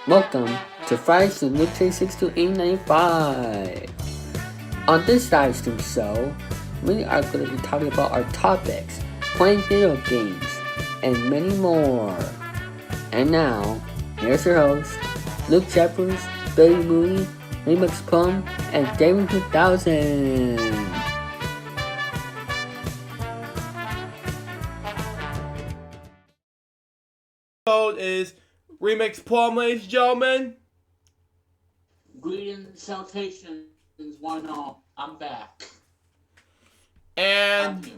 Welcome to Fridays with LukeJ62895. On this live stream show, we are going to be talking about our topics, playing video games, and many more. And now, here's your host, Luke Jeffers, Billy Mooney, Remix Plum, and David 2000. Is Remix Plum, ladies and gentlemen. Greetings, salutations, one all. I'm back. And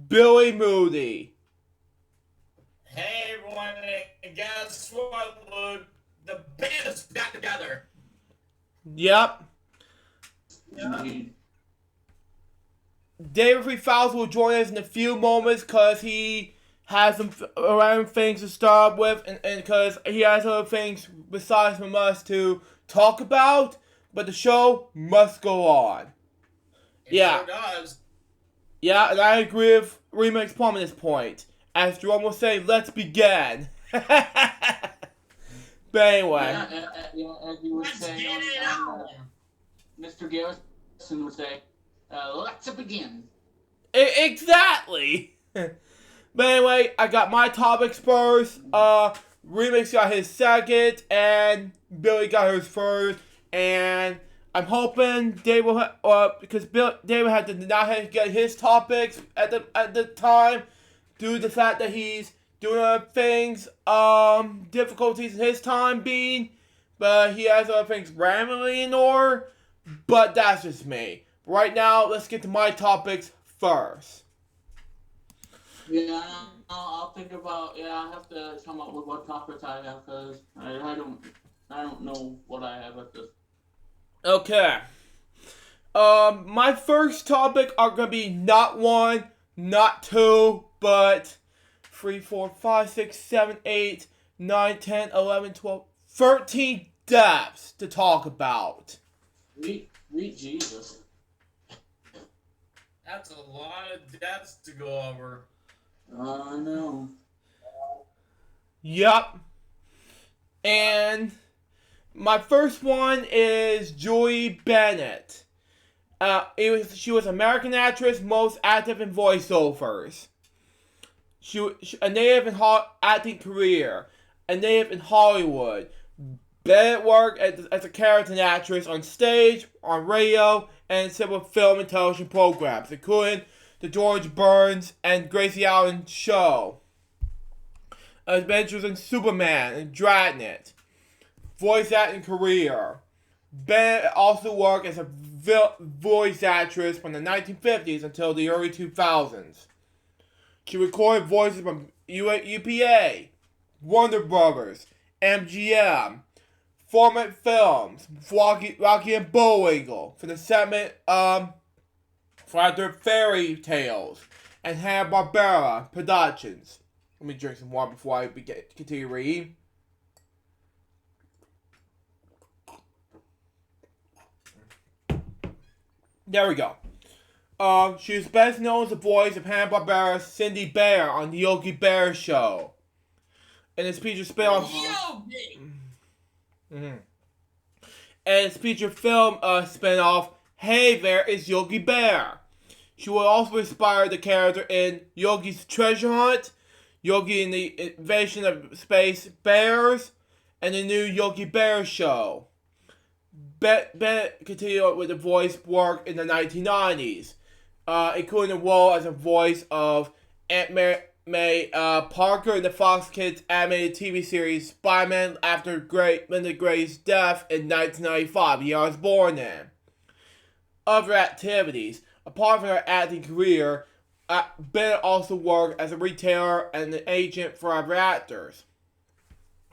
Billy Moody. Hey everyone, and guess what, Luke? The band is back together. Yep. Indeed. David 3000 will join us in a few moments because he has some random things to start with, and because he has other things besides from us to talk about, but the show must go on. It Yeah. sure does. Yeah, and I agree with Remix Plum at this point. As Jerome will say, let's begin. But anyway. As you would Let's say, get it on. Mr. Garrison would say, let's begin. Exactly. But anyway, I got my topics first. Remix got his second, and Billy got his first. And I'm hoping David will, because David had to not have to get his topics at the time, due to the fact that he's doing other things, difficulties in his time being, but he has other things randomly in order. But that's just me. Right now, let's get to my topics first. Yeah, I'll think about. I have to come up with what topics I have because I don't know what I have at this. Okay. My first topic are gonna be not one, not two, but 3, 4, 5, 6, 7, 8, 9, 10, 11, 12, 13 deaths to talk about. Read Jesus. That's a lot of deaths to go over. I know. Yup. And my first one is Julie Bennett. She was American actress, most active in voiceovers. A native in acting career, a native in Hollywood. Bennett worked as a character actress on stage, on radio, and in several film and television programs, including The George Burns and Gracie Allen Show, Adventures in Superman and Dragnet. Voice acting career. Bennett also worked as a voice actress from the 1950s until the early 2000s. She recorded voices from UPA, Warner Brothers, MGM, Format Films, Rocky and Bullwinkle for the segment for their fairy tales, and Hanna-Barbera Productions. Let me drink some water before I continue reading. There we go. She is best known as the voice of Hanna-Barbera's Cindy Bear on the Yogi Bear Show. And its featured spin-off. Yogi! And its featured film spin-off, Hey There is Yogi Bear. She will also inspire the character in Yogi's Treasure Hunt, Yogi and the Invasion of Space Bears, and the new Yogi Bear Show. Bennett continued with the voice work in the 1990s, including the role as a voice of Aunt May Parker in the Fox Kids animated TV series Spider-Man after Linda Gray's death in 1995, the year I was born in. Other activities. Apart from her acting career, Bennett also worked as a retailer and an agent for other actors.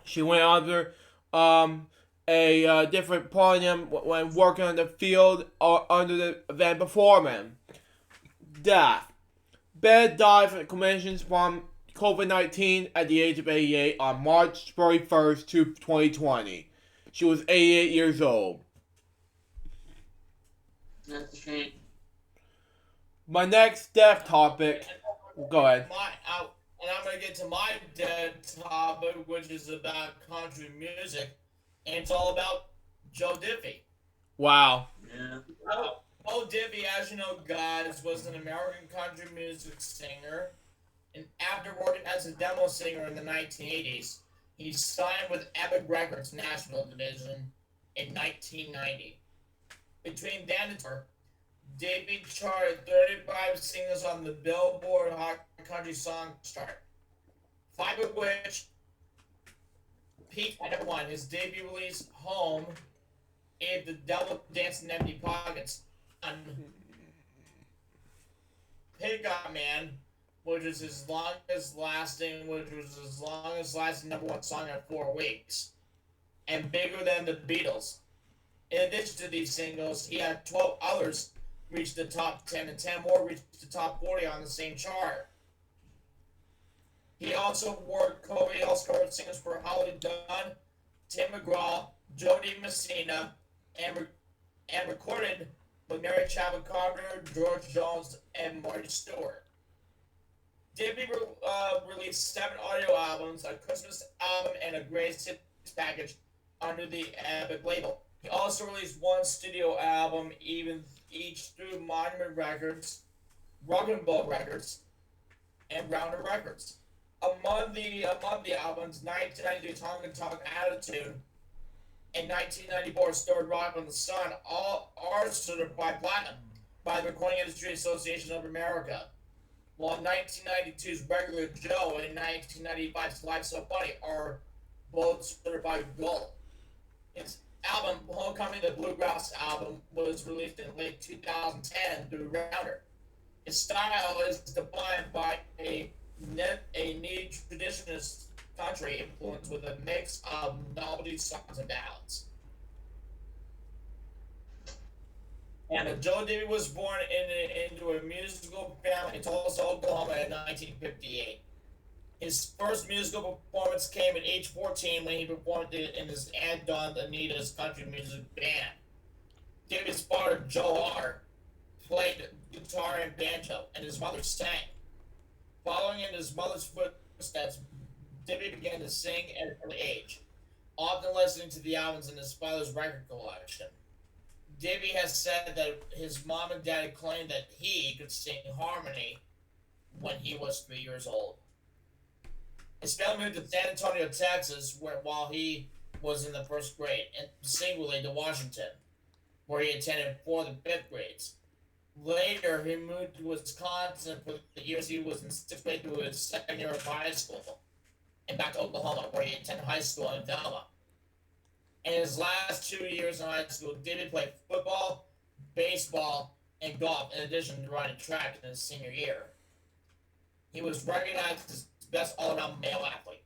She went under a different podium when working on the field or under the event performing. Death. Bennett died from complications from COVID-19 at the age of 88 on March 31st, 2020. She was 88 years old. That's a shame. My next death topic. Go ahead. And I'm going to get to my dead topic, which is about country music. and it's all about Joe Diffie. Wow. Yeah. Joe Diffie, as you know, guys, was an American country music singer, and after working as a demo singer in the 1980s, he signed with Epic Records Nashville division in 1990. Between then and tour, Davey charted 35 singles on the Billboard Hot Country Song chart, 5 of which peaked at #1. His debut release, Home, gave the Devil Dancing Empty Pockets on Pickup Man, which was his longest lasting #1 song in 4 weeks, and bigger than the Beatles. In addition to these singles, he had 12 others reach the top 10 and 10 more reached the top 40 on the same chart. He also covered singles for Holly Dunn, Tim McGraw, Jody Messina, and recorded with Mary Chapin Carpenter, George Jones, and Marty Stewart. Dippy released 7 audio albums, a Christmas album, and a greatest hits package under the Epic label. He also released 1 studio album, each through Monument Records, Rock and Roll Records, and Rounder Records. Among the albums, 1993 Tongue & Talk Attitude and 1994 Stored Rock on the Sun all are certified platinum by the Recording Industry Association of America, while 1992's Regular Joe and 1995's Life's So Funny are both certified gold. His album, Homecoming, the Bluegrass album, was released in late 2010 through Rounder. His style is defined by a neat traditionalist country influence with a mix of novelty songs and ballads. And Joe Davy was born into a musical family in Tulsa, Oklahoma in 1958. His first musical performance came at age 14 when he performed in his Aunt Dawn Anita's country music band. Davy's father, Joe R., played guitar and banjo, and his mother sang. Following in his mother's footsteps, Davy began to sing at an early age, often listening to the albums in his father's record collection. Davy has said that his mom and dad claimed that he could sing harmony when he was 3 years old. His family moved to San Antonio, Texas, while he was in the 1st grade, and singly to Washington, where he attended 4th and 5th grades. Later, he moved to Wisconsin for the years he was in 6th grade through his 2nd year of high school, and back to Oklahoma, where he attended high school in Velma. In his last 2 years in high school, David played football, baseball, and golf, in addition to running track in his senior year. He was recognized as best all-around male athlete.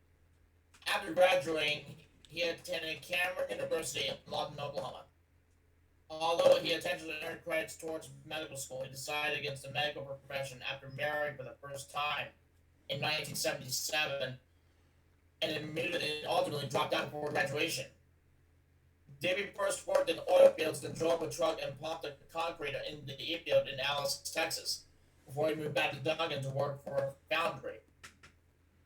After graduating, he attended Cameron University in Lawton, Oklahoma. Although he intentionally earned credits towards medical school, he decided against the medical profession after marrying for the first time in 1977 and ultimately dropped out before graduation. David first worked in oil fields, then drove a truck and pumped the concrete in the E-field in Alice, Texas, before he moved back to Duggan to work for a foundry.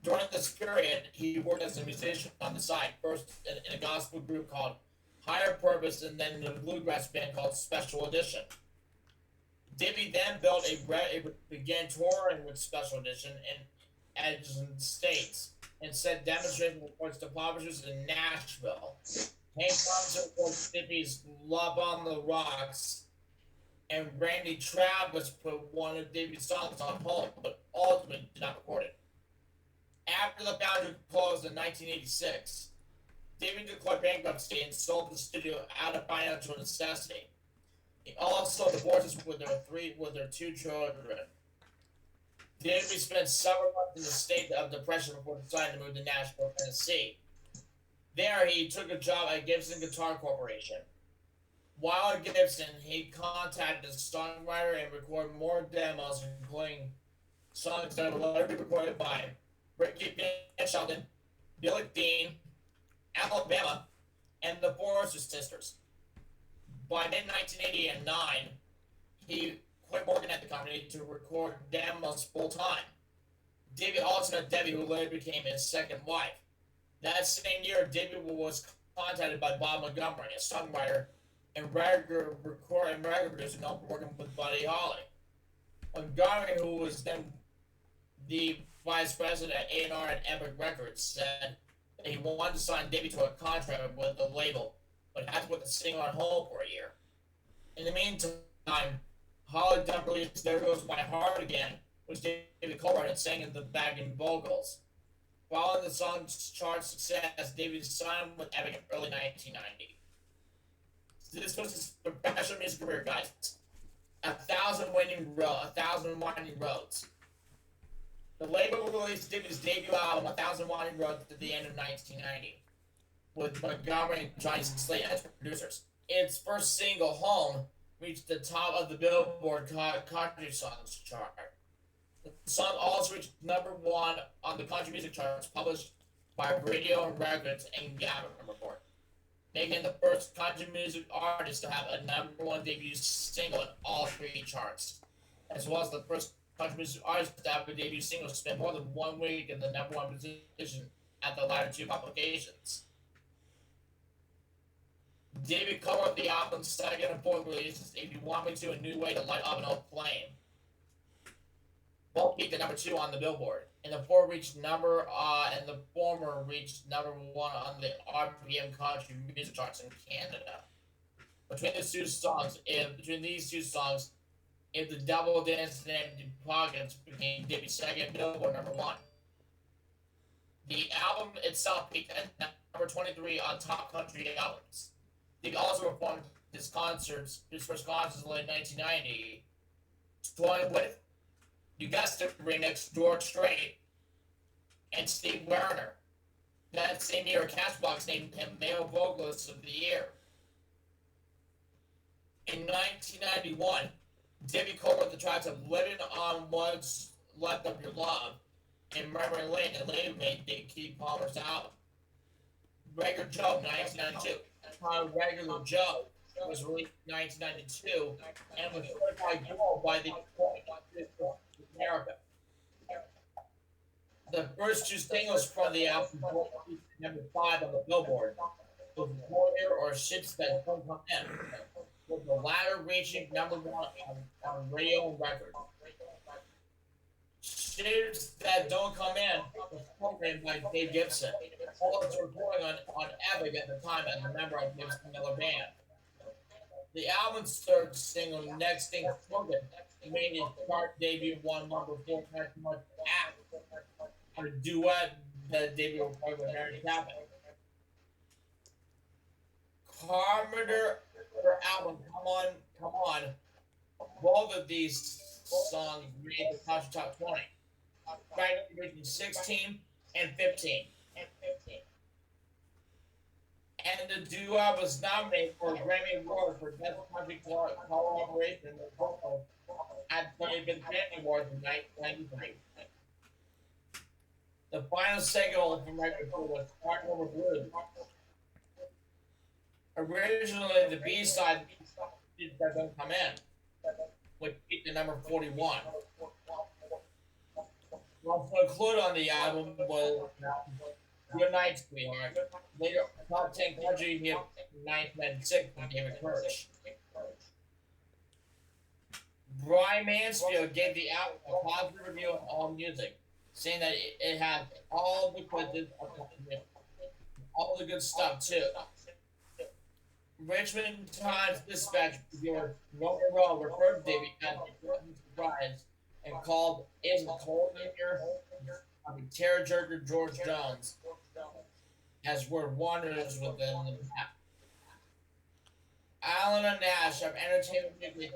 During this period, he worked as a musician on the side, first in a gospel group called Higher Purpose, and then in a bluegrass band called Special Edition. Davey then began touring with Special Edition in adjacent states and sent demonstration reports to publishers in Nashville. Hank Thompson for Davey's Love on the Rocks, and Randy Travis put one of Davey's songs on hold, but ultimately did not record it. After the foundry closed in 1986, David declared bankruptcy and sold the studio out of financial necessity. He also divorces with their 2 children. David spent several months in the state of depression before deciding to move to Nashville, Tennessee. There, he took a job at Gibson Guitar Corporation. While at Gibson, he contacted a songwriter and recorded more demos, including songs that were later recorded by Ricky Van Shelton, Billy Dean, Alabama, and the Forrester Sisters. By mid-1989, he quit working at the company to record demos full-time. David also met Debbie, who later became his second wife. That same year, David was contacted by Bob Montgomery, a songwriter and record producer known for working with Buddy Holly. Montgomery, who was then the vice president at A&R at Epic Records, said that he wanted to sign Davey to a contract with the label, but had to put the single on hold for a year. In the meantime, Holly dumped released There Goes My Heart Again, which David co-wrote and sang in the backing vocals. Following the song's chart success, David signed with Epic in early 1990. This was his professional music career, guys. 1,000 Winding Roads. The label released David's debut album, 1,000 Winding Roads, at the end of 1990, with Montgomery and Johnny Slate as producers. Its first single, Home, reached the top of the Billboard Country Songs chart. The song also reached #1 on the country music charts, published by Radio and Records and Gavin Report, making the first country music artist to have a #1 debut single in all 3 charts, as well as the first country music artist to have a debut single spend more than 1 week in the #1 position at the latter 2 publications. David covered the album's second and fourth releases, If You Want Me To, A New Way to Light Up an Old Flame. Both peaked at #2 on the Billboard, and the former reached #1 on the RPM country music charts in Canada. Between these two songs, If the Devil Danced in Empty Pockets became David's second Billboard #1. The album itself peaked at #23 on top country albums. He also performed his first concerts in late 1990, touring with, you guessed it, remix George Strait and Steve Werner. That same year, Cashbox named him Male Vocalist of the Year. In 1991, Davey co-wrote the tracks of Living on What's Left of Your Love and Memory Lane, and later made Dave Keith Palmer's album. Regular Joe, 1992. Regular Joe was released in 1992 and was certified gold by the America. The first 2 singles from the album both reached #5 on the Billboard, with Warrior or Ships That Don't Come In, with the latter reaching #1 on Radio and Records. Ships That Don't Come In was programmed by Dave Gibson, also recording on Epic at the time as a member of Gibson Miller Band. The album's third single, Next Thing Spoken, made its chart debut 1 month before Country Much after a duet that debuted recorded with Mary Chapman. Carpenter album, Come On, both of these songs made the country top 20, reaching 16 and 15. And the duo was nominated for a Grammy Award for Best Country Collaboration with Vocal at the Grammy Awards in 1993. The final single from record was Start Over Blues. Originally, the B-side that Don't Come In, which peaked at #41. Also included on the album was Good Night, Sweetheart, later top 10 country hit in 1996 from David Kirsch. Brian Mansfield gave the album a positive review on AllMusic, saying that it had all the quizzes, all the good stuff too. Richmond Times-Dispatch reviewer Roman Rowe referred to David as a pleasant surprise and called it a cold year of a tearjerker George Jones, as word wonders within the map. Alan and Nash of Entertainment Weekly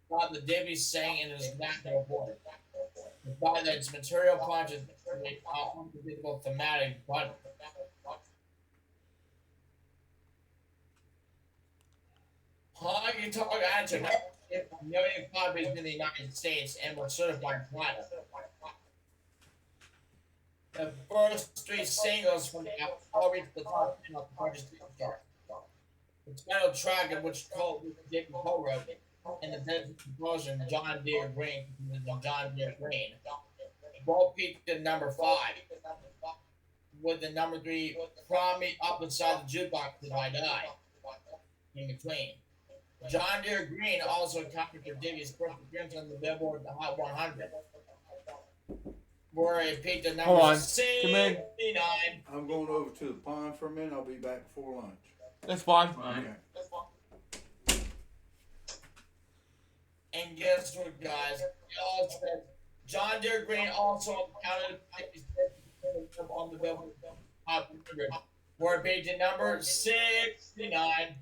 thought that Davey sang in his natural voice, despite that its material punches create unpredictable thematic but Honky Tonk Answer a million copies in the United States and was certified platinum. The first 3 singles from the album all reached the top 10 of the country chart. The title track, of which David co-wrote, and the Desert Explosion, John Deere Green, both peaked at #5. with the number 3 "Prop Me Up Inside the Jukebox Till I Die" in between. John Deere Green also accounted for Divvy's first appearance on the Billboard Hot 100, where it peaked at Hold number on. 69. I'm going over to the pond for a minute. I'll be back before lunch. That's fine. Okay. And guess what, guys? John Deere Green also counted on the Billboard Hot 100, where it peaked at number 69.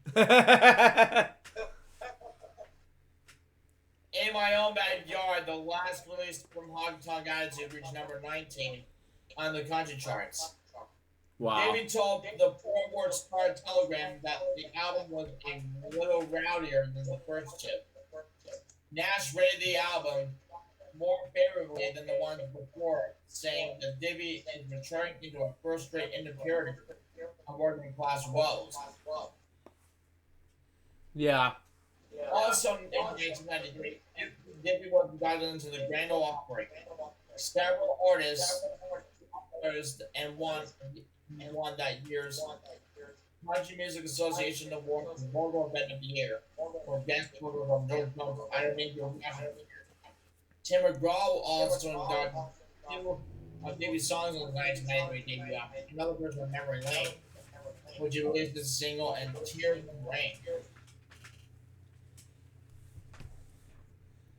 In My Own Backyard, the last release from Honky Tonk Attitude, reached number 19 on the country charts. Wow. Davey told the Forward Star Telegram that the album was a little rowdier than the first two. Nash rated the album more favorably than the ones before, saying that Divvy is maturing into a first-rate independent of working class woes. Yeah. Also in 1993, Divvy was invited into the Grand Ole Opry. Several artists and won that year's Country Music Association Award for Vocal Event of the Year for Best Vocal from George Jones, Iron Maiden, Tim McGraw also inducted two of Divvy's songs on the 1993 debut album, Another Version of Memory Lane, which he released as a single, and Tears in the Rain.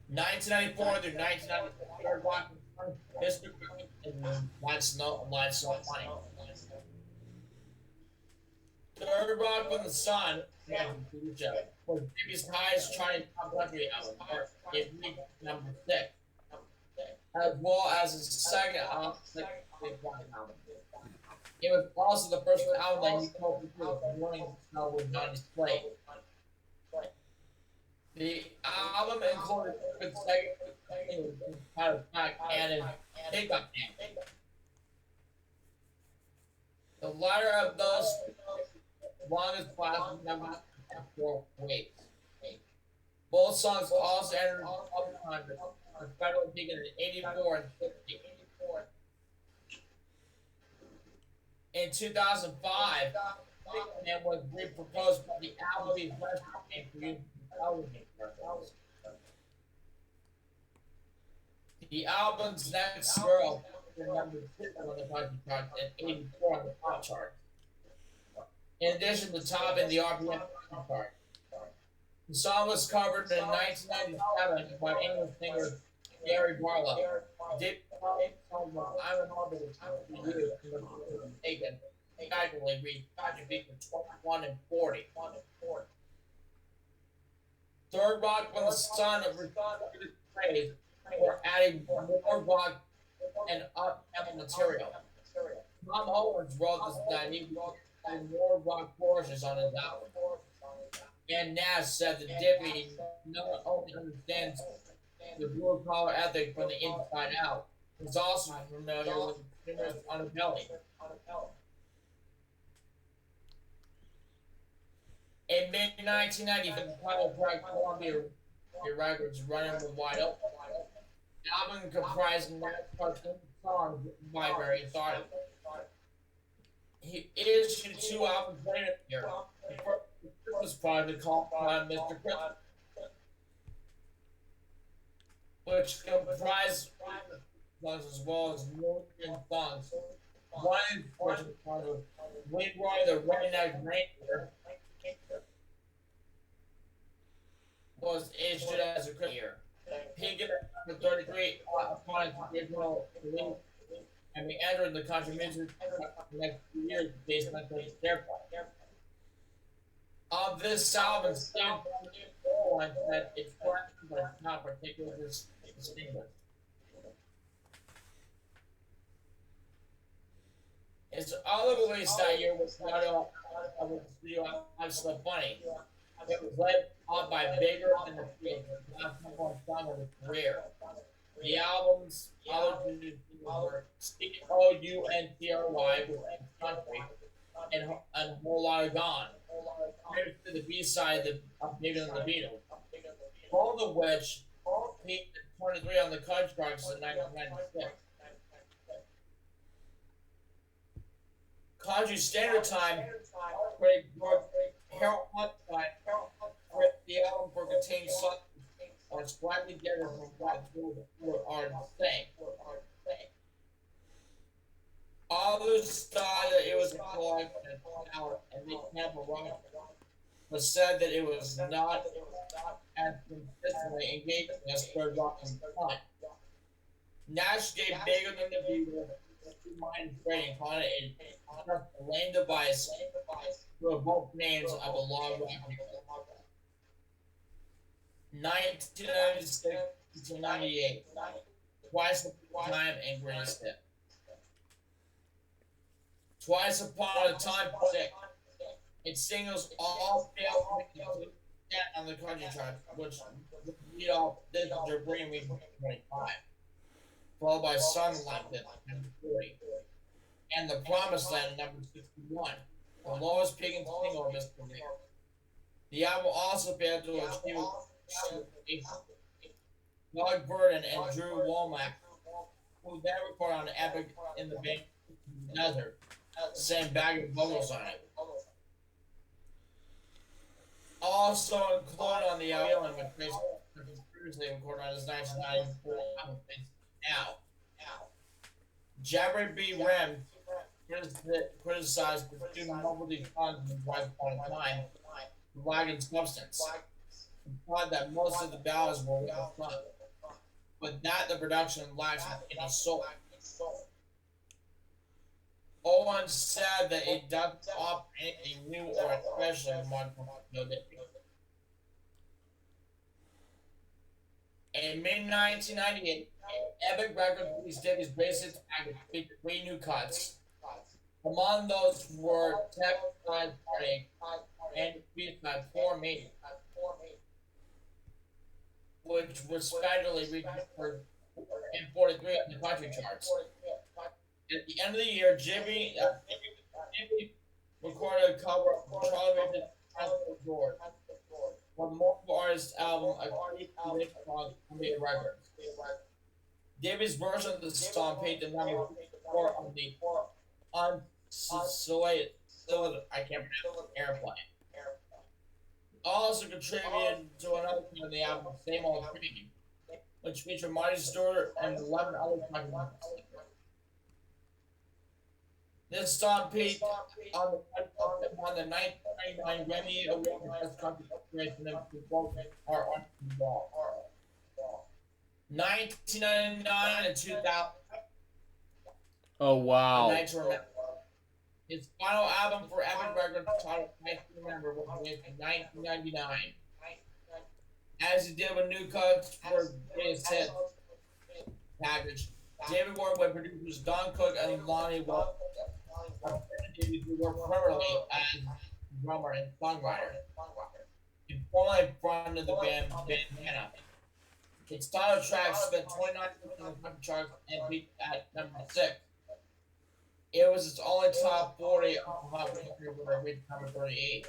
1994 through 1994, Third Rock Mr. Quick and Lights No Money. Third Rock from the Sun was Divvy's highest charting top country album, it reached number 6, as well as his second album. It was also the first album that he co-produced with Rolling Stone was on display. The album included a good segment of track and a pickup band. The latter of those longest class number 4 weeks. Both songs also entered the top 100, respectively peaking in 84 and 60. In 2005, and was re-proposed by the Applebee's restaurant and produced television commercials. The album's next single was number 6 on the country chart and 84 on the pop chart. In addition to top in the RPM chart. The song was covered in 1997 by English singer Gary Barlow. Did I'm a Harbor to you taken casually reached contribution 21 and 40. Third Rock from the Sun of praise for adding more rock and up-tempo material. Tom Owens wrote this that he wanted more rock choruses on his album. And Nash said that Divvy not only understands the blue-collar ethic from the inside out, he's also familiar with the sinners on a belly. In mid-1990, the title track Columbia Records Running with Wide Open. The album comprised Nash's songs written by various artists. He issued 2 albums later here. The first was probably called Mr. Christmas, which comprised songs as well as million songs. One was entitled Leroy the Redneck Ranger, was issued as a year. Peaking at 33 upon its original release, and we entered the country music the next few years based on the airplane. Of this album, Stan said it's correct, but it's not particularly distinguished. His other release that year was not of the studio I'm So Funny. It was led on by Bigger than the Street, the last number 1 song of his career. The album's other two were COUNTRY with Country and A Whole Lot of Gone. Compared to the B-side of Bigger Than the Beatles. Both of which peaked at 23 on the country charts in 1996. Country Standard Time, Craig North, Harold Hunt the album for contained songs are slightly different from what are the same. Others thought that it was a collection of power and they can't wrong, but said that it was not as consistently engaging as third rock and time. Nash gave bigger than the Beatles two-minded rating, calling it a lame device for both names of a long record. 1996 to 98, Twice Upon a Time and Greatest Hit. Twice Upon a Time its singles all failed to get on the country chart, which would lead off this their Brain Week 25, followed by Sunlight at number 40, and The Promised Land at number 61, the lowest picking single of his career. The album also failed to achieve Doug Burden and Drew Womack, who then recorded on Epic in the Band Desert, sang backing vocals on it. Also included on the album, which previously recorded on his 1994 album, Now. Jabber B. Rem criticized the two novelty songs in Twice Upon a Time for lacking substance, and thought that most of the ballads were well sung, but that the production lacks any soul. Owen said that it doesn't offer anything new or especially modern melody. In mid-1998, Epic Records released Davy's bassist package featured 3 new cuts. Among those were Tech Side Party and B-side Poor Me, which respectively reached number 43 on the country charts. At the end of the year, Jimmy recorded a cover of Charlie Rich's Transport George for the multiple artist album, A Creep on Columbia Records. David's version of the song paid the number 4 on the Unsolicited, I can't pronounce it, Airplane. Also contributed to another part of the album, Same Old Cream, which featured Marty Stewart and 11 other contributors. This song peaked on the 1999 Grammy Award for Best Country Inspiration and both are on the wall. 1999 and 2000. Oh wow. His final album for Epic Records, titled Nice to Remember, was released in 1999. As he did with new cuts for his hit package, David worked with producers Don Cook and Lonnie Wolf, who worked primarily as drummer and songwriter. He formerly fronted the band Bandana. Its title track spent 29 weeks on the country charts and peaked at number 6. It was its only top 40 on the Hot 100 where it reached number 38.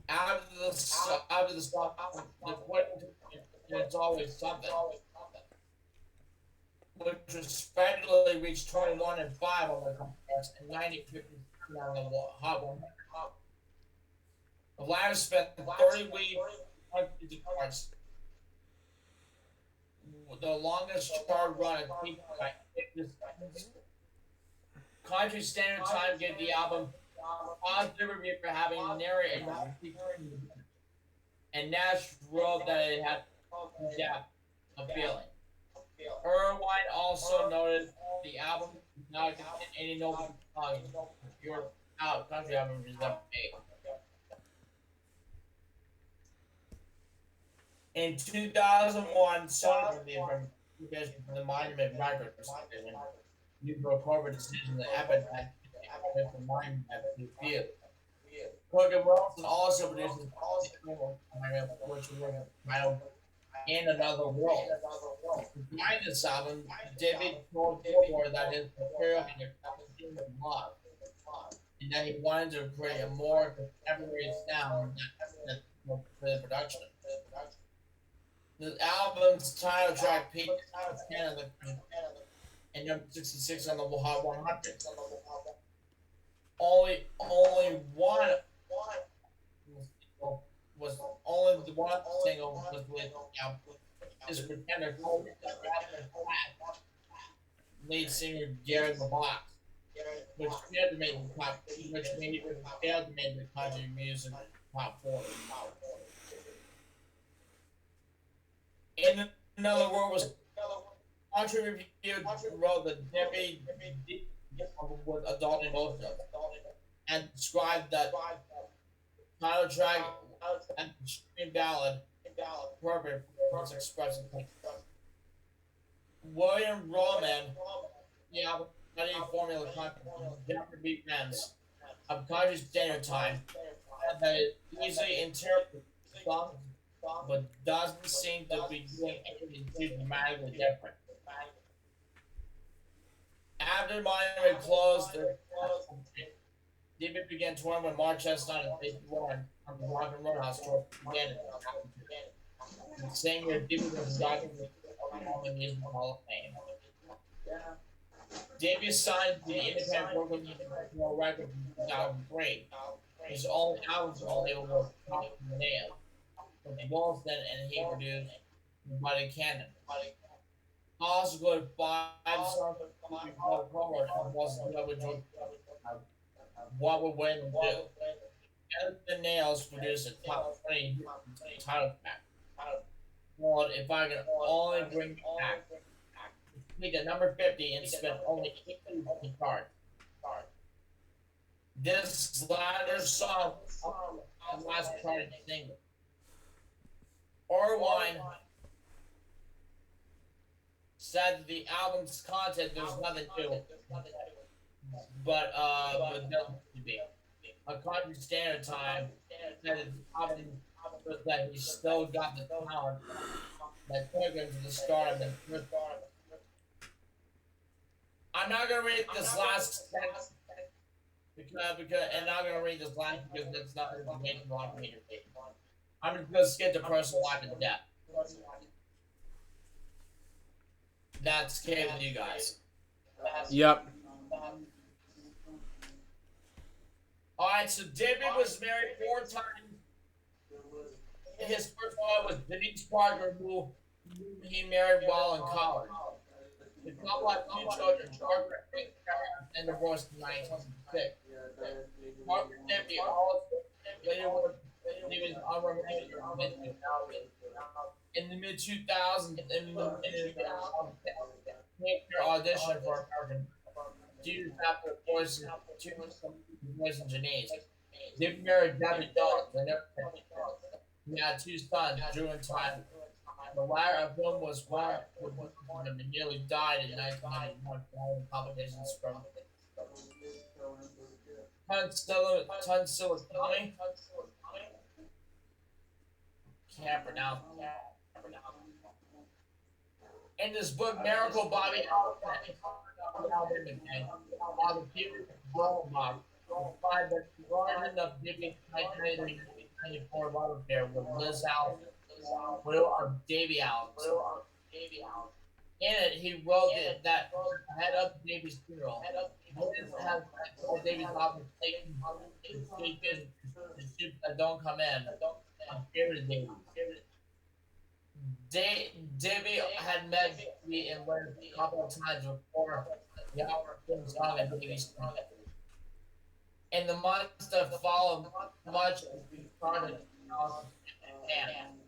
After the song, It's Always Something, which respectively reached 21 and 5 on the country charts and 90 on the Hot 100. The latter spent 30 weeks on the charts, the longest chart run at peak by Country Standard Time gave the album a positive review for having nary and Nash wrote that it had depth of feeling. Irvine also noted the album did not contain any noble songs your country album is ever made. In 2001, Sony released from the Monument Records division due to a corporate decision that Epic had with the Monument to Field. Cook and Wilson also produced the which was titled In Another World. Behind this album, David told Fillmore that his material had a of love, and that he wanted to create a more contemporary sound for the production. The album's title track peaked at 10 of the and number 66 on the Hot 100. Only one was only the one single was with his pretender lead singer Gary LeBlanc, which failed to make the top, which made failed to make the country music top 40. In another word, was country review wrote that Debbie with adult emotions and described that title track and extreme ballad perfect for its expressive. William Roman, the album formula Jeopardy beat bands of country standard time, and that it easily interprets songs, but doesn't seem to be doing anything too dramatically different. After Miami closed, David began touring with Mark Chestnut and Faith Warren on the Rock and Roadhouse tour began. The same year, David was inducted into the Music Hall of Fame. David signed to the independent Brooklyn record in 2003. His own albums were all able to top the nail. With Wilson and he produced Buddy Cannon. Also good 5 songs forward and was with George. What would Wayne do? The Nails produced a top 20 title track. Well, if I can only bring it back, make it number 50 and spent only 8 weeks on the chart. This latter song the last charted single. Orwine said that the album's content there's nothing new, but nothing to be. A country standard time said that the album was that he still got the talent that took him to the stardom and I'm not gonna read this last text because and I'm not gonna read this last because it's not information on me to read. I'm just gonna skip the personal life and death. That's okay with you guys. Yep. Alright, so David was married 4 times. His first wife was Denise Parker, who he married while in college. The couple had 2 children, Parker and divorced in 1906. Parker Debbie also later worked he was unromantic in the mid 2000s in the audition for American Jews after voicing Janice. They married Debbie Jones and he had 2 sons, Drew and Tyler. The latter of whom was born with him and nearly died in 1991 following complications from tonsillectomy. Can't pronounce. In this book, Miracle Bobby find that the origin of Dickens' 1994 love affair with Liz Allen, widow of Davy Allen. In it, he wrote that ahead of Davy's funeral, Liz has told Davy's office taking the soup that don't come in. I'm scared of Davy. Davy had met me in London a couple of times before the hour of song at Davy's funeral. In the months that followed, much as we started and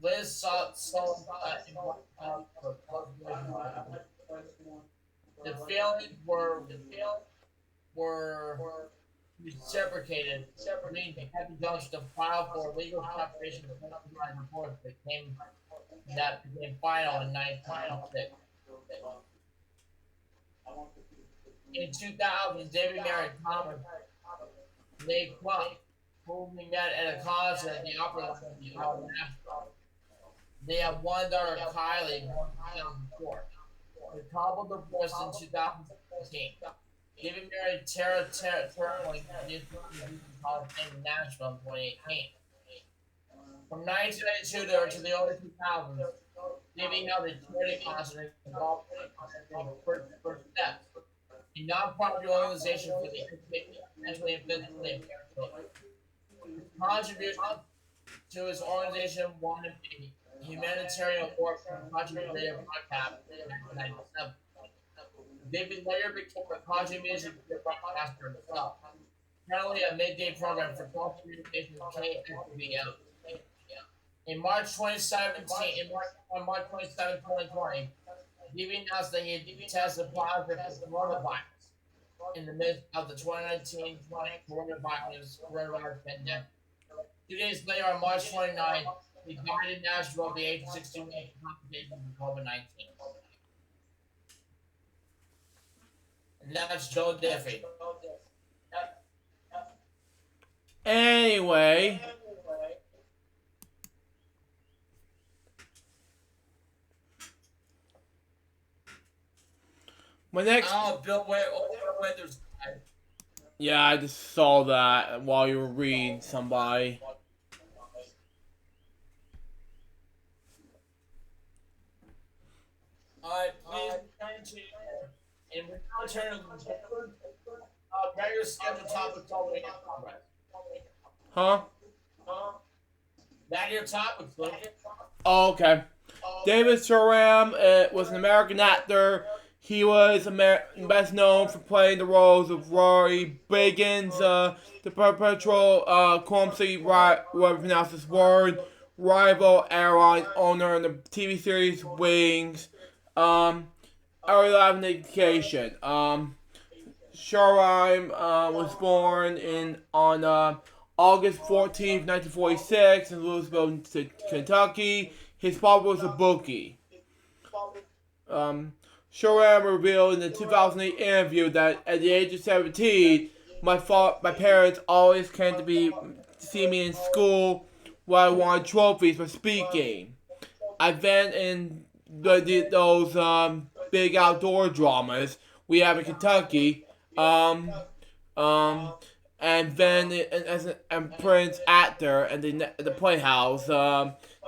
Liz saw the feelings were reciprocated, meaning Happy Jones to file for legal separation of the report that became final in 1996. In 2000, David married Thomas May Clump, whom we met at a concert at the Opera House in Nashville. They have 1 daughter, Kylie, born in 2004. The couple divorced in 2016. David married Tara Turtling in the Hall of Fame in Nashville in 2018. From 1992 to the early 2000s, Davey held a charity concert involved in first steps, a non-profit organization for the educated, mentally and physically impaired children. His contribution to his organization won him a humanitarian award for country radio broadcast in 1997. David later became a country music broadcaster himself, currently a midday program for Gulf Communications KSBL. In March 2017, on March 27, 2020, DB announced that he had tested positive for coronavirus in the midst of the 2019 coronavirus pandemic. 2 days later, on March 29th, he died in Nashville at the age of 61 from complications of COVID-19. And that's Joe Diffie. Anyway, my next. Oh, Bill Withers died. Yeah, I just saw that while you were reading somebody. Alright, please return to in return to regular scheduled topics already in progress. Huh? That your topics, Luke. Oh, okay. David Soram was an American actor. He was best known for playing the roles of Rory Biggins, the perpetual clumsy, whatever pronounce this word, rival airline owner in the TV series Wings. Early life and education. Soram was born on August 14th, 1946 in Louisville, Kentucky. His father was a bookie. Soram revealed in the 2008 interview that at the age of 17, my parents always came to see me in school where I won trophies for speaking. I then in those big outdoor dramas we have in Kentucky, and then as a Prince actor and the Playhouse,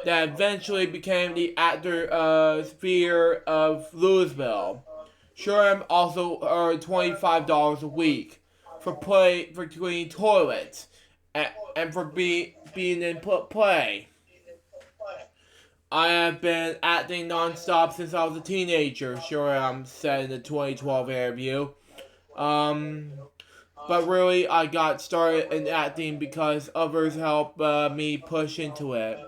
that eventually became the actor sphere of Louisville. Soram also earned $25 a week for cleaning toilets and for being in play. I have been acting non-stop since I was a teenager, Soram said in the 2012 interview. But really, I got started in acting because others helped me push into it.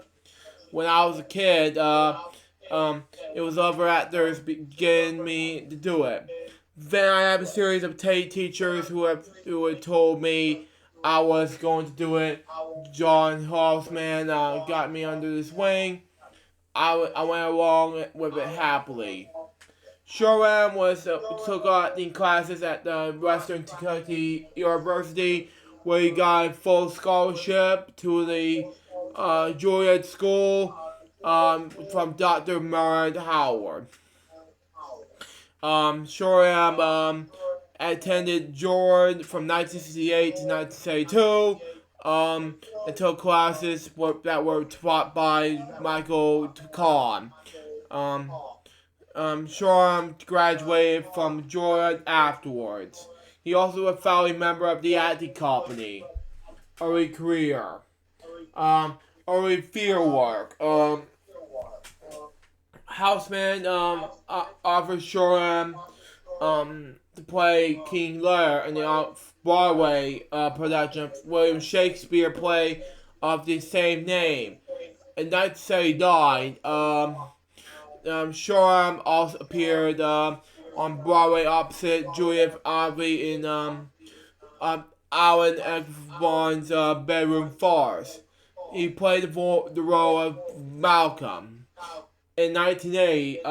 When I was a kid, it was other actors getting me to do it. Then I have a series of teachers who had told me I was going to do it. John Hoffman got me under his wing. I went along with it happily. Soram took acting classes at the Western Kentucky University, where he got a full scholarship to the Juilliard School from Dr. Murray Howard. Soram attended Juilliard from 1968 to 1972 and took classes that were taught by Michael Kahn. Soram graduated from Juilliard afterwards. He also was a founding member of the acting company. Early career. Early field work. Houseman offered Soram to play King Lear in the Broadway production of William Shakespeare play of the same name. In 1979, Soram also appeared on Broadway opposite Juliet Ivy in Alan Eggbon's Bedroom Farce. He played the role of Malcolm. In 1980,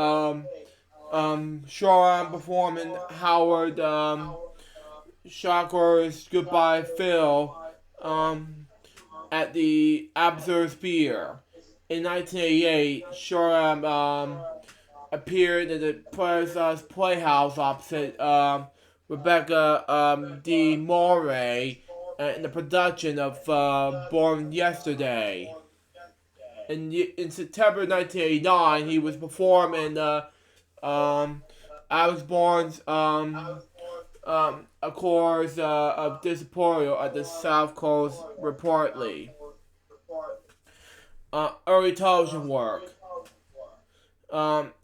Soram performed in Howard Shawker's Goodbye Phil at the Absurd Sphere. In 1988, Soram appeared at the Playhouse opposite Rebecca De Moray in the production of Born Yesterday. In September 1989, he was performed in Alex Bourne's of course, of Disappointed at the South Coast reportedly. Early television work.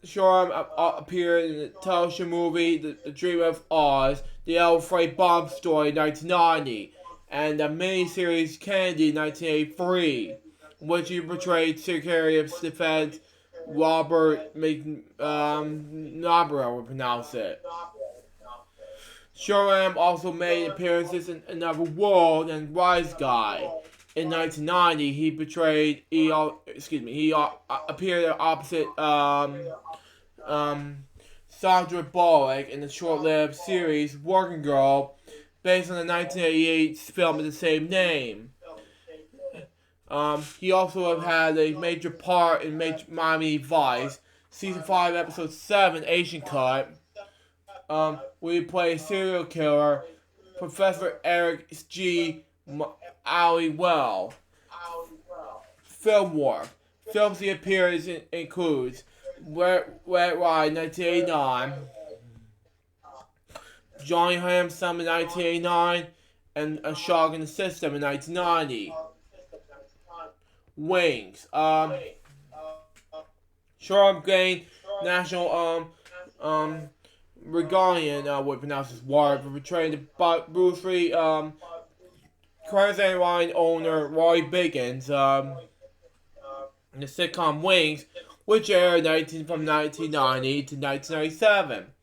Shoreham appeared in the television movie The Dream of Oz, the Alfred Bomb Story in 1990, and the miniseries Kennedy in 1983, in which he portrayed Secretary of Defense Robert McNamara, would pronounce it. Shoreham also made appearances in Another World and Wise Guy. In 1990, he portrayed he appeared opposite Sandra Bullock in the short-lived series Working Girl, based on the 1988 film of the same name. He also had a major part in Miami Vice, season 5, episode 7, Asian Cut, where he played a serial killer, Professor Eric G. Well. Film work. Films he appears in includes Red Ride 1989, Johnny Ham Summer 1989, and A Shock in the System in 1990. Wings. Shoreham gained national regalian, would pronounce this word, for portraying the Bruce Lee Crescent Line owner Roy Biggins in the sitcom Wings, which aired from 1990 to 1997.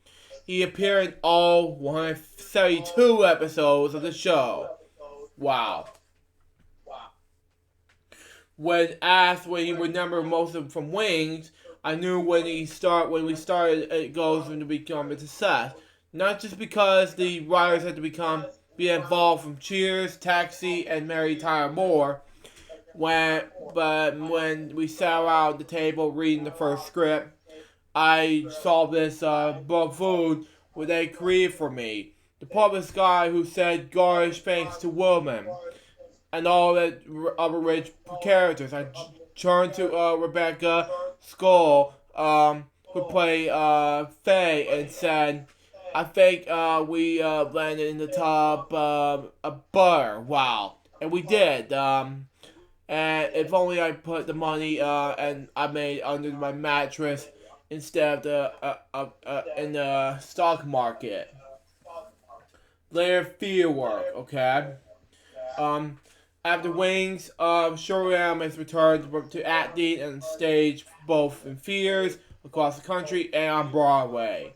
He appeared in all 172 episodes of the show. Wow. When asked when he remembered most of them from Wings, I knew when we started it goes to become a success. Not just because the writers had to be involved from Cheers, Taxi, and Mary Tyler Moore, but when we sat around the table reading the first script, I saw this buffoon with a career for me. The public guy who said garish things to women and all the other rich characters. I turned to Rebecca Skull, who played Faye, and said, I think we landed in the top of butter. Wow. And we did. And if only I put the money and I made under my mattress instead of in the stock market. Later field work, okay? After Wings, Shoreham has returned to acting and stage both in theaters across the country and on Broadway.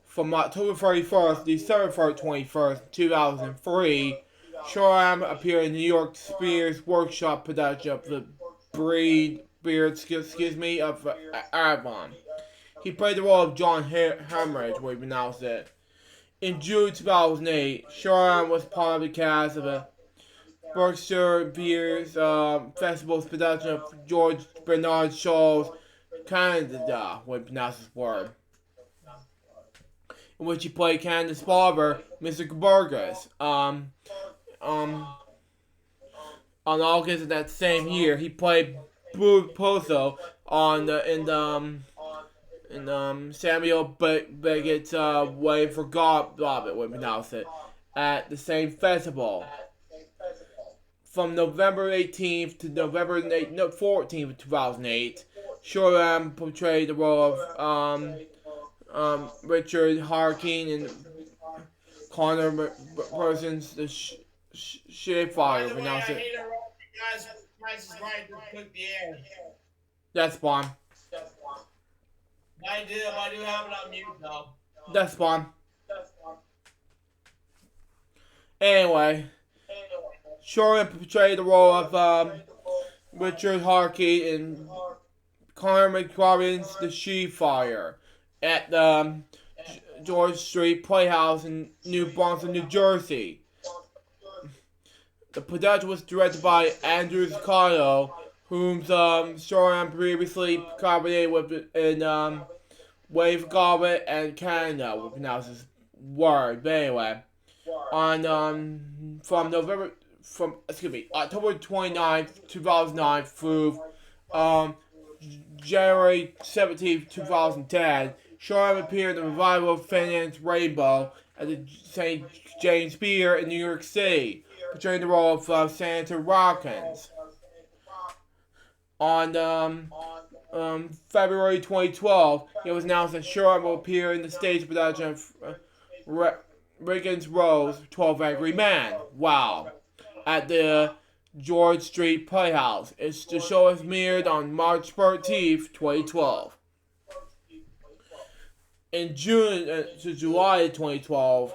From October 31st to December 21st, 2003, Shoreham appeared in New York Spears Workshop production of The Beard of Avon. He played the role of John Hemorrhage, where he pronounced it. In June 2008, Shoreham was part of the cast of a Berkshire Beers Festival's production of George Bernard Shaw's Canada, where he pronounced his word, in which he played Canada's father, Mr. Burgess. On August of that same year, he played Pozo in Samuel Beckett's Way for God, Robert would pronounce it, at the same festival. From November 18th to November 14th, 2008, Shoreham portrayed the role of Richard Harkin and Connor Parsons, the Shapefire, pronounce it. Price is Right to click the air. That's fine. I do have it on mute though. That's fine. Anyway, Shoreham portrayed the role of Richard Harkin and Connor McQuarrie's The Shapefire at the George Street Playhouse in New Brunswick, New Jersey. The production was directed by Andrew Zuccato, whom Shoreham previously collaborated with in Wave Goblet and Canada, would pronounce this word. But anyway, from November from October 29th, 2009 through January 17th, 2010. Shore appeared in the revival of Finance Rainbow at the St. James Pier in New York City, portraying the role of Senator Watkins. On February 2012, it was announced that Shore will appear in the stage production of Reagan's Rose, 12 Angry Men. Wow. At the George Street Playhouse. The show was premiered on March 13th, 2012. In June to July 2012,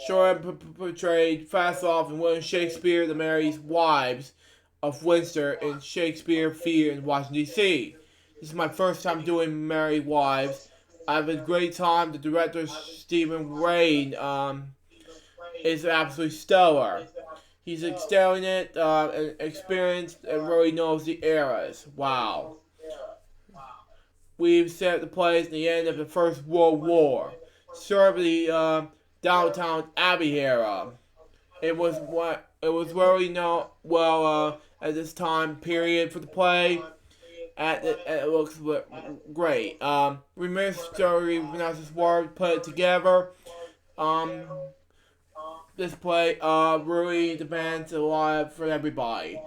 Shore portrayed Fastoff and William Shakespeare, the Married Wives of Windsor in Shakespeare Theatre in Washington, D.C. This is my first time doing Married Wives. I have a great time. The director, Stephen Rain, is absolutely stellar. He's excelling it, and experienced, and really knows the eras. Wow. We've set the place at the end of the First World War. Served the Downtown Abbey era. It was really known well at this time period for the play. It looks great. Remember story, pronounce this word, put it together. This play really demands a lot for everybody.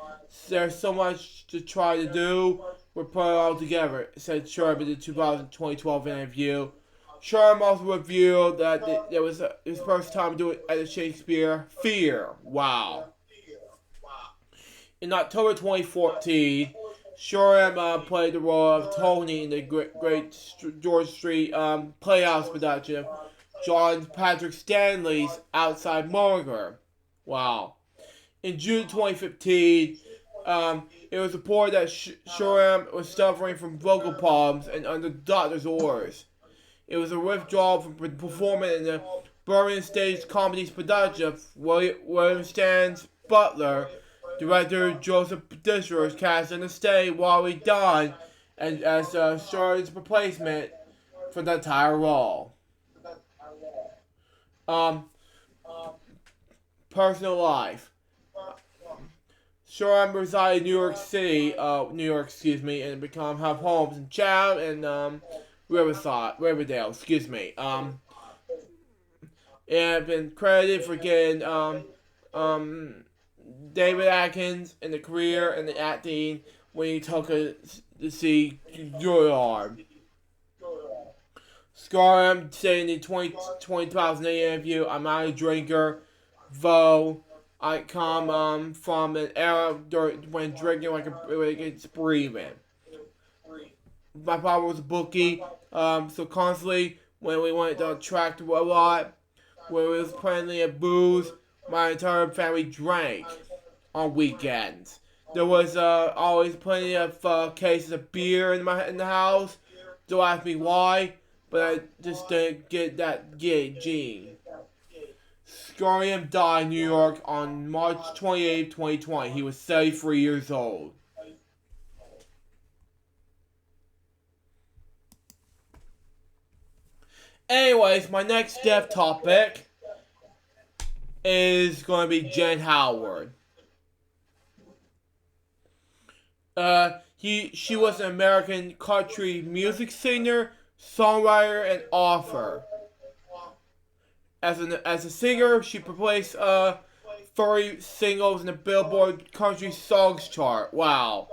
There's so much to try to do. We're putting it all together, said Sherm in the 2012 interview. Sherm also revealed that it was his first time doing it at the Shakespeare Theatre. Wow. In October 2014, Shoreham played the role of Tony in the great George Street Playhouse production of John Patrick Stanley's Outside Margaret. Wow. In June 2015, it was reported that Shoreham was suffering from vocal problems and under doctor's orders. It was a withdrawal from performing in the Birmingham Stage Comedy's production of William Stan's Butler. Director Joseph Disher was cast in the stage while he died as Short's replacement for the entire role. Personal life. Shoreham resided in New York City, and have homes in Chatham and Riverdale. And have been credited for getting David Atkins in the career and the acting when he took to see Juilliard. Shoreham said in the 2008 interview, "I'm not a drinker, though I come from an era when drinking it's breathing. My father was a bookie, so constantly when we went to track a lot, where there was plenty of booze, my entire family drank on weekends. There was always plenty of cases of beer in the house. Don't ask me why, but I just didn't get that gene." Shoreham died in New York on March 28, 2020. He was 73 years old. Anyways, my next death topic is going to be Jen Howard. She was an American country music singer, songwriter, and author. As a singer, she placed 30 singles in the Billboard Country Songs chart. Wow.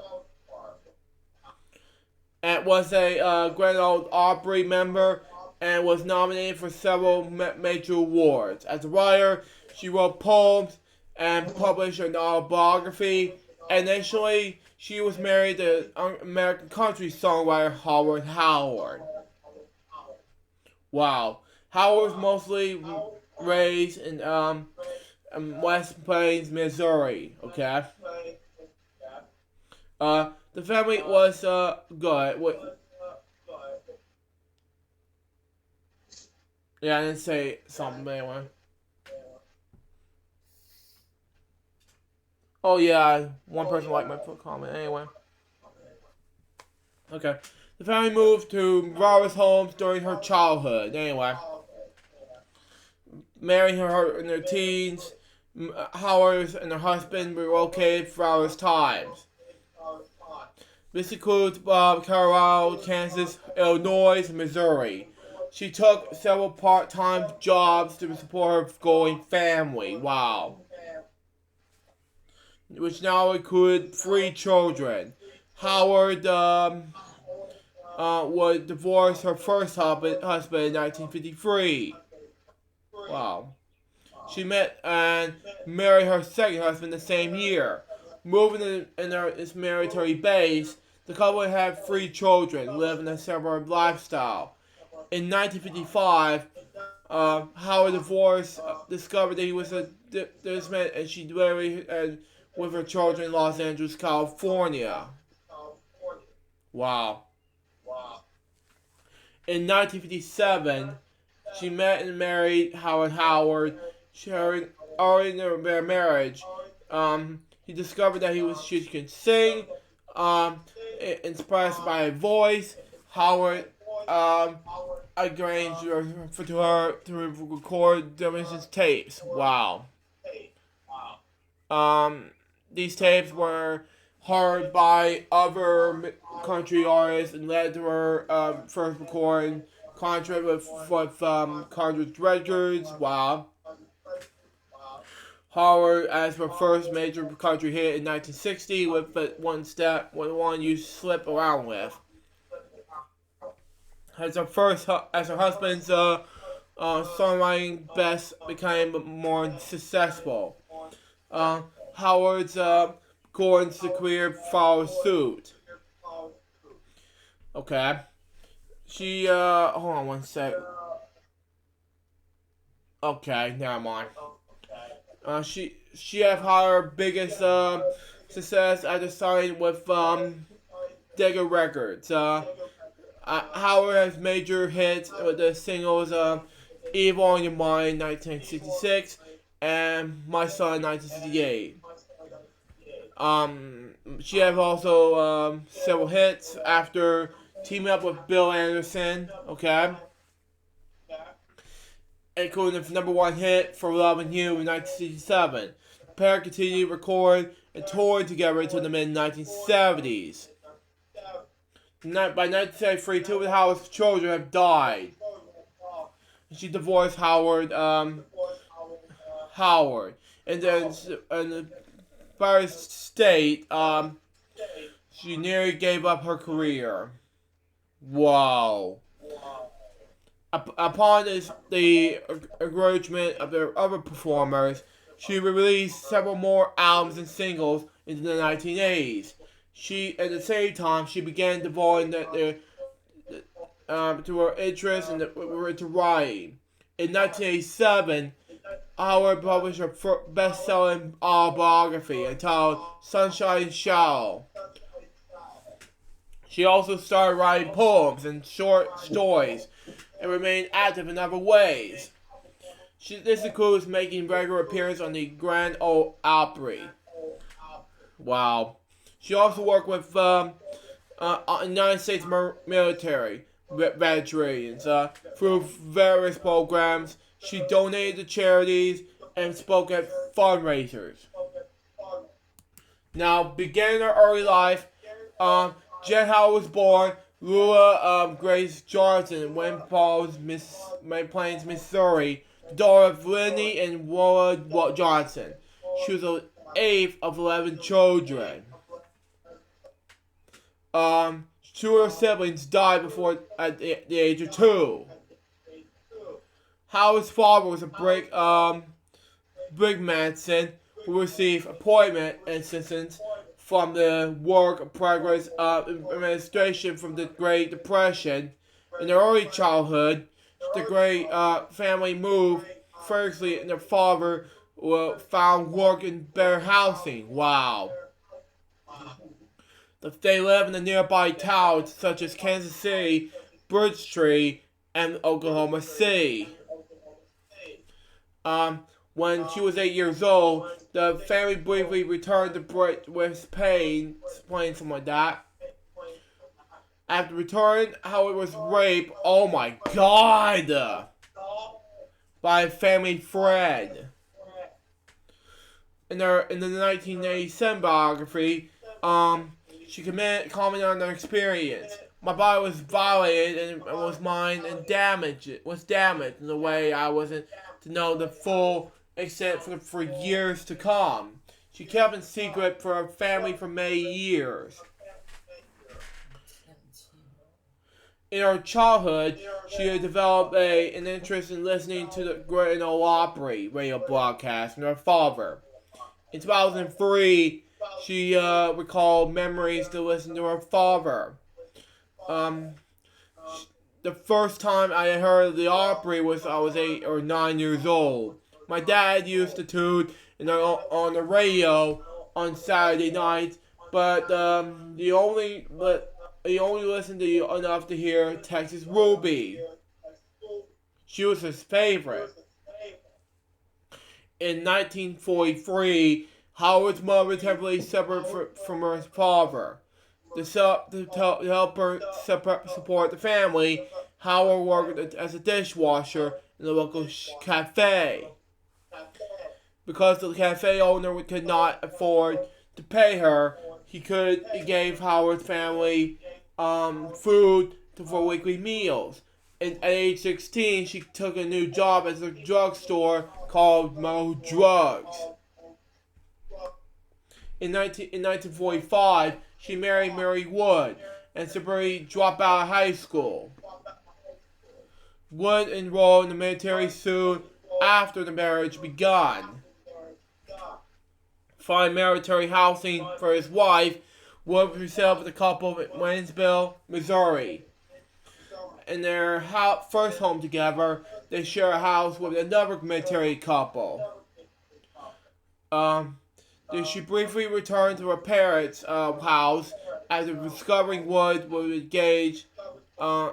And was a Grand Ole Opry member and was nominated for several major awards. As a writer, she wrote poems and published an autobiography. Initially, she was married to American country songwriter Howard Howard. Wow. Howard was mostly raised in West Plains, Missouri. Okay. The family was good. Yeah, I didn't say something anyway. Oh yeah, one person liked my comment anyway. Okay. The family moved to various homes during her childhood. Anyway. Marrying her in her teens. Howard and her husband relocated throughout his times. This includes Colorado, Kansas, Illinois, and Missouri. She took several part-time jobs to support her growing family. Wow. Which now include 3 children. Howard would divorce her first husband in 1953. Wow. She met and married her second husband the same year. Moving in its military base, the couple had 3 children, living a suburban lifestyle. In 1955, Howard divorced, discovered that he was a businessman, and she married with her children in Los Angeles, California. Wow. In 1957, she met and married Howard. Already in their marriage, he discovered that she could sing, inspired by her voice. Howard arranged for her to record Dimensions tapes. Wow. These tapes were heard by other country artists and led to her first recording contract with Congress Records. Wow. Howard as her first major country hit in 1960 with one you slip around with. As her husband's songwriting best became more successful. Howard's Gordon's career followed suit. Okay. She hold on one sec. Okay, never mind. She have her biggest success after signing with Digger Records. Howard has major hits with the singles Evil on Your Mind 1966 and My Son 1968. She has also several hits after teaming up with Bill Anderson, okay? Including the number 1 hit for Lovin' You in 1967. The pair continued to record and tour together until the mid-1970s. By 1973, 2 of Howard's children have died. She divorced Howard. And then in the first state, she nearly gave up her career. Wow. Upon the encouragement of their other performers, she released several more albums and singles in the 1980s. At the same time, she began devoting to her interest into writing. In 1987, Howard published her best-selling autobiography entitled Sunshine and Shadow. She also started writing poems and short stories and remained active in other ways. This includes making regular appearances on the Grand Ole Opry. Wow. She also worked with United States military veterans through various programs. She donated to charities and spoke at fundraisers. Now, beginning her early life, Jen Howard was born Lula Grace Johnson in Wind Falls, Plains, Missouri, the daughter of Lenny and Willa Johnson. She was the 8th of 11 children. 2 of her siblings died before at the age of 2. Howard's father was a brigmanson who received appointment assistance from the work progress administration from the Great Depression. In their early childhood, the Great family moved firstly, and their father found work in better housing. Wow. They live in the nearby towns such as Kansas City, Bridgestreet, and Oklahoma City. When she was 8 years old, the family briefly returned to West Plains, something like that. After returning, Howard was raped, oh my god, by a family friend. in the 1987 biography, she commented on their experience. My body was violated and was damaged in a way I wasn't to know the full extent for years to come. She kept in secret for her family for many years. In her childhood, she had developed an interest in listening to the Great Ole Opry radio broadcast from her father. In 2003, she recalled memories to listen to her father. The first time I heard the Opry was I was 8 or 9 years old. My dad used to tune on the radio on Saturday nights, but he only listened to enough to hear Texas Ruby. She was his favorite. In 1943, Howard's mother temporarily separated from her father. To help her support the family, Howard worked as a dishwasher in a local cafe. Because the cafe owner could not afford to pay her, he gave Howard's family food for weekly meals. At age 16, she took a new job at a drugstore called Mo Drugs. In 1945, she married Mary Wood and separately dropped out of high school. Wood enrolled in the military soon after the marriage began. Finding military housing for his wife, Wood resettled with a couple in Waynesville, Missouri. In their first home together, they share a house with another military couple. She briefly returned to her parents' house after discovering Wood was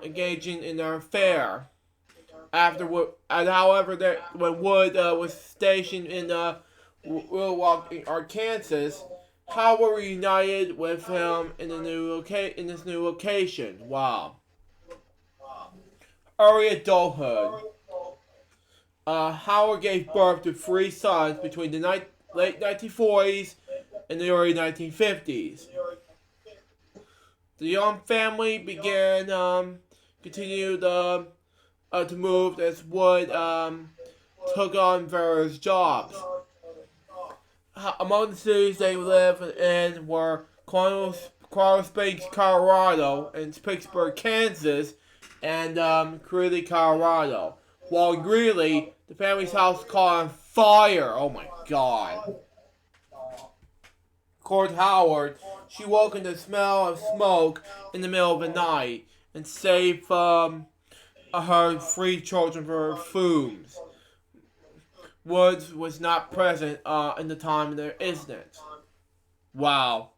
engaging in their affair. However, when Wood was stationed in Milwaukee, Arkansas, Howard reunited with him in this new location. Wow. Early adulthood. Howard gave birth to 3 sons between the late 1940s and the early 1950s. The young family continued to move as Wood took on various jobs. Among the cities they lived in were Colorado Springs, Colorado, and Pittsburgh, Kansas, and Greeley, Colorado. While in Greeley, the family's house caught on fire. Oh my God. According to Howard, she woke in the smell of smoke in the middle of the night and saved her 3 children from her fumes. Woods was not present in the time of their incident. Wow.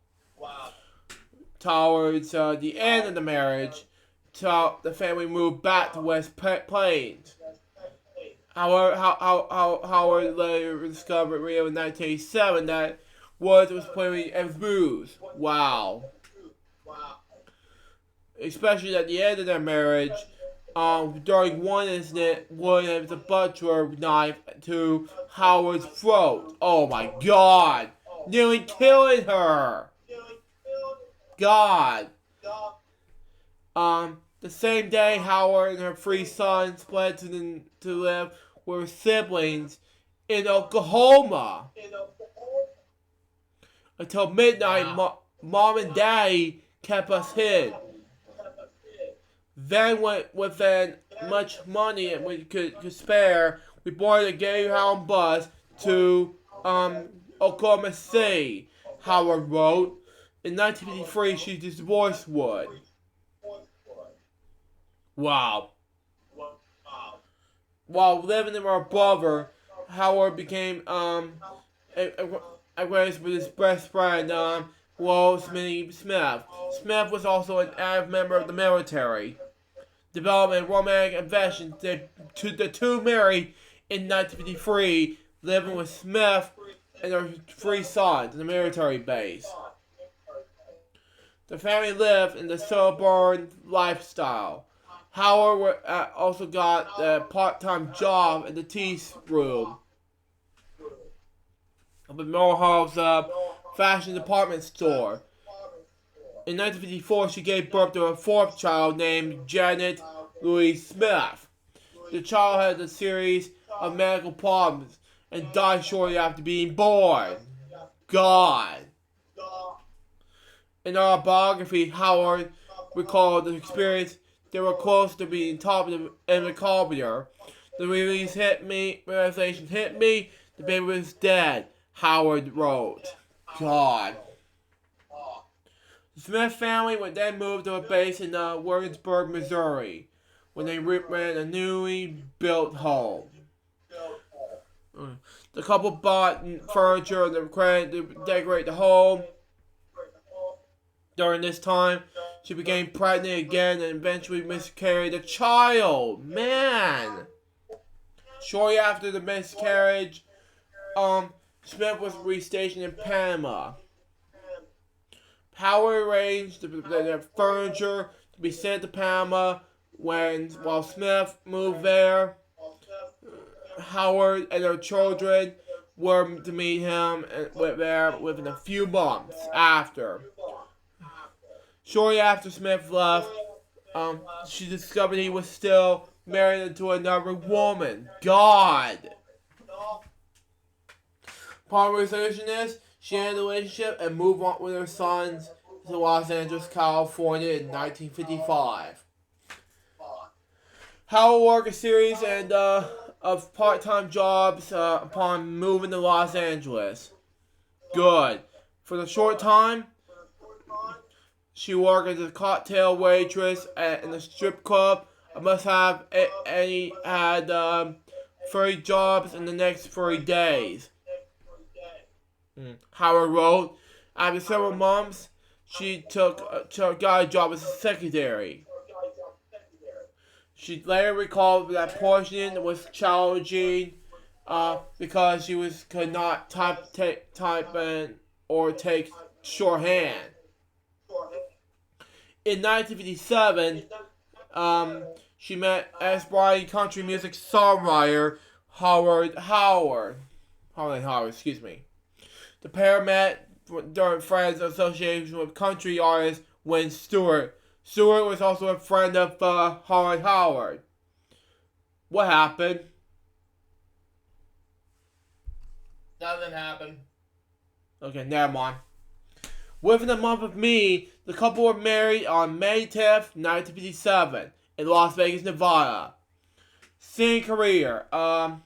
Towards the end of the marriage, the family moved back to West Plains. However, Howard later discovered in 1987 that Woods was playing as booze. Wow. Especially at the end of their marriage, during one incident, Wood had a butcher knife to Howard's throat. Oh my God! Nearly killing her! God. The same day, Howard and her 3 sons fled to live with siblings in Oklahoma. Until midnight, Mom and Daddy kept us hid. Then, with much money and we could spare, we boarded a Greyhound bus to Oklahoma City. Howard wrote. In 1953, she divorced Wood. Wow. While living with her brother, Howard became acquainted with his best friend, Will Smith. Smith was also an active member of the military. Developing romantic affection, the 2 married in 1953, living with Smith and their 3 sons in the military base. The family lived in the suburban lifestyle. Howard also got a part-time job in the tea room. of Mulhall's fashion department store. In 1954, she gave birth to a fourth child named Janet Louise Smith. The child had a series of medical problems and died shortly after being born. God. In our biography, Howard recalled the experience. They were close to being top in the corridor. The realization hit me. The baby was dead. Howard wrote. God. The Smith family would then move to a base in Williamsburg, Missouri, when they ran a newly built home. The couple bought furniture and credit to decorate the home. During this time, she became pregnant again and eventually miscarried a child. Man! Shortly after the miscarriage, Smith was restationed in Panama. Howard arranged the furniture to be sent to Panama while Smith moved there. Howard and her children were to meet him there within a few months after. Shortly after Smith left, she discovered he was still married to another woman. God! Upon resolution this, she ended the relationship and moved on with her sons to Los Angeles, California in 1955. Howard worked a series of part-time jobs upon moving to Los Angeles. Good. For the short time, she worked as a cocktail waitress in a strip club. I must have had 30 jobs in the next 30 days. Howard wrote, after several months, she got a job as a secretary. She later recalled that portion was challenging because she could not type in or take shorthand. In 1957, she met aspiring country music songwriter Howard Howard. The pair met during friends' association with country artist Wayne Stewart. Stewart was also a friend of Howard Howard. What happened? Nothing happened. Okay, never mind. Within a month of me, the couple were married on May 10th, 1957, in Las Vegas, Nevada. Singing career. In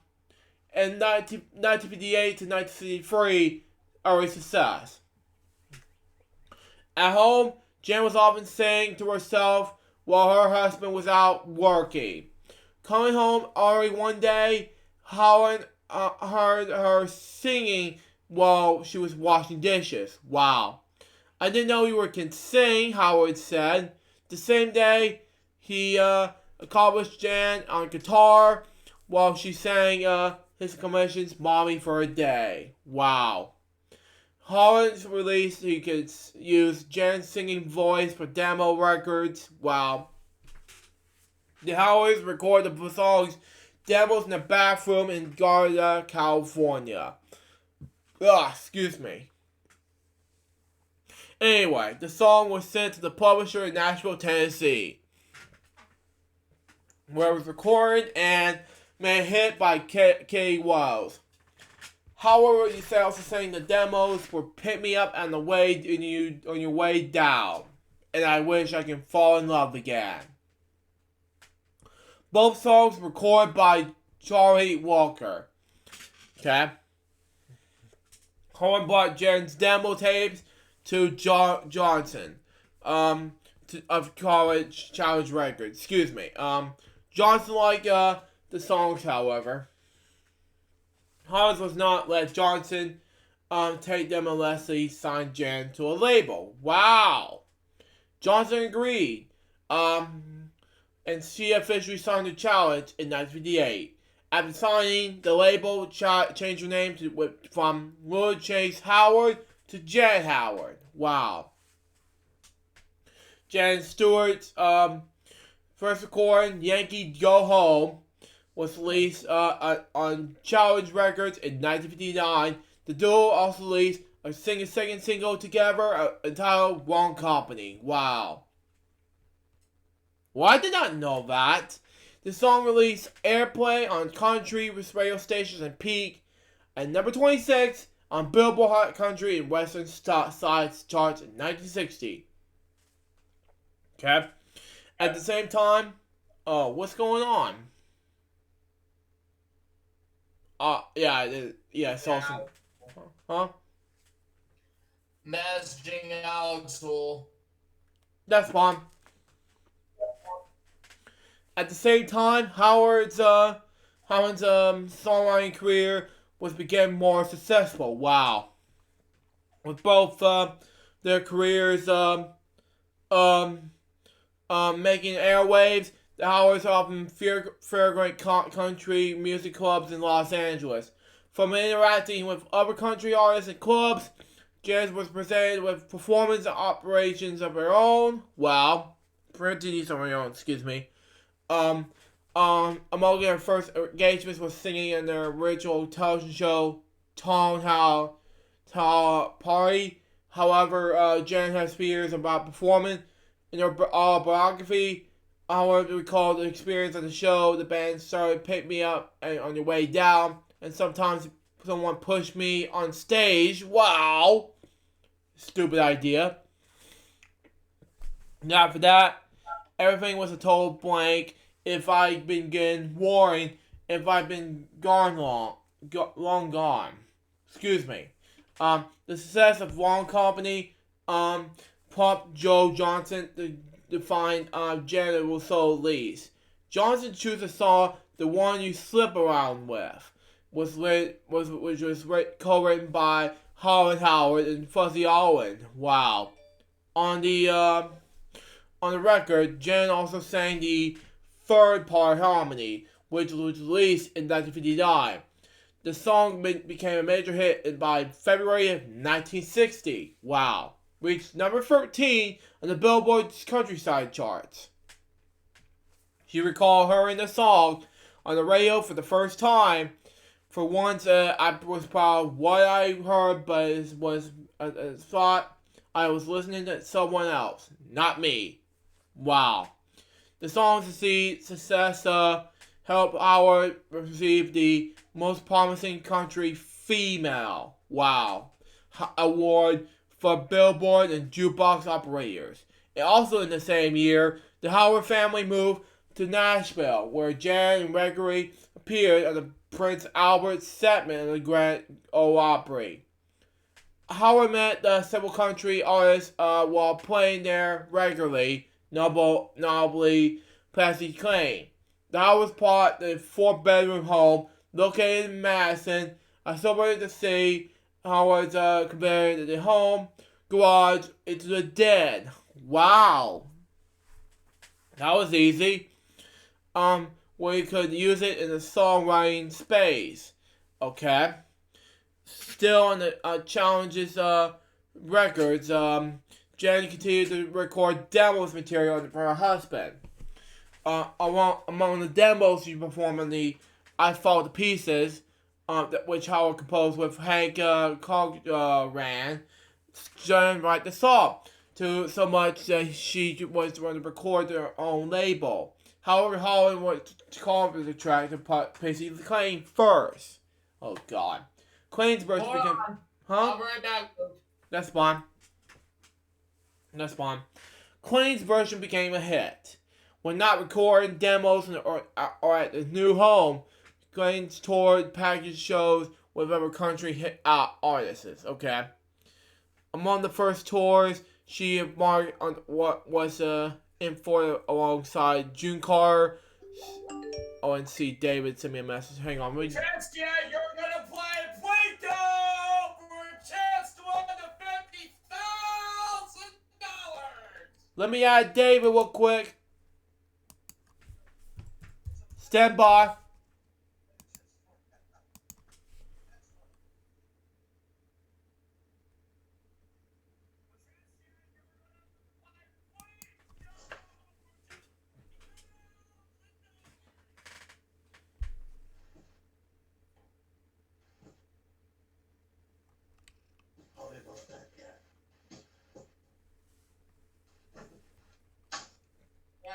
1958 to 1963, early success. At home, Jan was often saying to herself while her husband was out working. Coming home early one day, Howard heard her singing while she was washing dishes. Wow. I didn't know you can sing, Howard said. The same day, he accomplished Jan on guitar while she sang his commission's Mommy for a Day. Wow. Howard released he could use Jan's singing voice for demo records. Wow. The Howards recorded the song's demos in a bathroom in Garda, California. Excuse me. Anyway, the song was sent to the publisher in Nashville, Tennessee, where it was recorded and made a hit by Katie Wells. Howard also sang the demos for "Pick Me Up on Your Way Down" and "I Wish I Can Fall in Love Again." Both songs recorded by Charlie Walker. Okay. Howard bought Jan's demo tapes to Johnson of College Challenge Records. Excuse me. Johnson liked the songs, however. Howard was not let Johnson take them unless he signed Jan to a label. Wow. Johnson agreed. And she officially signed the challenge in 1958. After signing, the label changed her name from Lloyd Chase Howard to Jan Howard. Wow. Jan Stewart's first recording, Yankee Go Home, was released on Challenge Records in 1959. The duo also released a second single together entitled Wrong Company. Wow. Well, I did not know that. The song released airplay on country radio stations and peaked at number 26 on Billboard Hot Country and Western Sides charts in 1960. Okay? At the same time, what's going on? I saw some. Huh? Messaging Alex Tool. That's fine. At the same time, Howard's songwriting career was becoming more successful. Wow. With both their careers making airwaves, the Howards often fragrant country music clubs in Los Angeles. From interacting with other country artists and clubs, Jazz was presented with performance operations of her own. Wow. Entities of her own, excuse me. Among their first engagements was singing in their original television show, Town Hall Party. However, Jan has fears about performing. In her biography, Howard recalled the experience of the show. The band started pick me up on the way down, and sometimes someone pushed me on stage. Wow! Stupid idea. Now after that, everything was a total blank. If I'd been getting worried, if I'd been long gone. Excuse me. The success of Wrong Company, prompted Joe Johnson to find Janet Rousseau leads. Johnson chose a song, "The One You Slip Around With," which was co-written by Howard and Fuzzy Allen. Wow. On the record, Jen also sang the third part harmony, which was released in 1959. The song became a major hit by February of 1960. Wow. Reached number 13 on the Billboard's countryside charts. She recalled hearing the song on the radio for the first time. For once, I was proud of what I heard, but it was thought I was listening to someone else, not me. Wow. The song's success helped Howard receive the Most Promising Country Female award for Billboard and Jukebox Operators. And also in the same year, the Howard family moved to Nashville, where Jan and Gregory appeared on the Prince Albert segment of the Grand Ole Opry. Howard met several country artists while playing there regularly, notably Patsy Cline. The Howard's bought the 4-bedroom home located in Madison. I celebrated to see Howard's converted the home garage into the den. Wow. That was easy. Where you could use it in the songwriting space. Okay. Still on the Challenges records, Jen continued to record demos material for her husband. Among the demos she performed on the I Fall to Pieces, which Howard composed with Hank Cochran, Jen wrote the song so much that she was going to record her own label. However, Howard was to cover the track to put Patsy Cline first. Oh God. Clane's version became. Huh? I'll be right back. That's fine. Clane's version became a hit. When not recording demos or at his new home, Clane's toured package shows with other country hit artists. Okay. Among the first tours she embarked on what was in for alongside June Carter. Oh, and see, David sent me a message. Hang on. Chance, yeah, you're gonna play Plato for a chance to win the $50,000. Let me add David real quick. Stand by.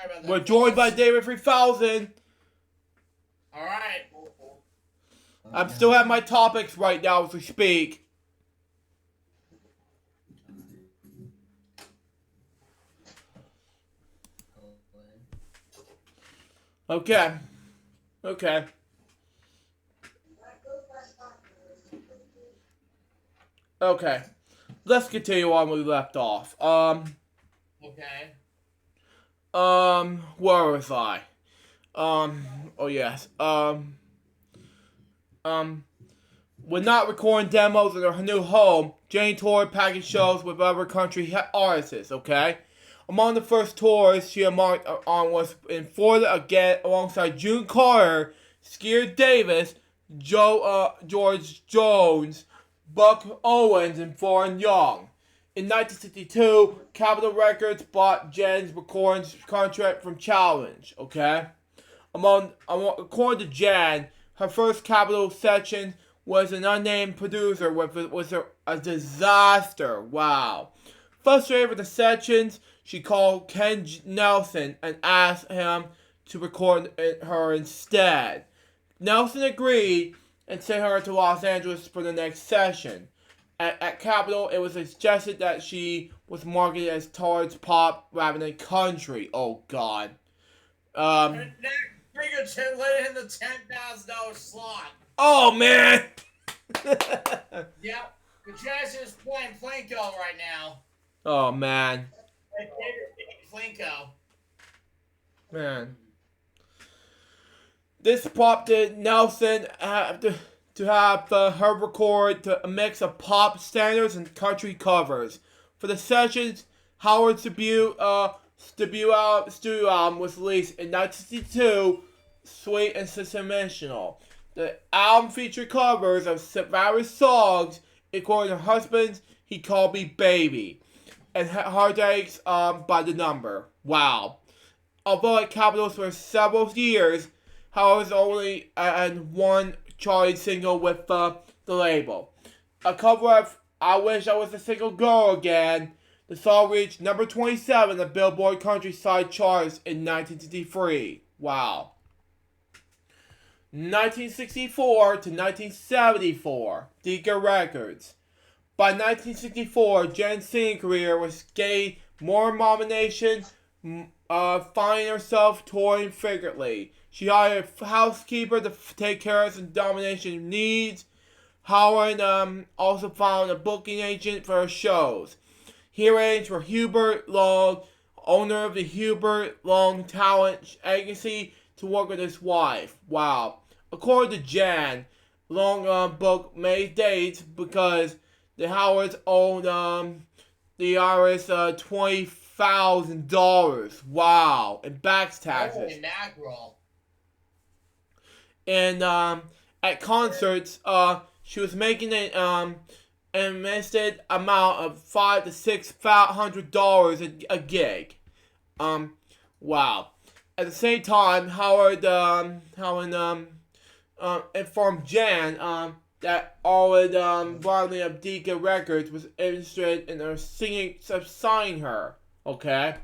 Sorry about that. We're joined by David 3000. All right. I'm still having my topics right now as we speak. Okay. Okay. Okay. Let's continue on where we left off. Okay. Where was I? Oh yes. When not recording demos in her new home, Jane toured package shows with other country artists, okay? Among the first tours she embarked on was in Florida again alongside June Carter, Skeer Davis, George Jones, Buck Owens, and Fawn Young. In 1962, Capitol Records bought Jen's recording contract from Challenge, okay? According to Jen, her first Capitol session was an unnamed producer was a disaster. Wow. Frustrated with the sessions, she called Ken Nelson and asked him to record her instead. Nelson agreed and sent her to Los Angeles for the next session. At Capitol, it was suggested that she was marketed as towards pop rather than country. Oh God. And then Fingertip let it in the $10,000 slot. Oh man. Yep. The Jazz is playing Plinko right now. Oh man. Plinko. Man. This prompted Nelson to have her record a mix of pop standards and country covers. For the sessions, Howard's debut studio album was released in 1962, Sweet and Sensational. The album featured covers of various songs, including her husband's He Called Me Baby, and Heartaches by the Number. Wow. Although at Capitol for several years, Howard's only one charted single with the label. A cover of I Wish I Was a Single Girl Again, the song reached number 27 on the Billboard Countryside charts in 1963. Wow. 1964 to 1974, Decca Records. By 1964, Jen's singing career was gained more nominations, finding herself touring frequently. She hired a housekeeper to take care of some domination needs. Howard also found a booking agent for her shows. He arranged for Hubert Long, owner of the Hubert Long Talent Agency, to work with his wife. Wow. According to Jan, Long booked May dates because the Howards owed the IRS $20,000. Wow. In back taxes. Holy mackerel. And at concerts, she was making an estimated amount of $500 to $600 a gig. Wow. At the same time, Howard informed Jan that Alwyn Barley of Decca Records was interested in her signing her. Okay,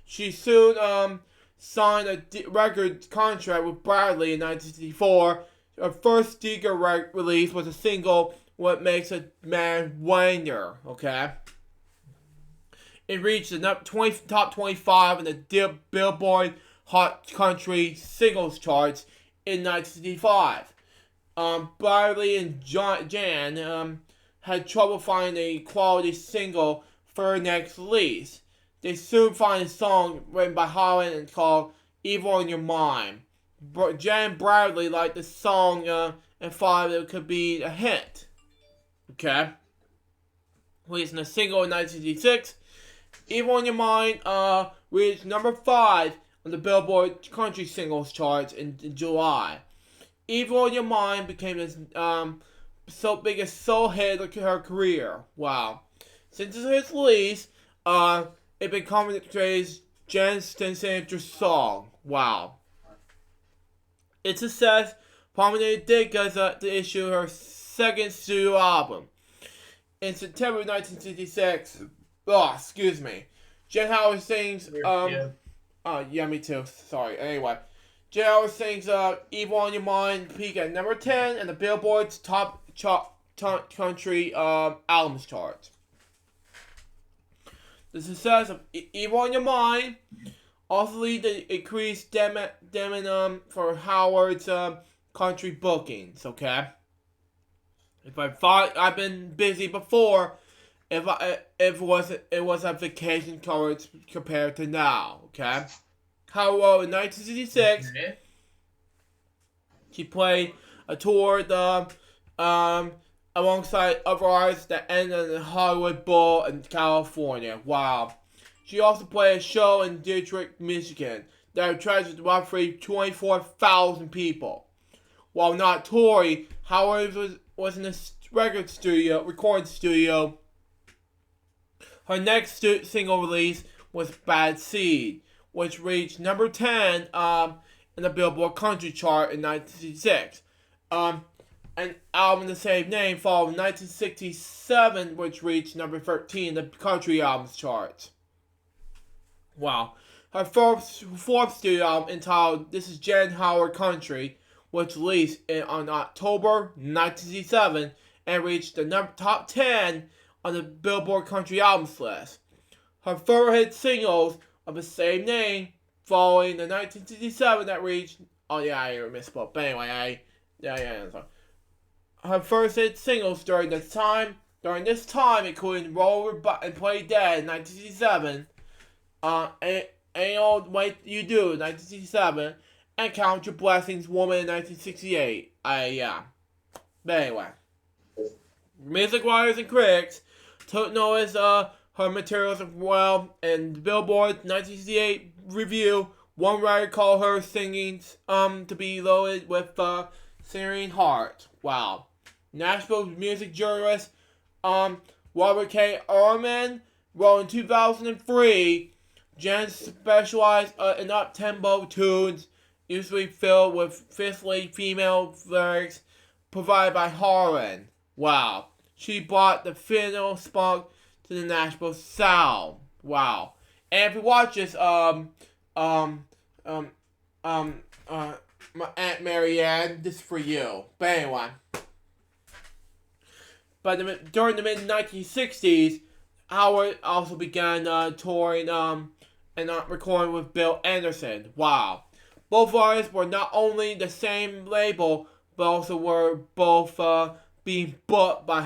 she soon signed a record contract with Bradley in 1964. Her first Decca release was a single, "What Makes a Man Wonder." Okay, it reached the top 25 in the Billboard Hot Country Singles charts in 1965. Bradley and Jan had trouble finding a quality single for her next release. They soon find a song written by Holland and called "Evil in Your Mind." Jan and Bradley liked the song and thought it could be a hit. Okay. Releasing a single in 1966, "Evil in Your Mind" reached number 5 on the Billboard Country Singles charts in July. "Evil in Your Mind" became his biggest solo hit of her career. Wow. Since its release, it became Jen's signature song. Wow. Its success prompted Decca to issue her second studio album. In September 1966, Jen Howard sings Yeah, me too. Sorry. Anyway, J.R. sings "Evil on Your Mind" peak at number 10 in the Billboard's top country albums chart. The success of "Evil on Your Mind" also lead to increased demand for Howard's country bookings. Okay. If I thought I've been busy before, if it was a vacation coverage compared to now. Okay. However, in 1966, Okay. she played a tour alongside other artists that ended in the Hollywood Bowl in California. Wow. She also played a show in Detroit, Michigan that attracted roughly 24,000 people. While not touring, Howard was in a recording studio. Her next single release was "Bad Seed," which reached number 10 in the Billboard Country Chart in 1966. An album the same name followed in 1967, which reached number 13 in the Country Albums Chart. Wow. Her fourth studio album, entitled "This Is Jan Howard Country," was released on October 1967 and reached the top 10 on the Billboard Country Albums list. Her further hit singles of the same name following the 1967 that reached... Oh yeah, I misspoke. But anyway, her first hit singles during this time including "Roll and Play Dead" in 1967, "Ain't All Way You Do" in 1967, and "Count Your Blessings, Woman" in 1968. Yeah. But anyway, music writers and critics took notice her materials as well. In the Billboard 1968 review, one writer called her singing to be loaded with serene heart. Wow. Nashville music journalist Robert K. Ehrman wrote in 2003, Jan specialized in up-tempo tunes, usually filled with fiercely female lyrics provided by Harlan. Wow. She brought the final spunk to the Nashville sound. Wow. And if you watch this, my Aunt Marianne, this is for you. But anyway. But during the mid-1960s, Howard also began touring and recording with Bill Anderson. Wow. Both artists were not only the same label, but also were both being booked by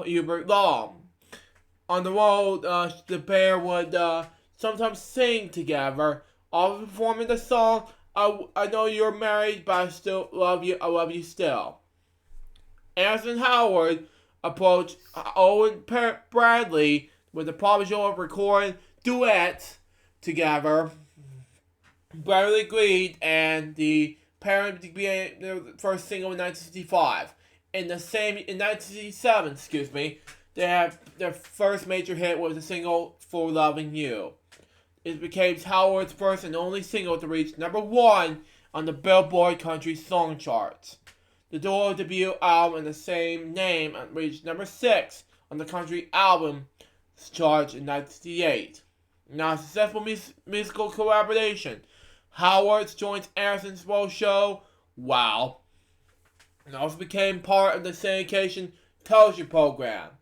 Hubert Long. On the road, the pair would sometimes sing together, often performing the song, I Know You're Married, but I Still Love You, I Love You Still. Anderson and Howard approached Owen Bradley with the proposition of recording duets together. Bradley agreed, and the pair began their first single in 1965. In 1967, they had their first major hit was the single "For Loving You." It became Howard's first and only single to reach number 1 on the Billboard Country Song Charts. The duo debut album in the same name reached number 6 on the Country Album Chart in 1968. Now, a successful musical collaboration. Howard joins Anderson's Row Show, Wow, and also became part of the syndication television program.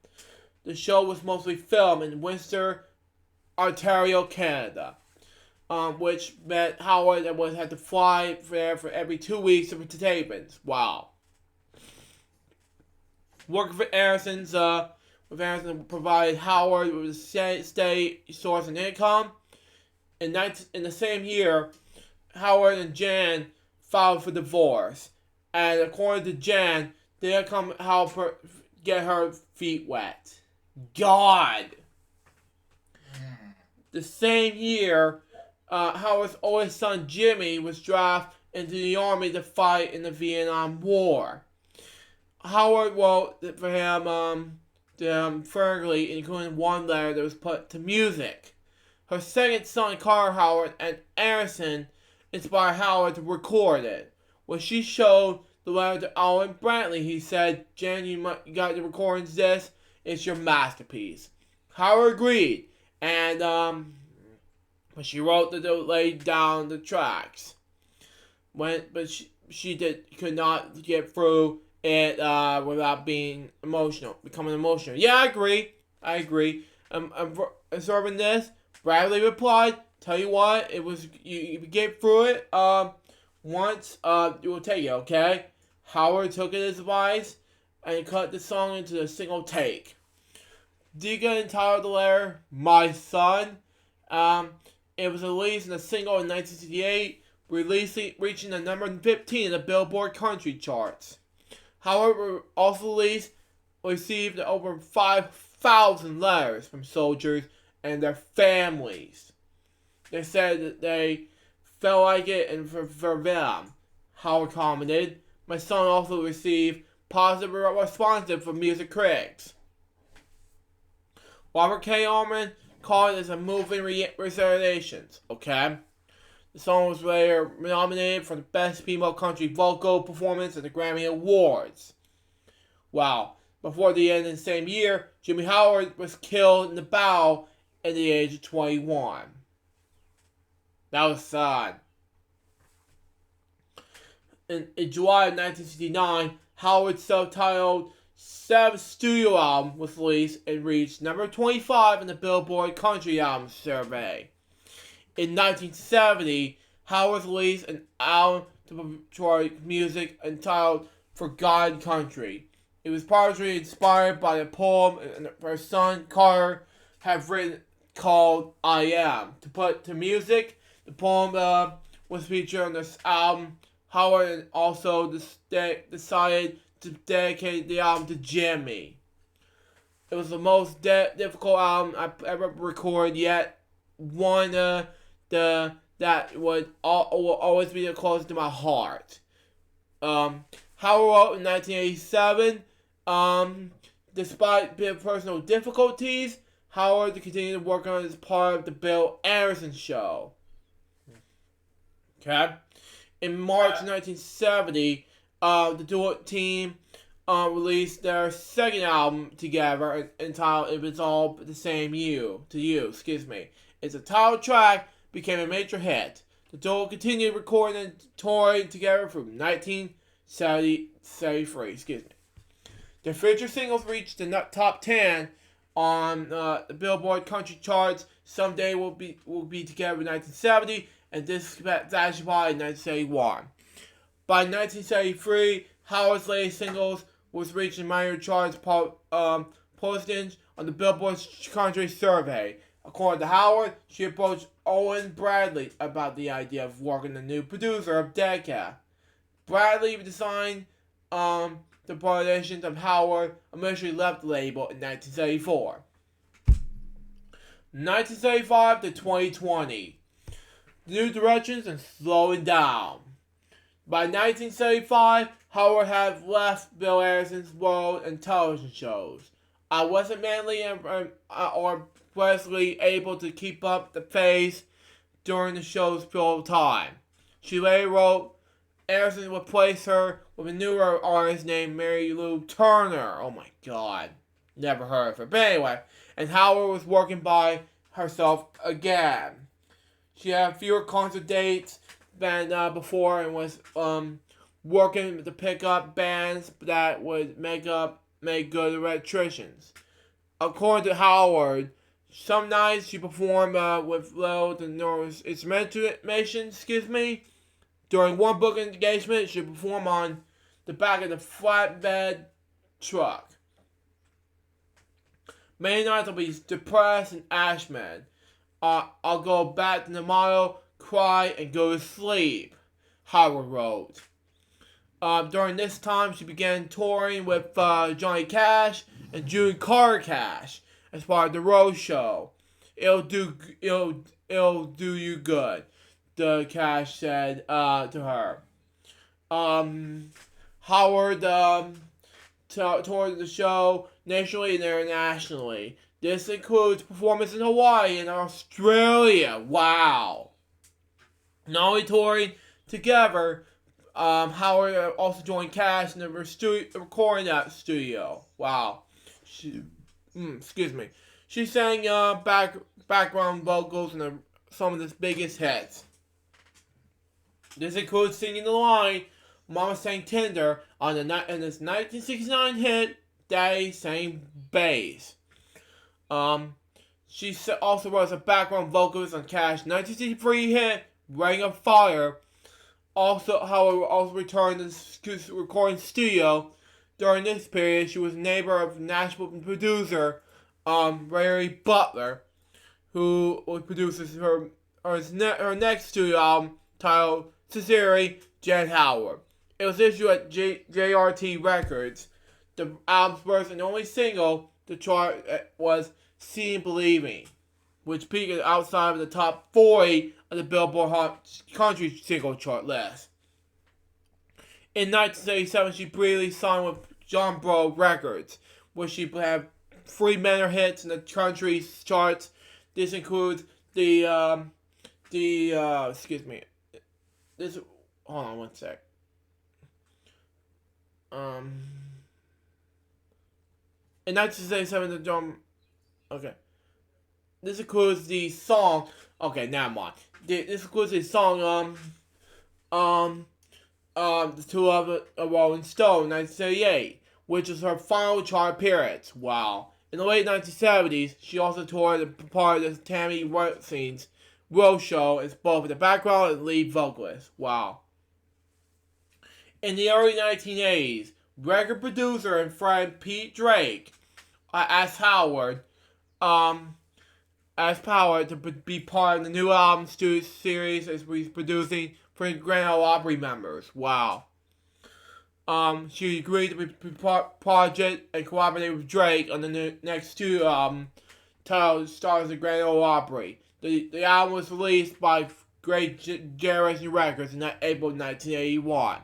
The show was mostly filmed in Windsor, Ontario, Canada, which meant Howard had to fly there for every 2 weeks for tapings. Wow. Working for Anderson provided Howard with a steady source of income. In the same year, Howard and Jan filed for divorce, and according to Jan, the income helped her get her feet wet. God! The same year, Howard's oldest son Jimmy was drafted into the army to fight in the Vietnam War. Howard wrote for him frequently, including one letter that was put to music. Her second son, Carter Howard, and Anderson inspired Howard to record it. When she showed the letter to Owen Brantley, he said, "Jan, you got the recordings this? It's your masterpiece." Howard agreed, and but she wrote laid down the tracks. She could not get through it without becoming emotional. Yeah, I agree. Observing this, Bradley replied, "Tell you what, it was you get through it. Once it will take you, okay?" Howard took his advice and cut the song into a single take. Diga entitled the letter "My Son." It was released in a single in 1968, reaching the number 15 in the Billboard country charts. Howard also received over 5,000 letters from soldiers and their families. They said that they felt like it, and for them, Howard commented, "My son also received positive responses from music critics." Robert K. Allman called it as a moving reservations, okay? The song was later nominated for the Best Female Country Vocal Performance at the Grammy Awards. Wow. Before the end of the same year, Jimmy Howard was killed in the battle at the age of 21. That was sad. In July of 1969, Howard's self-titled 7th studio album was released and reached number 25 in the Billboard Country Album Survey. In 1970, Howard released an album to portray music entitled "Forgotten Country." It was partially inspired by a poem her son Carter had written called "I Am." To put to music, the poem was featured on this album. Howard also decided to dedicate the album to Jimmy. It was the most difficult album I've ever recorded yet. One that will always be close to my heart. Howard wrote in 1987. Despite personal difficulties, Howard continued to work on as part of the Bill Anderson Show. Okay. In March 1970, the duo team released their second album together entitled "It Was All the Same to You." Excuse me. Its title track became a major hit. The duo continued recording and touring together from 1973. Excuse me. Their future singles reached the top 10 on the Billboard country charts. "Someday We'll Be Together" in 1970, and "This That's Why" in 1971. By 1973, Howard's latest singles was reaching minor charts postings on the Billboard Country Survey. According to Howard, she approached Owen Bradley about the idea of working the new producer of Decca. Bradley designed the productions of Howard initially left the label in 1974. 1975 to 2020. New directions and slowing down. By 1975, Howard had left Bill Anderson's world and television shows. I wasn't mentally or physically able to keep up the pace during the show's full time. She later wrote, Anderson replaced her with a newer artist named Mary Lou Turner. Oh my god. Never heard of her. But anyway, and Howard was working by herself again. She had fewer concert dates than before and was working to pick up bands that would make good electricians. According to Howard, some nights she performed with little to no instrumentation, During one booking engagement, she performed on the back of the flatbed truck. Many nights I'll be depressed and asthmatic. I'll go back to the motto, cry, and go to sleep, Howard wrote. During this time, she began touring with Johnny Cash and June Carter Cash as part of the Rose Show. It'll do you good, the Cash said to her. Howard toured the show nationally and internationally. This includes performances in Hawaii and Australia. Wow. Not only touring together, Howard also joined Cash in the recording that studio. Wow. She sang background vocals in the some of his biggest hits. This includes singing the line "Mama Sang Tender" in his 1969 hit "Daddy Sang Bass." She also was a background vocalist on Cash's 1963 hit "Ring of Fire." However, returned to the recording studio. During this period, she was a neighbor of Nashville producer Ray Butler, who produces her next studio album titled "Sincerely, Jan Howard." It was issued at JRT Records. The album's first and only single to chart was "Seeing Believing," which peaked outside of the top 40 of the Billboard Hot Country single chart list. In 1977, she briefly signed with John Bro Records, where she had 3 minor hits in the country charts. This includes hold on one sec. In 1977, this includes the song. Okay, never mind. This includes the song. The Two of a Rolling Stone, 1978, which is her final chart appearance. Wow. In the late 1970s, she also toured as part of the Tammy Wynette's Road Show as both the background and lead vocalist. Wow. In the early 1980s, record producer and friend Pete Drake asked Howard to be part of the new album studio series as he's producing for the Grand Ole Opry members. Wow. She agreed to be project and collaborate with Drake on the next studio album titled "Stars of the Grand Ole Opry." The album was released by Great Generation Records in April 1981.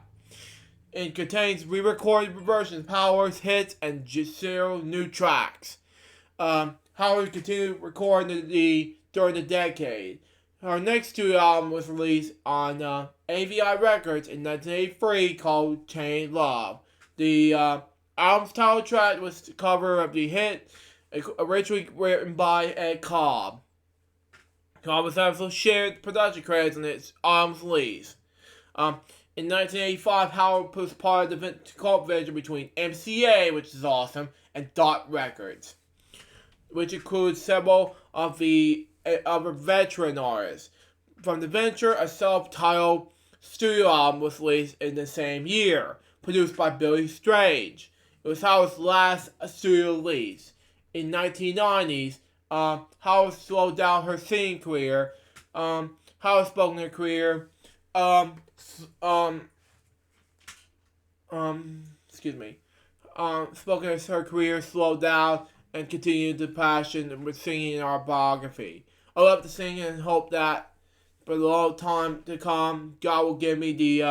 It contains re-recorded versions of Howard's hits and several new tracks. Howard continued recording during the decade. Her next studio album was released on AVI Records in 1983 called "Chain Love." The album's title track was the cover of the hit, originally written by Ed Cobb. Cobb was also shared production credits on its album's release. In 1985, Howard was part of the cult venture between MCA, which is awesome, and Dot Records, which includes several of the other veteran artists. From the venture, a self-titled studio album was released in the same year, produced by Billy Strange. It was Howard's last studio release. In 1990s, Howard slowed down her singing career. Howard spoke in her career. Spoken as her career slowed down and continued the passion with singing in our biography. I love to sing and hope that for a long time to come, God will give me the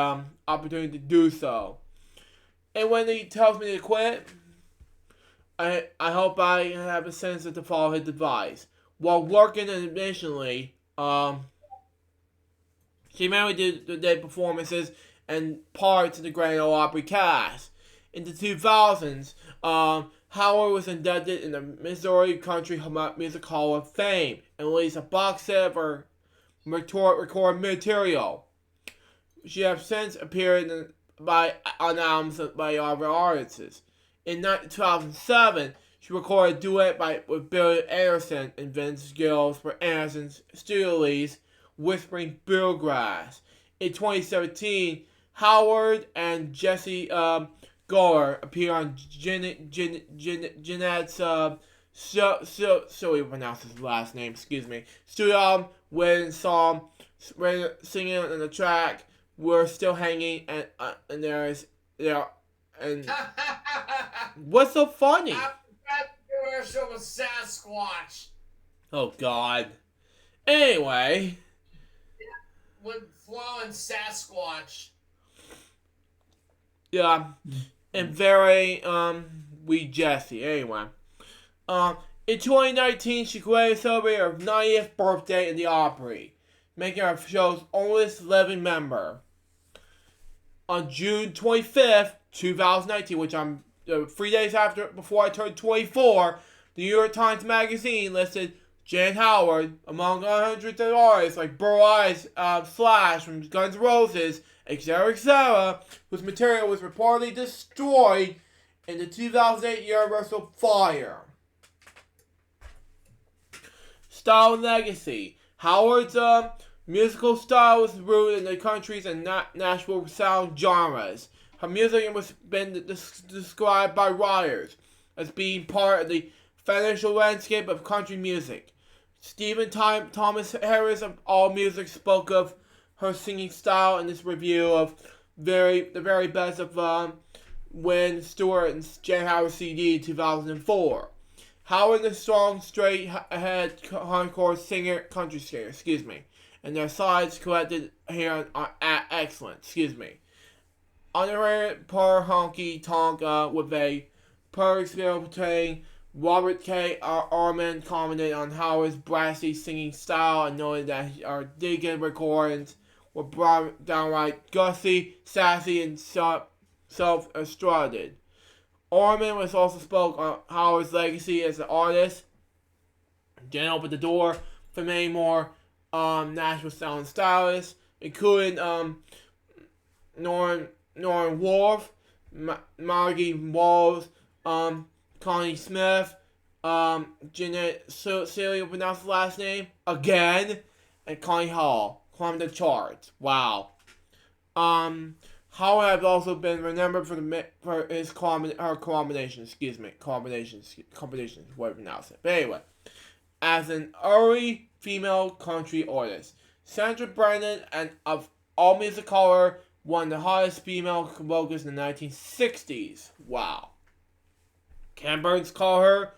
opportunity to do so. And when He tells me to quit, I hope I have a sense to follow His advice. While working internationally, she mainly did the day performances and parts in the Grand Ole Opry cast. In the 2000s, Howard was inducted in the Missouri Country Music Hall of Fame and released a box set of her recorded material. She has since appeared on albums by other artists. In 2007, she recorded a duet with Billy Anderson and Vince Gills for Anderson's studio release, "Whispering Bluegrass." In 2017, Howard and Jesse Gore appear on Jeanette's so we pronounce his last name, studio album when singing on the track "We're Still Hanging" and what's so funny? Commercial with Sasquatch. Oh God. Anyway. With Flo and Sasquatch. Yeah. And very wee Jessie. Anyway. In 2019, she celebrated her 90th birthday in the Opry, making her the show's oldest living member. On June 25th, 2019, which I'm 3 days before I turned 24, the New York Times Magazine listed Jan Howard, among hundreds of artists like Burl Ives, Slash from Guns N' Roses, etc., whose material was reportedly destroyed in the 2008 Universal fire. Style and legacy. Howard's musical style was rooted in the country's and Nashville sound genres. Her music has been described by writers as being part of the financial landscape of country music. Stephen Thomas Harris of AllMusic spoke of her singing style in this review of the very best of Wynn Stewart and Jan Howard CD in 2004. Howard is a strong, straight-ahead hardcore singer, country singer, and their sides collected here are excellent, Honorary per honky tonk with a per scale portraying Robert K. Arman commented on Howard's brassy singing style and noted that her Deacon recordings were downright gussy, sassy, and self-asserted. Orman was also spoke on Howard's legacy as an artist. Jan opened the door for many more Nashville sound stylists, including Norman Wolf, Margie Walls, Connie Smith, Jeanette Celia pronounced the last name again, and Connie Hall climbed the charts. Wow. Howard has also been remembered for his combinations, whatever pronounce it. But anyway, as an early female country artist, Sandra Brennan and of AllMusic Color won the hottest female vocalist in the 1960s. Wow. Ken Burns called her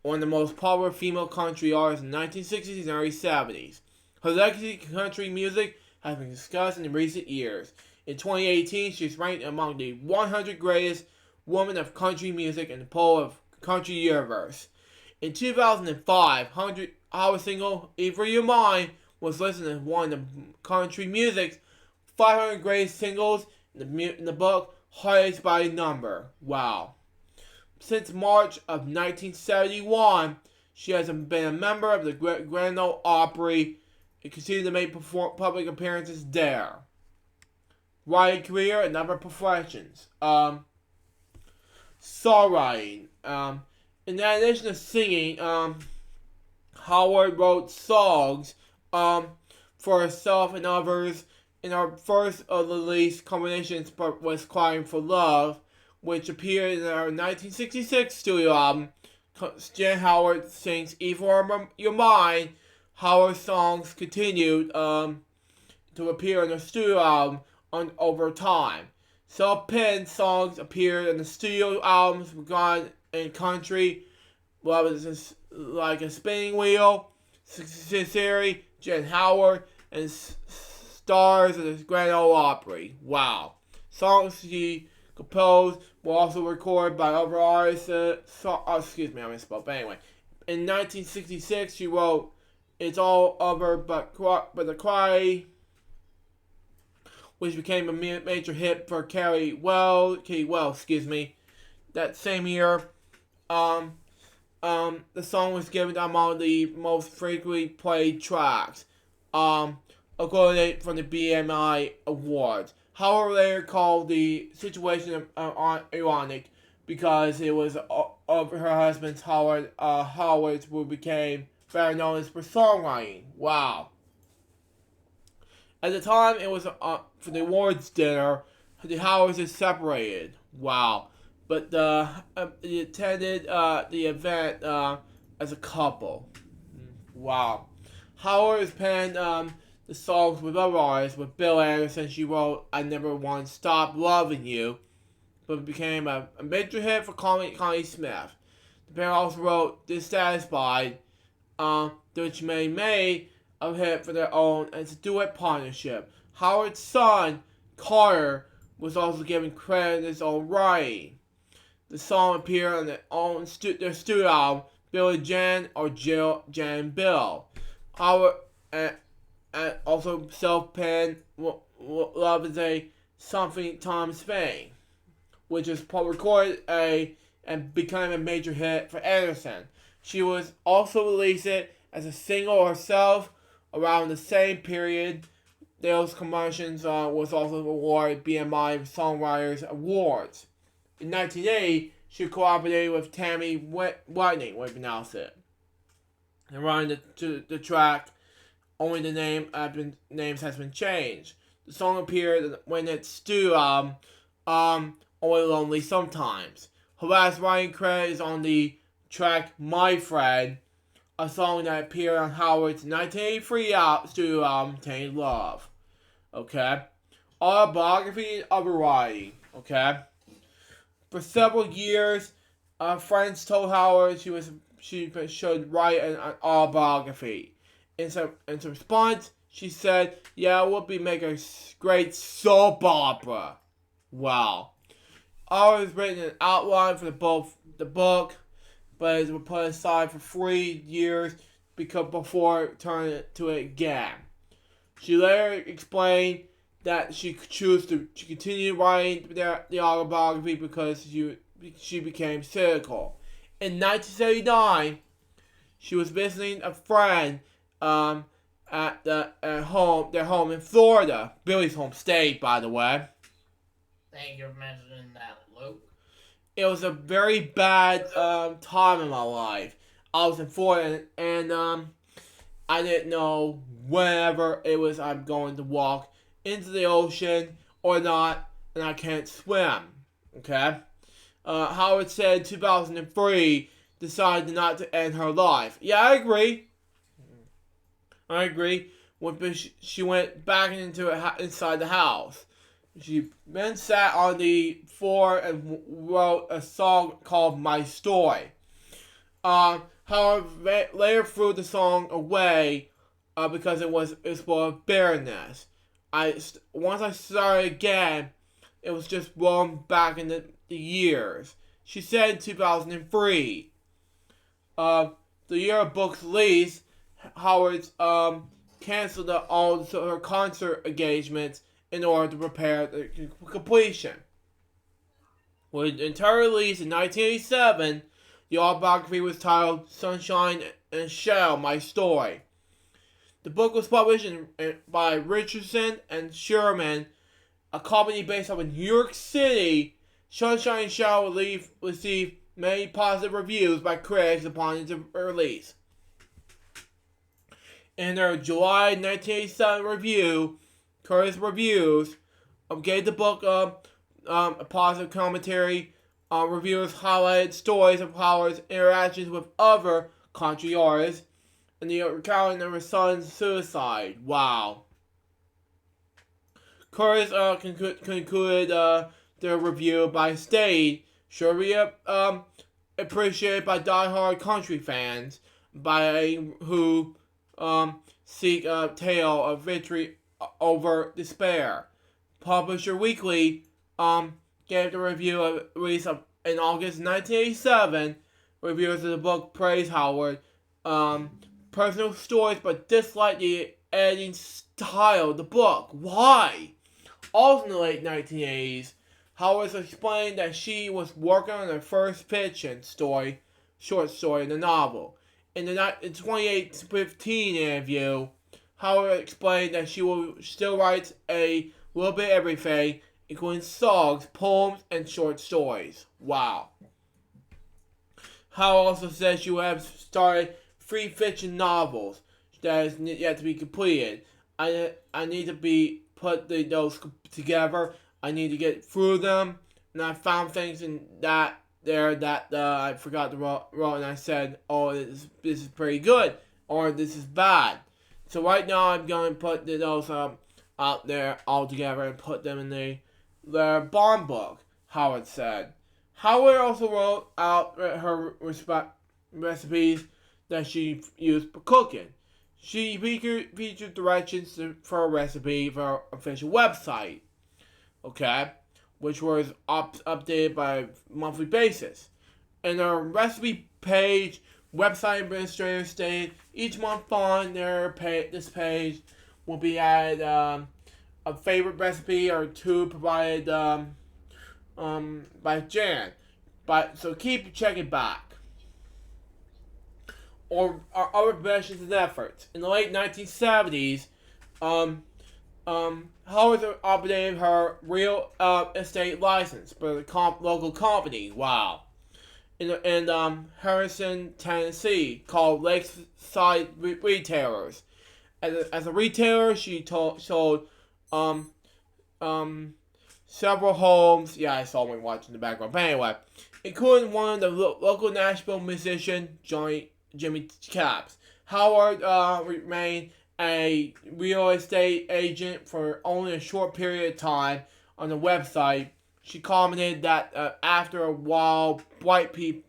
one of the most popular female country artists in the 1960s and early 70s. Her legacy in country music has been discussed in recent years. In 2018, she was ranked among the 100 greatest women of country music in the poll of Country Universe. In 2005, Howard's single, "Eat for Your Mind," was listed as one of the country music's 500 greatest singles in the book Highest by Number. Wow. Since March of 1971, she has been a member of the Grand Ole Opry and continued to make public appearances there. Writing career and other professions. Songwriting. In addition to singing, Howard wrote songs for herself and others. In her first release combination was Crying for Love, which appeared in her 1966 studio album. Jan Howard sings "Eat for Your Mind." Howard's songs continued to appear in her studio album over time. Self-penned songs appeared in the studio albums regarding in country, like a spinning wheel, Sincerely, Jan Howard, and stars of the Grand Ole Opry. Wow. Songs she composed were also recorded by other artists. I misspoke. But anyway, in 1966, she wrote "It's All Over But the Cry," which became a major hit for Katie Wells. That same year, the song was given among the most frequently played tracks, according from the BMI Awards. Howard later called the situation ironic because it was of her husband's Howard's who became better known as for songwriting. Wow. At the time, it was for the awards dinner. The Howards is separated. Wow. But they attended the event as a couple. Wow. Howard has penned the songs with other artists. With Bill Anderson, she wrote "I Never Want to Stop Loving You," but it became a major hit for Connie Smith. The pair also wrote "Dissatisfied," which made a hit for their own as a duet partnership. Howard's son, Carter, was also given credit in his own writing. The song appeared on their studio album, Billy Jan or Jill, Jan and Bill. Howard also self-penned "Love Is a Something Time Spain," which was recorded and became a major hit for Anderson. She was also released it as a single herself. Around the same period, those commissions was also awarded BMI Songwriters Awards. In 1980, she cooperated with Tammy Whitney, way to pronounce it, and running the track. Only the names has been changed. The song appeared when it's Stu Only Lonely Sometimes. Her last writing credit is on the track My Friend, a song that appeared on Howard's 1983 studio album, Tainted Love. Okay? Autobiography of variety. Okay? For several years, friends told Howard she should write an autobiography. In response, she said, "Yeah, it would be make a great soap opera." Wow. Howard has written an outline for the book, but it was put aside for 3 years before turning it to it again. She later explained that she chose to continue writing the autobiography because she became cynical. In 1979, she was visiting a friend at their home in Florida, Billy's home state, by the way. Thank you for mentioning that, Luke. It was a very bad time in my life. I was in Florida and I didn't know whenever it was I'm going to walk into the ocean or not, and I can't swim. Okay? Howard said 2003 decided not to end her life. Yeah, I agree. She went back inside the house. She then sat on the floor and wrote a song called My Story. Howard later threw the song away because it was full of barrenness. Once I started again, it was just rolling back in the years. She said in 2003, the year of book's release, Howard's canceled all her concert engagements in order to prepare the completion. With entire release in 1987, the autobiography was titled Sunshine and Shell, My Story. The book was published by Richardson and Sherman, a company based out of New York City. Sunshine and Shell received many positive reviews by critics upon its release. In their July 1987 review, Curtis Reviews gave the book a positive commentary. Reviewers highlighted stories of Howard's interactions with other country artists and the recounting of her son's suicide. Wow. Curtis concluded their review by stating, "Sure be appreciated by die-hard country fans who seek a tale of victory over despair." Publisher Weekly gave the review a release in August 1987. Reviewers of the book praised Howard personal stories but disliked the editing style of the book. Why? Also in the late 1980s, Howard explained that she was working on her first fiction short story in the novel. In the 2015 interview, Howard explained that she still writes a little bit everything, including songs, poems, and short stories. Wow. Howard also said she would have started 3 fiction novels that is yet to be completed. I need to put those together. I need to get through them, and I found things in that I forgot to write, and I said, "Oh, this is pretty good," or "This is bad." So right now I'm going to put those out there all together and put them in their bond book, Howard said. Howard also wrote out her recipes that she used for cooking. She featured directions for a recipe for her official website, okay, which was updated by monthly basis. In her recipe page, website administrator stated each month on this page will be added a favorite recipe or 2 provided by Jan. So keep checking back. or other professions and efforts. In the late 1970s, Howard obtained her real estate license for the local company. Wow. In Harrison, Tennessee, called Lakeside Retailers. As a retailer, she sold several homes. Yeah, I saw one watching the background. But anyway, including one of the local Nashville musician, Jimmy Caps. Howard remained a real estate agent for only a short period of time. On the website, she commented that after a while, people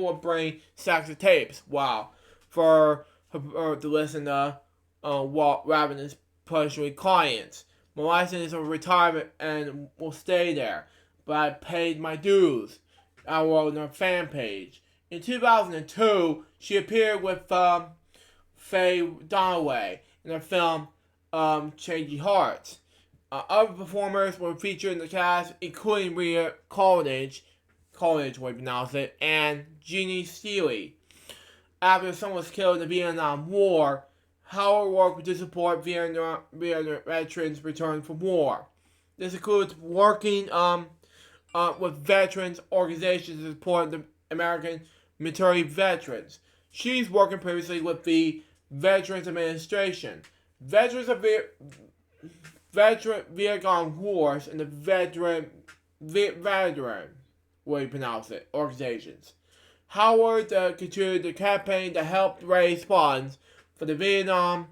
would bring stacks of tapes. Wow, for her to listen to Walt Ravenous pushing clients. My license is a retirement and will stay there, but I paid my dues. I wrote on her fan page. In 2002, she appeared with Faye Dunaway in the film Changing Hearts. Other performers were featured in the cast, including Rhea Coolidge, way to pronounce it, and Jeannie Steele. After someone was killed in the Vietnam War, Howard worked to support Vietnam veterans returned from war. This includes working with veterans organizations to support the American military veterans. She's working previously with the Veterans Administration, Veterans of Vietnam Wars, and the Veteran, way you pronounce it, organizations. Howard contributed the campaign that helped raise funds for the Vietnam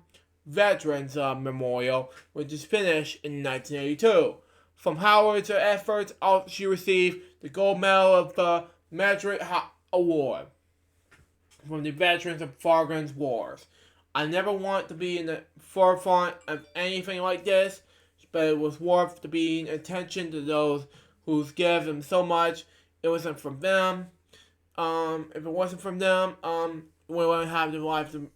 Veterans Memorial, which is finished in 1982. From Howard's efforts, she received the gold medal of the Merit Award from the Veterans of Falklands Wars. I never want to be in the forefront of anything like this, but it was worth to being attention to those who give them so much. It wasn't from them. If it wasn't from them, we wouldn't have the life to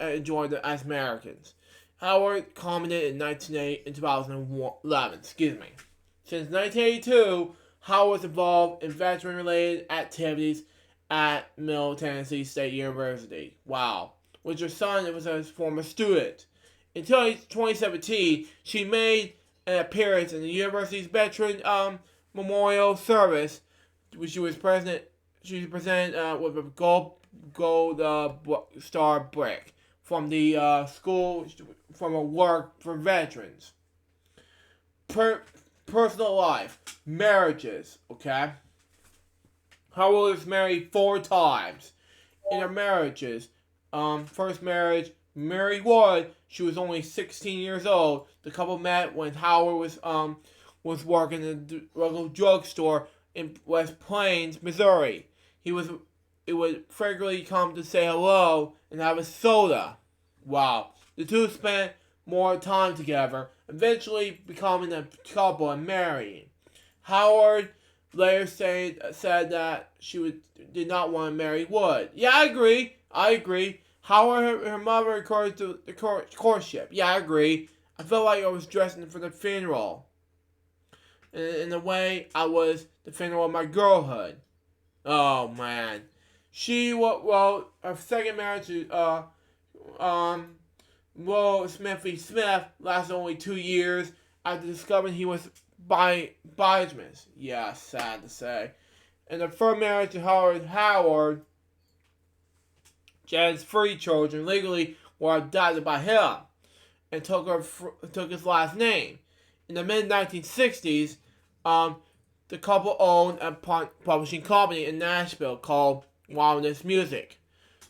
enjoy as Americans. Howard commented in 2011. Since 1982, Howard was involved in veteran-related activities at Middle Tennessee State University. Wow. With her son, was a former student. Until 2017, she made an appearance in the university's Veteran Memorial Service, which she was presented with a gold star brick from the school, from a work for veterans. Personal life, marriages, okay? Howard was married 4 times. In her marriages, first marriage, Mary Wood, she was only 16 years old. The couple met when Howard was working in the local drugstore in West Plains, Missouri. It would frequently come to say hello and have a soda. Wow. The two spent more time together, eventually becoming a couple and marrying. Howard later said that she did not want to marry Wood. Yeah, I agree. Howard, her mother encouraged the courtship. Yeah, I agree. I felt like I was dressing for the funeral. In a way, I was the funeral of my girlhood. Oh, man. Her second marriage to, Smithy Smith lasted only 2 years after discovering he was biased. Yeah, sad to say. And the third marriage to Howard, Jan's 3 children legally were adopted by him and took his last name. In the mid-1960s, the couple owned a publishing company in Nashville called Wilderness Music.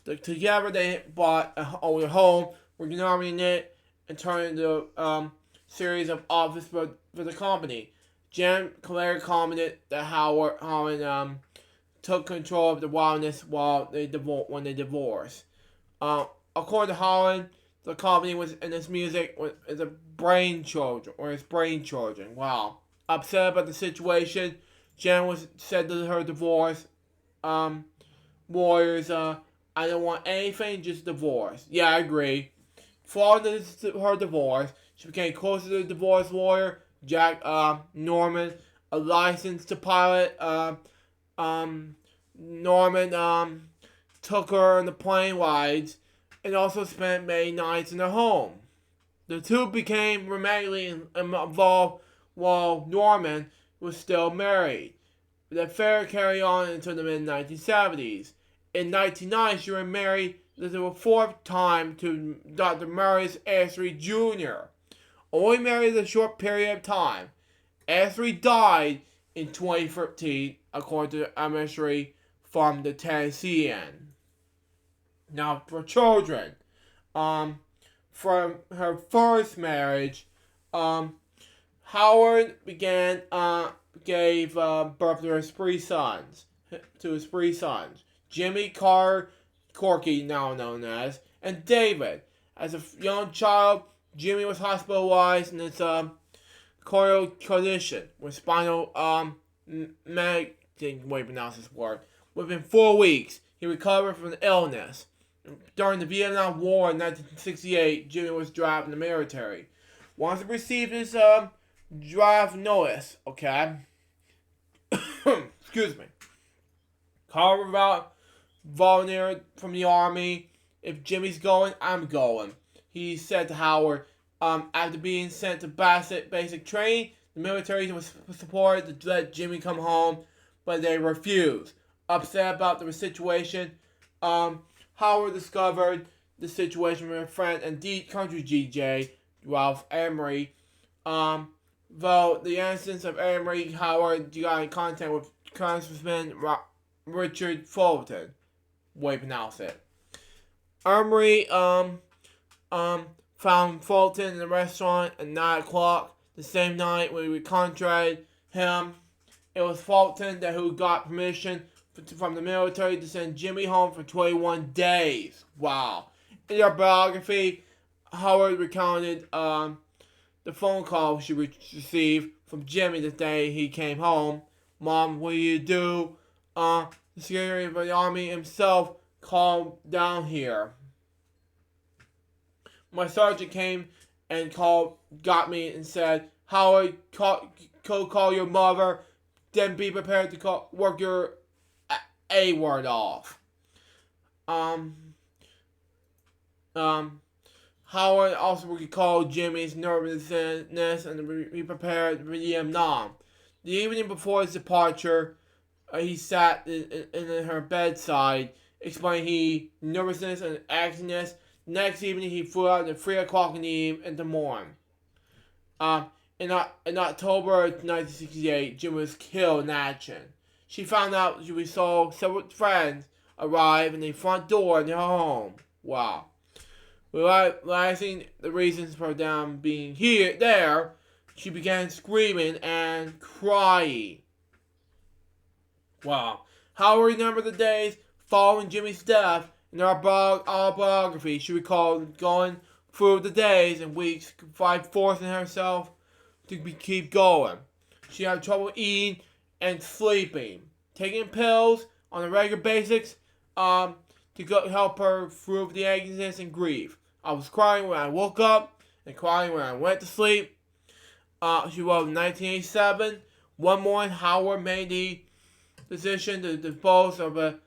Together, they bought a home, renovating it, and turned it into a series of offices for the company. Jan later commented that Howard took control of the Wilderness when they divorced. According to Holland, the company was in his music as his brainchildren. Wow. Upset about the situation, Jan said to her divorce lawyers, I don't want anything, just divorce. Yeah, I agree. Following her divorce, she became closer to the divorce lawyer, Jack Norman, a licensed pilot Norman took her on the plane rides and also spent many nights in their home. The two became romantically involved while Norman was still married. The affair carried on until the mid-1970s. In 1990, she was married the fourth time to Dr. Marius Ashley Jr., only married a short period of time. Ashley died in 2013, according to a mystery from the Tennessean. Now, for children, from her first marriage, Howard gave birth to his three sons. Jimmy, Carter, Corky, now known as, and David. As a young child, Jimmy was hospitalized in his corneal condition with spinal Within 4 weeks, he recovered from the illness. During the Vietnam War in 1968, Jimmy was drafted in the military. Once he received his draft notice, excuse me, Carter volunteered from the Army. If Jimmy's going, I'm going, he said to Howard. After being sent to basic training, the military was supported to let Jimmy come home, but they refused. Upset about the situation, Howard discovered the situation with a friend and country DJ, Ralph Emery. Though the instance of Emery, Howard got in contact with Congressman Richard Fulton. Way to pronounce it. Emery found Fulton in the restaurant at 9 o'clock the same night when we contracted him. It was Fulton who got permission from the military to send Jimmy home for 21 days. Wow. In their biography, Howard recounted the phone call she received from Jimmy the day he came home. Mom, what do you do? The Secretary of the Army himself called down here. My sergeant came and got me and said, Howard, call your mother, then be prepared to work your A word off. Howard also recalled Jimmy's nervousness and be prepared for Vietnam. The evening before his departure, he sat in her bedside, explaining nervousness and anxiousness. Next evening, he flew out at 3 o'clock in the morning. In October of 1968, Jim was killed in action. She found out we saw several friends arrive in the front door in their home. Wow. Realizing the reasons for them being there, she began screaming and crying. Wow. Howard remembered the days following Jimmy's death. In her autobiography, she recalled going through the days and weeks by forcing herself to keep going. She had trouble eating and sleeping, taking pills on a regular basis to help her through the anxiousness and grief. I was crying when I woke up and crying when I went to sleep. She wrote in 1987, one morning Howard made the decision to dispose of her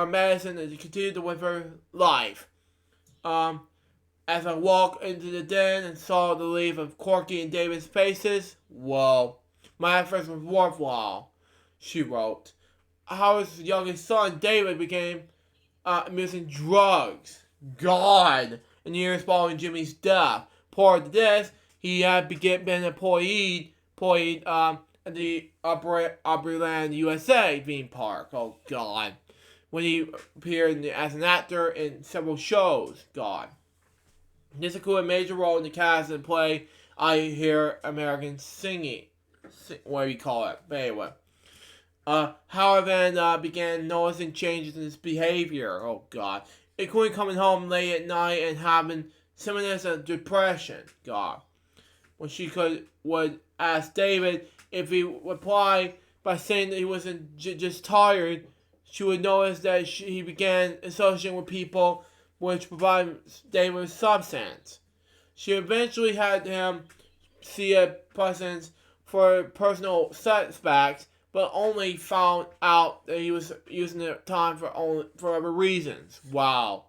medicine and to continue with her life. As I walked into the den and saw the relief of Corky and David's faces, whoa, my efforts were worthwhile, she wrote. Howard's youngest son, David, became using drugs. God! In the years following Jimmy's death. Prior to this, he had been employed at the Opryland USA theme park. Oh, God. When he appeared as an actor in several shows. God. This included a major role in the cast and play I Hear American Singing. What do you call it? But anyway. Howard then began noticing changes in his behavior. Oh, God. Including coming home late at night and having symptoms of depression. God. When she would ask David if he replied by saying that he wasn't just tired, she would notice that he began associating with people which provided David with substance. She eventually had him see a presence for personal setbacks but only found out that he was using the time for other reasons. Wow.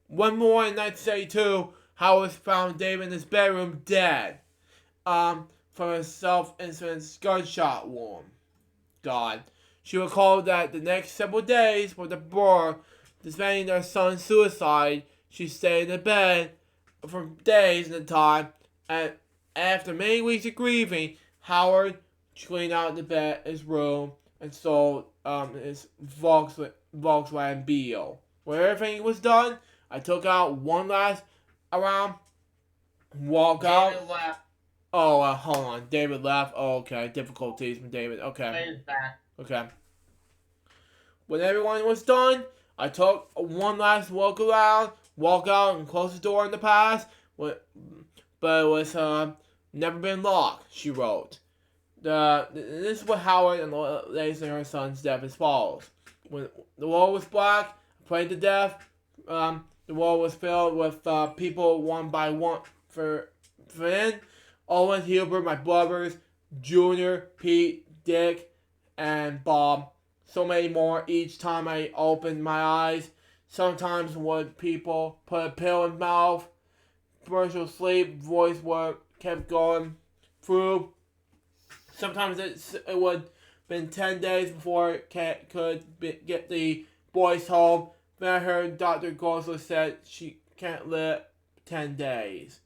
One more in 1972, Howard found David in his bedroom dead. From a self-inflicted gunshot wound. God. She recalled that the next several days were the blur, suspecting their son's suicide. She stayed in bed for days at a time, and after many weeks of grieving, Howard cleaned out his room and sold his Volkswagen Beetle. When everything was done, I took out one last around, walk out. David left. Oh, hold on. David left. Oh, okay. Difficulties with David. Okay. He's back. Okay. When everyone was done, I took one last walk around, walk out, and close the door in the past. But it was never been locked. She wrote. This is what Howard and Lacey and her son's death as follows. When the world was black, I prayed to death. The world was filled with people one by one for in. Owen, Hilbert, my brothers, Junior, Pete, Dick, and Bob. So many more each time I opened my eyes. Sometimes when people put a pill in mouth, partial sleep, voice work kept going through. Sometimes it would been 10 days before it could get the boys home. Then I heard Dr. Gosler said she can't live 10 days.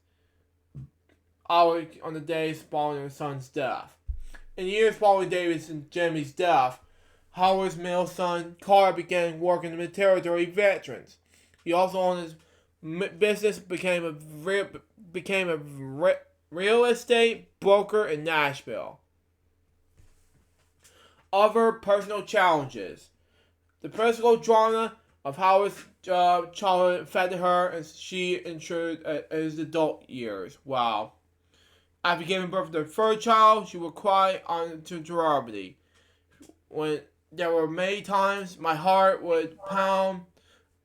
Hours on the days following her son's death. In the years following David's and Jimmy's death, Howard's middle son, Carl, began working with military veterans. He also owned his business, became a real estate broker in Nashville. Other personal challenges. The personal drama of Howard's childhood affected her as she entered his adult years. Wow. After giving birth to her third child, she would cry onto gravity. When there were many times my heart would pound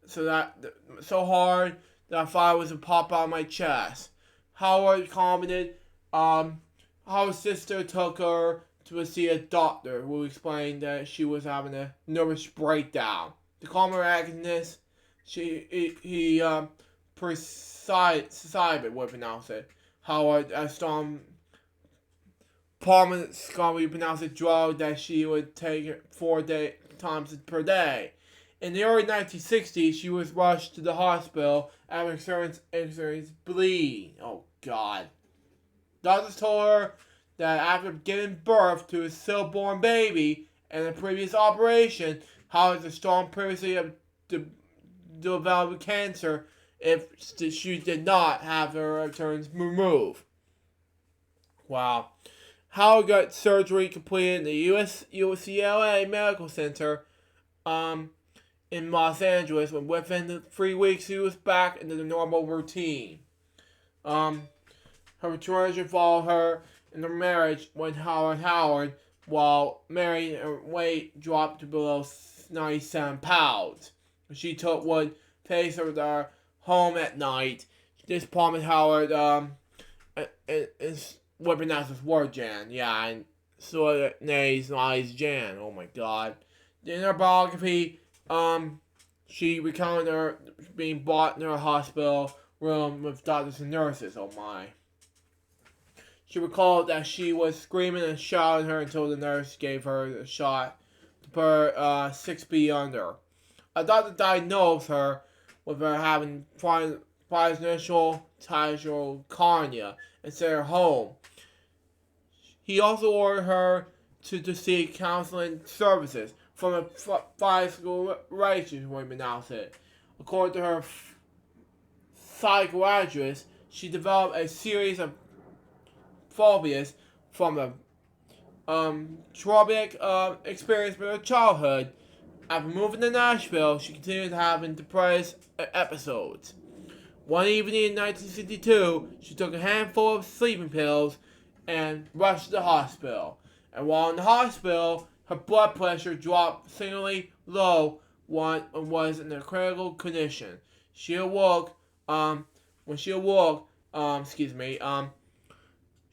so hard that I thought it was to pop out of my chest. Howard commented, Howard's sister took her to see a doctor who explained that she was having a nervous breakdown. To calm her agonies, he prescribed what pronounce it. Howard strong prominent scholarly pronounced a drug that she would take 4 times per day. In the early 1960s, she was rushed to the hospital after experiencing bleeding. Oh God. Doctors told her that after giving birth to a stillborn baby and a previous operation, Howard had a strong previously of developed cancer if she did not have her returns removed. Wow. Howard got surgery completed in the UCLA Medical Center in Los Angeles, and within 3 weeks he was back into the normal routine. Her return followed her in the marriage when Howard, while married, her weight dropped to below 97 pounds. She would face her to home at night. This promised Howard is what pronounced as word Jan. Yeah, and so nays lies Jan. Oh my God. In her biography, she recounted her being brought in her hospital room with doctors and nurses. Oh my. She recalled that she was screaming and shouting her until the nurse gave her a shot to put her 6 feet under. A doctor diagnosed her with her having initial tachycardia and sent her home. He also ordered her to seek counseling services from a psychiatrist, would pronounce it. According to her psychiatrist, she developed a series of phobias from a traumatic experience with her childhood. After moving to Nashville, she continued having depressed episodes. One evening in 1962, she took a handful of sleeping pills and rushed to the hospital. And while in the hospital, her blood pressure dropped singularly low and was in a critical condition. She awoke,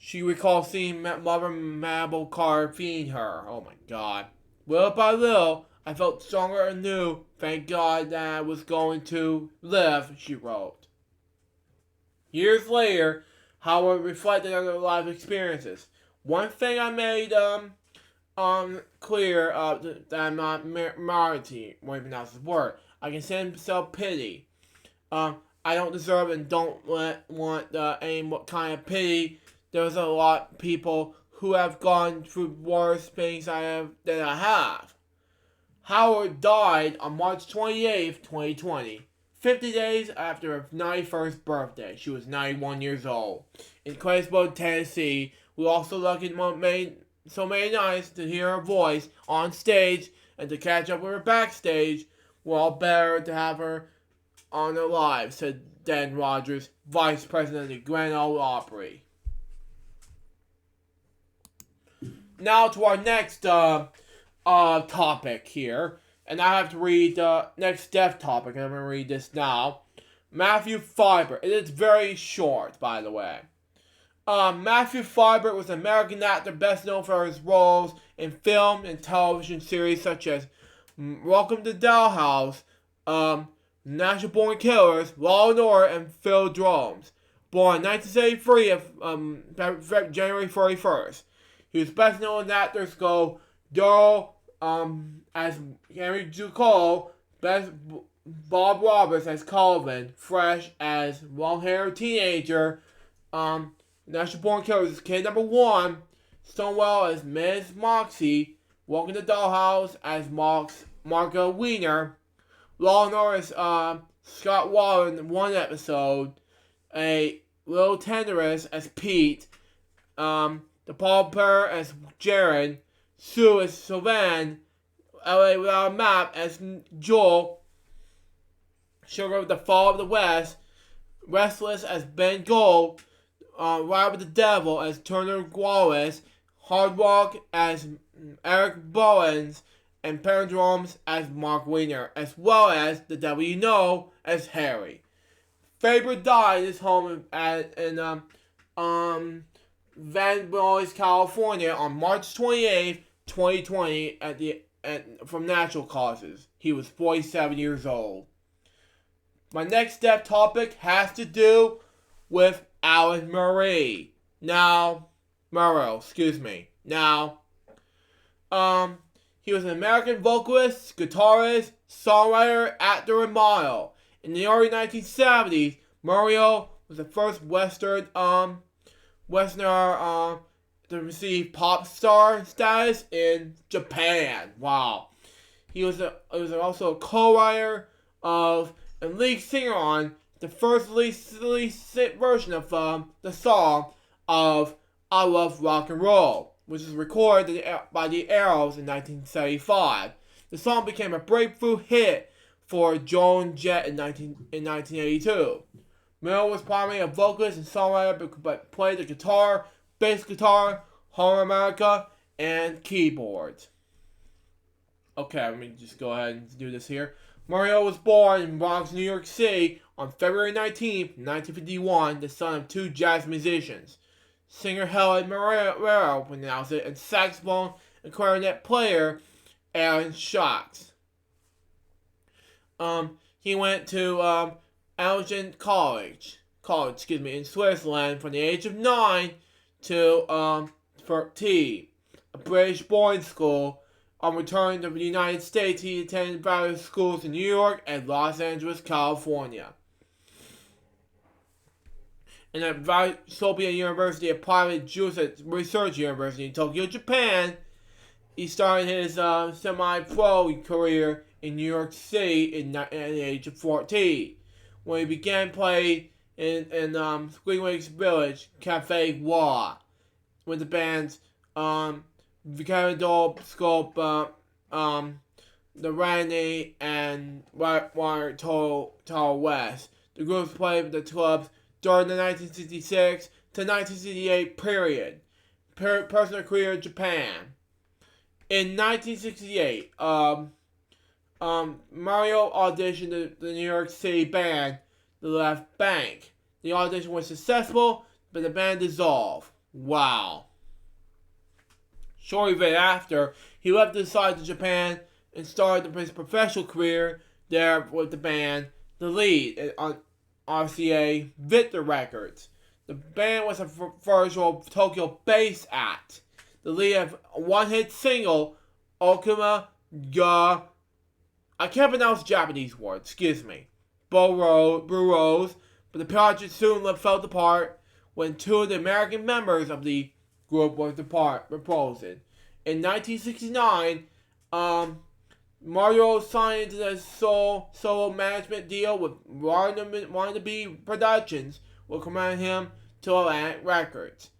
She recalls seeing Mother Mabel Carr feeding her. Oh my god. Little by little, I felt stronger and knew, thank God, that I was going to live, she wrote. Years later, Howard reflected on her life experiences. One thing I made clear that I'm not Marty, when you pronounce this word. I can send self-pity. I don't deserve and don't want any kind of pity. There's a lot of people who have gone through worse things than I have. Howard died on March 28th, 2020, 50 days after her 91st birthday. She was 91 years old. In Claysburg, Tennessee, we also lucky so many nights to hear her voice on stage and to catch up with her backstage. We're all better to have her on her live, said Dan Rogers, Vice President of the Grand Ole Opry. Now to our next topic here, and I have to read the next death topic, and I'm going to read this now. Matthew Fiber. It is very short, by the way. Matthew Fiber was an American actor best known for his roles in film and television series such as Welcome to Dollhouse, Natural Born Killers, Law and Order, and Phil Drones. Born in 1973 of January 31st. He was best known as actors go Daryl as Henry Ducole, Bob Roberts as Calvin, Fresh as long-haired teenager, National Born Killers as Kid Number 1, Stonewall as Ms. Moxie, Welcome to Dollhouse as Margo Wiener, Law and Order as Scott Waller in one episode, a Little Tenderest as Pete, the Pauper as Jared, Sue as Sylvan, LA Without a Map as Joel, Sugar with the Fall of the West, Restless as Ben Gold, Ride with the Devil as Turner Wallace, Hard Rock as Eric Bowens, and Palindromes as Mark Wiener, as well as The Devil You Know as Harry. Faber died in his home in Van Nuys, California on March 28th, 2020 from natural causes. He was 47 years old. My next step topic has to do with Alan Murray. Murrow. He was an American vocalist, guitarist, songwriter, actor, and model. In the early 1970s, Murrow was the first Westerner to receive pop star status in Japan. Wow. He was also a co-writer of and lead singer on the first lead version of the song of I Love Rock and Roll, which was recorded by the Arrows in 1975. The song became a breakthrough hit for Joan Jett in 1982. Miller was primarily a vocalist and songwriter, but played the guitar, bass guitar, harmonica, and keyboards. Okay, let me just go ahead and do this here. Murrow was born in Bronx, New York City on February 19, 1951, the son of two jazz musicians. Singer Helen Murrow pronounced it, and saxophone and clarinet player Aaron Shocks. He went to Algen College, in Switzerland from the age of 9 to 13, a British boarding school. On returning to the United States, he attended various schools in New York and Los Angeles, California. And at Sophia University, a private Jewish research university in Tokyo, Japan, he started his semi-pro career in New York City at the age of 14, when he began playing in Greenwich Village Cafe Wa with the bands Vicador Scope, the Randy, and Wire Tall West. The groups played with the clubs during the 1966 to 1968 period. Personal career in Japan. In 1968, Mario auditioned the New York City band, The Left Bank. The audition was successful, but the band dissolved. Wow. Shortly thereafter, he left the side to Japan and started his professional career there with the band The Lead on RCA Victor Records. The band was a virtual Tokyo-based act. The Lead had a one-hit single, Okuma ga... I can't pronounce Japanese words, excuse me. Burroughs, but the project soon fell apart when two of the American members of the group were proposed. In 1969, Mario signed a solo management deal with Wannabe Productions, which commanded him to Atlantic Records.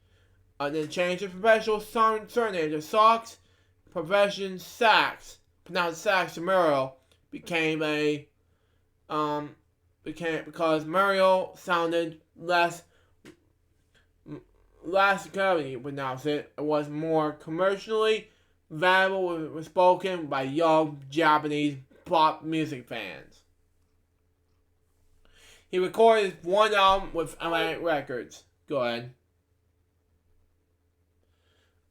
Then changed his professional surname to Sox, profession Sax, pronounced Sax to Mario, because Mario sounded less company pronounce it. It was more commercially valuable when spoken by young Japanese pop music fans. He recorded one album with Atlantic Records. Go ahead.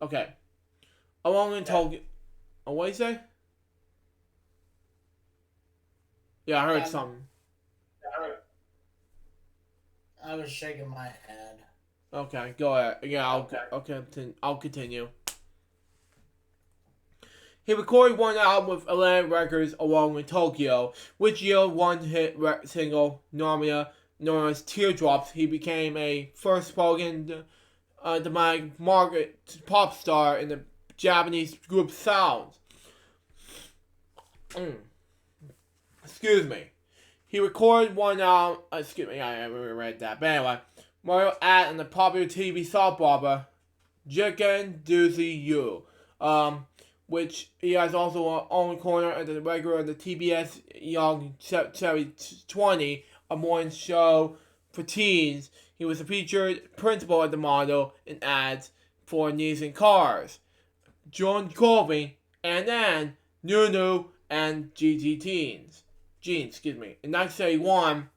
Okay. Along in Tokyo. Oh, what did you say? Yeah, I heard something. I was shaking my head. Okay, go ahead. Yeah, I'll continue. He recorded one album with Atlantic Records along with Tokyo, which yielded one hit single, Normia, known as Teardrops. He became a first-spoken demonic market pop star in the Japanese group Sounds. Excuse me. He recorded one album. Excuse me, I read that. But anyway, Mario act in the popular TV soap opera Jiken Doozy You, which he has also an own corner at the regular of the TBS Young 20, a morning show for teens. He was a featured principal at the model in ads for Nissan cars, John Colby, and then Nunu and GT Jeans. In 1971,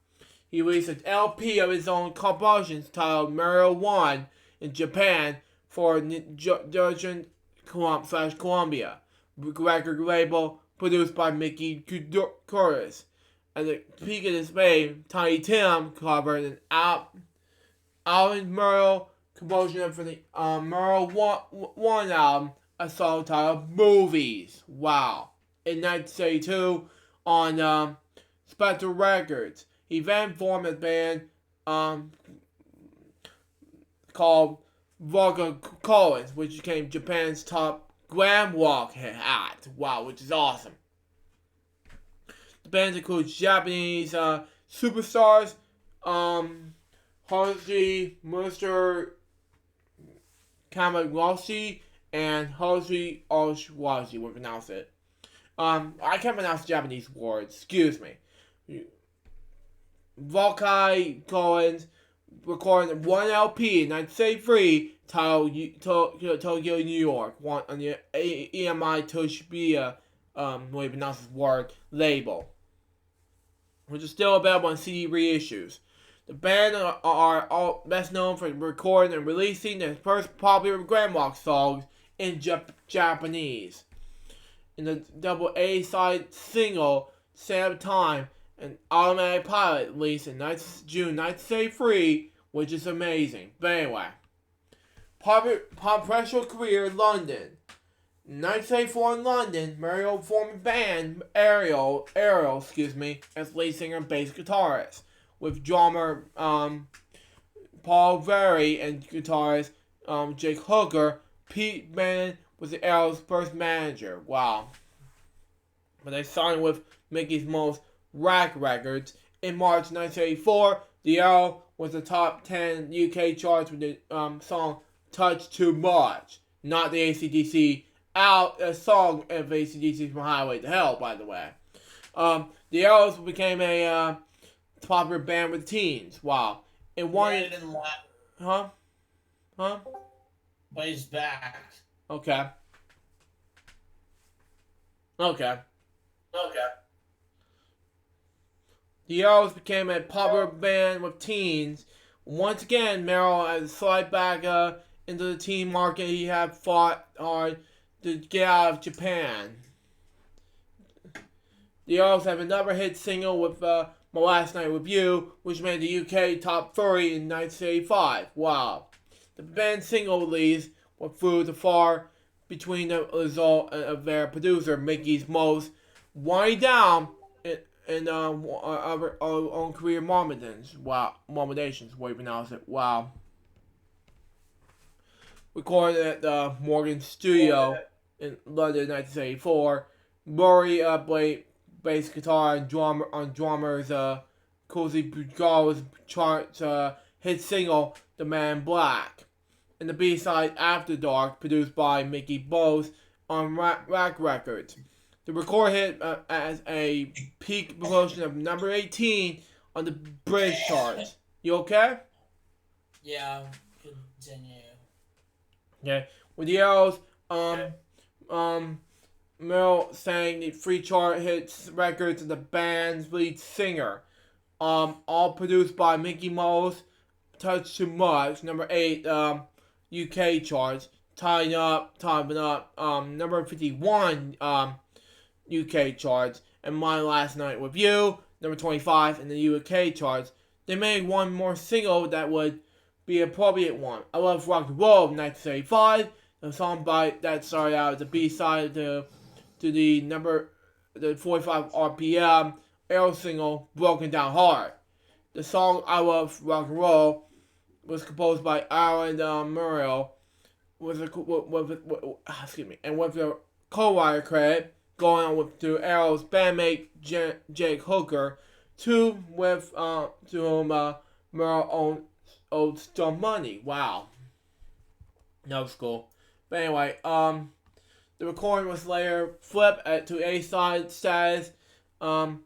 he released an LP of his own compositions titled Mario 1 in Japan for Dirgent Columbia record label produced by Mickey Curtis. At the peak of his fame, Tiny Tim covered an Alan Merle composition for the Merle 1 album, a song titled Movies. Wow. In 1972, on Spectre Records, he then formed a band called Vodka Collins, which became Japan's top glam rock act. Wow, which is awesome. The band includes Japanese superstars, Harushi Mr. Kamagoshi and Harushi Oshiwashi, we pronounce it. I can't pronounce Japanese words, excuse me. Volkai Collins recorded one LP in 1973 titled Tokyo, New York, on the EMI Toshiba, way you pronounce this word, label, which is still available on CD reissues. The band are all best known for recording and releasing their first popular glam rock songs in Japanese. In the double A-side single, Same Time, an Automatic Pilot released in June 1973, which is amazing. But anyway, professional career in London. In 1974 in London, Mario formed a band, Ariel, as lead singer and bass guitarist, with drummer Paul Very and guitarist Jake Hooker. Pete Bannon was the Arrow's first manager. Wow. But they signed with Mickey's Most Rack Records. In March 1984, the Arrow was the top 10 UK charts with the song Touch Too Much. Not the AC/DC song of AC/DC from Highway to Hell, by the way. The Arrows became a popular band with teens. Wow. It won. Huh? But he's back. Okay. The Arrows became a popular band with teens. Once again, Merrill had a slight back into the teen market, he had fought hard to get out of Japan. They also have another hit single with My Last Night With You, which made the UK top 30 in 1985. Wow. The band's single release went through the far between the result of their producer, Mickey's most wind down in our own career marmitations. Wow. Marmitations, what you pronounce it. Wow. Recorded at the Morgan Studio in London, 1974. Murray played bass guitar and drummers Cozy Bugal's charts hit single The Man Black, and the B-side After Dark, produced by Mickey Bose on Rack Records. The record hit as a peak promotion of number 18 on the British charts. You okay? Yeah, continue. Okay. With the Arrows, Merrill sang the free chart hits records of the band's lead singer. All produced by Mickey Mouse. Touch Too Much, number 8 UK charts. Tied Up, number 51 UK charts. And My Last Night With You, number 25 in the UK charts. They made one more single that would be an appropriate one. I Love Rock and Roll, 1975. The song that started out as a B-side to the 45 RPM Arrow single, Broken Down Hard. The song I Love Rock and Roll was composed by Alan Murrell, and with the co-writer credit going on to Arrow's bandmate Jake Hooker, to whom Murrell owed some money. Wow, that was cool. But anyway, the recording was later flipped to A-side status, but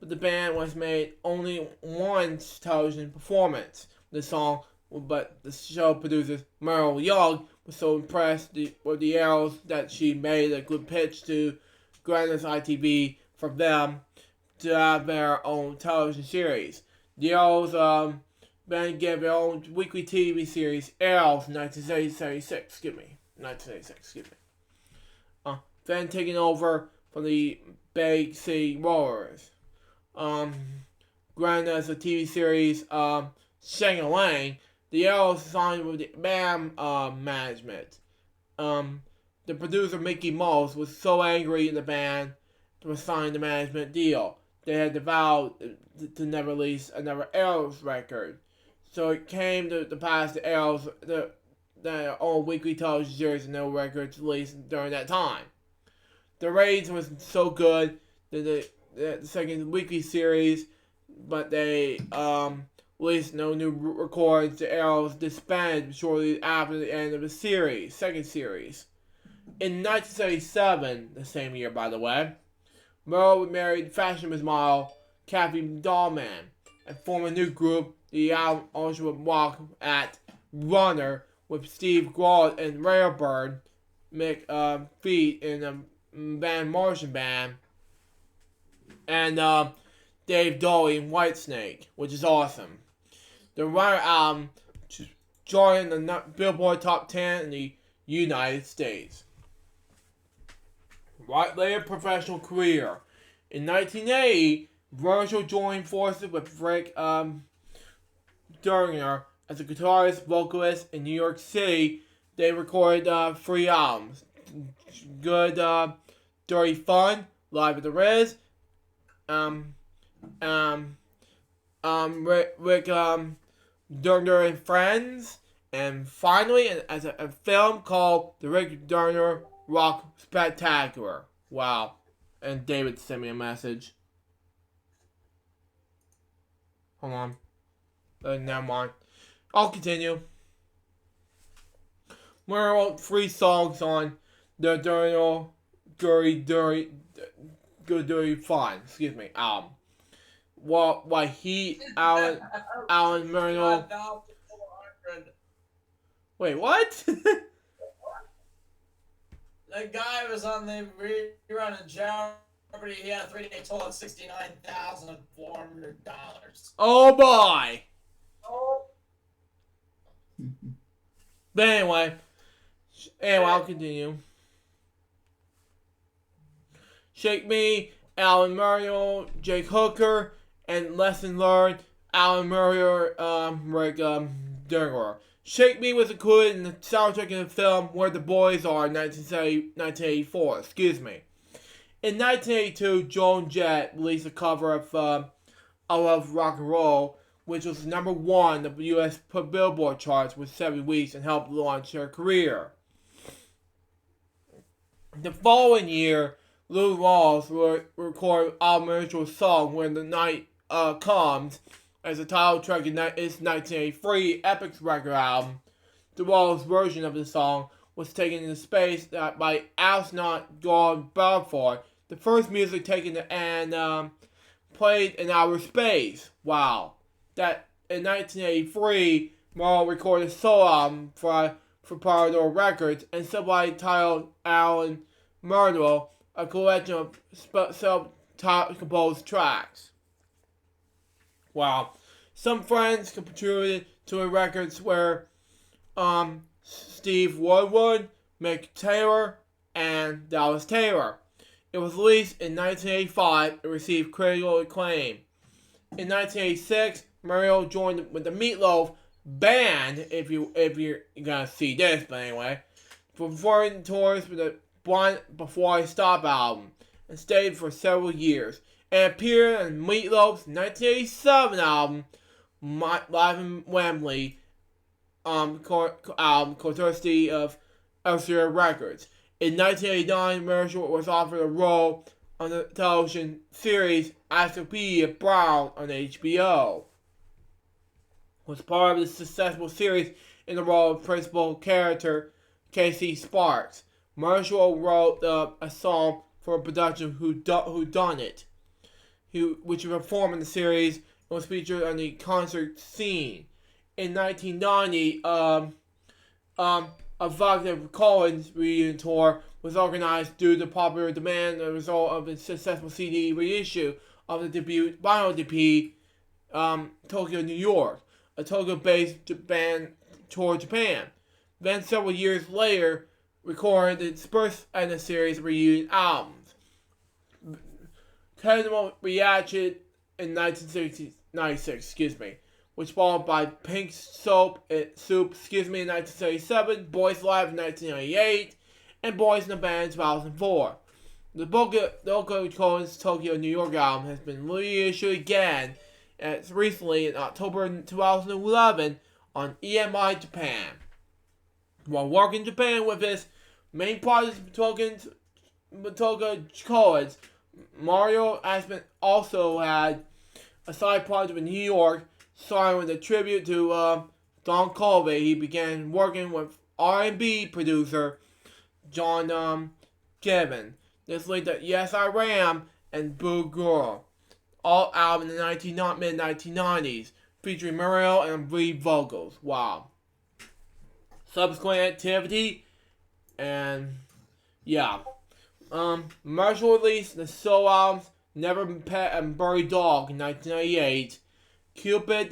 the band was made only one television performance of the song. But the show producer Merle Young was so impressed with the Arrows that she made a good pitch to Grandma's ITV for them to have their own television series. The Arrows then gave their own weekly TV series, Arrows, 1976. Then taking over from the Big City Rollers. Granted, as a TV series, Shang-a-Lang, the Arrows signed with the band management. The producer, Mickey Mouse, was so angry at the band to sign the management deal. They had vowed to never release another Arrows record. So it came to pass the Arrows, their own weekly television series and no records released during that time. The ratings was so good that the second weekly series, but they released no new records. The Arrows disbanded shortly after the end of the second series. In 1977, the same year by the way, Merle married fashion model Kathy Dahlman and formed a new group, the album also would walk at Runner, with Steve Grohl and Rarebird feet in the Van Morrison Band, and Dave Doley and Whitesnake, which is awesome. The Runner album joined the Billboard Top 10 in the United States. Right later professional career. In 1980, Virgil joined forces with Rick Durner as a guitarist, vocalist in New York City. They recorded 3 albums. Good, Dirty Fun, Live at the Riz, Rick Durner and Friends, and finally as a film called The Rick Durner Rock Spectacular. Wow. And David sent me a message. Hold on. Never mind. I'll continue. We wrote 3 songs on the Dirty Fun, album. Why he, Alan Murnau. Wait, what? The guy was on the rerun of Jeopardy. He had a 3-day total of $69,400. Oh boy! But anyway, I'll continue. Shake Me, Alan Muriel, Jake Hooker, and Lesson Learned, Alan Muriel, Rick Derger. Shake Me was included in the soundtrack of the film Where the Boys Are in 1984. In 1982, Joan Jett released a cover of I Love Rock and Roll, which was number 1 of the U.S. Billboard charts for 7 weeks and helped launch her career. The following year, Lou Rawls recorded Al Mitchell's song When the Night Comes as the title track in his 1983 Epic's record album. The Rawls version of the song was taken into space by astronaut Gordon Belfort, the first music taken and played in outer space. Wow. That in 1983, Morrow recorded a solo album for Parador Records and simply titled Alan Murdo, a collection of self-composed tracks. Wow. Some friends contributed to the records were Steve Woodward, Mick Taylor, and Dallas Taylor. It was released in 1985 and received critical acclaim. In 1986, Muriel joined with the Meatloaf Band, if you're gonna see this, but anyway, for foreign tours with the Blind Before I Stop album, and stayed for several years, and appeared on Meatloaf's 1987 album, Live in Wembley, courtesy of Elsevier Records. In 1989, Muriel was offered a role on the television series Asclepius Brown on HBO. Was part of the successful series in the role of principal character Casey Sparks. Marshall wrote a song for a production Who Done It, which was performed in the series and was featured on the concert scene. In 1990, a Wagner Collins reunion tour was organized due to popular demand as a result of the successful CD reissue of the debut vinyl EP, Tokyo, New York. A Tokyo-based band toured Japan. Then several years later, recorded its first in a series of reunion albums. Cannibal Reaction in 1996, which followed by Pink Soup in 1977, Boys Live in 1998, and Boys in the Band in 2004. The Tokyo Collins Tokyo, New York album has been reissued again as recently in October 2011 on EMI Japan. While working in Japan with his main project Tokyo Collins, Mario has also had a side project in New York, starting with a tribute to Don Colby. He began working with R&B producer John Gibbon. This led to Yes I Ram and Boo Girl, all out in the mid-1990s, featuring Muriel and lead vocals. Wow. Subsequent activity, and yeah. Marshall released the solo albums Never Been Pet and Buried Dog in 1998, Cupid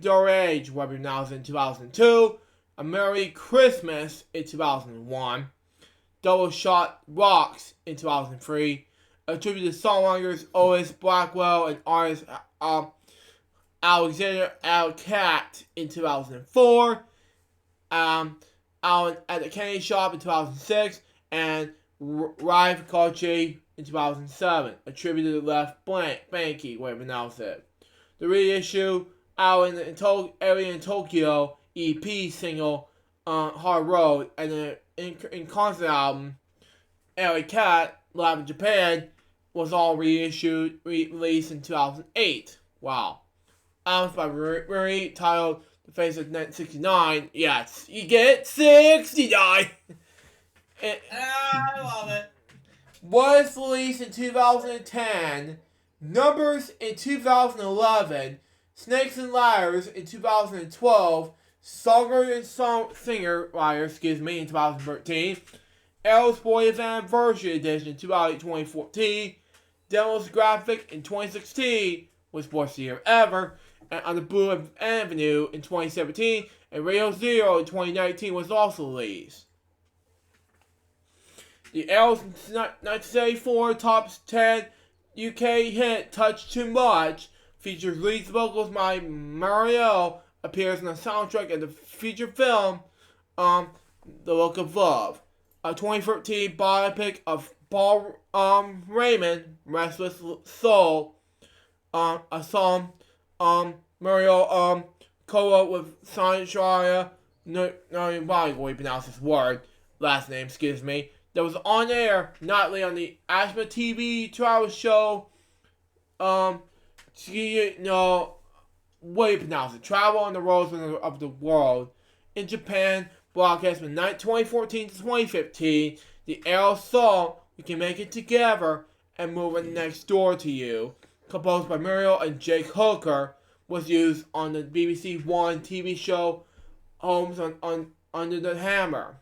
Dorage, whatever now is in 2002, A Merry Christmas in 2001, Double Shot Rocks in 2003, a tribute to songwriters Otis Blackwell and artist Alexander Al Cat in 2004, Alan at the Kennedy Shop in 2006, and Rive Culture in 2007, a tribute to the Left Banky, whatever now said. The reissue Alan in Area in Tokyo EP single Hard Road, and the in concert album Alley Cat Live in Japan was all reissued, released in 2008. Wow. Albums by Marie titled The Face of 1969. Yes, you get it? 69! I love it. Was released in 2010. Numbers in 2011. Snakes and Liars in 2012. Singer in 2013. Elle's 40th Anniversary Edition in 2014. Devil's Graphic in 2016 was worst year ever. on the Blue Avenue in 2017, and Radio Zero in 2019 was also released. The L's 1974 Top 10 UK hit Touch Too Much features lead vocals by Mario, appears on the soundtrack of the feature film The Look of Love, a 2013 biopic of Paul Raymond, Restless Soul, a song Mario co-wrote with Sanjaya, no, why we pronounce this word, last name, excuse me, that was on air nightly on the Ashma TV travel show, way you pronounce it, Travel on the Roads of the World, in Japan, broadcast from 2014 to 2015, the L song, We Can Make It Together, and Moving Next Door to You, composed by Muriel and Jake Hooker, was used on the BBC One TV show Homes on Under the Hammer,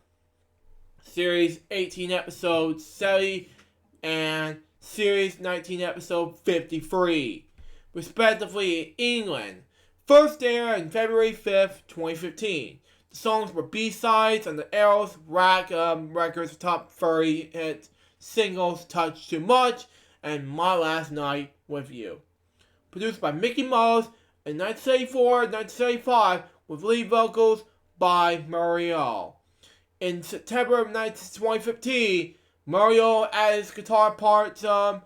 Series 18 episode 70 and Series 19 episode 53, respectively in England. First aired on February 5th, 2015. The songs were B-sides on the Arrows Rack Records Top 30 hit singles Touch Too Much and My Last Night With You. Produced by Mickey Mouse in 1974-1975 with lead vocals by Mario. In September of 2015, Mario added his guitar parts to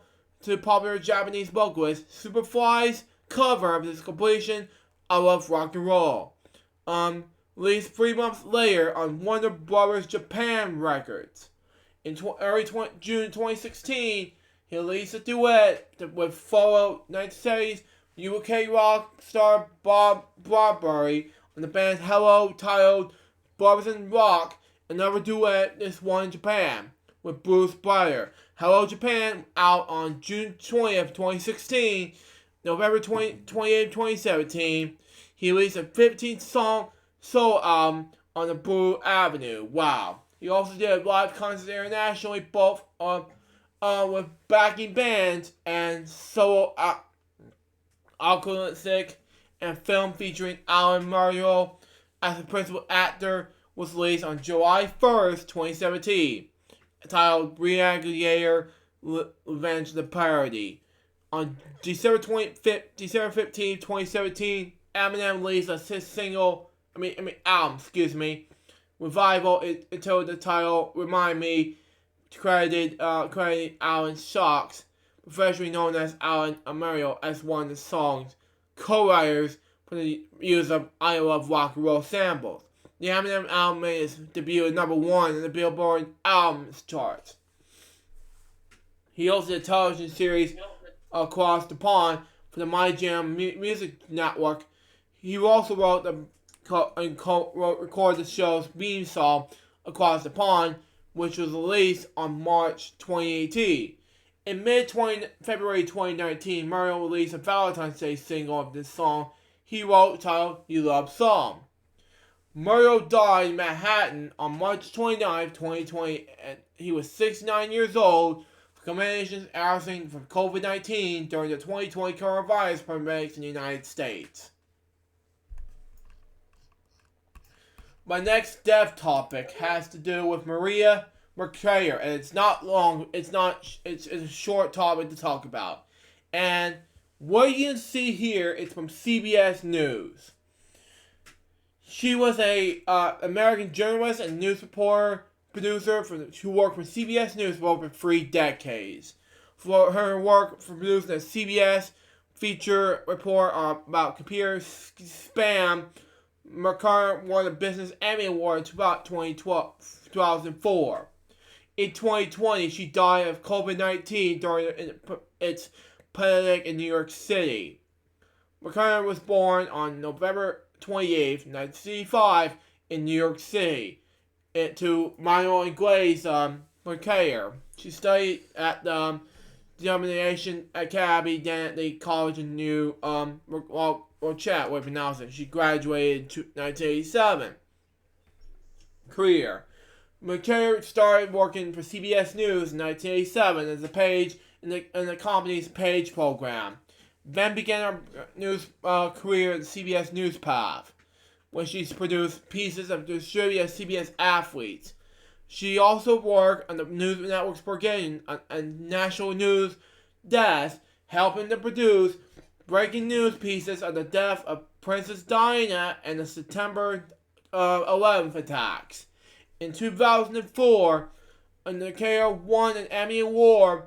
popular Japanese vocalist Superfly's cover of his completion I Love Rock and Roll. Released 3 months later on Warner Brothers Japan Records. In early June 2016, he released a duet with fellow 1970s UK rock star Bob Bradbury on the band's Hello titled Brothers in Rock. Another duet is one in Japan with Bruce Breyer. Hello Japan out on June 20th, 2016. November 28th, 2017, he released a 15-song solo album on the Blue Avenue. Wow. He also did live concerts internationally, both with backing bands and solo acoustic and film featuring Alan Mario as the principal actor. Was released on July 1st, 2017, titled Reanimator Revenge the Parody. On December 15th, 2017, Eminem released a album, Revival, entitled the title Remind Me, credited Alan Shocks, professionally known as Alan Amario, as one of the song's co-writers for the use of I Love Rock and Roll samples. The Eminem album made its debut at number 1 in the Billboard Albums charts. He hosted a television series Across the Pond for the My Jam Music Network. He also wrote recorded the show's theme song Across the Pond, which was released on March 2018. In February 2019, Mario released a Valentine's Day single of this song he wrote titled You Love Song. Mario died in Manhattan on March 29, 2020, and he was 69 years old, for complications arising from COVID-19 during the 2020 coronavirus pandemic in the United States. My next death topic has to do with Maria Mercader, and it's not long, it's a short topic to talk about. And what you can see here is from CBS News. She was a American journalist and news reporter, producer who worked for CBS News for over 3 decades. For her work for producing a CBS feature report about computer spam, Mercader won a Business Emmy Award in 2004. In 2020, she died of COVID-19 during its pandemic in New York City. Mercader was born on November 28th, 1965, in New York City, to Manuel and Glaze Mercader. She studied at the Domination Academy, then at the College in New Chat, we pronounce it. She graduated in 1987. Career. Mercader started working for CBS News in 1987 as a page in the company's page program. then began her news career at CBS News Path, when she's produced pieces of distributed CBS athletes. She also worked on the news network's brigade and national news desk, helping to produce breaking news pieces on the death of Princess Diana and the September 11th attacks. In 2004, Nakaya won an Emmy Award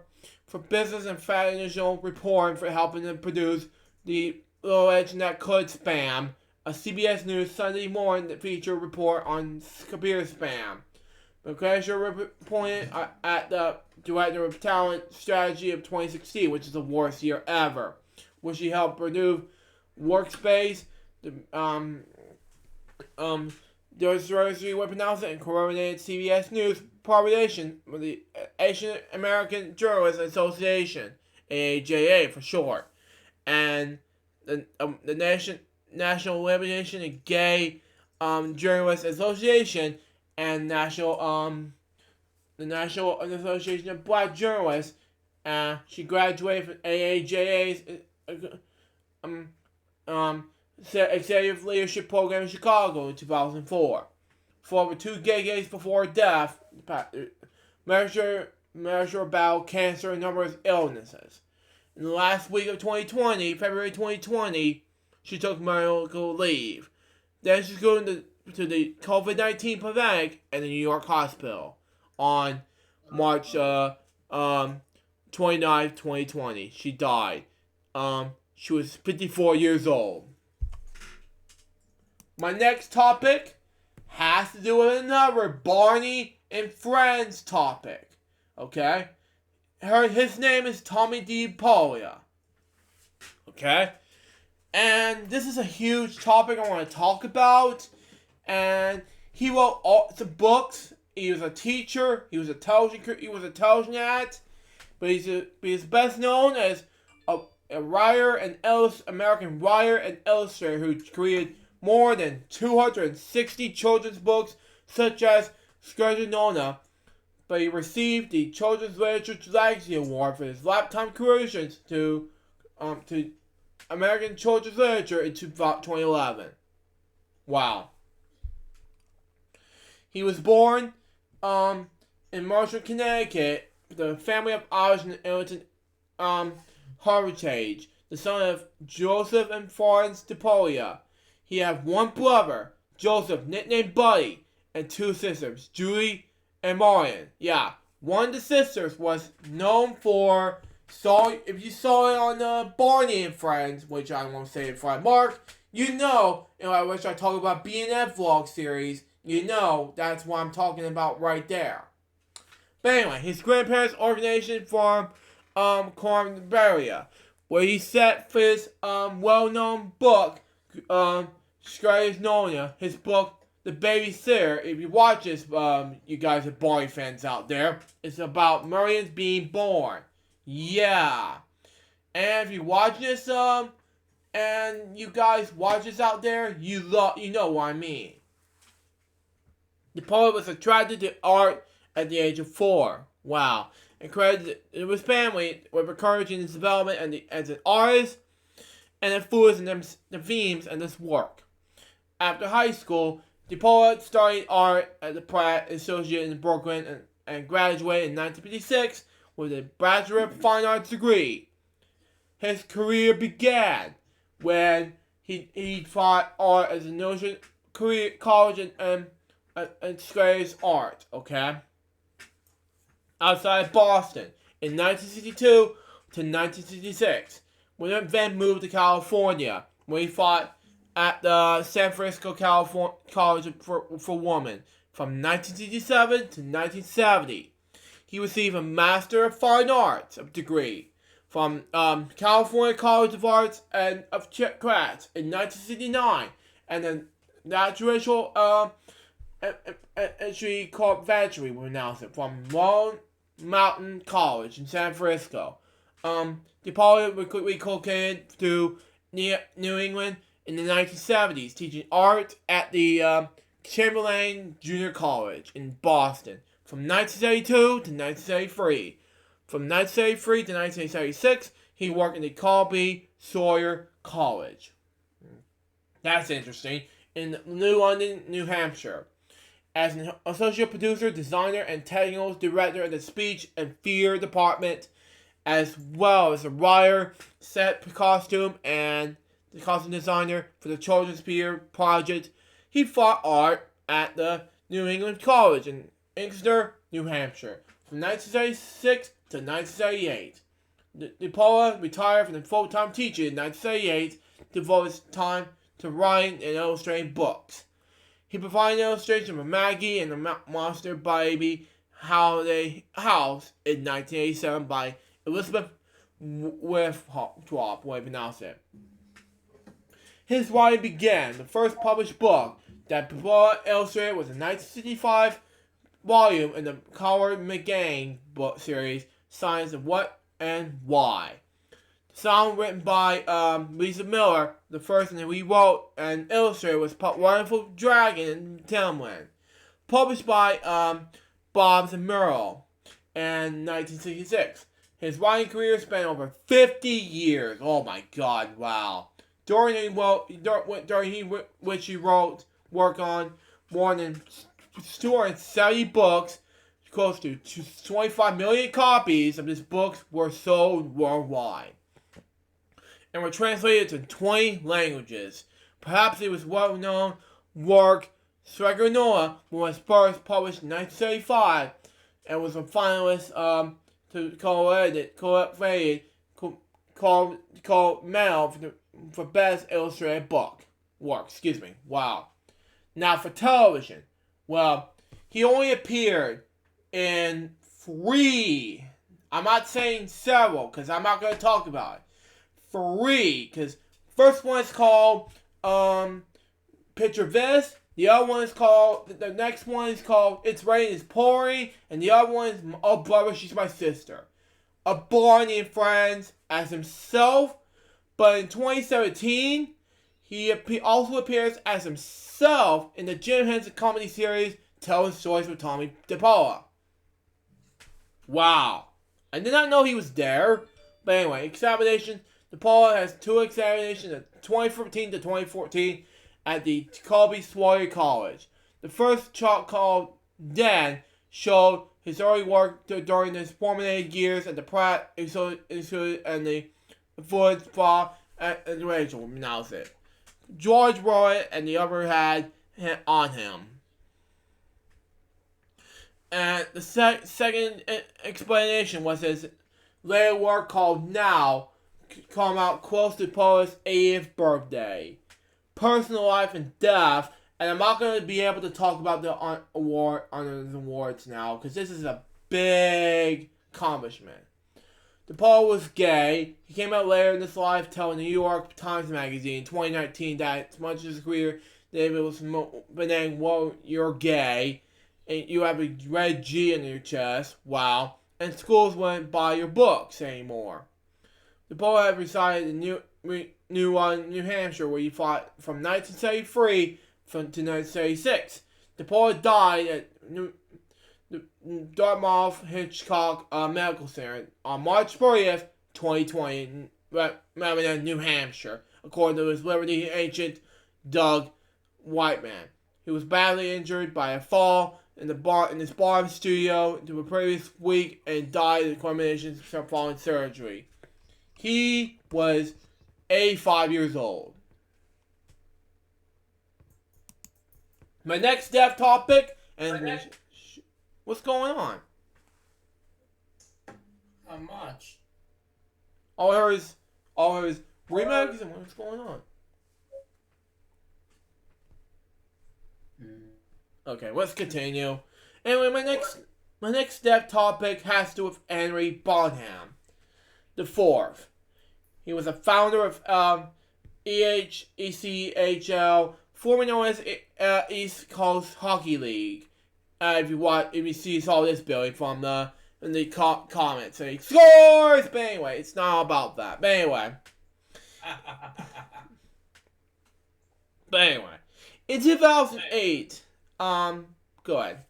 for business and financial reporting for helping to produce the Little Edge That Could Spam, a CBS News Sunday morning feature report on computer spam. McClatchy reported at the Director of Talent Strategy of 2016, which is the worst year ever, where she helped produce Workspace, the Diversity Web Announcement, and coordinated CBS News publication with the Asian American Journalists Association, AAJA for short, and the National Liberation and Gay Journalists Association, and the National Association of Black Journalists. She graduated from AAJA's Executive Leadership Program in Chicago in 2004. For over 2 decades before her death, measure about cancer and numerous illnesses. In the last week of February 2020, she took medical leave. Then she's going to the COVID-19 pandemic in the New York hospital on March 29, 2020. She died. She was 54 years old. My next topic has to do with another Barney and Friends topic. Okay? His name is Tommy DiPaola. Okay? And this is a huge topic I want to talk about. And he wrote some books. He was a teacher. He was a television act. But he's best known as a writer and American writer and illustrator who created more than 260 children's books, such as Scourge Nona. But he received the Children's Literature Legacy Award for his lifetime contributions to American children's literature in 2011. Wow. He was born in Marshall, Connecticut, the family of Irish and Irritant heritage, the son of Joseph and Florence DiPaola. He had one brother, Joseph, nicknamed Buddy, and 2 sisters, Julie and Marion. Yeah, one of the sisters was known for, if you saw it on Barney and Friends, which I won't say in front of Mark, you know, which I talk about B&F vlog series, you know that's what I'm talking about right there. But anyway, his grandparents' organization from Cornbury, where he set for his well-known book, Scourge Nona, his book, The Babysitter. If you watch this, you guys are Barney fans out there, it's about Marion being born. Yeah. And if you watch this, and you guys watch this out there, you know what I mean. The poet was attracted to art at the age of 4. Wow. And credited his family with encouraging his development as an artist and influencing the themes in this work. After high school, DiPaola studied art at the Pratt Associate in Brooklyn and graduated in 1956 with a Bachelor of Fine Arts degree. His career began when he taught art as a Notion College and studied art, okay? Outside of Boston in 1962 to 1966, when he then moved to California, where he taught at the San Francisco College for Women from 1967 to 1970. He received a Master of Fine Arts degree from California College of Arts and of Crafts in 1969, and then natural entry called Bachelor we announced it from Lone Mountain College in San Francisco. DiPaola relocated to New England in the 1970s, teaching art at the Chamberlain Junior College in Boston from 1972 to 1973. From 1973 to 1976, he worked in the Colby Sawyer College. That's interesting. In New London, New Hampshire. As an associate producer, designer, and technical director of the speech and theater department, as well as a writer, set costume, and the costume designer for the Children's Theater Project, he taught art at the New England College in Exeter, New Hampshire, from 1976 to 1978. DePaula retired from the full-time teaching in 1978 to devote his time to writing and illustrating books. He provided illustrations for Maggie and the Monster Baby Holiday House in 1987 by Elizabeth Withrop, way to pronounce it. His writing began. The first published book that DePaula illustrated was a 1965 volume in the Howard McGain book series, Science of What and Why. The song written by Lisa Miller, the first that we wrote and illustrated, was Wonderful Dragon in Timlin. Published by Bobbs and Merle in 1966. His writing career spanned over 50 years. Oh my God, wow. During which he wrote, worked on more than 270 books, close to 25 million copies of his books were sold worldwide and were translated to 20 languages. Perhaps his well-known work, Swagger Noah, was first published in 1975 and was a finalist to called Medal for Best Illustrated Book Work. Wow. Now for television, well, he only appeared in 3. I'm not saying several, because I'm not going to talk about it. 3, because first one is called Picture This. The other one is called, the next one is called It's Raining It's Pouring, and the other one is Oh Brother, She's My Sister. A Barney and Friends as himself, but in 2017, he also appears as himself in the Jim Henson comedy series Tell His Stories with Tommy DePaula. Wow. I did not know he was there. But anyway, examinations. DePaula has 2 examinations in 2013 to 2014 at the Colby Sawyer College. The first chart called Den showed his early work during his formative years at the Pratt Institute and the Ford Spa and Rachel, pronounce it. George wrote it and the other had on him. And the second explanation was his later work called Now, come out close to Paula's 80th birthday. Personal life and death, and I'm not going to be able to talk about the awards now, because this is a big accomplishment. DePaul was gay. He came out later in his life telling the New York Times Magazine in 2019 that as much as his career, David was named, well, you're gay, and you have a red G in your chest, wow, and schools wouldn't buy your books anymore. DePaul had resided in New Hampshire, where he fought from 1973 to 1976. DePaul died at Dartmouth Hitchcock Medical Center on March 40th, 2020, in New Hampshire, according to his Liberty agent, Doug Whiteman. He was badly injured by a fall in his bar studio the previous week and died of complications from following surgery. He was 85 years old. My next death topic, and what's going on? Not much. All I heard is remakes, and what's going on? Okay, let's continue. Anyway, my next death topic has to do with Henry Bonham the Fourth. He was a founder of ECHL, formerly known as East Coast Hockey League. If you see all this, Billy, from in the comments, saying scores. But anyway, it's not about that. But anyway, in 2008, go ahead.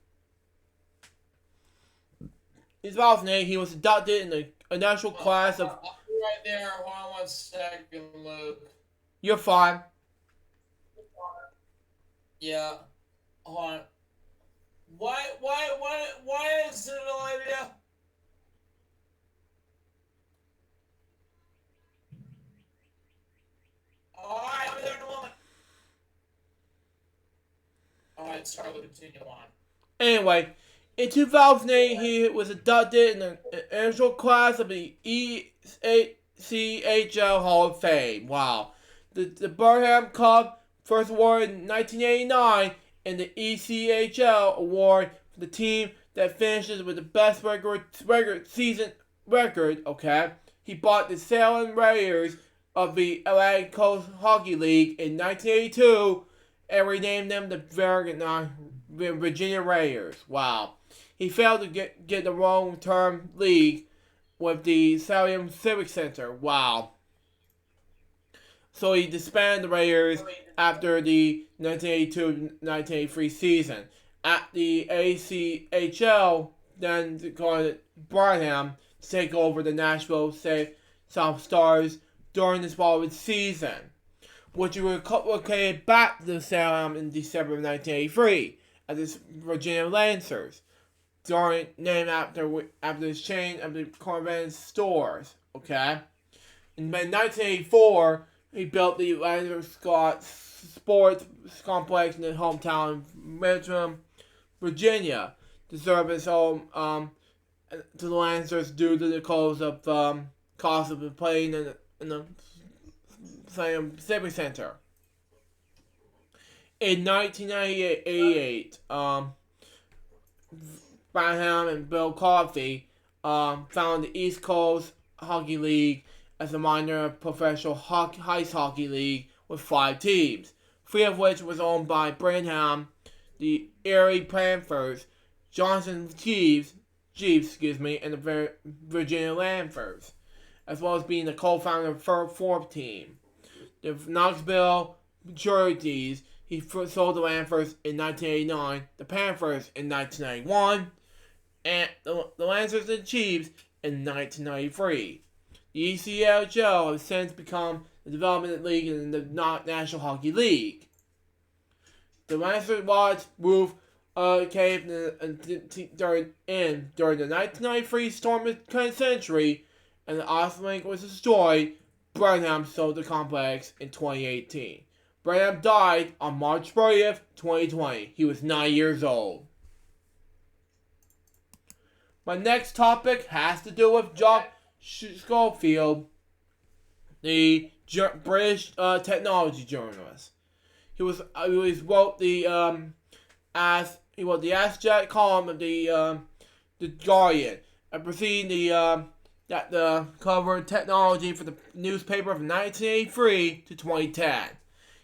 In 2008, he was inducted in the initial class of right there. Hold on 1 second, Luke. You're fine. Yeah. Hold on. Why is it no idea? Alright, I'll be there in a moment. Alright, sorry, we'll continue on. Anyway, in 2008, he was inducted in the initial class of the ECHL Hall of Fame. Wow. The Birmingham Club first awarded in 1989 and the ECHL award for the team that finishes with the best regular season record, okay? He bought the Salem Raiders of the Atlantic Coast Hockey League in 1982 and renamed them the Virginia Raiders. Wow. He failed to get the long-term league with the Salem Civic Center. Wow. So he disbanded the Raiders after the 1982-1983 season. At the ACHL, then going to Birmingham to take over the Nashville South Stars during this following season, which were relocated back to Salem in December of 1983 as the Virginia Lancers, named after this chain of the convenience stores. Okay, in 1984, he built the Lancers Scott Sports Complex in his hometown of Richmond, Virginia, to serve as home to the Lancers due to the cost of playing in the Salem Civic Center. In 1988, Branham and Bill Coffey founded the East Coast Hockey League as a minor professional ice hockey league with 5 teams, 3 of which was owned by Branham, the Erie Panthers, Johnson Chiefs, and the Virginia Lancers, as well as being the co-founder of the 4th team. The Knoxville Jerseys, he sold the Lancers in 1989, the Panthers in 1991, and the Lancers and Chiefs in 1993. The ECHL has since become the development league in the National Hockey League. The Lancers watched roof caved during the 1993 storm of the century, and the ice rink was destroyed. Branham sold the complex in 2018. Branham died on March 30th, 2020. He was 9 years old. My next topic has to do with John Schofield, the British technology journalist. He wrote the Ask Jack column of the Guardian, and preceding the covered technology for the newspaper from 1983 to 2010.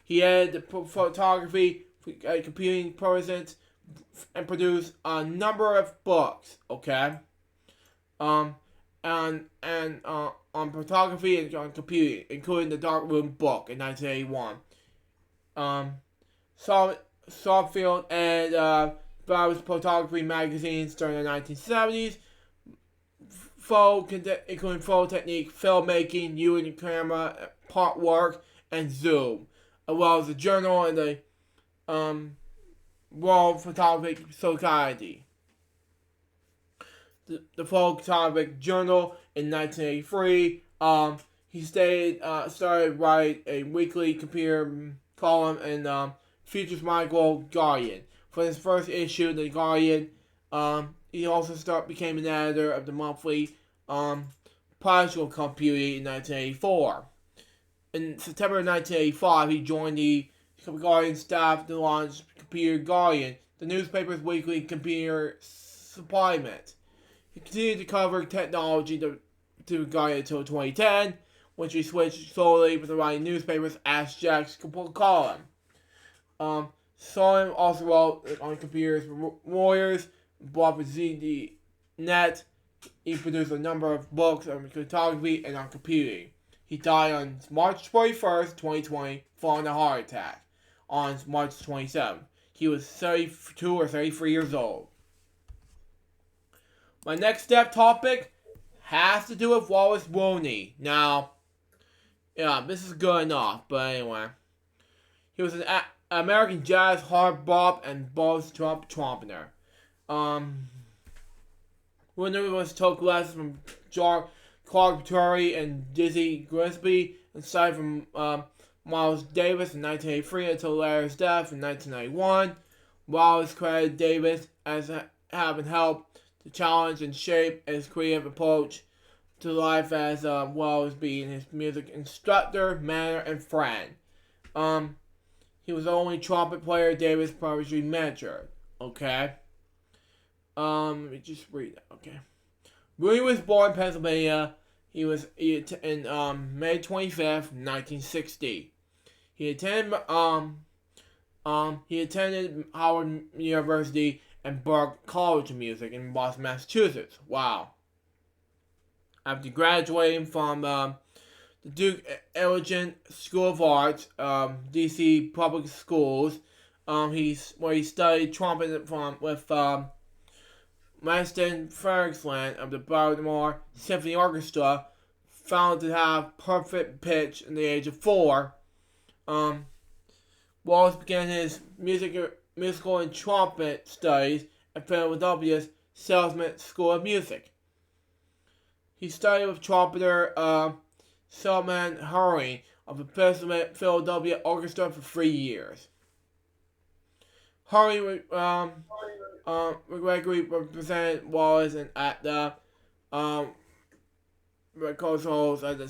He edited the photography, computing presence, and produced a number of books. Okay, on photography and on computing, including the Dark Room book in 1981. Schofield and various photography magazines during the 1970s, including photo technique, filmmaking, using camera, part work, and zoom, as well as the journal and the World Photographic Society. The Photographic Journal in 1983. He started writing a weekly computer column in Futures Michael Guardian. For his first issue, the Guardian, he also became an editor of the monthly Practical Computing in 1984. In September 1985, he joined the Guardian staff to launch Computer Guardian, the newspaper's weekly computer supplement. He continued to cover technology to Guardian until 2010, when he switched solely to writing newspapers Ask Jack's column. Solomon also wrote on computers for Warriors, blog with ZDNet. He produced a number of books on photography and on computing. He died on March 21st, 2020, following a heart attack on March 27th. He was 32 or 33 years old. My next topic has to do with Wallace Rooney. Now, yeah, this is good enough, but anyway. He was an American jazz, hard bop, and blues trumpeter. Rooney was took lessons from Clark Terry and Dizzy Gillespie, and aside from Miles Davis in 1983 until Larry's death in 1991. Wallace credited Davis as having helped to challenge and shape his creative approach to life, as well as being his music instructor, mentor, and friend. He was the only trumpet player Davis previously mentored. Okay. Let me just read that. Okay. Rooney was born in Pennsylvania. He was in May 25th, 1960. He attended Howard University and Burke College of Music in Boston, Massachusetts. Wow. After graduating from the Duke Ellington School of Arts, DC Public Schools, he studied trumpet with Maston Ferguson of the Baltimore Symphony Orchestra, found to have perfect pitch at the age of 4. Wallace began his musical and trumpet studies at Philadelphia's Salzman School of Music. He studied with trumpeter Salman Hurry of the Philadelphia Orchestra for 3 years. Hurry regularly represented Wallace at the rehearsals at the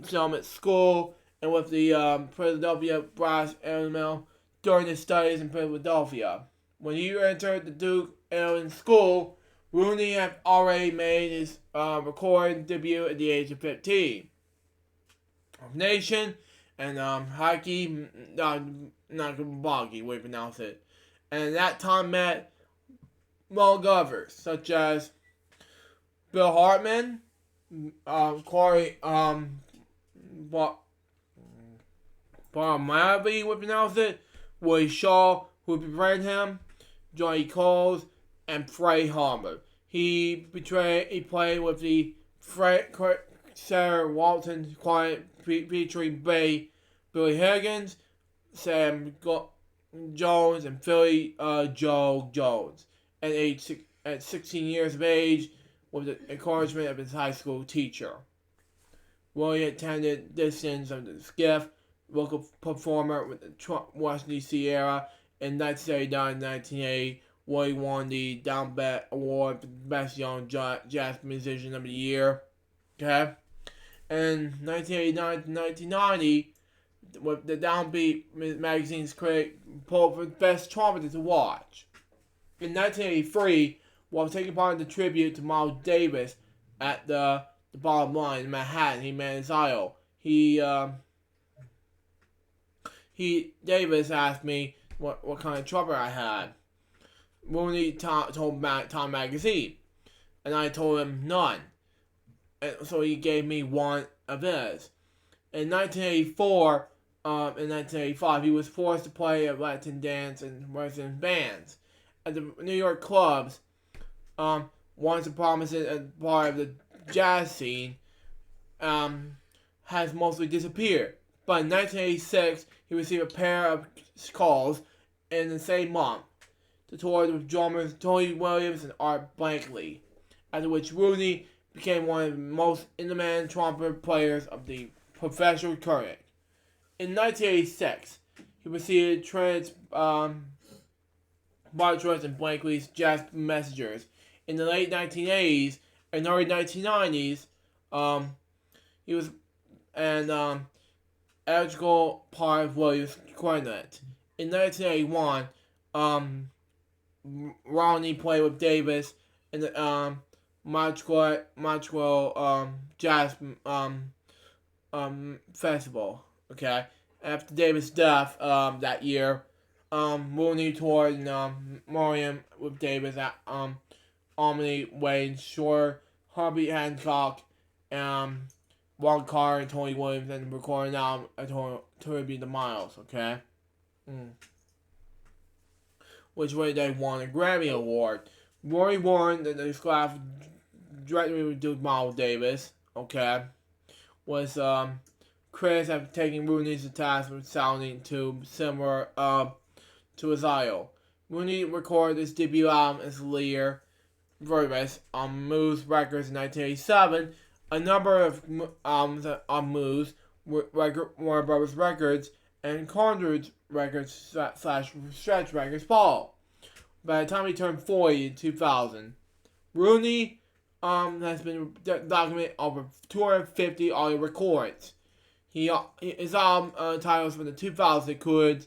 Salman School and with the Philadelphia Brass Ensemble during his studies in Philadelphia. When he entered the Duke Ellington School, Rooney had already made his recording debut at the age of 15. Nation and Hockey, not Boggy, way to pronounce it. And at that time met well-governors such as Bill Hartman, Corey Barmaby, would pronounce it, Willie Shaw, who befriended him, Johnny Coles, and Freddie Harmer. He played with the Sarah Walton Quiet featuring Billy Higgins, Sam Jones, and Philly Joe Jones. At 16 years of age, with the encouragement of his high school teacher. Willie attended Distance of the Skiff, local performer with the Washington D.C. era. In 1979 and 1980, Willie won the Downbeat Award for Best Young Jazz Musician of the Year. Okay? In 1989 to 1990, with the Downbeat magazine's critic poll for Best Trumpeter to Watch. In 1983, while taking part in the tribute to Miles Davis at the Bottom Line in Manhattan, he met his idol. Davis asked me what kind of trumpeter I had. Rooney told Time Magazine, and I told him none. And so he gave me one of his. In 1984, and 1985, he was forced to play at Latin dance and Western bands. At the New York clubs, once a prominent part of the jazz scene, has mostly disappeared. But in 1986, he received a pair of calls in the same month to tour with drummers Tony Williams and Art Blakely, after which Rooney became one of the most in-demand trumpet players of the professional current. In 1986, he received Bartram and Blakely's Jazz Messengers. In the late 1980s and early 1990s, he was an eligible part of Williams' quintet. In 1981, Ronnie played with Davis in the Montreal Jazz Festival. Okay, after Davis' death that year, Rooney toured in Miriam with Davis at Omni, Wayne Shore, Herbie Hancock, Ron Carr, and Tony Williams, and recording album Tribute to Miles. Okay, which way they won a Grammy Award. Rory won the Sclaf directly with Miles Davis. Okay, was critics have taken Rooney's attacks from sounding too similar to his idol. Rooney recorded his debut album as Lear Vermis on Moose Records in 1987. A number of albums on Moose, Warner Brothers Records, and Conrad's Records / Stretch Records followed. By the time he turned 40 in 2000, Rooney has been documented over 250 audio records. His album titles from the 2000s include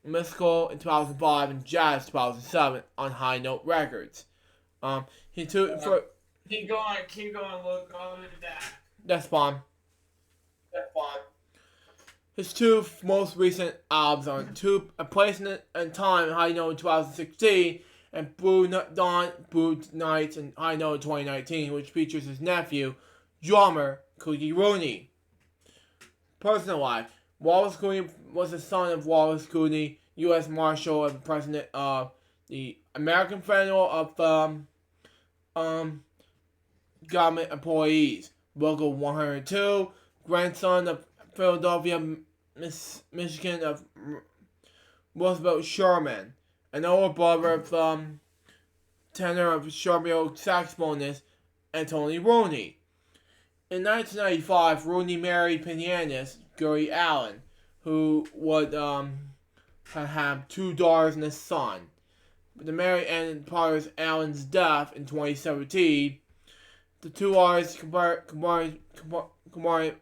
Mystical in 2005 and Jazz 2007 on High Note Records. He took for. Keep going, Luke. Go with that. That's fine. His two most recent albums are A Place and Time in High Note in 2016 and Blue Nights in High Note in 2019, which features his nephew, drummer Cookie Rooney. Personal life. Wallace Cooney was the son of Wallace Cooney, U.S. Marshal and President of the American Federal of Government Employees, Local 102, grandson of Philadelphia, Michigan of Roosevelt Sherman, an older brother of tenor of Sharpio saxophonist Anthony Rooney. In 1995, Rooney married pianist Gary Allen, who would have 2 daughters and a son. But the marriage ended prior to Allen's death in 2017. The two artists combined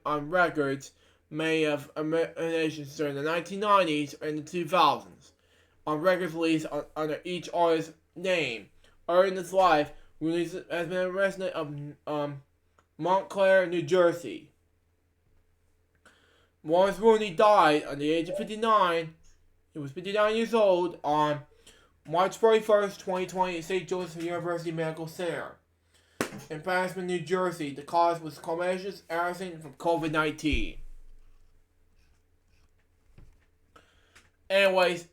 on records made of emanations during the 1990s and the 2000s, on records released under each artist's name. Early in his life, Rooney has been a resident of Montclair, New Jersey. Wallace Rooney died at the age of 59. He was 59 years old on March 31st, 2020 at St. Joseph University Medical Center in Paterson, New Jersey. The cause was complications arising from COVID-19. Anyways,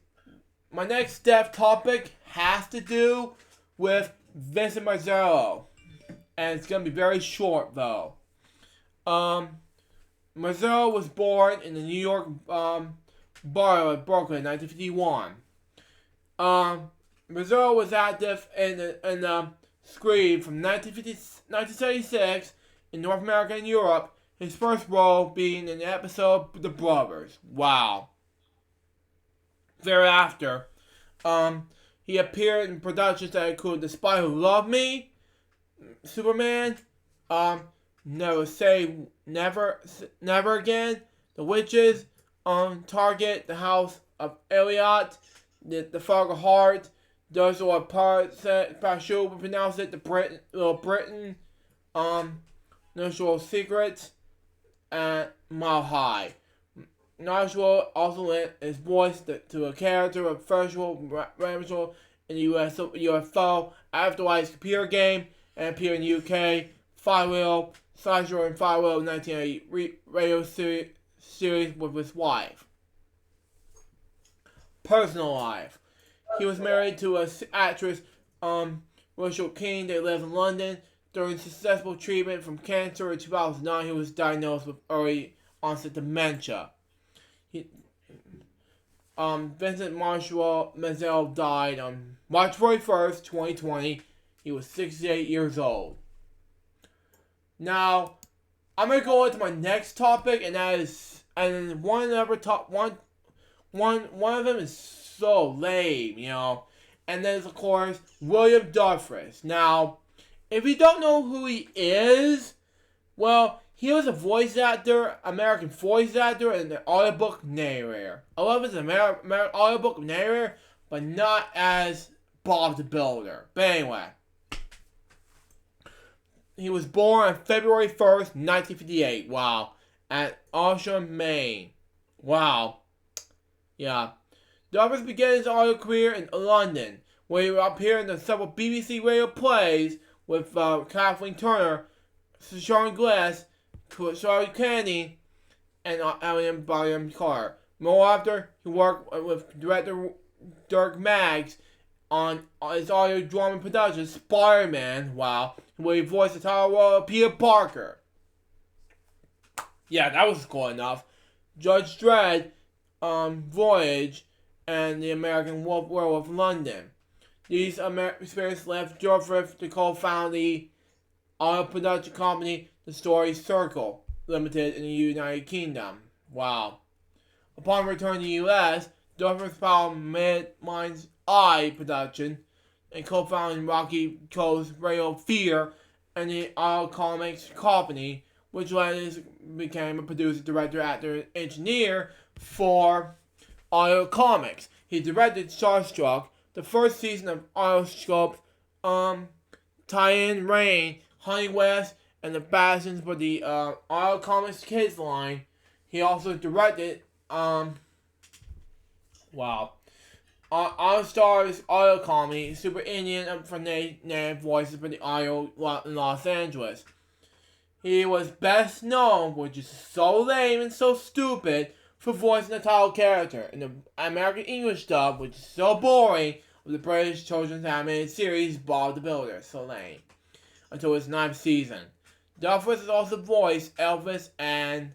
my next topic has to do with Vincent Mazzaro. And it's going to be very short, though. Mazzaro was born in the New York borough of Brooklyn in 1951. Mazzaro was active in the screen from 1976 in North America and Europe, his first role being in the episode The Brothers. Wow. Thereafter, he appeared in productions that include The Spy Who Loved Me, Superman, Never Say Never Again, The Witches, Target, The House of Elliot, The Fog of Heart, those are parts that Basho would pronounce it, Little Britain, National Secrets, and Mile High. Nashua also lent his voice to a character of Virtual Ramazel in the UFO Afterlife computer game and appeared in the UK Firewheel, Sideshow and Firewheel 1980 radio series with his wife. Personal life. He was married to an actress, Rachel King. They live in London. During successful treatment from cancer in 2009, he was diagnosed with early onset dementia. Vincent Marshall Mazzaro died on March 41st, 2020. He was 68 years old. Now, I'm gonna go into my next topic, and that is, and one of them is so lame, you know, and that is of course William Dufresne. Now, if you don't know who he is, well, he was a voice actor, American voice actor, and an audiobook narrator. I love his American audiobook narrator, but not as Bob the Builder. But anyway, he was born on February 1st, 1958. Wow. At Ashland, Maine. Wow. Yeah. Dufresne began his audio career in London, where he appeared in several BBC radio plays with Kathleen Turner, Sean Glass, Charlie Kennedy, and William Carter. More after, he worked with director Dirk Maggs on his audio drama production, Spider-Man, wow, where he voiced the title role of Peter Parker. Yeah, that was cool enough. Judge Dredd, Voyage, and the American Werewolf London. These experiences left Joseph to co-found the audio production company, The Story Circle Limited in the United Kingdom. Wow. Upon return to the U.S., Joseph found Mind's Eye Production and co-founded Rocky Coast Radio Theater and the audio comics company, which later became a producer, director, actor, and engineer for audio comics. He directed Starstruck, the first season of Audioscope's tie-in Rain, Honey West, and the Bastions for the audio comics kids line. He also directed All Stars audio comedy Super Indian for native voices for the audio in Los Angeles. He was best known, which is so lame and so stupid, for voicing the title character in the American English dub, which is so boring, of the British children's animated series Bob the Builder. So lame. Until its 9th season. Duffus has also voiced Elvis and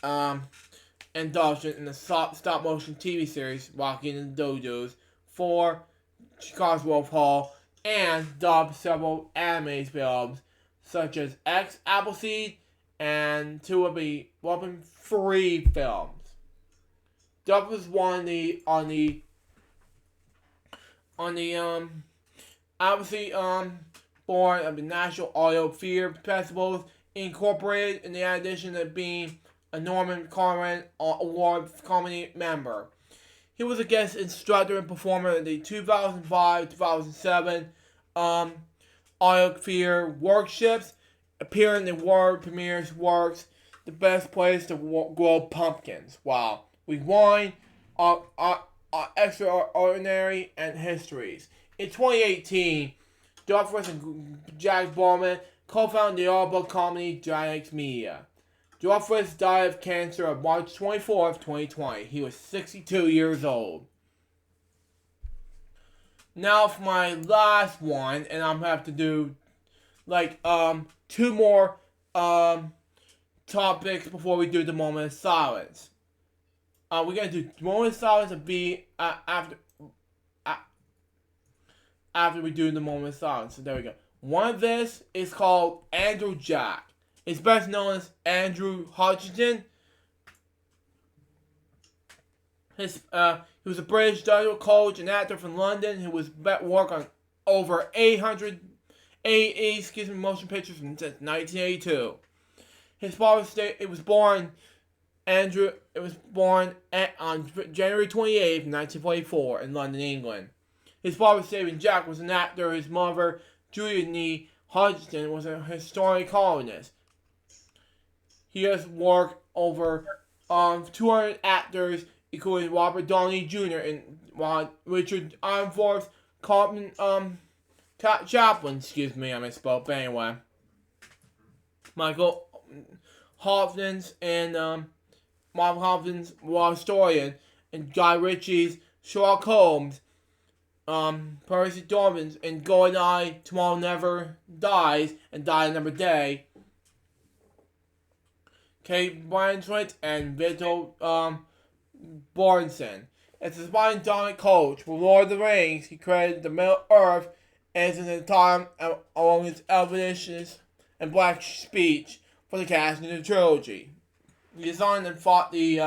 Dawson in the stop motion TV series Rocky and the Dojos for Chicago's Wolf Hall, and dubbed several anime films such as X Appleseed and two of the Weapon Free films. Duffus won on the Appleseed board of the National Audio Theater Festivals Incorporated, in addition to being a Norman Conrad Award comedy member. He was a guest instructor and performer at the 2005-2007 Audio Theater Workshops, appearing in the world premieres works The Best Place to Grow Pumpkins. Wow. Rewind, Extraordinary, and Histories. In 2018, Duffus and Jack Bowman co-founded the audible comedy Giants Media. Duffus died of cancer on March 24th, 2020. He was 62 years old. Now for my last one, and I'm gonna have to do two more topics before we do the moment of silence. We're gonna do the moment of silence and be after we do the moment of silence. So there we go. One of this is called Andrew Jack. He's best known as Andrew Hutchinson. He was a British digital coach and actor from London who was worked on over 800 motion pictures since 1982. His father was born on January 28, 1944 in London, England. His father, Stephen Jack, was an actor. His mother, Julia Hutchinson, was a historian columnist. He has worked over 200 actors, including Robert Downey Jr. and Richard Armforth, Chaplin, I misspoke, but anyway. Michael Hopkins and Mark Hopkins, Raw Historian, and Guy Ritchie's Sherlock Holmes, Percy Dobbins, and GoldenEye, Tomorrow Never Dies, and Die Another Day. Kate Blanchett and Vito Bornson. As a spine dominant coach for Lord of the Rings, he credited the Middle Earth as an time along his Elvishness and black speech for the casting of the trilogy. He designed and fought the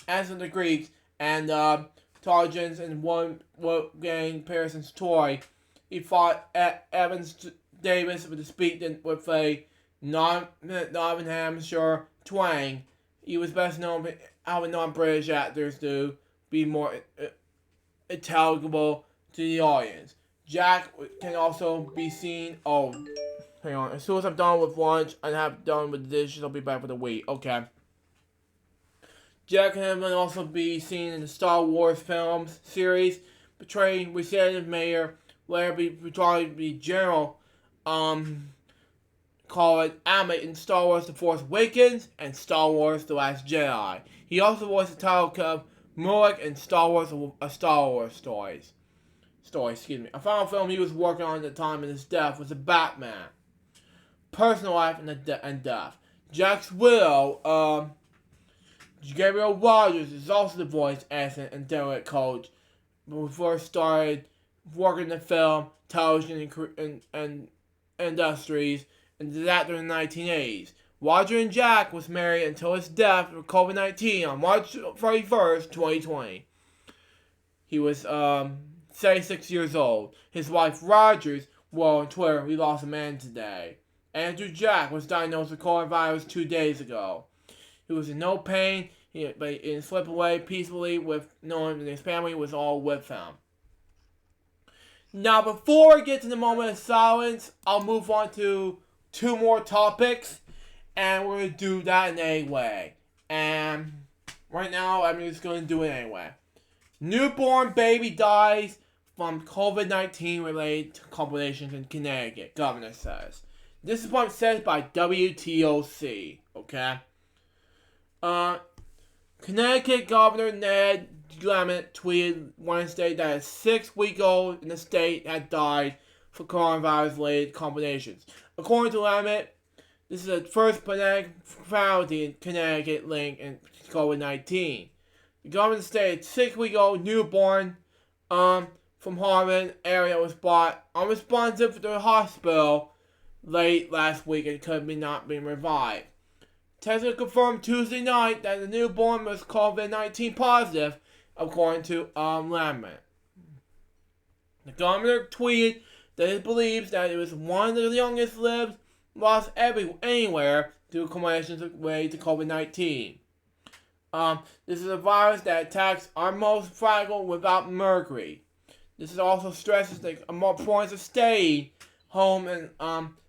Answer of the Greeks and Trojans and Wolfgang Pearson's Troy. He fought Evans Davis with with a Northern Hampshire twang. He was best known for how non-British actors do be more intelligible to the audience. Jack can also be seen. Oh, hang on. As soon as I'm done with lunch and have done with the dishes, I'll be back for the week. Okay. Jack can also be seen in the Star Wars films series, portraying Representative Mayor Larry portraying the General, called Amit in Star Wars The Force Awakens and Star Wars The Last Jedi. He also voiced the title of Mulek in Star Wars Stories. A final film he was working on at the time of his death was The Batman. Personal Life and Death. Jack's widow, Gabriel Rogers, is also the voice actor and direct coach when we first started working in the film, television, and industries, and did that during the 1980s. Roger and Jack was married until his death with COVID-19 on March 31st, 2020. He was 76 years old. His wife Rogers, well, on Twitter, "We lost a man today." Andrew Jack was diagnosed with coronavirus 2 days ago. He was in no pain, but he slipped away peacefully with knowing that his family was all with him. Now, before we get to the moment of silence, I'll move on to 2 more topics, and we're going to do that in a way. And right now, I'm just going to do it anyway. Newborn baby dies from COVID-19 related complications in Connecticut, governor says. This is what said by WTOC, okay? Connecticut Governor Ned Lamont tweeted Wednesday that a 6-week-old in the state had died for coronavirus-related complications. According to Lamont, this is the first fatality in Connecticut linked in COVID-19. The governor stated 6-week-old newborn from Harvard area was brought unresponsive to the hospital late last week and could not be revived. Testing confirmed Tuesday night that the newborn was COVID-19 positive, according to Lamont. The governor tweeted that he believes that it was one of the youngest lives lost anywhere due to complications related to COVID-19. This is a virus that attacks our most fragile without mercury. This also stresses the importance of staying home and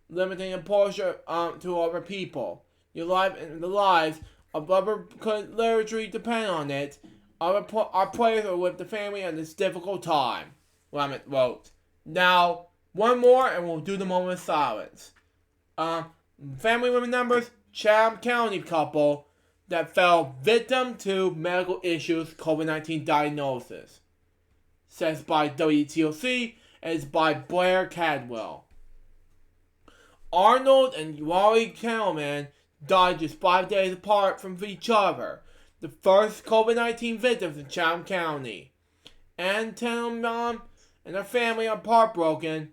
limiting exposure to other people. Your life and the lives of other could literally depend on it. Our prayers are with the family at this difficult time, Lamont wrote. Now, one more and we'll do the moment of silence. Family members, Chatham County couple that fell victim to medical issues, COVID-19 diagnosis. Says by WTOC and is by Blair Cadwell. Arnold and Wally Kellman died just 5 days apart from each other. The first COVID-19 victims in Chatham County. And Tenenbaum and her family are heartbroken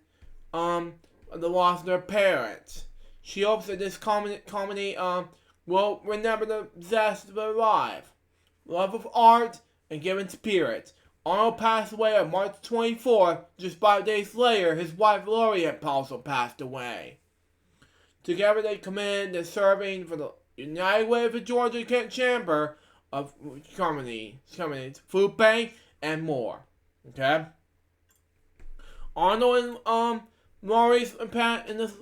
of the loss of their parents. She hopes that this comedy will remember the zest of their life, love of art, and giving spirit. Arnold passed away on March 24th. Just 5 days later, his wife Lori had also passed away. Together they committed to serving for the United Way of the Georgia Chamber of Comedy, Food Bank, and more. Okay? Arnold and Lori's impact in this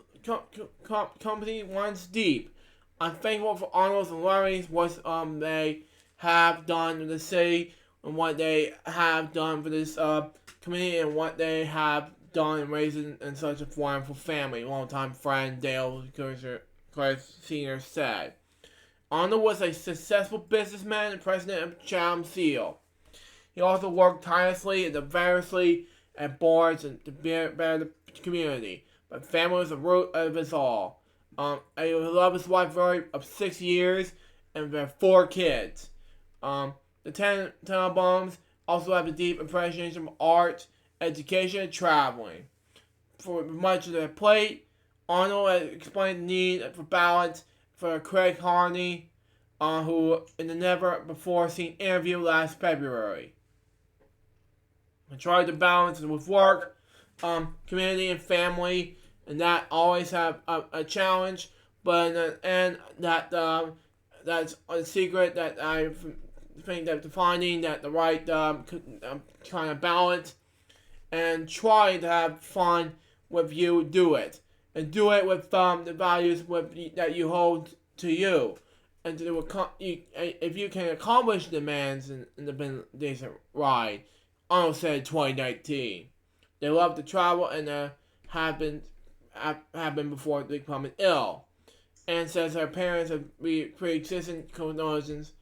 company runs deep. I'm thankful for Arnold's and Lori's what they have done in the city and what they have done for this community and what they have done in raising in such a wonderful family. Longtime friend Dale Curtis Sr. said. Arnold was a successful businessman and president of Chatham Seal. He also worked tirelessly and variously at boards and to better the community. But family was the root of it all. He loved his wife of 6 years and they have 4 kids. The Tenenbaums also have a deep appreciation of art, education, and traveling. For much of their plate, Arnold has explained the need for balance for Craig Harney, who in the never-before-seen interview last February. I tried to balance it with work, community, and family, and that always have a challenge, but in the end, that's a secret that I think that finding that the right kind of balance and trying to have fun with you do it. And do it with the values that you hold to you. And if you can accomplish demands in the decent ride. Arnold said 2019. They love to travel and have been before becoming ill. And says her parents have pre-existing conditions,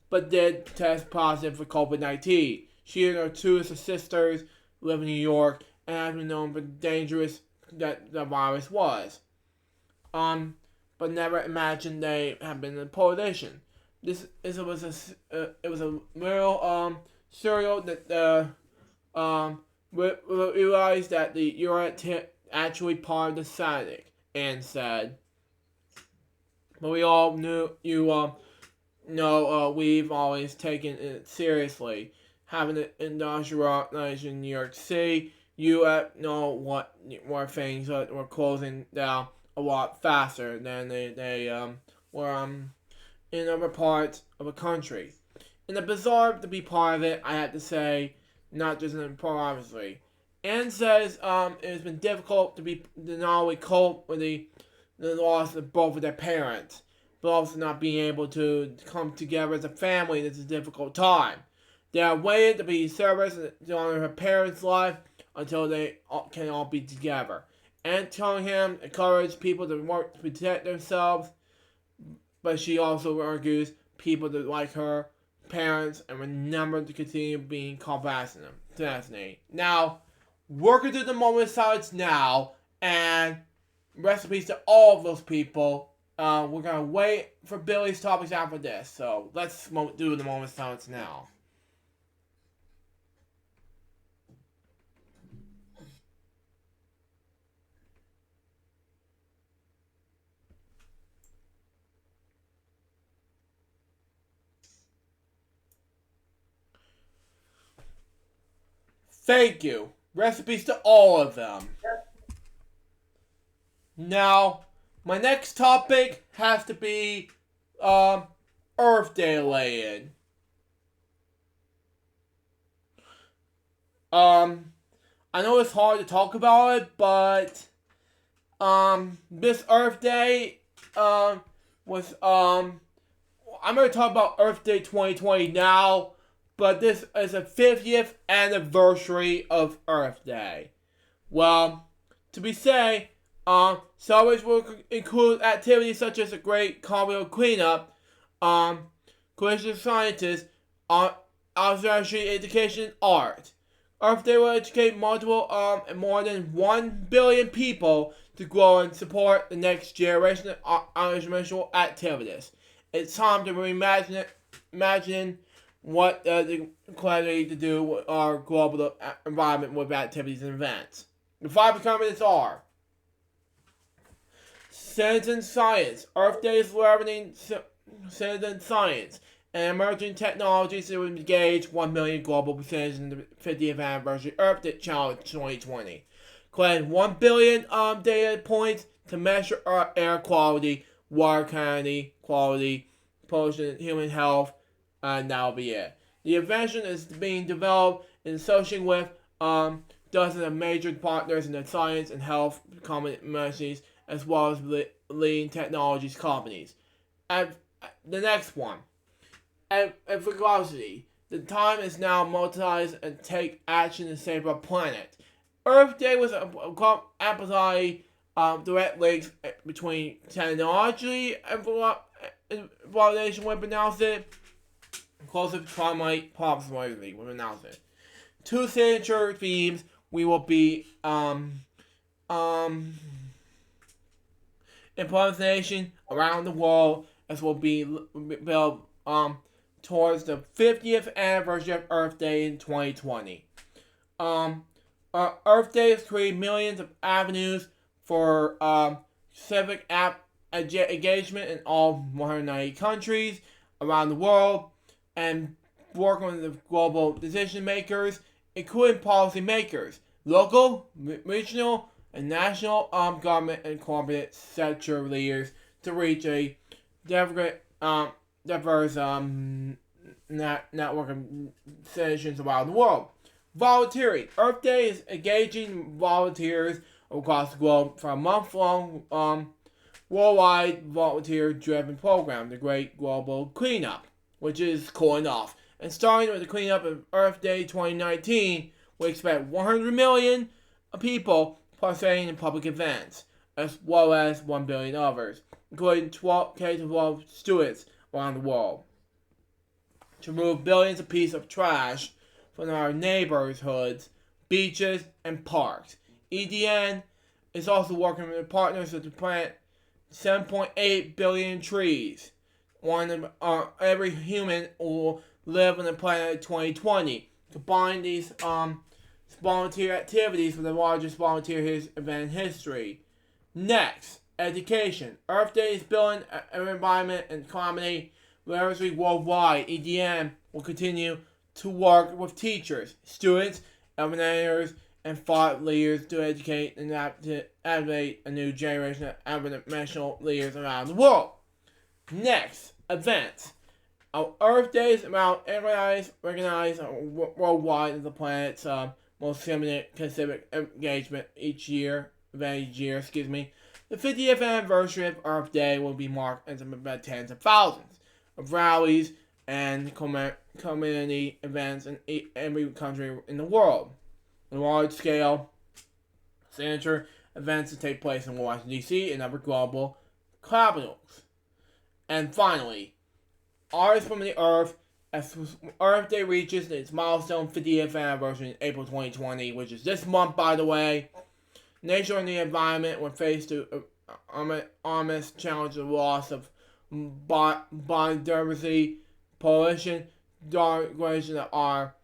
but did test positive for COVID-19. She and her two sisters live in New York and have been known for dangerous that the virus was. But never imagined they had been in a politician. It was a real serial that realized that the you're actually part of the static and said, but we all knew we've always taken it seriously. Having an industrialization in New York City, you know what things were closing down a lot faster than they were in other parts of the country. And it's bizarre to be part of it, I have to say, not just in obviously. Anne says it's been difficult to not only cope with the loss of both of their parents, but also not being able to come together as a family. This is a difficult time. They are waiting to be service to honor her parents' life until they can all be together. And telling him encourage people to work to protect themselves, but she also argues people that like her parents and remember to continue being compassionate. Now, working through the moment of silence now, and recipes to all of those people. We're gonna wait for Billy's topics after this, so let's do the moment of silence now. Thank you. Recipes to all of them. Now, my next topic has to be Earth Day lay-in. I know it's hard to talk about it, but this Earth Day was I'm going to talk about Earth Day 2020 now, but this is the 50th anniversary of Earth Day. Well, to be said, celebrations will include activities such as a great communal cleanup, collision scientists, observation, education, and art. Earth Day will educate more than 1 billion people to grow and support the next generation of environmental activities. It's time to imagine what the quality to do with our global environment with activities and events. The 5 components are citizen science. Earth Day is leveraging citizen science and emerging technologies to engage 1 million global citizens in the 50th anniversary Earth Day Challenge 2020. Collect 1 billion data points to measure air quality, water quality, pollution, human health, and that'll be it. The invention is being developed in association with dozens of major partners in the science and health communities, as well as leading technologies companies. And the next one, and for velocity, the time is now mobilized and take action to save our planet. Earth Day was amplify direct links between technology and validation with announcing close-up climate possibility with announcing 2 signature themes we will be implementation around the world as will be built towards the 50th anniversary of Earth Day in 2020. Earth Day has created millions of avenues for civic engagement in all 190 countries around the world, and working with the global decision makers, including policy makers, local, regional, and national government and corporate sector leaders to reach a diverse network of citizens around the world. Volunteering. Earth Day is engaging volunteers across the globe for a month-long worldwide volunteer-driven program, the Great Global Cleanup, which is cooling off. And starting with the cleanup of Earth Day 2019, we expect 100 million people participating in public events, as well as 1 billion others, including K-12 students around the world, to remove billions of pieces of trash from our neighborhoods, beaches, and parks. EDN is also working with partners to plant 7.8 billion trees. Every human will live on the planet 2020. Combine these volunteer activities with the largest volunteer event in history. Next, education. Earth Day is building environment and comedy literacy worldwide. EDM will continue to work with teachers, students, educators, and thought leaders to educate and activate a new generation of international leaders around the world. Next, events. Our Earth Day is about recognized worldwide as the planet's most significant engagement each year. The 50th anniversary of Earth Day will be marked as about tens of thousands of rallies and community events in every country in the world. Large-scale signature events to take place in Washington, D.C. and other global capitals. And finally, Artists from the Earth, as Earth Day reaches its milestone 50th anniversary in April 2020, which is this month, by the way. Nature and the environment were faced to enormous challenge of loss of biodiversity, pollution, degradation of our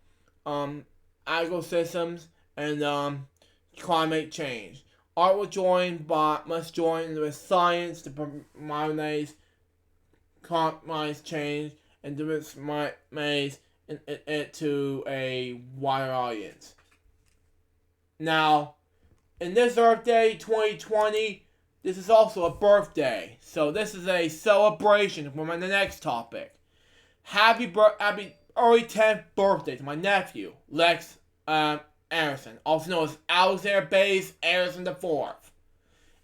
ecosystems, and climate change. Art must join with science to modernize climate change and disseminate it to a wider audience. Now, in this Earth Day 2020, this is also a birthday. So this is a celebration for the next topic. Happy early 10th birthday to my nephew, Lex Anderson, also known as Alexander Bayes Anderson IV.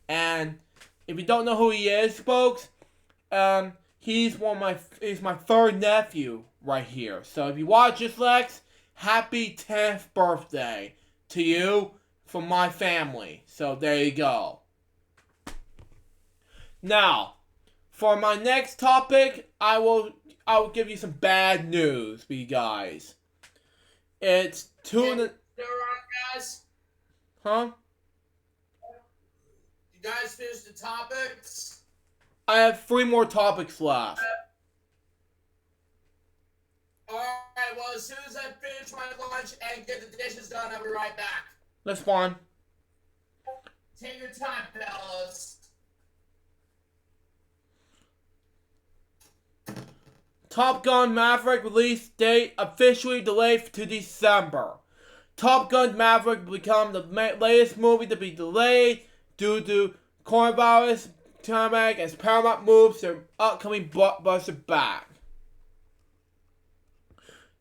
And if you don't know who he is, folks, he's my third nephew right here. So if you watch this, Lex, happy 10th birthday to you from my family. So there you go. Now, for my next topic, I will give you some bad news for you guys. It's guys. Huh? You guys finished the topics? I have 3 more topics left. Alright, well, as soon as I finish my lunch and get the dishes done, I'll be right back. That's fine. Take your time, fellas. Top Gun Maverick release date officially delayed to December. Top Gun Maverick will become the latest movie to be delayed due to coronavirus pandemic as Paramount moves their upcoming blockbuster back.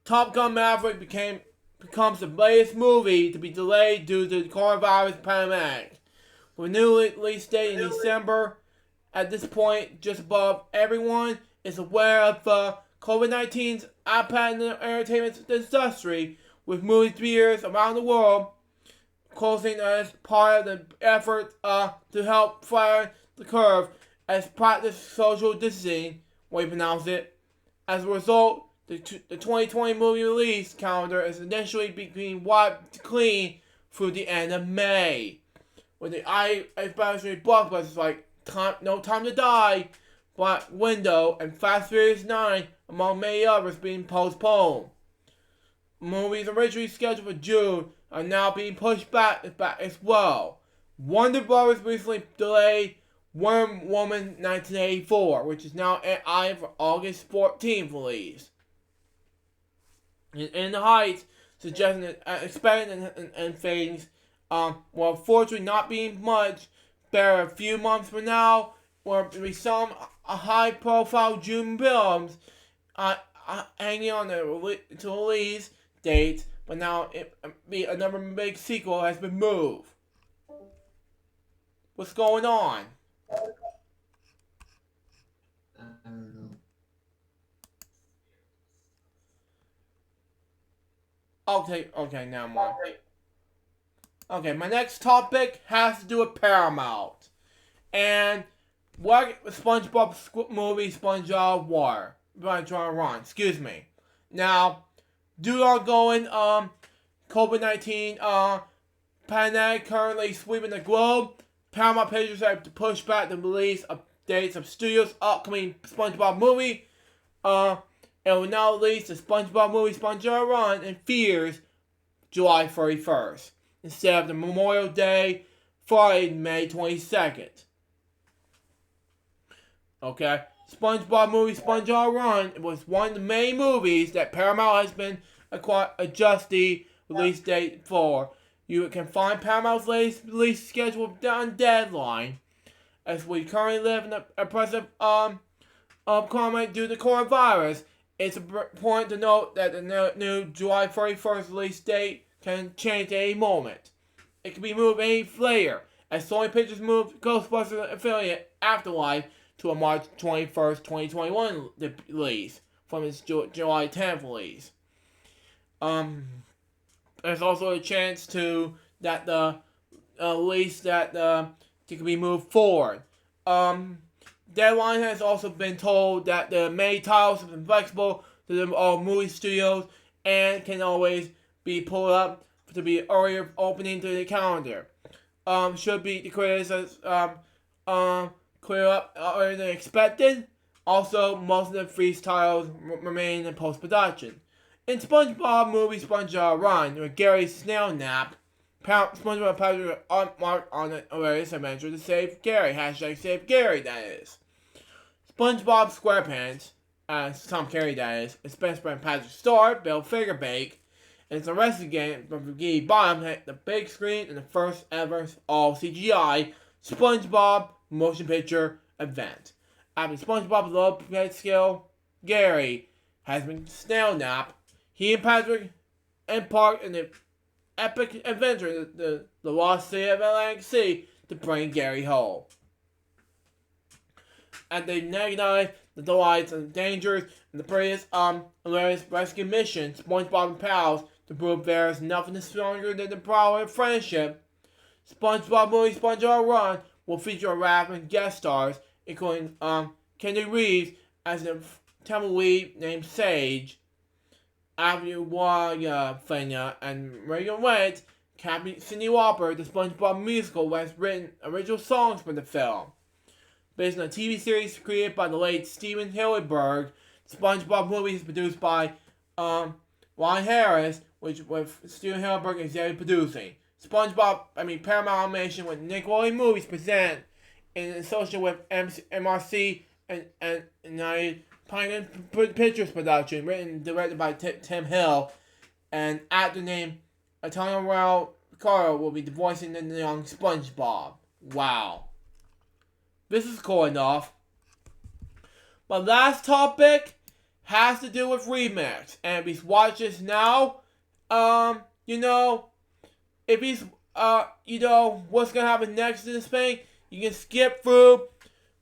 Top Gun Maverick becomes the latest movie to be delayed due to the coronavirus pandemic. With a new release date in December, at this point, just above everyone is aware of COVID-19's impact in the entertainment industry, with movie theaters around the world closing as part of the effort to help flatten the curve as practice social distancing, we pronounce it. As a result, the 2020 movie release calendar is initially being wiped clean through the end of May, with the especially blockbusters like No Time to Die, Black Widow, and Fast Furious 9, among many others, being postponed. Movies originally scheduled for June are now being pushed back as well. Wonder Brothers recently delayed Wonder Woman 1984, which is now eyeing for August 14th release. In the Heights, suggesting that expecting and things, well, unfortunately not being much better. A few months from now, will be some high-profile June films hanging on to release dates, but now another big sequel has been moved. What's going on? I don't know. Okay, now mind. Okay, my next topic has to do with Paramount. And what SpongeBob movie, SpongeBob Water. Run, excuse me. Now, due to ongoing COVID-19 pandemic currently sweeping the globe, Paramount Pictures have to push back the release of dates of studio's upcoming SpongeBob movie. It will now release the SpongeBob movie SpongeBob Run in theaters July 31st instead of the Memorial Day Friday, May 22nd. Okay, SpongeBob movie SpongeBob Run was one of the main movies that Paramount has been adjust the release date for. You can find Paramount's latest release schedule on deadline, as we currently live in a present climate due to coronavirus. It's important to note that the new July 31st release date can change at any moment. It can be moved any later, as Sony Pictures moved Ghostbusters affiliate Afterlife to a March 21st, 2021 release from its July 10th release. There's also a chance that the release that can be moved forward. Deadline has also been told that the May titles have been flexible to the movie studios and can always be pulled up to be earlier opening to the calendar. Should be declared as clear up earlier than expected. Also, most of the freeze titles remain in post-production. In SpongeBob movie SpongeBob Run, with Gary's snail nap, SpongeBob Patrick marked on an hilarious adventure to save Gary. # save Gary, that is. SpongeBob SquarePants, as Tom Carey, that is best friend Patrick Star, Bill Figurbake, and it's a wrestling game from Bikini Bottom hit the big screen in the first ever all CGI SpongeBob motion picture event. After SpongeBob's low pet skill, Gary has been snail napped. He and Patrick embark in the epic adventure the lost sea of Atlantic Sea to bring Gary home. And they recognize the delights and dangers in the previous hilarious rescue mission, SpongeBob and pals, to prove there is nothing stronger than the power of friendship. SpongeBob movie SpongeBob Run will feature a raft of guest stars, including Kenny Reeves as a Tamil lead named Sage, Avenue Fenya, and Reagan Wentz, Captain Cindy Lauper, the SpongeBob musical, who has written original songs for the film. Based on a TV series created by the late Steven Hillenburg, the SpongeBob movie is produced by Ron Harris, with Steven Hillenburg executive producing. Paramount Animation with Nickelodeon Movies present in association with MRC and United Pioneer Pictures production, written and directed by Tim Hill, and actor named Antonio Raul Caro will be voicing the young SpongeBob. Wow. This is cool enough. My last topic has to do with remakes, and if you watch this now, if he's, what's gonna happen next in this thing, you can skip through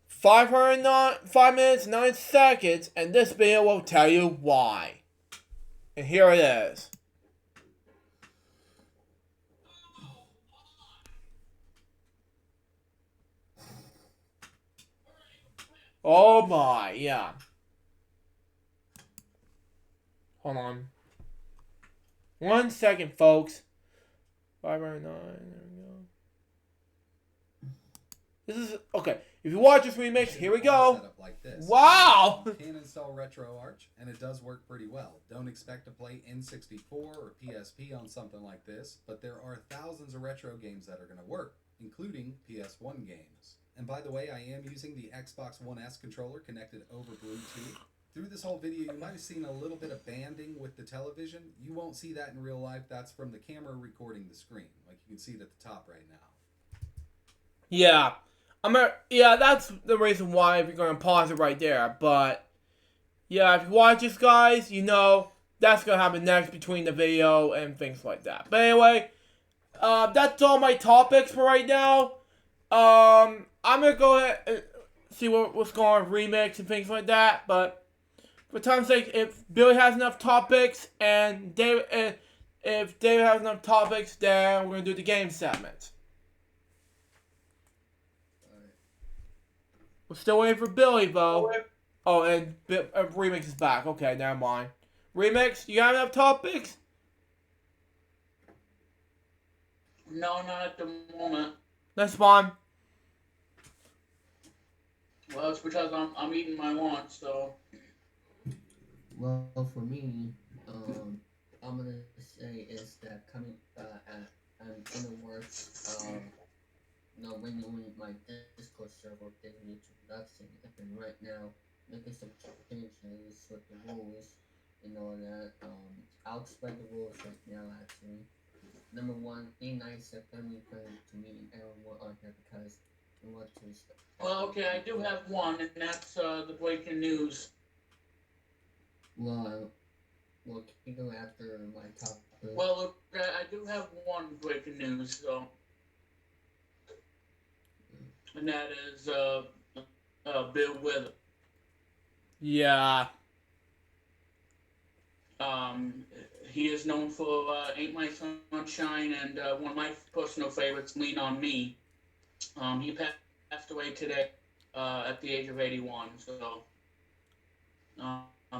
5 minutes, 9 seconds, and this video will tell you why. And here it is. Oh my, yeah. Hold on. 1 second, folks. 509, there we go. This is, okay, if you watch this remix, here we go. Like this. Wow! You can install RetroArch, and it does work pretty well. Don't expect to play N64 or PSP on something like this, but there are thousands of retro games that are going to work, including PS1 games. And by the way, I am using the Xbox One S controller connected over Bluetooth. Through this whole video, you might have seen a little bit of banding with the television. You won't see that in real life. That's from the camera recording the screen. Like you can see it at the top right now. Yeah. That's the reason why we're going to pause it right there. But, yeah, if you watch this, guys, that's going to happen next between the video and things like that. But anyway, that's all my topics for right now. I'm going to go ahead and see what's going on with remix and things like that. But for time's sake, if Billy has enough topics and if David has enough topics, then we're going to do the game segment. We're still waiting for Billy, though. Oh, and Remix is back. Okay, never mind. Remix, you have enough topics? No, not at the moment. That's fine. Well, it's because I'm eating my lunch, so. Well, for me, I'm gonna say is that I'm in the works of renewing my Discord server, getting into production, and right now making some changes with the rules and all that. I'll explain the rules right now. Actually, number one, be nice and friendly to me and everyone on here because we want to. Well, okay, I do have one, and that's the breaking news. Well, we'll keep going after my topic. Well, look, I do have one breaking news, so. And that is Bill Withers. Yeah. He is known for Ain't My Sunshine and one of my personal favorites, Lean on Me. He passed away today at the age of 81. So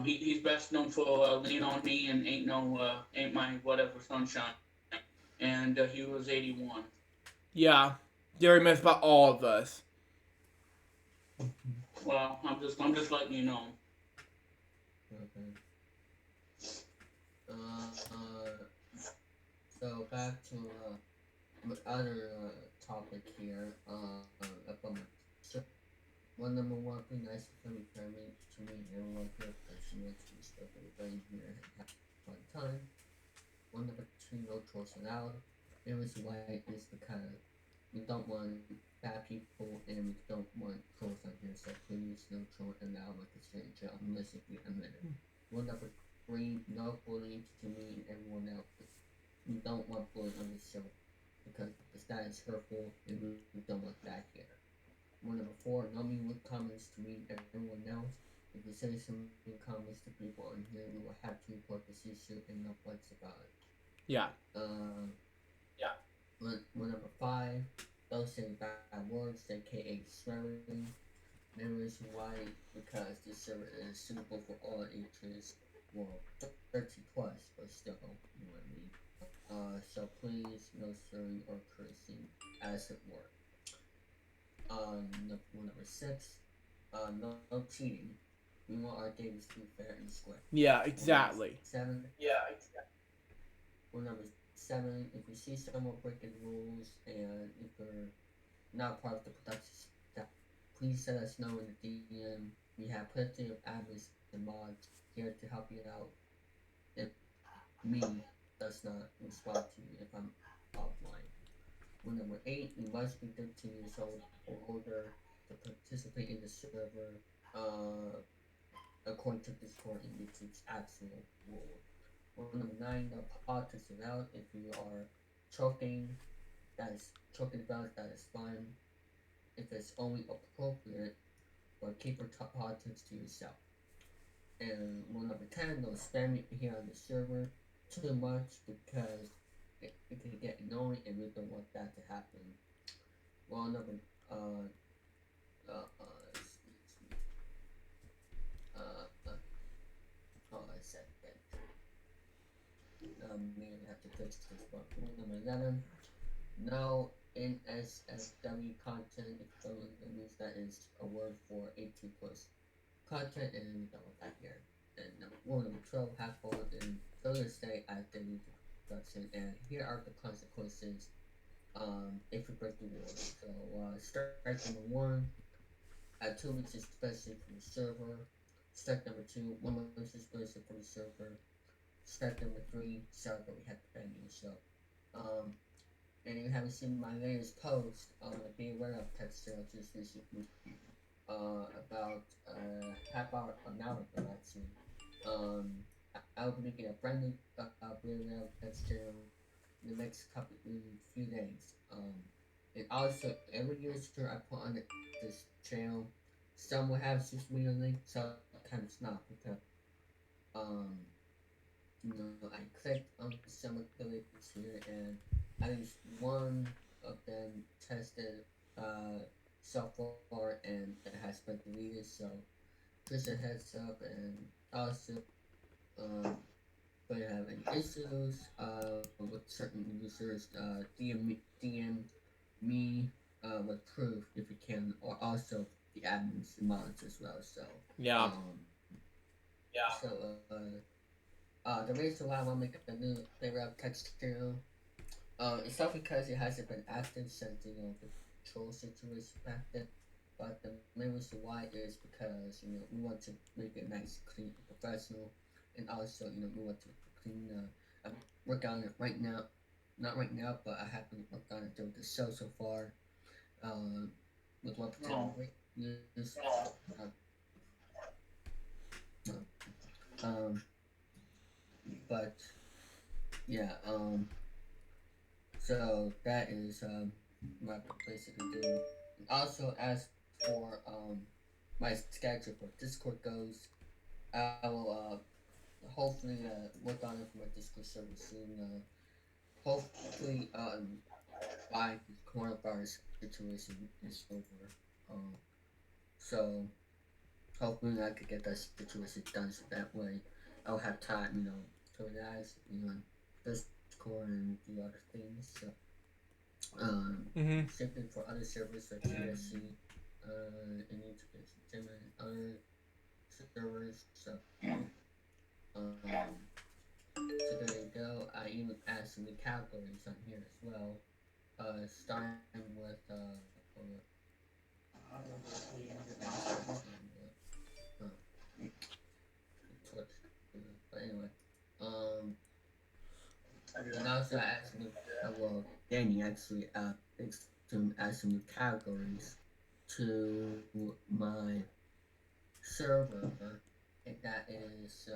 he's best known for Lean on Me and Ain't My Whatever Sunshine. And he was 81. Yeah. Jerry missed by all of us. Well, I'm just letting you know. Okay. So back to my other topic here. About so number one, be nice and friendly to me and everyone here because she wants to stuff everybody here and have a fun time. Number two, no trolls allowed. The reason why is because we don't want bad people and we don't want trolls on here, so please no troll allowed like a stranger unless if we admit it. Number three, no bullying to me and everyone else. We don't want bullying on this show because that is hurtful and we don't want that here. Number four, no mean comments to me and everyone else. If you say some mean comments to people on here, we will have to report this issue and no fights about it. Yeah. Number five, don't say bad words, aka swearing. Main reason why, because this server is suitable for all ages, well, 30 plus, but still, you know what I mean. So please, no swearing or cursing as it were. Number six, no cheating. We want our games to be fair and square. Yeah, exactly. Number seven, if you see someone breaking rules and if you're not part of the production staff, please let us know in the DM. We have plenty of admins and mods here to help you out. If me does not respond to you if I'm offline. Number eight, you must be 13 years old or older to participate in the server according to Discord and YouTube's actual rule. Number nine, no politics allowed. If you are choking about that is fine. If it's only appropriate, but keep your politics to yourself. And number 10, no spamming here on the server too much because it can get annoying and we don't want that to happen. Number maybe I have to fix this one. Number 11, no NSFW content. It means that is a word for 18 plus content, and we don't want that here. And number 12, have fun and further stay at the production. And here are the consequences if you break the rules. So strike number 1, 2 weeks suspension from the server. Strike number 2, 1 month suspension from the server. Strike number 3, sorry, but we have to ban you. So, and if you haven't seen my latest post, be aware of text sales just recently, about half hour, an hour ago actually. I'll be making a brand new be aware of text sale in the next few days. And also every user I put on this channel, some will have social media link, sometimes not because I clicked on some of the links here and at least one of them tested so far and it has been deleted, so just a heads up. And also if they have any issues with certain users, DM me with proof if you can, or also the admins and mods as well. So Yeah. so the reason why I want to make a new favorite text channel, it's not because it hasn't been active since the troll situation back then, but the main reason why is because we want to make it nice, clean, and professional, and also we want to clean. I'm working on it right now, not right now, but I have been working on it during the show so far. Um, with one particular use. Um, but yeah, so that is what I basically do. Also, as for my schedule for Discord goes, I will hopefully work on it for my Discord server soon. Hopefully, by the coronavirus situation is over. So hopefully I could get that situation done so that way I'll have time, to relax, Discord and do other things. So, same thing for other servers like TSC, and Entertainment and other servers. So, so there you go. I even add some new categories on here as well. Starting with but anyway, and also I add some new. Well, Danny actually to add some new categories to my server, and that is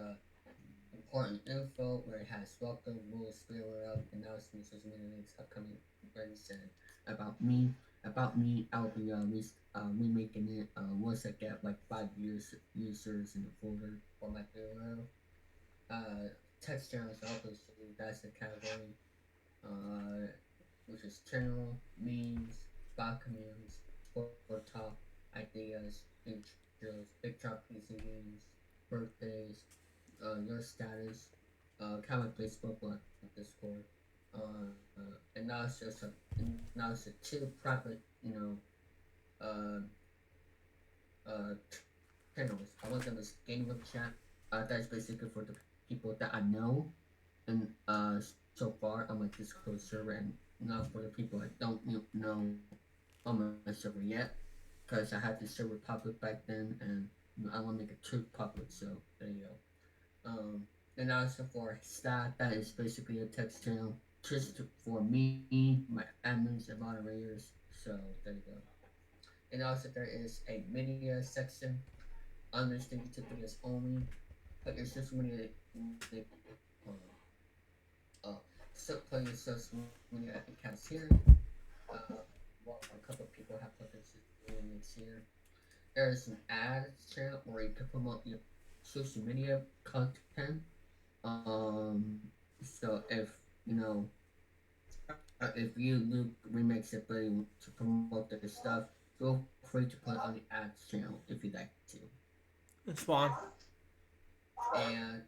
important info where it has welcome, rules, spiller up, announcements, social media links, upcoming events, and about me. About me, I'll be remaking it once I get like 5 years users in the folder for my video. Text channels obviously that's the category. Which is channel, memes, spot commands, sport talk, ideas, intros, big drop PC games, birthdays, your status, comment Facebook, like Discord, and now it's two private, uh, uh, channels. I want them as game room chat. That's basically for the people that I know, and so far on my Discord server, and not for the people I don't know on my server yet, because I had the server public back then, and I want to make it true public. So there you go. And also for stat, that is basically a text channel just for me, my admins, and moderators. So there you go. And also there is a media section under the YouTube videos only. Put your social media, so put your social media accounts here. Well, a couple of people have put their social media links here. There is an ads channel where you can promote your social media content. So if you Luke remakes it to promote their stuff, feel free to put it on the ads channel if you'd like to. It's fine. And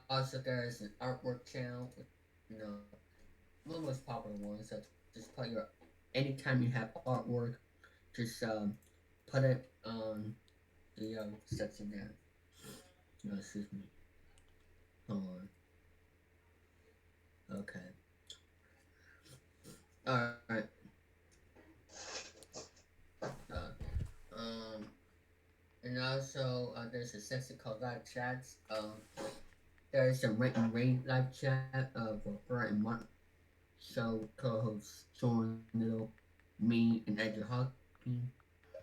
also there is an artwork channel with one of the most popular ones. So just put your anytime you have artwork, just put it on the section there. No, excuse me. Hold on. Okay. Alright. And also there's a section called live chats. There's a Rent and Rain live chat for Bert and Mark show co-hosts Sean Little, me, and Edgar Hawking.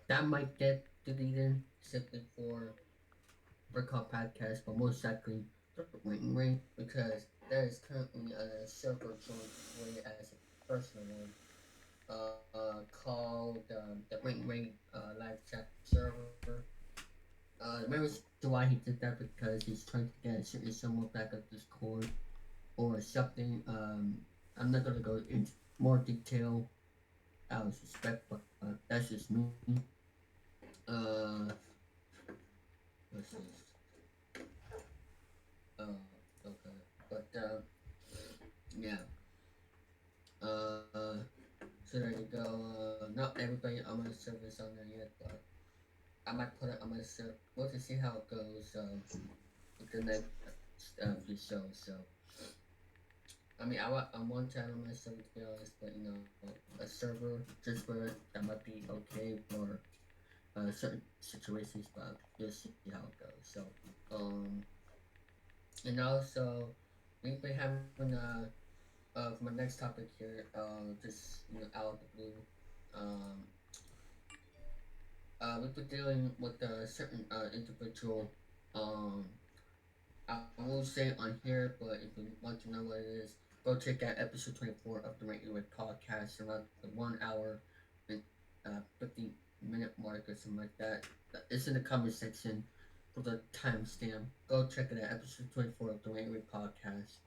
That might get deleted simply for Call podcast, but most likely Rent and Rain because there is currently a server joined as a personal one. Called the Rent and Rain live chat server. The main reason why he did that because he's trying to get a certain someone back up Discord or something. I'm not gonna go into more detail out of respect, but that's just me. What's this? this on there yet, but I might put it on my server. We'll just see how it goes with the next few shows. So, I mean, I'm one channel on my server to be honest, but you know, a server just for it, that might be okay for certain situations, but we'll see how it goes. So, and also we've been having for my next topic here, just you know, out of the blue, we've been dealing with a certain individual. I won't say it on here, but if you want to know what it is, go check out episode 24 of the Regular Podcast, around the 1 hour and 50-minute mark or something like that. It's in the comment section for the timestamp. Go check it out, episode 24 of the Regular Podcast.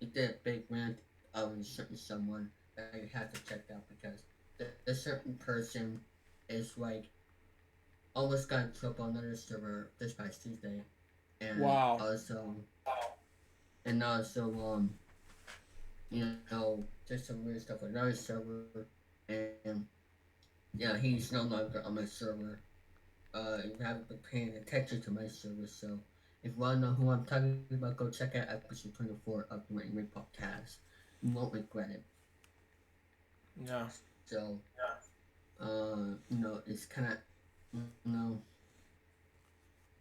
He did a big rant of a certain someone that you have to check out because the certain person is like almost got in trouble on another server this past Tuesday. And Wow. also, you know, just some weird stuff on another server, and yeah, he's no longer on my server. You haven't been paying attention to my server, so if you want to know who I'm talking about, go check out episode 24 of the Rain Podcast. You won't regret it. Yeah. So, you know, it's kind of, you know,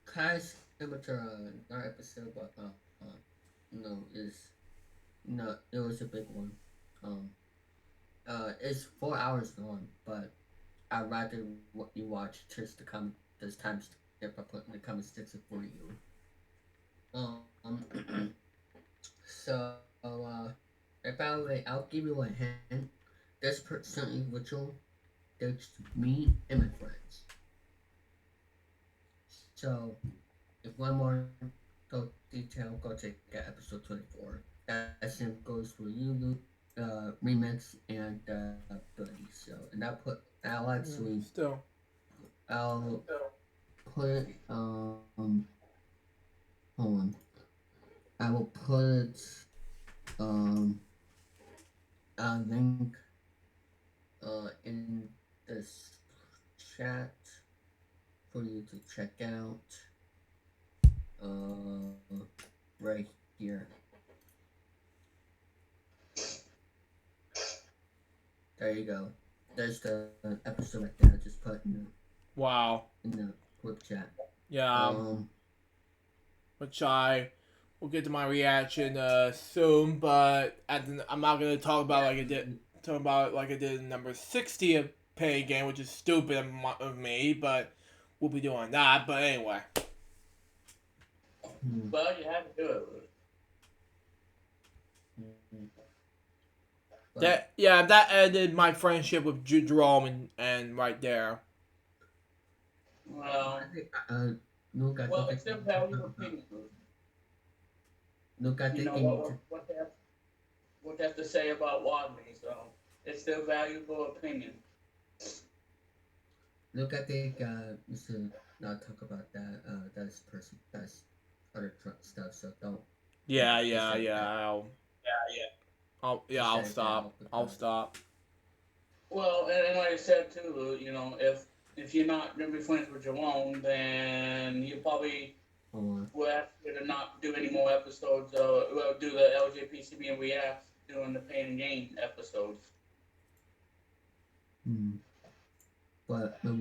kind of similar to our episode, but you know, it was a big one. It's 4 hours long, but I'd rather you watch just the this time if I put in the comment section for you. So if I'll give you a hint. This certain individual dates me and my friends. So if one more detail, go check out episode 24. That same goes for you, Luke, Remix, and Buddy. So, and I'll actually Still. I'll put hold on. I will put a link in this chat for you to check out right here. There you go. There's the episode right there. I just put in the quick chat. Yeah. Which I will get to my reaction soon, but I'm not gonna talk about like I did in number 60 of Pain Game, which is stupid of me, but we'll be doing that. But anyway. Well, you have to do it. That ended my friendship with Jerome and right there. Well, Luke, it's still valuable opinion. Luke, I think you know what they have to say about Wadley, so it's still valuable opinion. Luke, I think we should not talk about that. That's other stuff. So don't. I'll stop. I'll stop. Well, and like I said too, you know, if you're not gonna be friends with Jerome, then you probably will ask you to not do any more episodes. We'll do the LJPCB and React doing the Pain and Gain episodes. But that's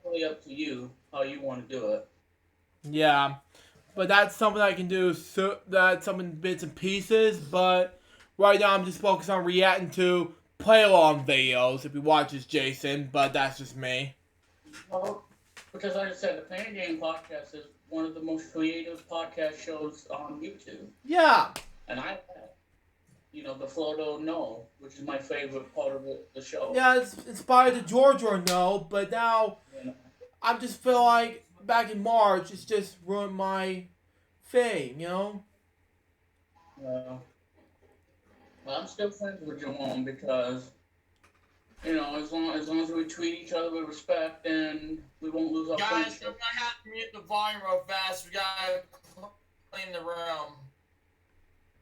really up to you how you want to do it. Yeah, but that's something I can do. So that's something bits and pieces. But right now I'm just focused on reacting to play along videos. If you watch this, Jason, but that's just me. Well, because like I said, the Pain and Gain podcast is one of the most creative podcast shows on YouTube. Yeah. And I, the Flodo No, which is my favorite part of the show. Yeah, it's inspired the Georgia No, but now I just feel like back in March, it's just ruined my thing, Well, I'm still friends with Jerome because, as long as we treat each other with respect, then we won't lose our friendship. Guys, you're gonna have to mute the volume real fast. We gotta clean the room.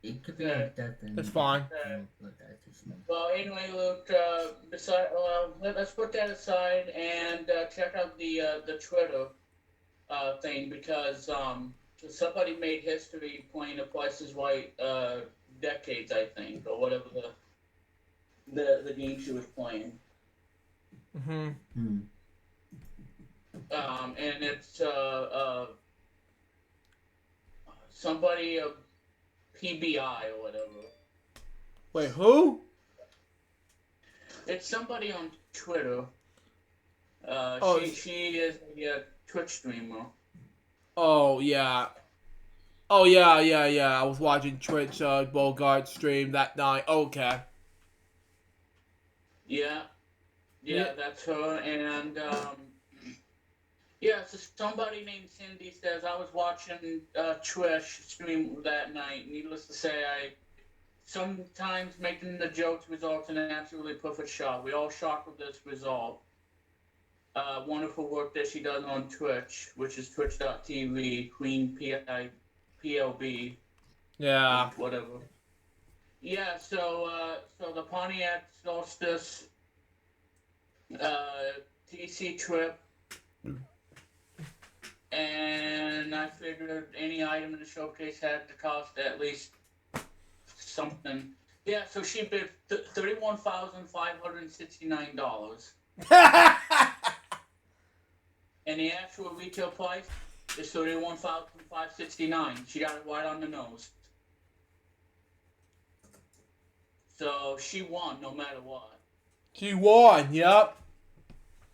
It could be like that. That's fine. Well, anyway, Luke. Let's put that aside and check out the Twitter thing because somebody made history playing The Price is Right decades, I think, or whatever the game she was playing. Mm-hmm. And it's somebody PBI or whatever. Wait, who? It's somebody on Twitter. Oh, she is a Twitch streamer. Oh yeah. Oh yeah. I was watching Twitch Bogart stream that night. Okay. Yeah, Yeah. that's her. And yeah, so somebody named Cindy says I was watching Trish stream that night. Needless to say, I sometimes making the jokes results in an absolutely perfect shot. We all shocked with this result. Wonderful work that she does on Twitch, which is twitch.tv, Queen PLB, Yeah. whatever. Yeah, so the Pontiac Solstice TC trip, and I figured any item in the showcase had to cost at least something. Yeah, so she bid $31,569. And the actual retail price is $31,569. She got it right on the nose. So she won no matter what. She won. Yep.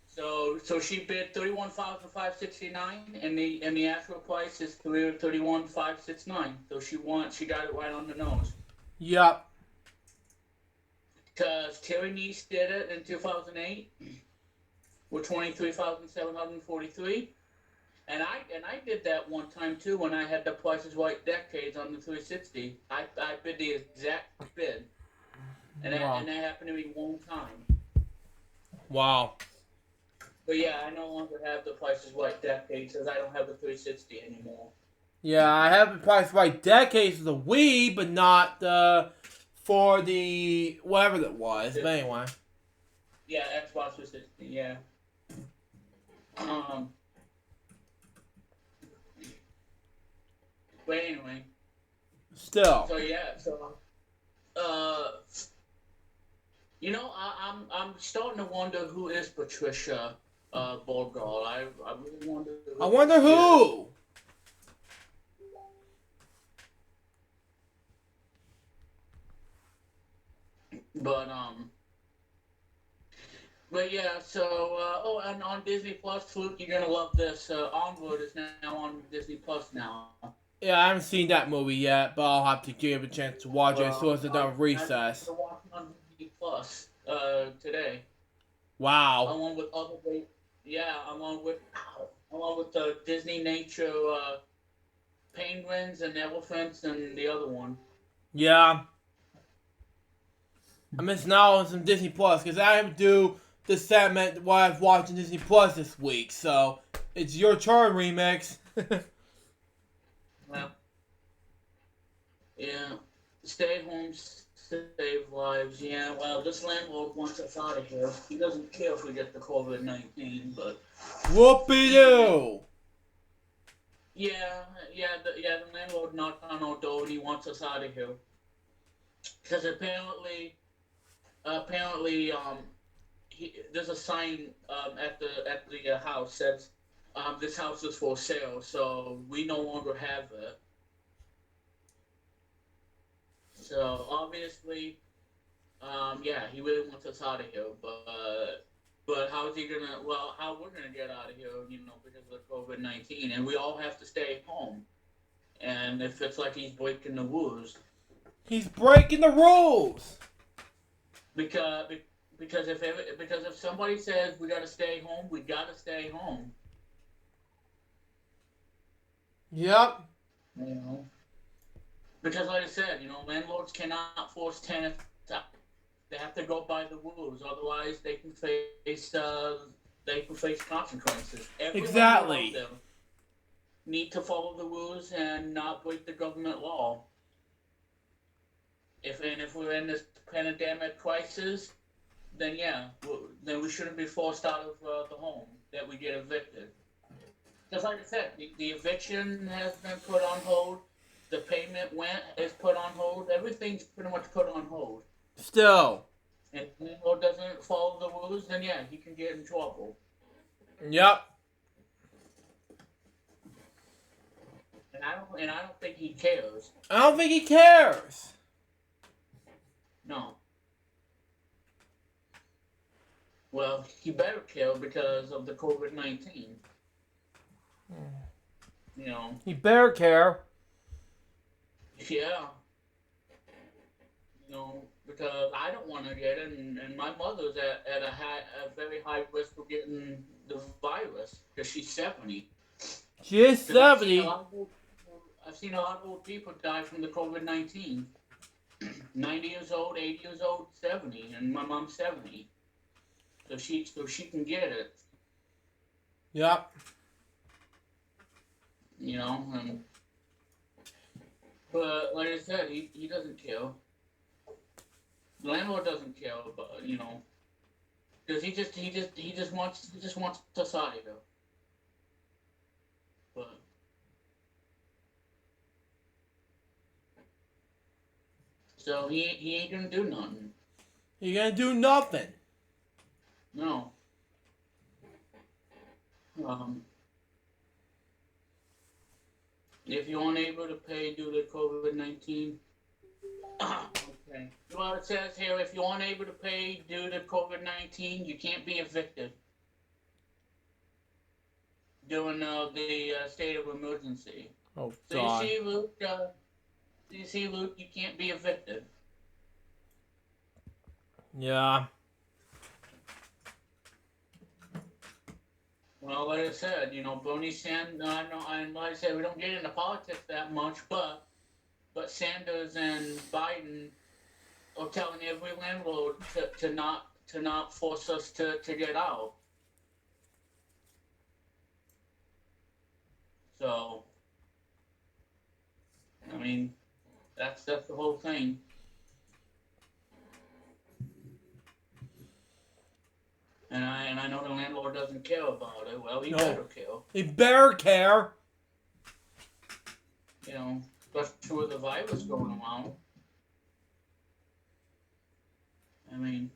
So she bid $31,569, and the actual price is $31,569. So she won. She got it right on the nose. Yep. Because Terry Nice did it in 2008 with $23,743, and I did that one time too when I had the Price is Right decades on the 360. I bid the exact bid, and Wow. that happened to me one time. Wow. But yeah, I no longer have the Price is Right decades because I don't have the 360 anymore. Yeah, I have the Price Right decades for the Wii, but not for the whatever that was. But anyway. Yeah, Xbox 360. Yeah. But anyway. Still. So yeah, I'm starting to wonder who is Patricia Bogart. I really wonder. I wonder who. But yeah, so and on Disney Plus, Luke, you're gonna love this. Onward is now on Disney Plus now. Yeah, I haven't seen that movie yet, but I'll have to give a chance to watch it as soon as it's done recess. I'm watching on Disney Plus today. Wow. Along with the Disney Nature penguins and elephants and the other one. Yeah. I'm missing out on some Disney Plus because I have to do the segment while I've watching Disney Plus this week. So it's your turn, Remix. Well, yeah. Stay home, save lives. Yeah, well, this landlord wants us out of here. He doesn't care if we get the COVID-19, but... Whoopie-doo! Yeah, the landlord knocked on our door and he wants us out of here. Because apparently, there's a sign at the house says this house is for sale, so we no longer have it. So obviously, he really wants us out of here, but how is he gonna? Well, how we're gonna get out of here, because of the COVID-19, and we all have to stay home. And if it's like he's breaking the rules. He's breaking the rules. Because if somebody says we gotta stay home, we gotta stay home. Yep. Because like I said, landlords cannot force tenants out. They have to go by the rules, otherwise they can face consequences. Exactly. Them need to follow the rules and not break the government law. if we're in this pandemic crisis, then yeah, then we shouldn't be forced out of the home. That we get evicted. Just like I said, the eviction has been put on hold. The payment is put on hold. Everything's pretty much put on hold. Still. And if the landlord doesn't follow the rules, then yeah, he can get in trouble. Yep. And I don't think he cares. I don't think he cares. No. Well, he better care because of the COVID-19. You know. He better care. Yeah. You know, because I don't want to get it, and my mother's at a very high risk of getting the virus because she's 70. She is 70. I've seen a lot of old people die from the COVID-19. 90 years old, 80 years old, 70, and my mom's 70. So she can get it. Yep. You know, but like I said, he doesn't care. The landlord doesn't care, but you know, because he just wants us out of here. But so he ain't gonna do nothing. He gonna do nothing. No. If you're unable to pay due to COVID-19, okay. Well, it says here, if you're unable to pay due to COVID-19, you can't be evicted during the state of emergency. Oh, So God. you see, Luke, you can't be evicted. Yeah. Well, like I said, you know, Bernie Sanders, and like I said, we don't get into politics that much, but Sanders and Biden are telling every landlord to not force us to get out. So, I mean, that's the whole thing. And I know the landlord doesn't care about it. Well, he better care. He better care. You know, especially with the virus going around. I mean,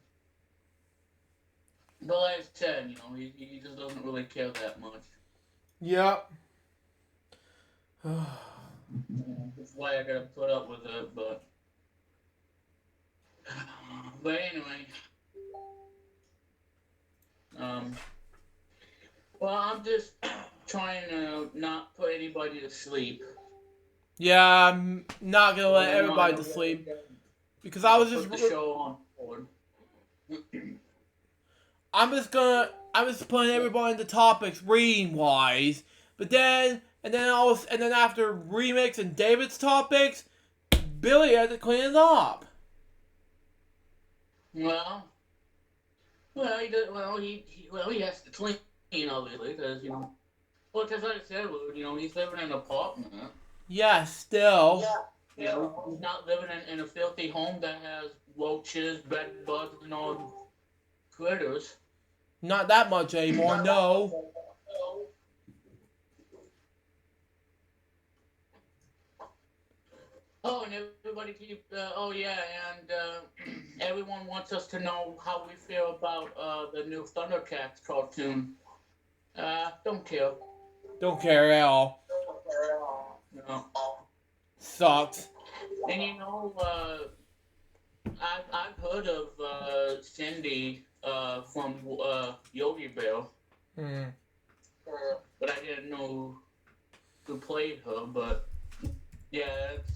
but like I said, you know, he just doesn't really care that much. Yep. That's why I gotta put up with it, but anyway. Well, I'm just trying to not put anybody to sleep. Yeah, I'm not gonna let everybody to sleep because I was just put the show on board. I'm just putting everybody into topics reading wise, but then after Remix and David's topics, Billy had to clean it up. Well, he has to clean, obviously, because, you know, well, because like I said, you know, he's living in an apartment. Yeah, still. Yeah. You know, he's not living in a filthy home that has roaches, bed bugs, and all critters. Not that much anymore, no. Oh, and everybody everyone wants us to know how we feel about the new Thundercats cartoon. Don't care. Don't care at all. No. Sucks. And you know, I've heard of Cindy from Yogi Bear. But I didn't know who played her, but yeah, it's...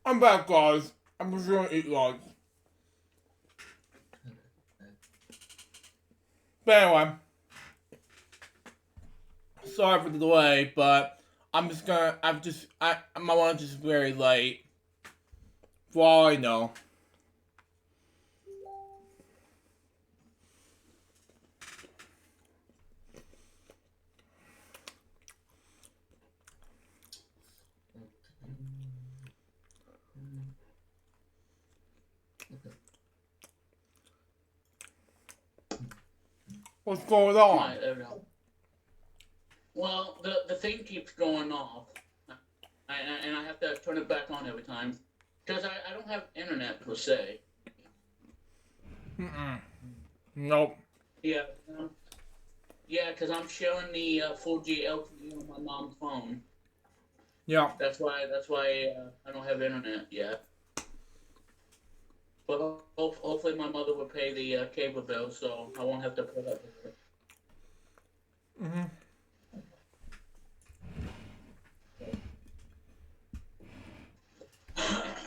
I'm back, guys. I'm just gonna eat lunch. But anyway, sorry for the delay, but my lunch is very late. For all I know. What's going on? Right, there we go. Well, the thing keeps going off, and I have to turn it back on every time because I don't have internet per se. Nope. Yeah. Yeah, because I'm sharing the 4G LTE on my mom's phone. Yeah. That's why I don't have internet yet. But hopefully my mother will pay the cable bill, so I won't have to put up with it.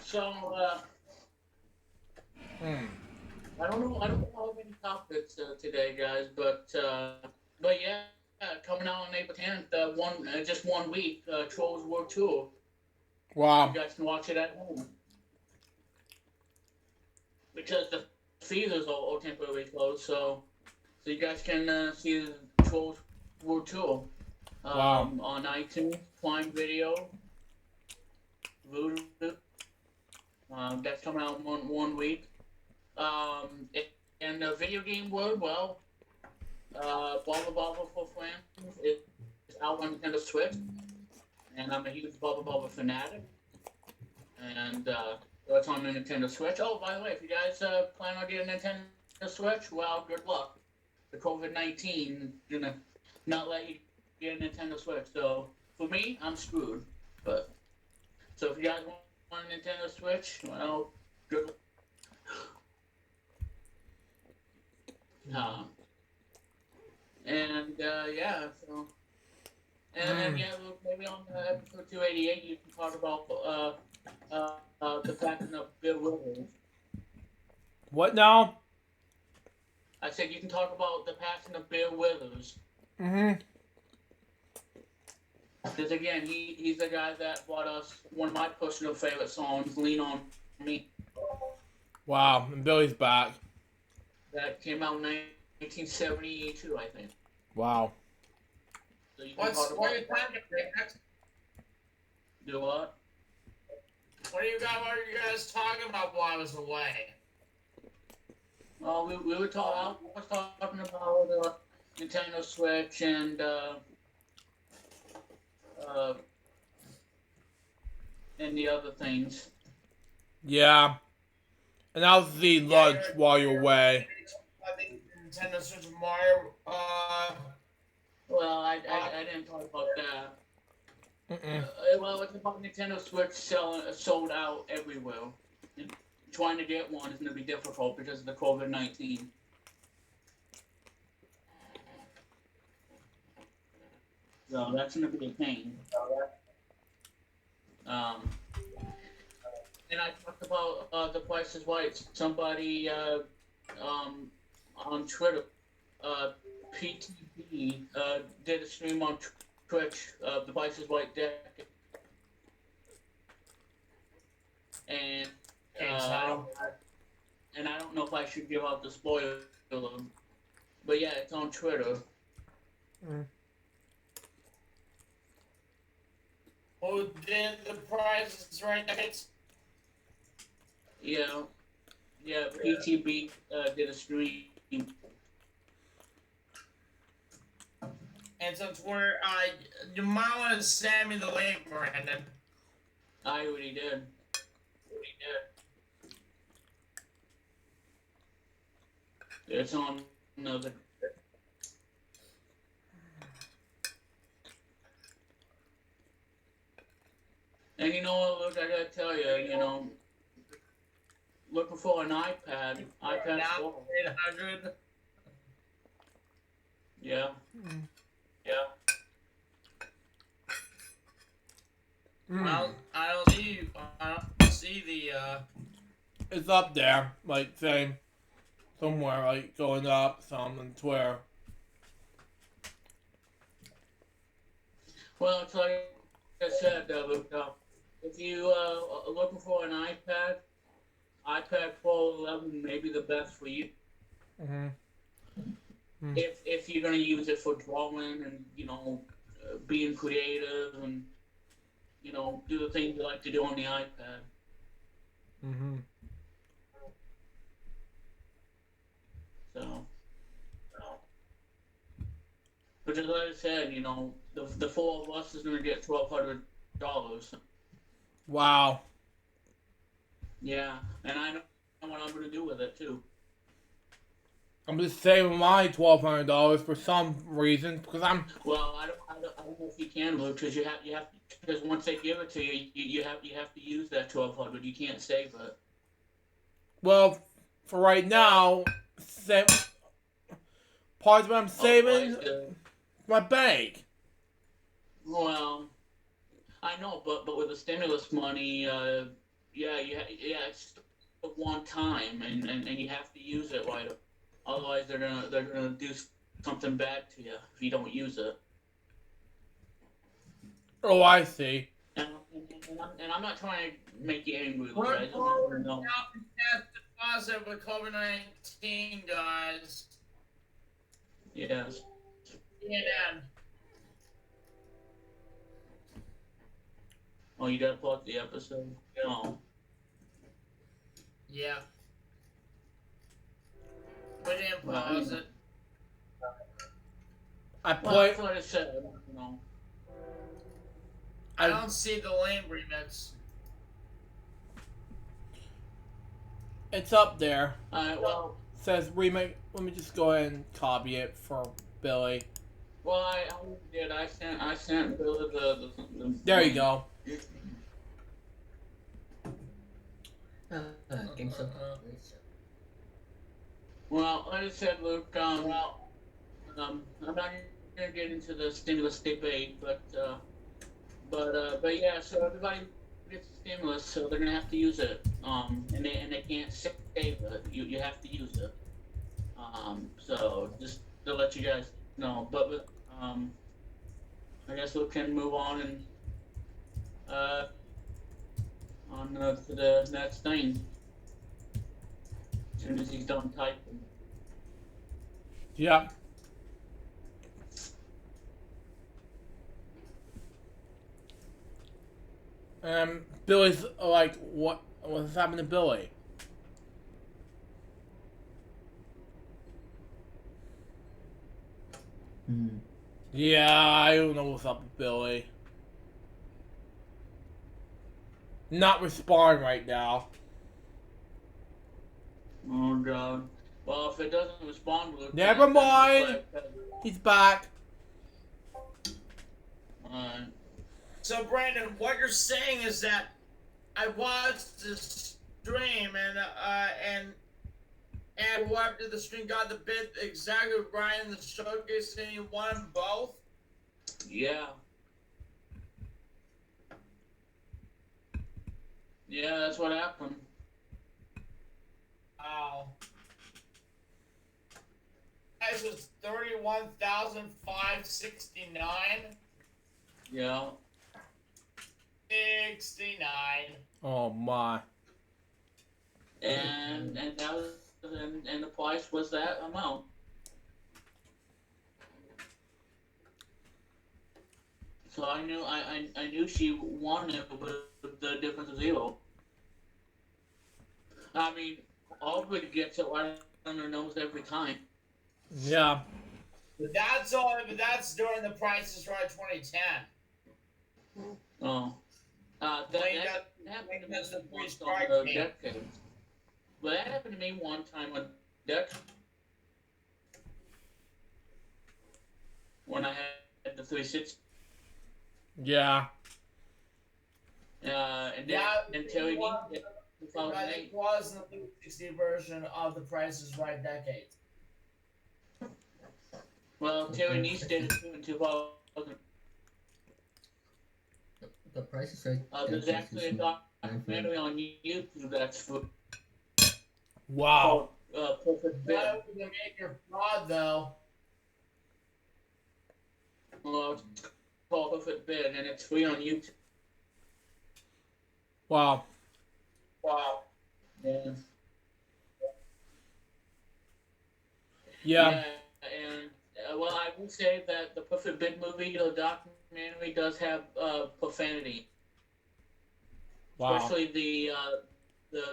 So I don't know how many topics today, guys, but yeah, coming out on April 10th, just 1 week, Trolls World Tour. Wow. You guys can watch it at home. Because the theaters are all temporarily closed, so you guys can see the Trolls World Tour on iTunes, Prime Video, Voodoo. That's coming out in 1 week. In the video game world, well, Bubble Bobble for Friends is out on Nintendo Switch, and I'm a huge Bubble Bobble fanatic, and so it's on the Nintendo Switch. Oh, by the way, if you guys plan on getting a Nintendo Switch, well, good luck. The COVID-19 gonna not let you get a Nintendo Switch, so for me, I'm screwed. But so if you guys want a Nintendo Switch, well, good luck. Yeah, so and yeah, maybe on episode 288 you can talk about the passing of Bill Withers. What now? I said you can talk about the passing of Bill Withers. Because again, he's the guy that brought us one of my personal favorite songs, "Lean on Me." Wow, and Billy's back. That came out in 1972, I think. Wow. So you can What are you talking about? Do what? What are you guys talking about while I was away? Well, we were talking. I was talking about Nintendo Switch and the other things. Yeah. And I'll see lunch while you're away. I think Nintendo Switch Mario. Well, I didn't talk about that. Well, it's about Nintendo Switch sold out everywhere. And trying to get one is going to be difficult because of the COVID-19. So that's going to be a pain. And I talked about the Price is Right. Somebody on Twitter, PTB, did a stream on Twitch of the Price is Right deck. And I don't know if I should give out the spoiler, but yeah, it's on Twitter. Who did the Price is Right decks? Yeah, PTB did a stream. And since you might want to send me the link, Brandon. I already did. It's on another. And you know what, Luke, I gotta tell you, looking for an iPad Now, Pro. 800. Yeah. I don't see you. see the. It's up there, like saying somewhere, like going up some on Twitter. Well, it's like I said, Luke, if you are looking for an iPad Pro 11 may be the best for you. Mm-hmm. If you're gonna use it for drawing and being creative and do the things you like to do on the iPad. Mm-hmm. So, but as I said, the four of us is gonna get $1,200. Wow. Yeah, and I know what I'm gonna do with it too. I'm just saving my $1,200 for some reason because I'm. Well, I don't know if you can, Luke, because you have because once they give it to you, you have to use that 1,200. You can't save it. Well, for right now, part of what I'm saving my bank. Well, I know, but with the stimulus money, it's a one time, and you have to use it right. Otherwise, they're gonna do something bad to you if you don't use it. Oh, I see. And I'm not trying to make you angry, Luke. We're I just going want you to know. test positive with COVID-19, guys. Yes. CNN. Oh, you gotta pause the episode. No. Yeah. We didn't Well, pause it. I Well, play. that's what I said. I don't see the lane remix. It's up there. Well, It says remake. Let me just go ahead and copy it for Billy. well, I did. I sent Billy the There you go. Game show. Well, like I said, Luke, I'm not gonna get into the stimulus debate, but yeah. So everybody gets stimulus, so they're gonna have to use it. And they can't save it. You have to use it. So just to let you guys know. But I guess we can move on and to the next thing. As soon as he's done typing. Yep. Billy's like, what's happened to Billy? Yeah, I don't know what's up with Billy. Not responding right now. Oh God. Well, if it doesn't respond, Luke. Never mind. He's back. So Brandon, what you're saying is that I watched the stream and whoever did the stream got the bid exactly right in the showcase and he won both? Yeah. Yeah, that's what happened. Wow. Price was $31,569. Yeah. 69. Oh my. And that was and the price was that amount. So I knew she won it with the difference of 0. I mean, Aubrey gets it right on her nose every time. Yeah. But that's during the Price is Right 2010. Oh. That happened to me That's the once pre-strike on the game. decade. Well, that happened to me one time on Dex when I had the 360. Yeah. And It Terry was the 360 version of the Price is Right decade. Well, Terry Nice did it too in 2000. The Price is Right. There's actually a documentary on YouTube that's Wow. called Perfect Bid. That was a major fraud, though. Well, it's called Perfect Bid, and it's free on YouTube. Wow. Wow. Yeah. Yeah. And well, I will say that the Perfect Bid movie, the documentary, does have profanity, Wow. especially the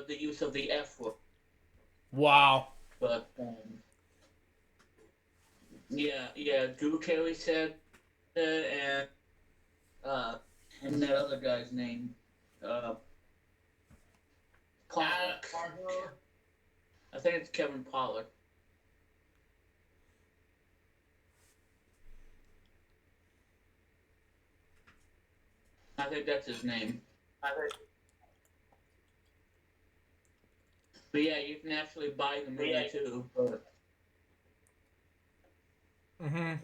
use of the F word. Wow. But yeah, Drew Carey said it, and that other guy's name, Pollock. I think it's Kevin Pollock. I think that's his name. But yeah, you can actually buy the movie too. But Mhm.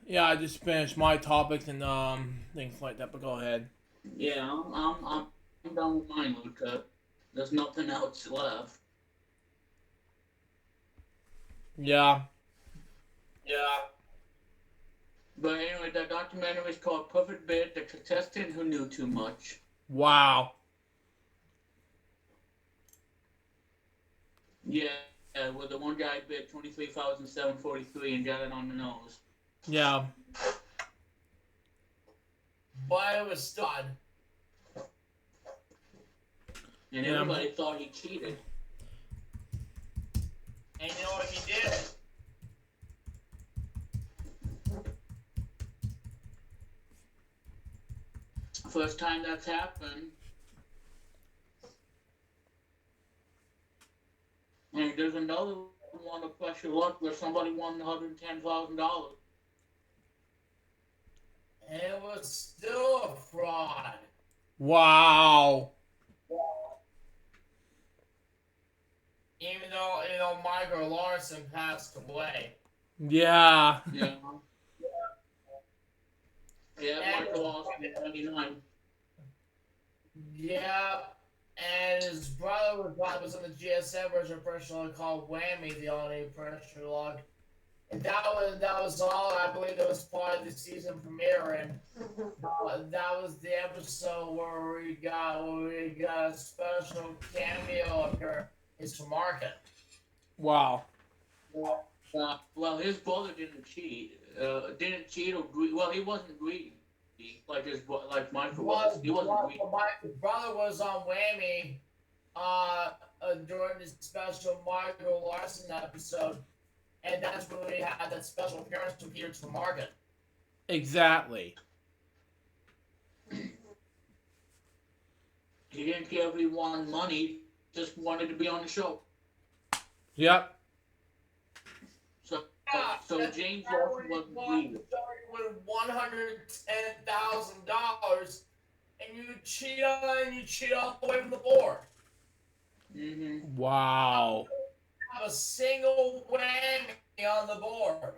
Yeah, I just finished my topics and things like that. But go ahead. yeah, I'm done with mine, Luca. There's nothing else left. Yeah. Yeah. But anyway, the documentary is called Perfect Bid: The Contestant Who Knew Too Much. Wow. Yeah, where the one guy bid 23,743 and got it on the nose. Yeah. But it was stud. And Yeah. everybody thought he cheated. And you know what he did? First time that's happened. And there's another one of Pressure Luck where somebody won $110,000. And it was still a fraud. Wow. Even though, Michael Larson passed away. Yeah. Yeah. Yeah, And- Michael Lawson in 99. Yeah, and his brother was on the GSM version of Pressure Log called Whammy, the all-new Pressure Log. And that was all. I believe that was part of the season premiere, and that was the episode where we got a special cameo appearance from Market. Wow. Well, his brother didn't cheat. Didn't cheat or greedy. Well, he wasn't greedy like Michael was. He wasn't greedy. My brother was on Whammy during the special Michael Larson episode, and that's when we had that special appearance from Peter to Market. Exactly. He didn't care if he won money. Just wanted to be on the show. Yep. So James Lawson wasn't greedy. With $110,000, and you cheat all the way from the board. Mm-hmm. Wow. Have a single whammy on the board.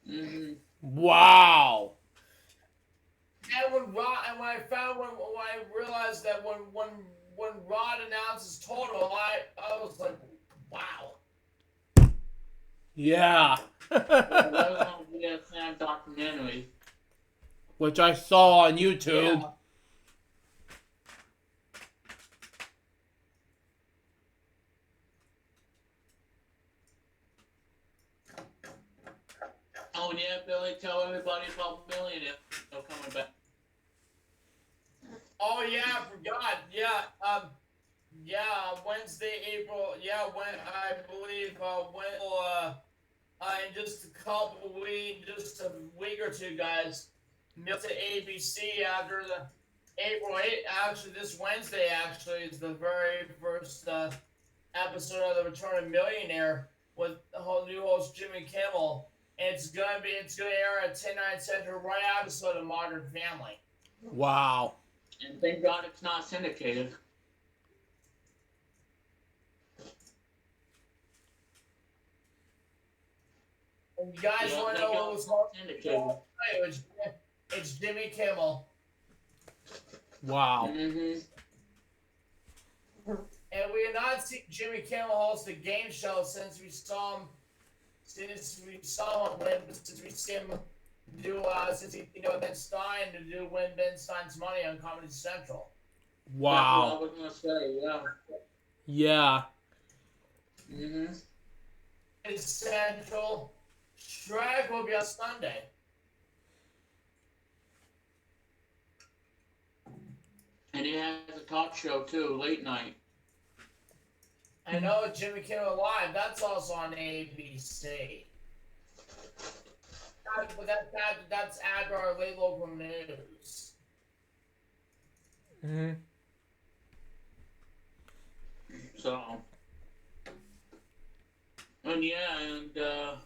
Mm-hmm. Wow. And when I realized that when Rod announced his total, I was like, wow. Yeah. That was on the VSM documentary. Which I saw on YouTube. Yeah. Oh yeah, Billy, tell everybody about Millionaire coming back. Oh yeah, I forgot. Yeah, Wednesday, April. Yeah, when I believe in just a week or two, guys. Milk to ABC after the April 8th. Actually, this Wednesday is the very first episode of The Return of Millionaire with the whole new host Jimmy Kimmel. And it's gonna air at 10/9 Central right episode of Modern Family. Wow. And thank God it's not syndicated. And you guys want to know what was syndicated. It's Jimmy Kimmel. Wow. Mm-hmm. And we have not seen Jimmy Kimmel host a game show since we saw him. Since we saw him win. Since we see him do. Since he Ben Stein to do win Ben Stein's money on Comedy Central. Wow. That's what I was gonna say. Yeah. Yeah. Mm-hmm. It's Central. Shrek will be on Sunday. And he has a talk show too, late night. I know Jimmy Kimmel Live. That's also on ABC. But that's after our late local news. Mm-hmm. So. And yeah,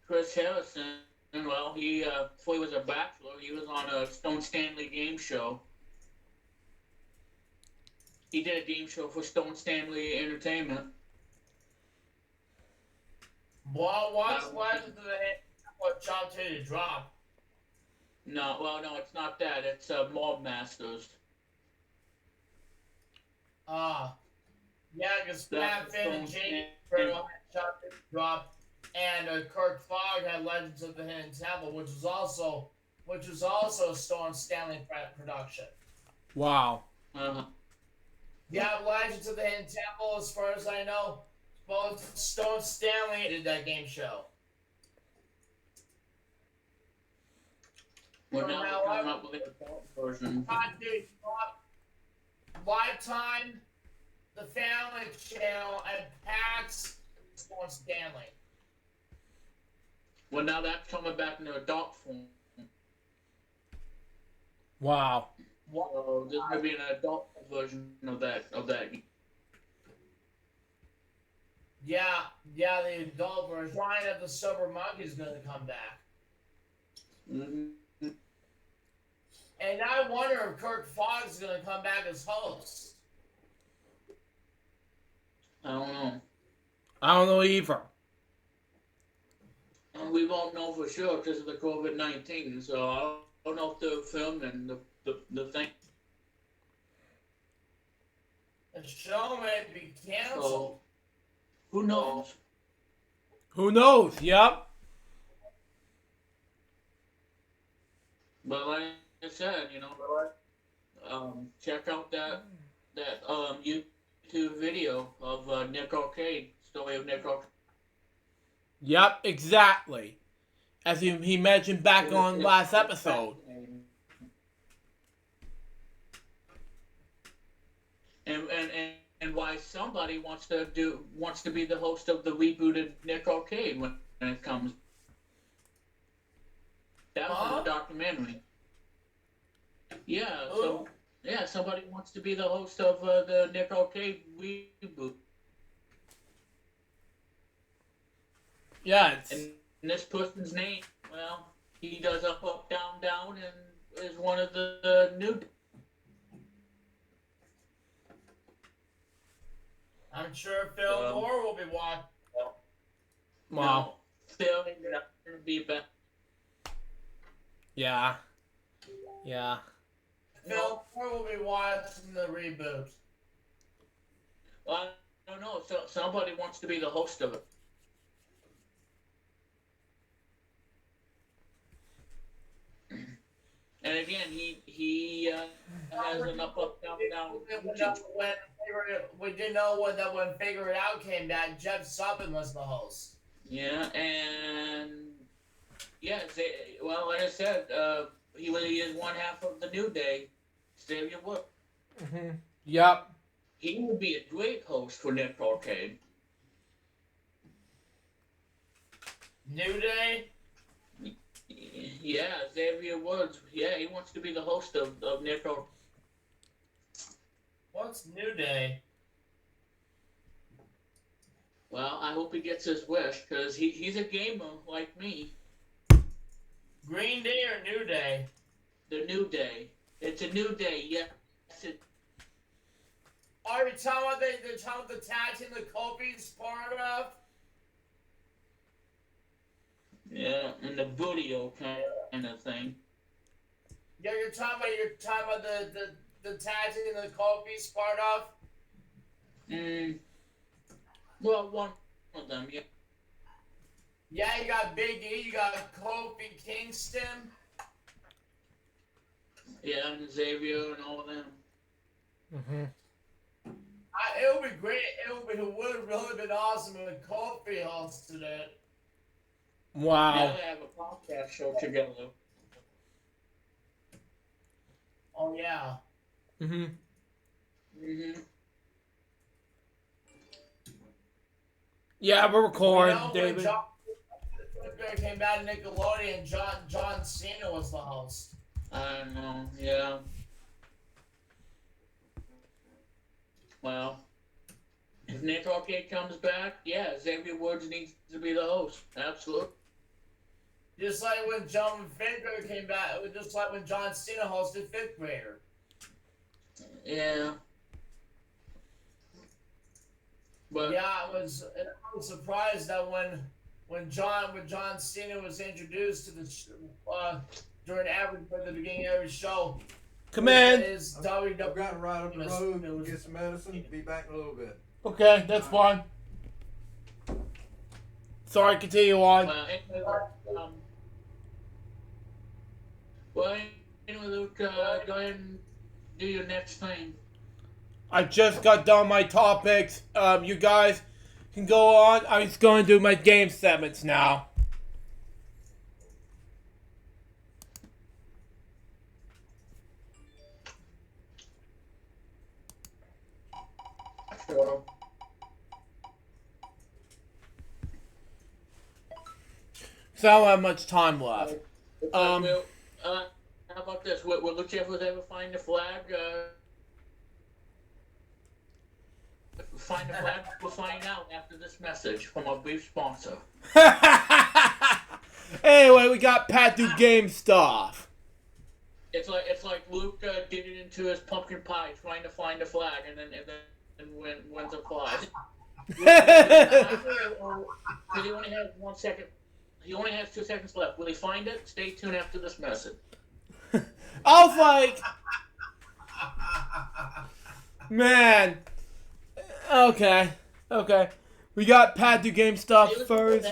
Chris Harrison. Well, he before he was a bachelor, he was on a Stone Stanley game show. He did a game show for Stone Stanley Entertainment. What's left of the what John to drop? No, well, no, it's not that. It's Mob Masters. Yeah, because That's Finn and Jake had Shot to drop, and Kirk Fogg had Legends of the Hidden Temple, which was also a Stone Stanley production. Wow. Uh-huh. Yeah, Legends of the Hidden Temple, as far as I know, both Stone Stanley did that game show. Well, now they're coming up with a adult version. Lifetime, the Family Channel, and PAX Stone Stanley. Well, now that's coming back in adult form. Wow. So there's gonna be an adult version of that. Yeah, the adult version. Brian of the Sober Monkey is going to come back. Mm-hmm. And I wonder if Kirk Fogg is going to come back as host. I don't know. I don't know either. And we won't know for sure because of the COVID-19. So I don't know if they're filming the thing. The show may be canceled. So who knows? Who knows? Yep. But like I said, check out that YouTube video of Nick Arcade, story of Nick Arcade. Yep, exactly. As he mentioned back on last episode. And why somebody wants to be the host of the rebooted Nick Arcade when it comes. That was in the documentary. Yeah, somebody wants to be the host of the Nick Arcade reboot. Yeah, And this person's name, well, he does up, down, down, and is one of the new. I'm sure Phil Moore will be watching. wow. Phil is going to be back. Yeah. Yeah. Phil Moore will be watching the reboot. Well, I don't know. So somebody wants to be the host of it. And again, he has an up, down, down. We didn't know when Figure It Out came back, Jeff Suppin was the host. Yeah, and like I said, he is one half of the New Day, Xavier Wood. Mm-hmm. Yep. He would be a great host for Nick Arcade. New Day? Yeah, Xavier Woods. Yeah, he wants to be the host of Nick Arcade. What's New Day? Well, I hope he gets his wish, because he's a gamer like me. Green Day or New Day? The New Day. It's a new day, yes. Are we talking about the tag team the Kofi's part of? Yeah, and the video kind of thing. Yeah, you're talking about the tag team and the Kofi's part of. Well, one of them, yeah. Yeah, you got Big E, you got Kofi Kingston. Yeah, and Xavier and all of them. It would be great. It would have really been awesome if Kofi hosted it. Wow. Now they have a podcast show together. Oh yeah. Yeah, we're recording, When David. John came back to Nickelodeon, John Cena was the host. I don't know, yeah. Well, if Nick Arcade comes back, yeah, Xavier Woods needs to be the host. Absolutely. Just like when John Fifth Grader came back, just like when John Cena hosted Fifth Grader. Yeah. But Yeah, I was surprised that when John Cena was introduced to the during the beginning of every show. Come in. His I've WWE. got to ride up the road, get some medicine, be back in a little bit. Okay, that's fine. Sorry, continue on. Anyway, Luke, go ahead and do your next thing. I just got done my topics. You guys can go on. I'm just going to do my game segments now. Sure. So I don't have much time left. How about this? Will Luke Jeffers ever find the flag? Find the flag? We'll find out after this message from our brief sponsor. Anyway, we got Pat do game stuff. It's like Luke did it into his pumpkin pie, trying to find a flag, and then wins a prize. Because he only has 1 second. He only has 2 seconds left. Will he find it? Stay tuned after this message. I was like, man. Okay. We got Pat do game stuff first.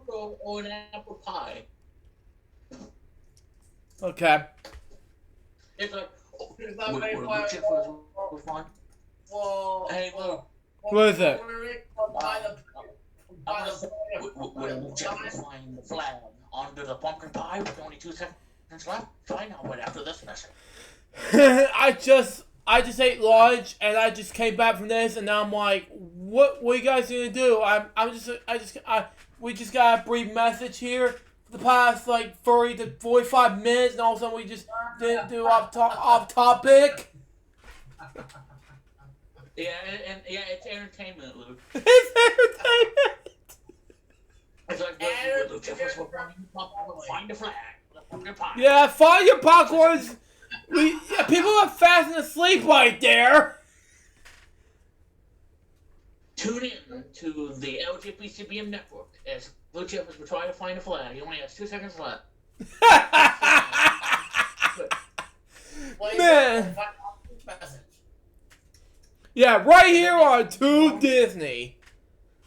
Or an apple pie. Okay. It's like, It's not Luke very Jeffers well. was fun. Well, Hey, Luke. What is it? Will Luke Jeffers find the flag under the pumpkin pie with only 2 seconds left? Find out right after this message. I just ate lunch and I just came back from this and now I'm like, what are you guys gonna do? We just got a brief message here for the past like 30 to 45 minutes and all of a sudden we just didn't do off topic. Yeah, and it's entertainment, Luke. It's entertainment. It's like Luke Jeffers will find the flag. The pumpkin pie. Yeah, find your popcorns. People are fast asleep right there. Tune in to the LGBTBM network as Luke Jeffers will try to find a flag. He only has 2 seconds left. Man. Yeah, right here on Tube Disney.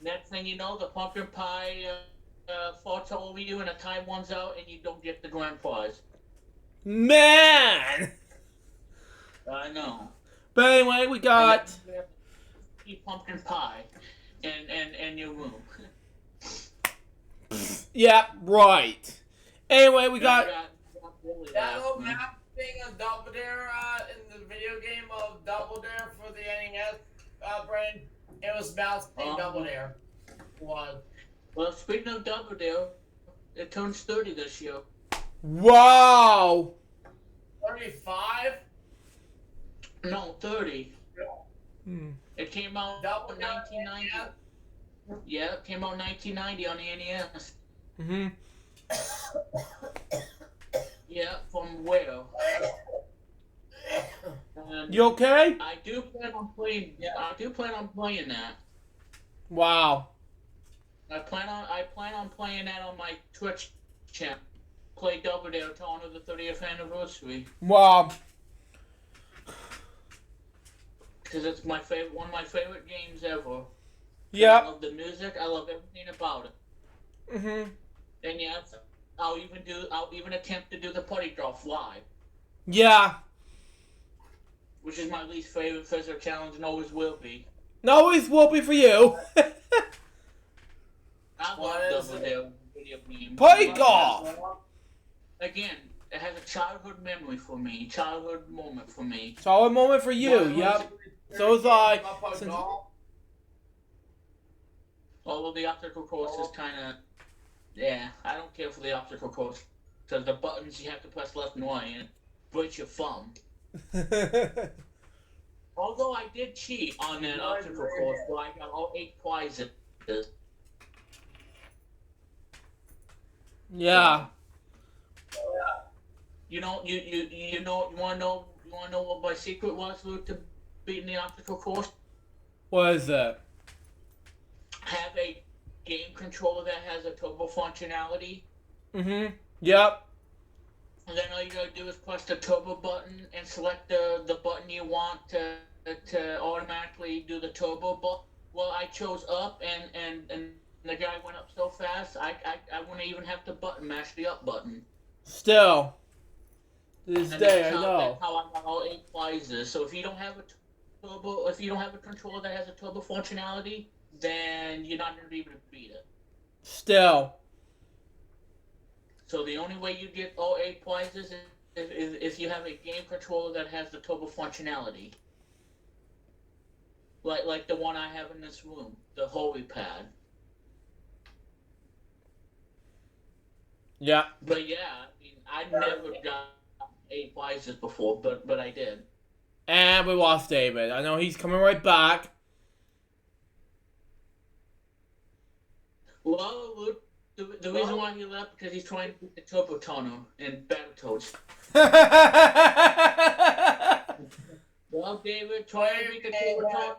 Next thing you know, the pumpkin pie farts all over you and the time runs out and you don't get the grand prize. Man. I know. But anyway, we got... Eat pumpkin pie in your room. Yeah, right. Anyway, we got... That whole map thing of Double Dare in the video game of Double Dare for the NES brain, it was mouse thing Double Dare. Well, speaking of Double Dare, it turns 30 this year. Wow. 35? No, 30. It came out in 1990. Yeah, it came out in 1990 on the NES. Yeah, from where? You okay? I do plan on playing. Yeah, I do plan on playing that. Wow. I plan on playing that on my Twitch channel. play Double Dare to honor the 30th anniversary. Wow. Because it's my favorite, one of my favorite games ever. I Yeah. love the music. I love everything about it. Mhm. And yes, I'll even attempt to do the putty drop live, Yeah. which is my least favorite physical challenge and always will be. Always will be for you. I What love is Double it? Dare video game. Putty golf. Again, it has a childhood memory for me, childhood moment for me. Solid moment for you. Yep. So is I. Since- Although the obstacle course is kind of, yeah, I don't care for the obstacle course because the buttons you have to press left and right and break your thumb. Although I did cheat on that obstacle course, where I got all 8 prizes. Yeah. You know, you wanna know what my secret was, Luke, to beating the obstacle course? What is it? Have a game controller that has a turbo functionality, Mhm. Yep. and then all you gotta do is press the turbo button and select the button you want to automatically do the turbo button. Well, I chose up, and the guy went up so fast, I wouldn't even have to button mash the up button. Still. To this And day, I that's know. how I got all 8 prizes. So if you don't have a controller that has a turbo functionality, then you're not gonna be able to beat it. Still. So the only way you get all 8 prizes is if you have a game controller that has the turbo functionality. Like the one I have in this room, the Holy Pad. Yeah. But yeah, I mean, I never got 8 prizes before, but I did. And we lost David. I know he's coming right back. Well, Luke, the reason why he left because he's trying to beat the Turbo Tunnel in Battletoads. Well, David, try to beat the Turbo Tunnel.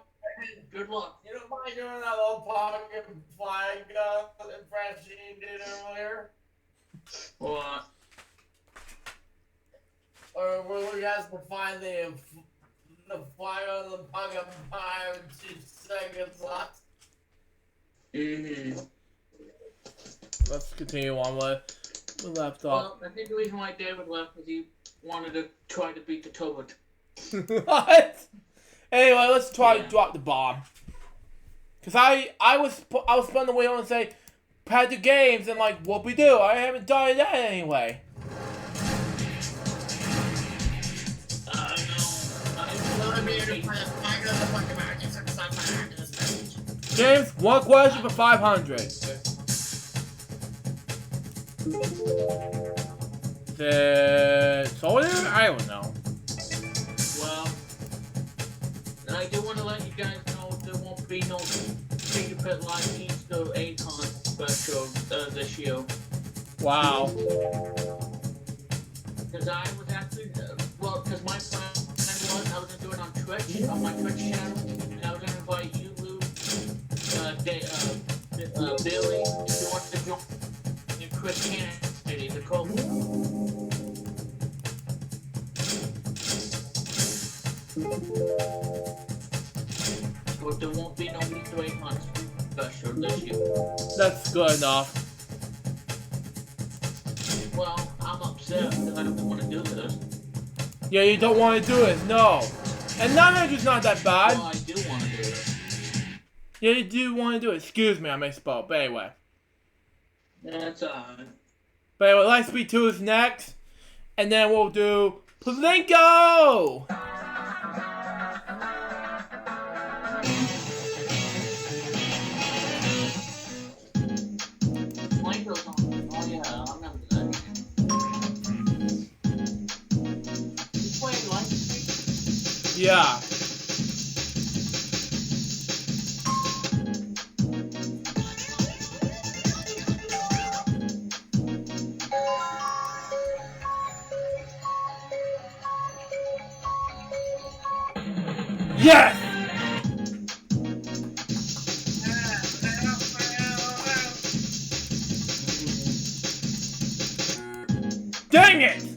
Good luck. You don't mind doing that little pocket flag impression you did earlier? What? Or where we has to find the fire on the pocket fire in 2 seconds left? Mm-hmm. Let's continue on with we left off. Well, I think the reason why David left is he wanted to try to beat the Turbo. What? Anyway, let's try Yeah. to drop the bomb. Cause I was spun the wheel and say, pad the games and like what we do. I haven't done that anyway. James, one question for 500. The soldier? I don't know. Well, and I do want to let you guys know there won't be no Finger Pit Live Easter egg hunt special this year. Wow. Because I was actually, because my plan was I was going to do it on Twitch, on my Twitch channel, and I was going to invite you, Luke, Billy, if you want to join, and Chris Kennedy, the co-host. But there won't be no Easter egg hunt special this year. That's good enough. Well, I'm upset because I don't want to do this. Yeah, you don't want to do it, no. And 900 is not that bad. Well, I do want to do it. Yeah, you do want to do it. Excuse me, I misspoke. But anyway. That's But anyway, Lightspeed 2 is next. And then we'll do Plinko! Blanco's on. Oh yeah, I remember that. You played Lightspeed? Yeah. Yes! Dang it!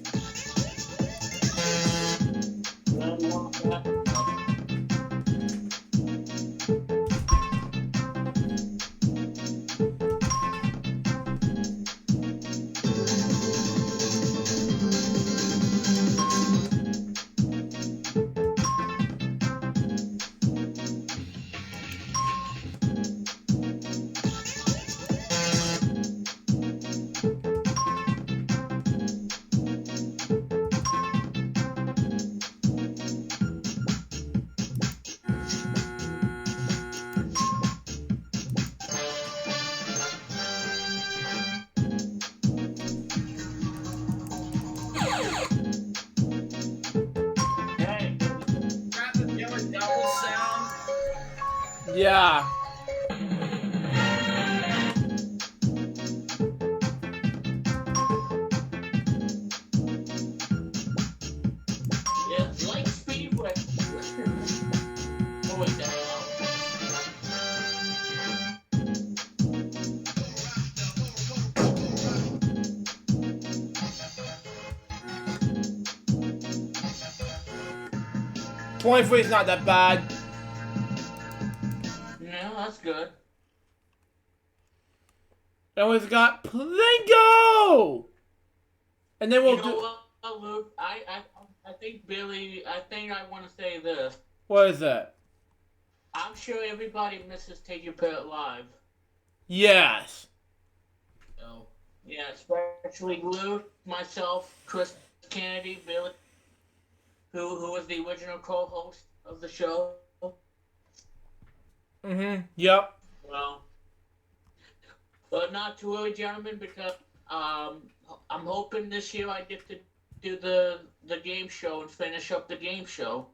Hey, grab the yellow double sound. Yeah. Yeah, like Speedway. Oh, wait, that's 23 is not that bad. Yeah, that's good. And we've got Plinko! And then we'll You know do... what, Luke? I think Billy. I think I want to say this. What is that? I'm sure everybody misses Take Your Pet Live. Yes. No. Yeah, especially Luke, myself, Chris Kennedy, Billy, who was the original co-host of the show. Mm-hmm. Yep. Well, but not too early, gentlemen, because I'm hoping this year I get to do the game show and finish up the game show.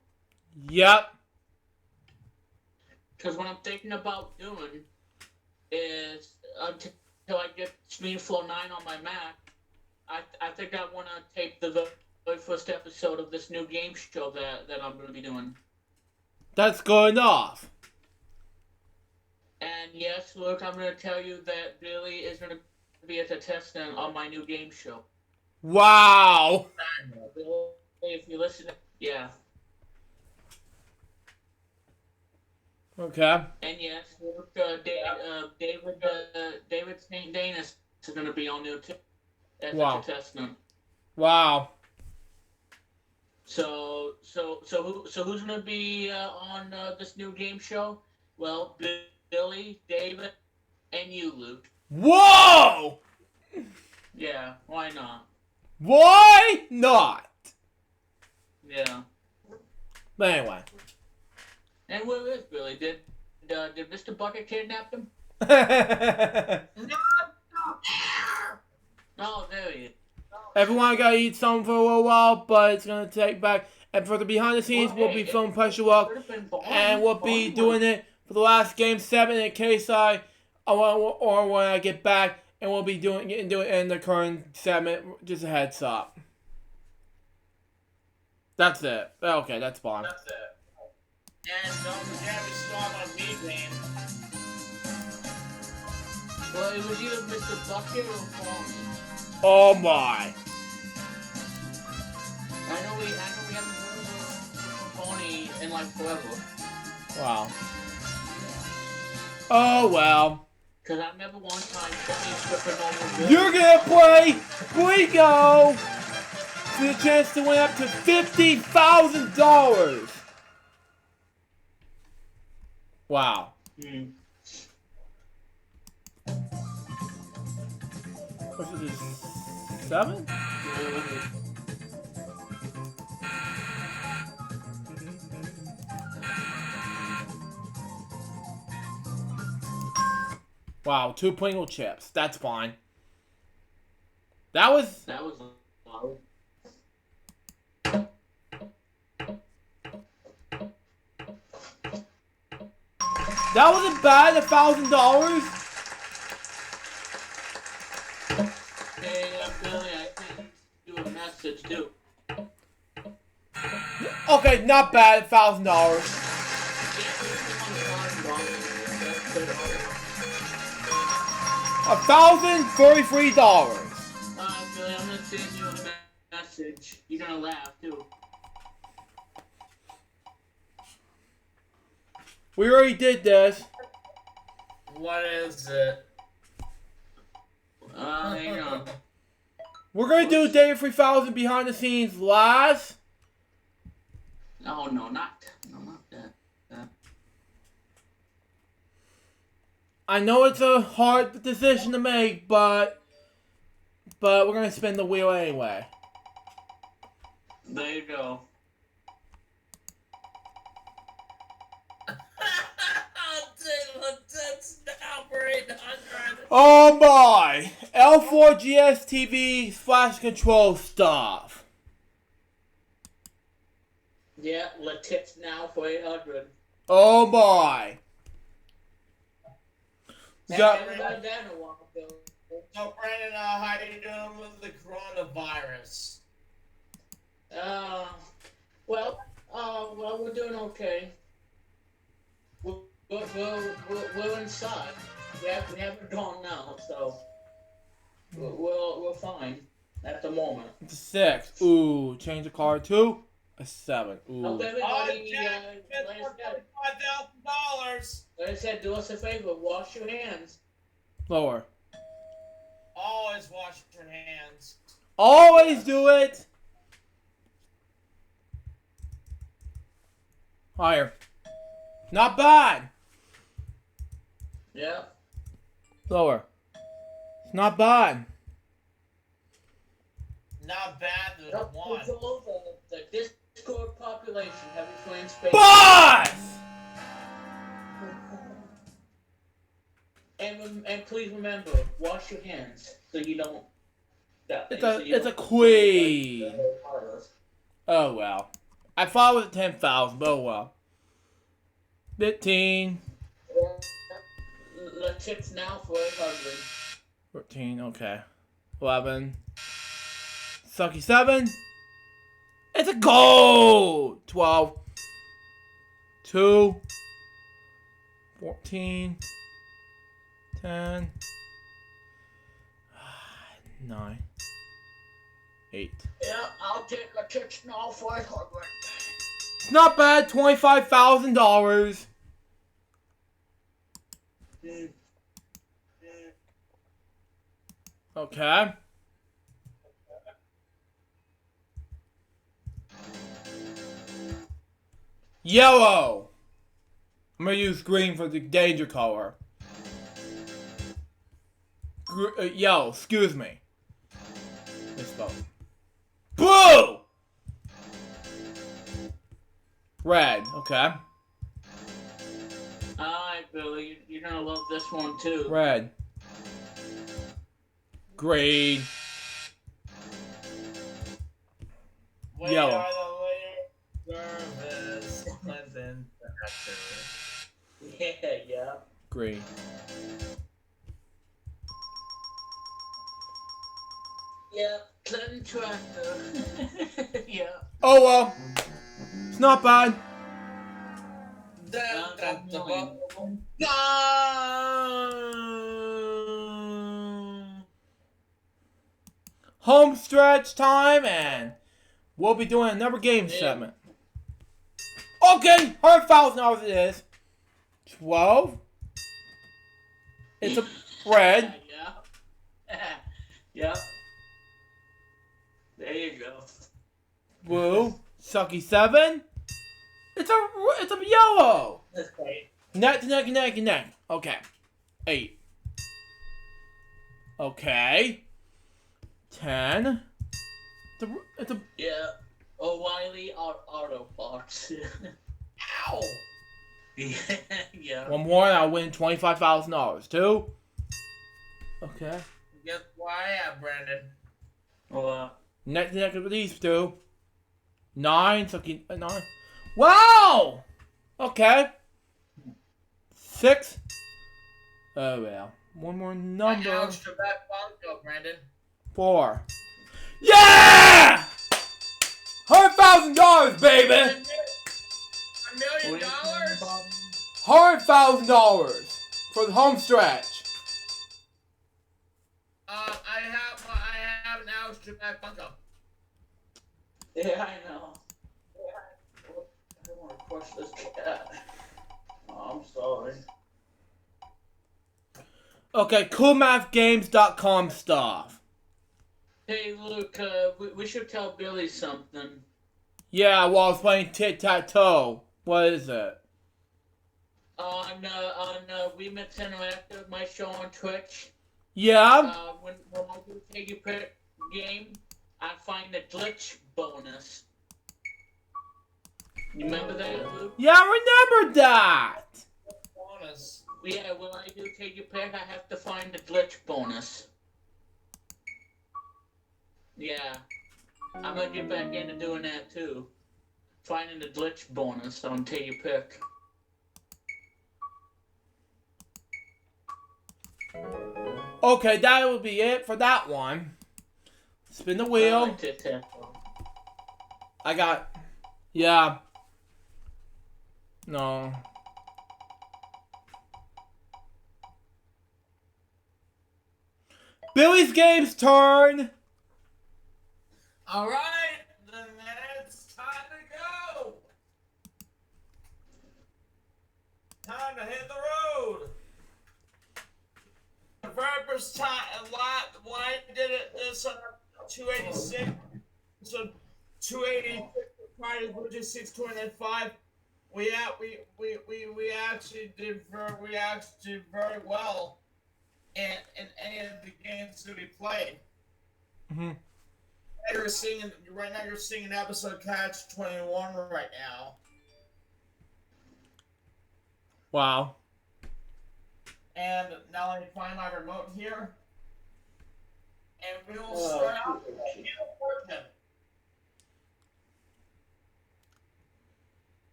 Yep. Because what I'm thinking about doing is until I get ScreenFlow 9 on my Mac, I think I want to tape the very first episode of this new game show that I'm going to be doing. That's good enough. And yes, Luke, I'm going to tell you that Billy is going to be at the testing on my new game show. Wow. Billy, if you listen, yeah. Okay. And yes, Luke, David St. Danis is going to be on there too as a contestant. Wow. So who's going to be on this new game show? Well, Billy, David, and you, Luke. Whoa! Yeah, why not? Why not? Yeah. But anyway. And where is Billy? Did Mr. Bucket kidnap him? Oh, there he is. Everyone gotta eat something for a little while, but it's gonna take back. And for the behind the scenes, we'll be filming Pressure Walk, and we'll be doing it for the last Game 7 in case or when I get back, and we'll be doing it in the current segment. Just a heads up. That's it. Okay, that's fine. That's it. And don't forget we start on B-Game. Well, it was either Mr. Bucket or Paul. Oh my. I know we haven't heard of Pony in like forever. Wow. Oh well. Cause I remember one time Pony stripping over Billy. You're gonna play Plinko for the chance to win up to $50,000. Wow. What's this? 7? Wow, 2 Pringle chips. That's fine. That was loud. That wasn't bad, $1,000. Hey, Billy, I think do a message too. Okay, not bad, $1,000. $1,033. Billy, I'm gonna send you a message. gonna laugh too. We already did this. What is it? Hang on. We're gonna do Data 3000 behind the scenes last. No, not that. I know it's a hard decision to make, but we're gonna spin the wheel anyway. There you go. Oh my! L4GS TV flash control stuff. Yeah, let tips now for 800. Oh my! We got Haven't done that in a while, Bill. So, Brandon, how are you doing with the coronavirus? Well, we're doing okay. We're inside. We haven't gone now, so we're fine at the moment. it's a 6. Ooh, change the card to a 7. Ooh. Hope everybody, $45,000. like I said, do us a favor, wash your hands. Lower. Always wash your hands. Always do it. Higher. Not bad. Yeah. Lower. It's not bad. Not bad, there's Help one. control the Discord population. Have you playing space? Boss! And please remember, wash your hands so you don't. It's a queen. Oh well. I thought it was 10,000, but oh well. 15. The tips now for 800. 14, okay. 11. Sucky 7. It's a gold! 12. 2. 14. 10. 9. 8. Yeah, I'll take a tips now for 800. It's not bad, $25,000. Okay. Yellow. I'm gonna use green for the danger color. Yellow, excuse me. Misspoke. Blue! Red, okay. Alright, Billy, you're gonna love this one too. Red. Green. We Yellow. are the layer service. Clinton. Yeah. Green. Yeah, Clinton tractor. Yeah. Oh well. It's not bad. Home stretch time, and we'll be doing another game segment. Okay, $100,000 it is. 12. It's a red. Yeah. Yep. There you go. Blue. Sucky 7. It's a yellow. That's great. Neck to neck to neck to neck. Okay. 8. Okay. 10. It's a Yeah. O'Reilly Auto Parts. Ow! Yeah. one more and I'll win $25,000. 2. Okay. Guess where I am, Brandon? Well, Neck to neck with these 2. 9. Sucky 9. Wow! Okay. 6. Oh well. One more number. Ouch, the back Bongo, Brandon. 4. Yeah! $100,000, baby! $1 million? $100,000 for the home stretch. I have an ouch to back Bongo. Yeah, I know. I don't want to crush this cat. Oh, I'm sorry. Okay, coolmathgames.com stuff. Hey, Luke, we should tell Billy something. Yeah, while I was playing tic-tac-toe. What is it? On We Met Interactive, my show on Twitch, Yeah? when I do take your pick game, I find a glitch bonus. You remember that, Luke? Yeah, I remember that! Bonus. Yeah, when I do take your pick, I have to find the glitch bonus. Yeah, I'm gonna get back into doing that too. Finding the glitch bonus on Take Your Pick. Okay, that will be it for that one. Spin the wheel. I got... Yeah. No. Billy's game's turn! Alright, then it's time to go! Time to hit the road! The very first time, when I did it, this 286, so 286, prior to LukeJ62895, we actually did very well in any of the games that we played. Mm-hmm. Right now you're seeing an episode Catch 21 right now. Wow. And now let me find my remote here. And we will start out with Wheel of Fortune.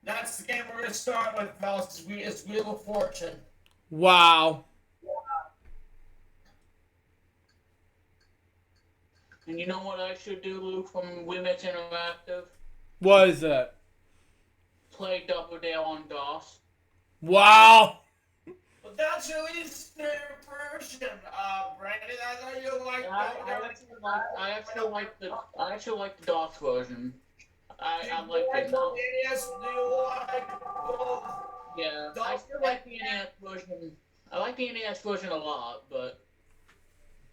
That's the game we're going to start with, fellas. It's Wheel of Fortune. Wow. And you know what I should do, Luke, from We Met Interactive? What is it? Play Double Dare on DOS. Wow. But that's your least favorite version, Brandon. I know you like I actually like the DOS version. I like it now. NES, do you like both? Yeah, I still like the NES version. I like the NES version a lot, but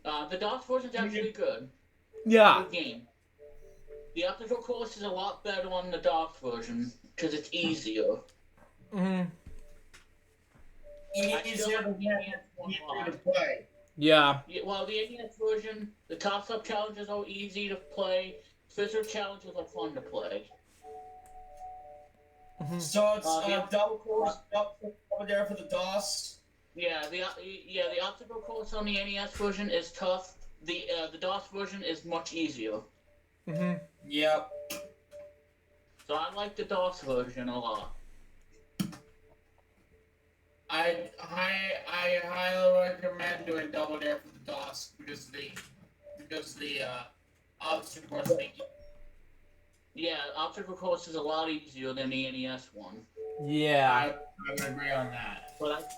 the DOS version's actually good. Yeah. Good game. The obstacle course is a lot better on the DOS version because it's easier. Mm-hmm. Easier to play. Yeah. Well, the NES version, the toss-up challenges are easy to play. Scissor challenges are fun to play. Mm-hmm. So it's double course over there for the DOS. Yeah, the obstacle course on the NES version is tough. The DOS version is much easier. Mm-hmm. Yep. So I like the DOS version a lot. I highly recommend doing Double Dare for the DOS because the obstacle course thing. Yeah, obstacle course is a lot easier than the NES one. Yeah. I would agree on that. But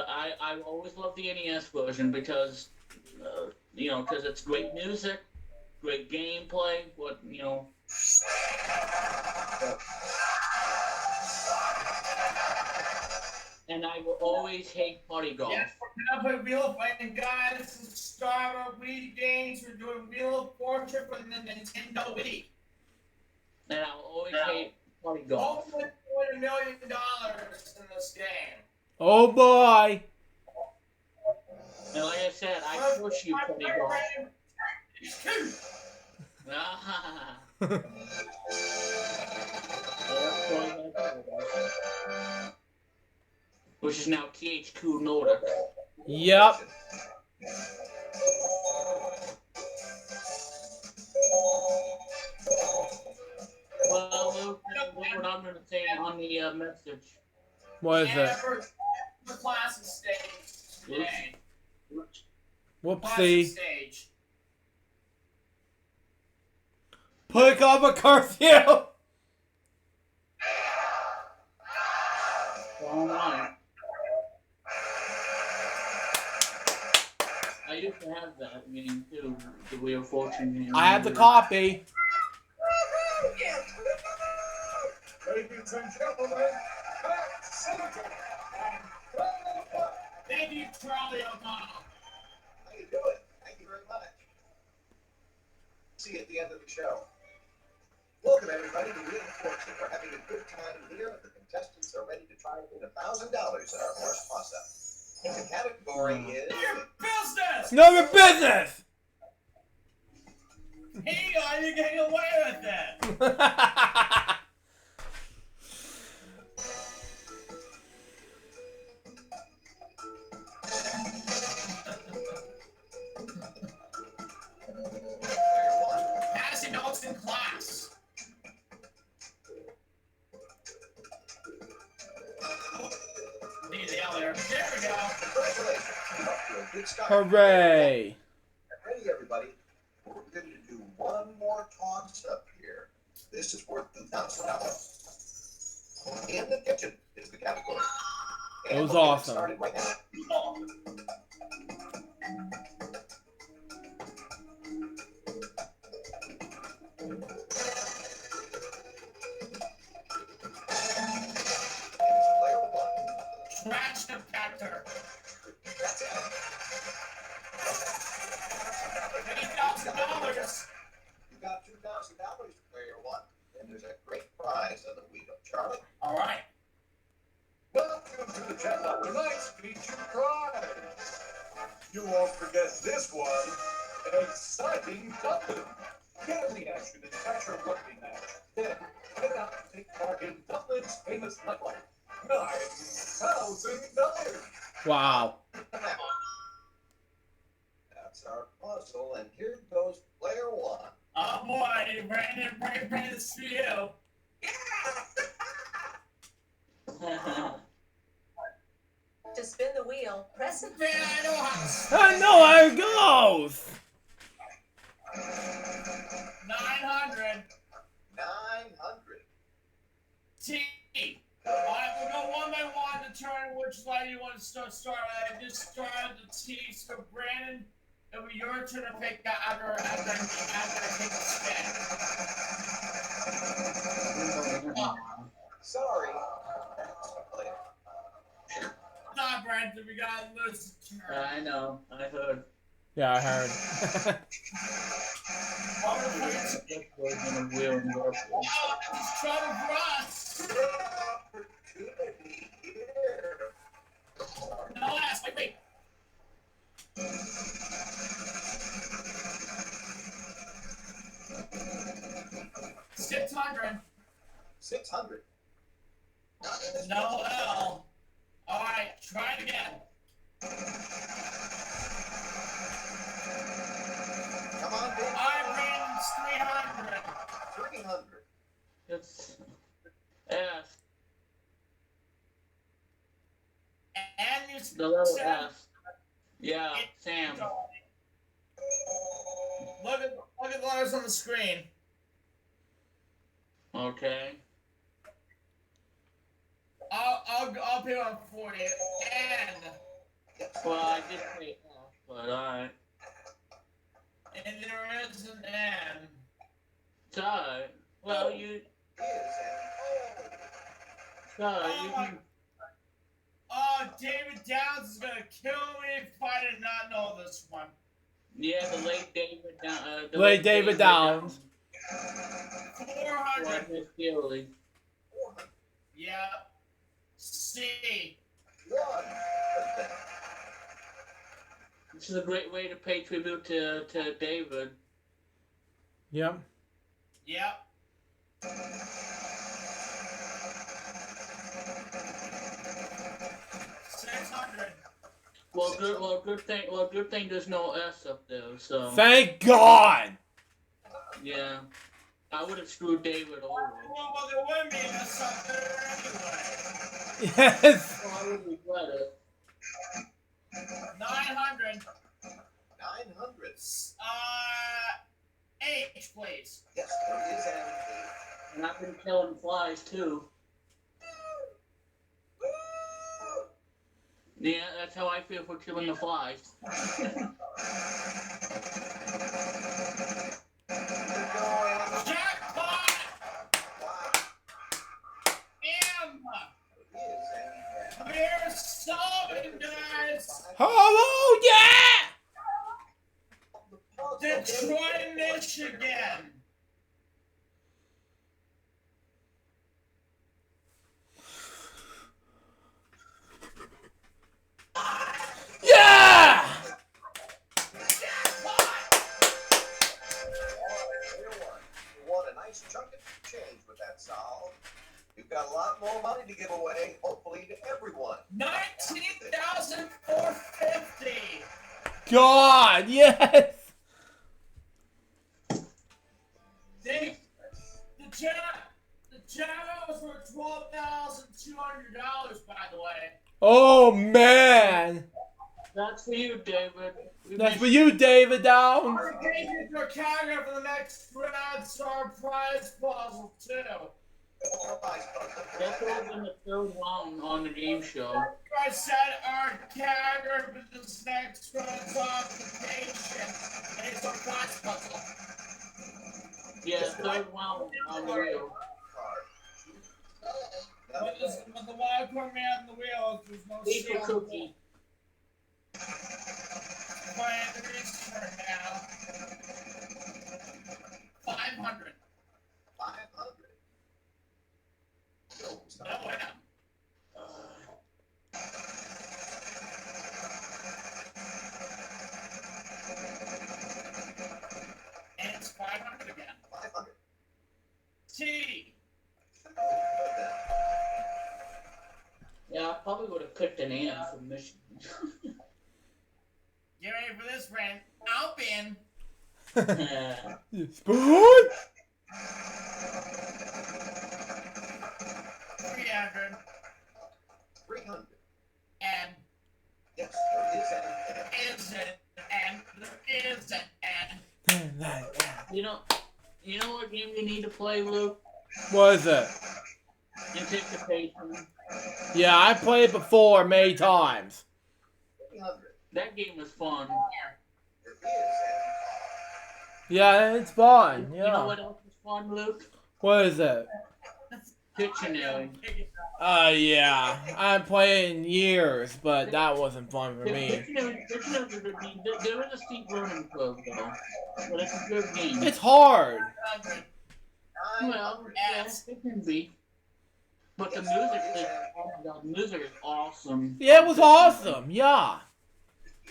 I always love the NES version because because it's great music, great gameplay. And I will always hate party golf. Yes, we're gonna play Wheel of Fortune, guys. This is the start of Wii games. We're doing Wheel of Fortune for the Nintendo Wii. And I will always hate party golf. Hopefully, $1 million in this game. Oh boy. And like I said, I push you party golf. Which is now THQ Nordic. Yep. Well, Luke, what I'm going to say on the message. What is it? The classic stage today. Whoopsie. Classic stage. Pick up a curfew. All right. used to have that game too, the Wheel of Fortune game. I have the copy. Ladies and gentlemen, Thank you, Charlie O'Connell. how you doing? Thank you very much. See you at the end of the show. Welcome everybody to Wheel of Fortune. We're having a good time here, and the contestants are ready to try to win $1,000 in our first toss-up. The category is Your business! None of your business! Hey, are you getting away with it? Passing notes in class. Need the elevator. There we go. congratulations. You're off to a good start. Hooray! Get ready, everybody. We're going to do one more toss-up here. This is worth $2,000. In the kitchen is the category. That was we'll get awesome. started right now. Player one. Trash compactor. That's it. $3,000. You got $2,000 to player one, and there's a great prize on the wheel. Charlie? All right. Welcome to the jackpot tonight's featured prize. You won't forget this one. Exciting Dublin. Get in the action and catch your rugby match. Then head out to take part in Dublin's famous nightlife. $9,000. Wow. That's our puzzle, and here goes player one. Oh boy, Brandon, it's for you. To spin the wheel, press it. Man, I know how to I know how it goes! 900. 900. T. Alright, we'll go one by one to determine which line you want to start with. I just started the T, so Brandon, it'll be your turn to pick after I take a spin. Sorry. Nah, Brandon, we gotta lose the turn. I know, I heard. Yeah, I heard. Just version of Wheel and Whirlpool. Oh, it's trouble for us. No last, wait. 600. 600. No L. Alright, try it again. Come on, Dave. Alright, Brandon's 300. 300. It's F. And you The letter said- F. Yeah, Sam. Look at the letters on the screen. Okay. I'll pick on 40. N. Well, I did say F, but alright. And there is an N. It's alright. Well, you. It's alright. Oh You my- can. Oh, David Downs is gonna kill me if I did not know this one. Yeah, the late David Downs. Late David Downs. 400. Miss Gilly. Yep. C. 1. This is a great way to pay tribute to David. Yep. Yep. 600. Good thing there's no S up there, so. Thank God! Yeah. I would have screwed David over. Well, there wouldn't be a sub there anyway. Yes! Well, I would regret it. 900. 900. H, please. Yes, there is an And I've been killing flies too. Yeah, that's how I feel for killing the flies. Jackpot! Damn! We're solving, guys! Oh, yeah! Detroit, Michigan. Yeah! You won a nice chunk of change with that solve. You've got a lot more money to give away, hopefully to everyone. 19,450. God, yes! The Jaguars were $12,200, by the way. Oh, man! That's for you, David. That's for you, David Downs. We're engaging for Canada for the next Grand Star Prize puzzle, too. That's over in the third round on the game show. I said our Canada for this next Grand Classification. And it's a prize puzzle. Yeah, third round on the wheel. With the wild card man on the wheel, there's no Eat your seal. cookie. Playing the return now. 500. 500. No way. And it's 500 again. 500. T. Yeah, I probably would have picked an Ann from Michigan. Get ready for this, Brent. Alpin. Spoon? 300. 300. And Yes, there is an isn't. And there is an and. You know what game you need to play, Luke? What is it? Anticipation. Yeah, I played it before many times. 300. That game was fun. There is an Yeah, it's fun. You know Yeah. what else was fun, Luke? What is it? Pictionary. Yeah. I haven't played in years, but that wasn't fun for me. Pictionary there is a steep learning curve, though. But it's a good game. It's hard. Well, yes, it can be. But the music is, oh my god, the music is awesome. Yeah, it was awesome. Yeah.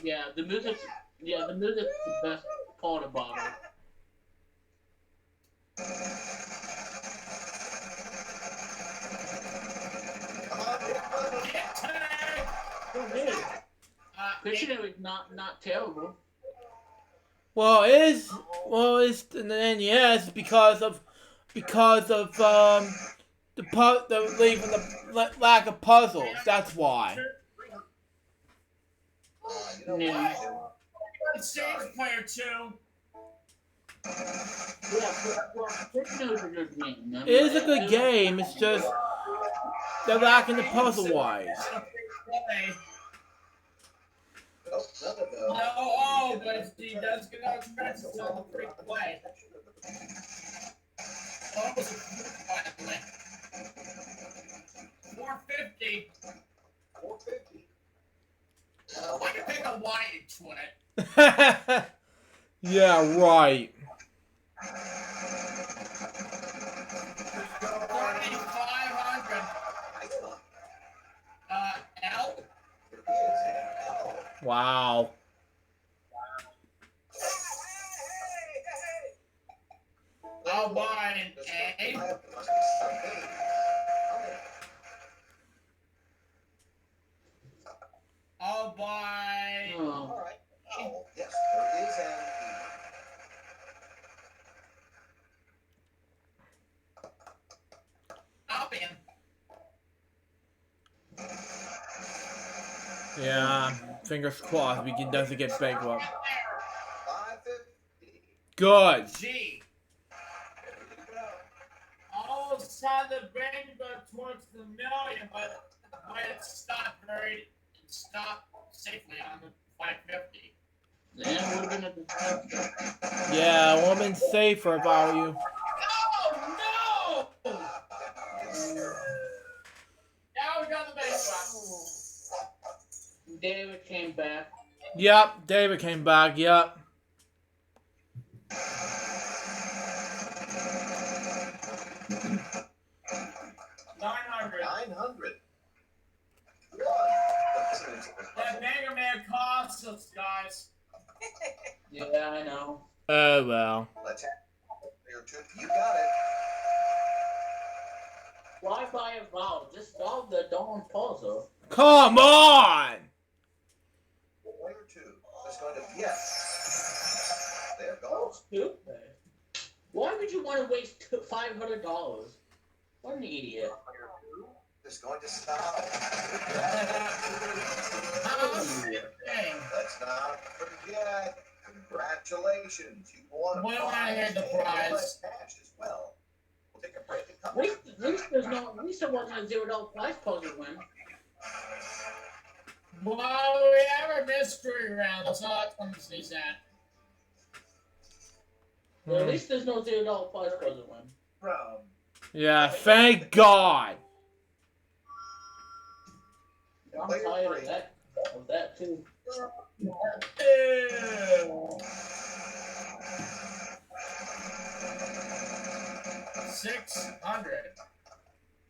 Yeah, the music's the best part about it. It is. Pictionary is not terrible. Well, it is. Well, it's in the NES because of the lack of puzzles. That's why. Yeah. Stage player 2. Yeah, well, Pictionary is a good game. I mean, It is a good game. It's just they're lacking the puzzle wise. No, but he does get out expenses on the free play. Oh, it was a play. 450. 450. Why do you pick a Y into it? Yeah, right. 3,500. L. Wow. I'll buy an A. I'll buy. Oh. All right. Oh, yes, there is an I'll be in. Yeah. Fingers crossed we can doesn't get bankrupt. 550. Good. G. Almost had the bankrupt towards the million, but it stopped very stop safely on the 550. Then it would have been a disaster. Yeah, it would have been safer if I were you. Oh no! Now we got the base one. David came back. Yep, David came back. Yep. $900. That Mega Man cost us, guys. Yeah, I know. Oh well. Let's have you got it. Why buy a valve? Just solve the darn puzzle. Come on! Player 2. Let's go to yes. There goes. Stupid. Why would you want to waste $500? What an idiot. Player 2 is going to stop. Let's not forget. Congratulations. You won. Well, I had the prize. Cash as well. We'll take a break and come At least there wasn't a $0 prize puzzle win. Well, we have a mystery round. That's all I'm going to say that. Well, at least there's no $0 prize puzzle win. round. Yeah, thank God. I'm tired of that too. $600.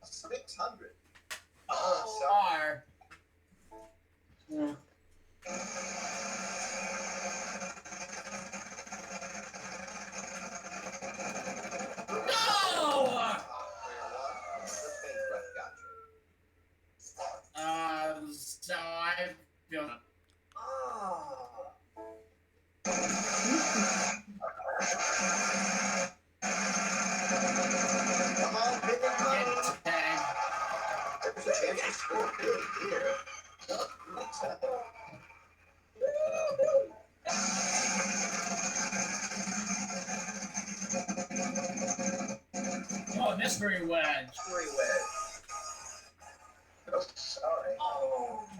600. Star. Yeah. No! So I feel. Come on, pick it up. Tag. There's a chance to score big here. Oh, mystery wedge. Mystery wedge. Oh, sorry.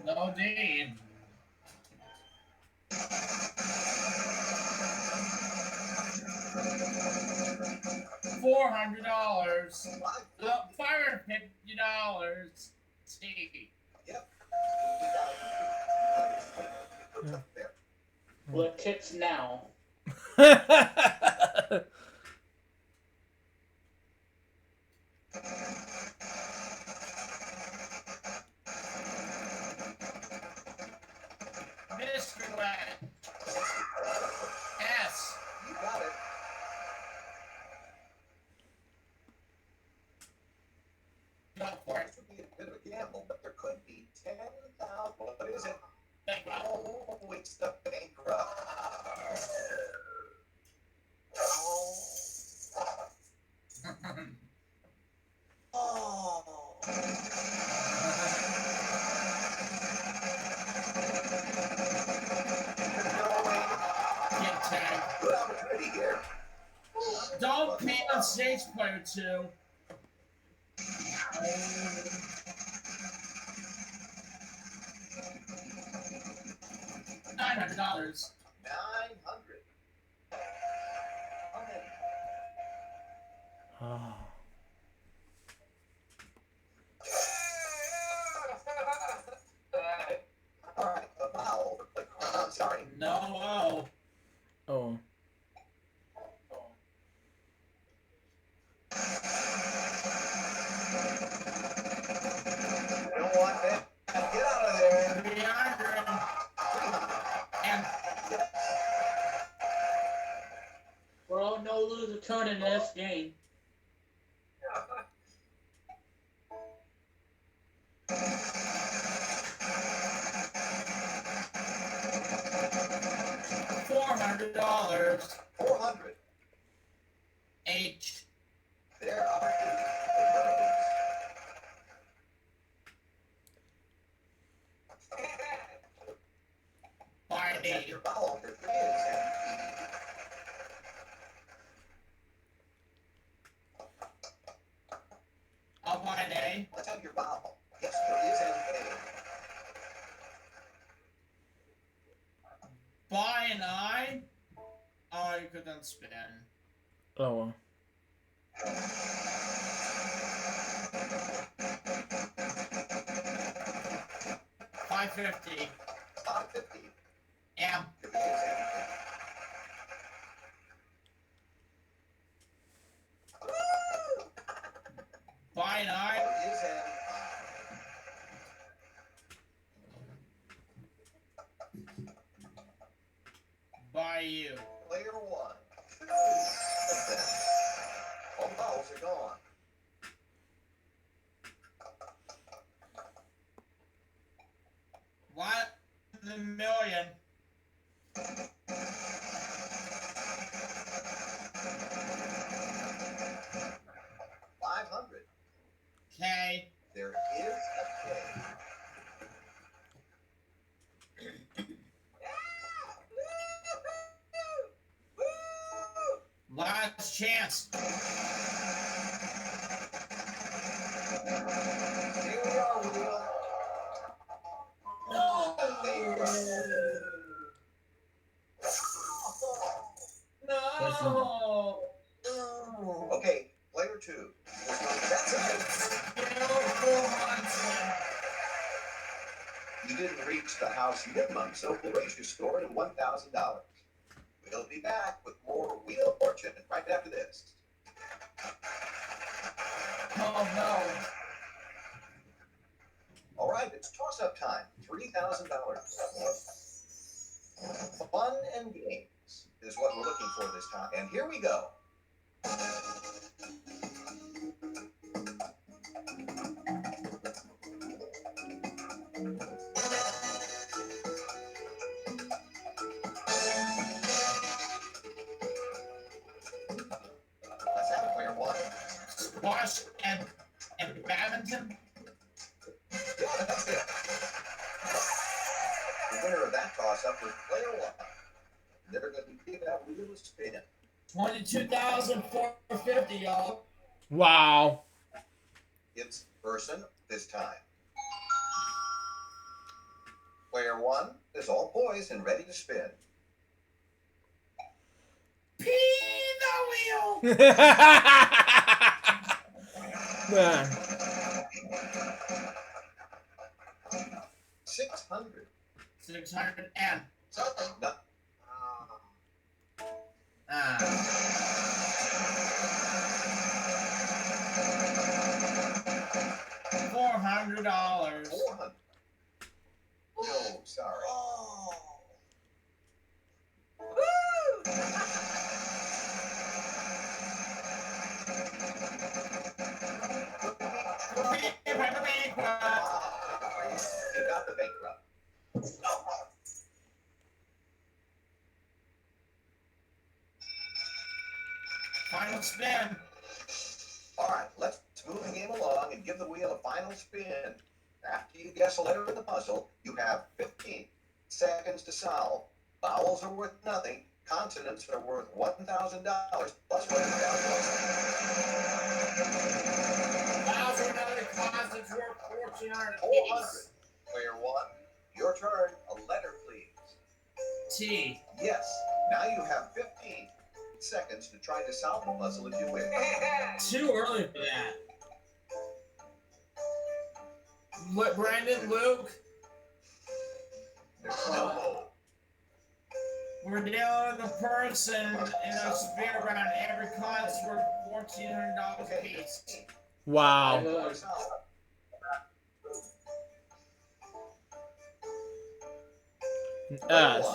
No deed. $400. $550. See. Yep. Well, it tips now. Mystery wedge. S. You got it. Go for it. This would be a bit of a gamble, but there could be 10,000. What is it? Bankrupt. Oh, it's the bankrupt. Oh. Get tagged. Good opportunity here. Don't beat on stage player 2. $900. 900. All right, the vowel. I'm sorry. No. Oh. I don't want that. Get out of there. 300. And Well, no loser turn in this game. $400. 400. H. There are Friday. your vowel. There is. Friday. Let's have your vowel. Yes, there is an A. 9. Oh, you couldn't spin. Oh. 550. 550. Yeah. Buy 9. Is in. Buy you. Player 1. All the balls are gone. What? The million. $500. K. There is a K. Last chance. Here we are, Will. No. Okay, player 2. That's it. You didn't reach the house minimum, so we'll raise your score to $1,000. We'll be back with more Wheel of Fortune right after this. Oh no. All right, it's toss-up time. $3,000. Fun and games is what we're looking for this time. And here we go. Let's have it, player 1. Squash and badminton. Yeah, that's it. The winner of that toss-up was player 1. They're going to give that wheel a spin. 22,450, y'all. Wow. It's person this time. Player 1 is all poised and ready to spin. Pee the wheel. Man. 600. 600 and. Something. No. $400. 400. No, sorry. You got the bankrupt. Final spin. All right, let's move the game along and give the wheel a final spin. After you guess a letter in the puzzle, you have 15 seconds to solve. Vowels are worth nothing. Consonants are worth $1,000 plus whatever down goes. Vowels are another consonants worth 1,400 400. Player 1, your turn. A letter, please. T. Yes. Now you have 15 seconds to try to solve the puzzle if you win. Too early for that. Brandon, Luke, There's no hope. we're dealing with a person in a spirit round. Every cost worth $1,400 a piece. Wow. S.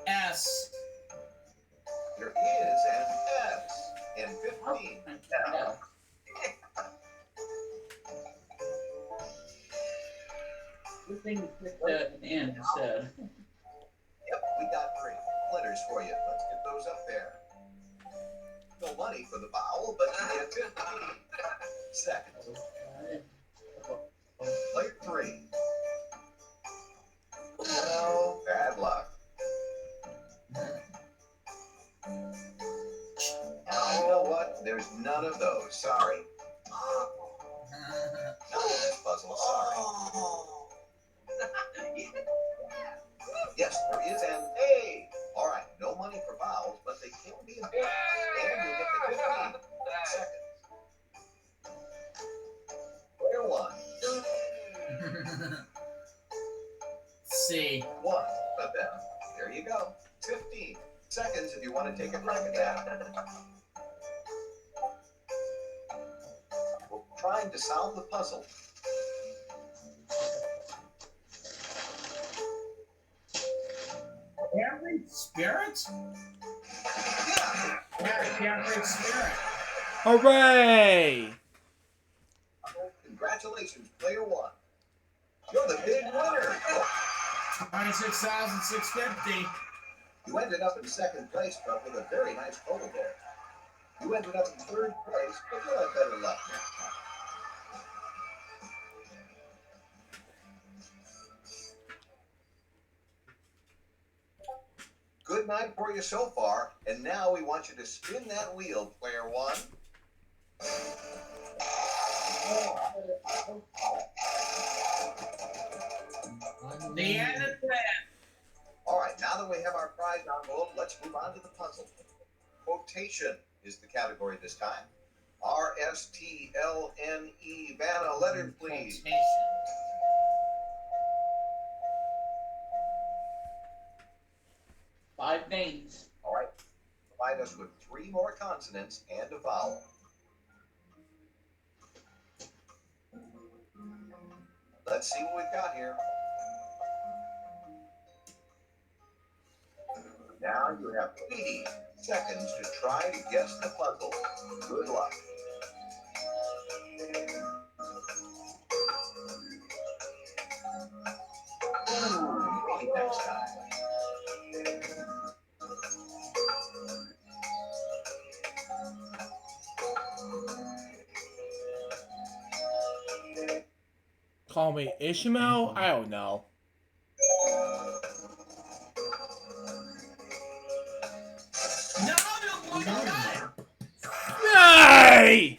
S. There is an S in 15. Yeah. Good thing you clicked that in instead. Yep, we got 3 letters for you. Let's get those up there. No money for the vowel, but you get 15 seconds. Player 3. No, bad luck. Oh, you know what? There's none of those. Sorry. Not in this puzzle. Sorry. Yes, there is an A C. 1. But then, there you go. 15 seconds if you want to take a crack at that. We're trying to solve the puzzle. Catholic Spirit? Yeah. Catholic Spirit. Hooray! Congratulations, player 1. You're the big winner. 26,650. You ended up in second place, but with a very nice total there. You ended up in third place, but you'll have better luck next time. Good night for you so far, and now we want you to spin that wheel, player 1. The end of that. All right, now that we have our prize envelope, let's move on to the puzzle. Quotation is the category this time. R-S-T-L-N-E. Vanna, letter, please. Quotation. 5 names. All right, provide us with 3 more consonants and a vowel. Let's see what we've got here. Now you have 80 seconds to try to guess the puzzle. Good luck. Maybe next time. Call me Ishmael? I don't know. No, you got it. Yay!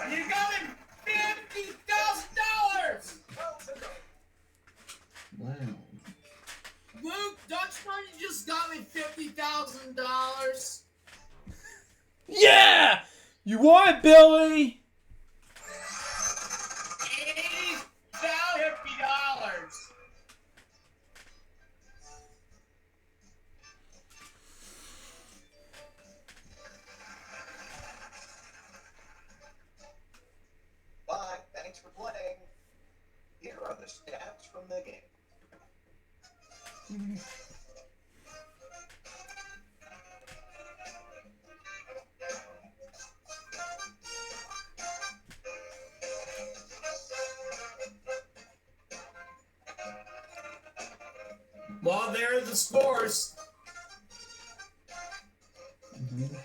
You got it. $50,000. Wow. Luke, don't you know you just got me $50,000? Yeah! You want it, Billy? $50. Bye. Thanks for playing. Here are the stats from the game. Well, there are the scores. Mm-hmm.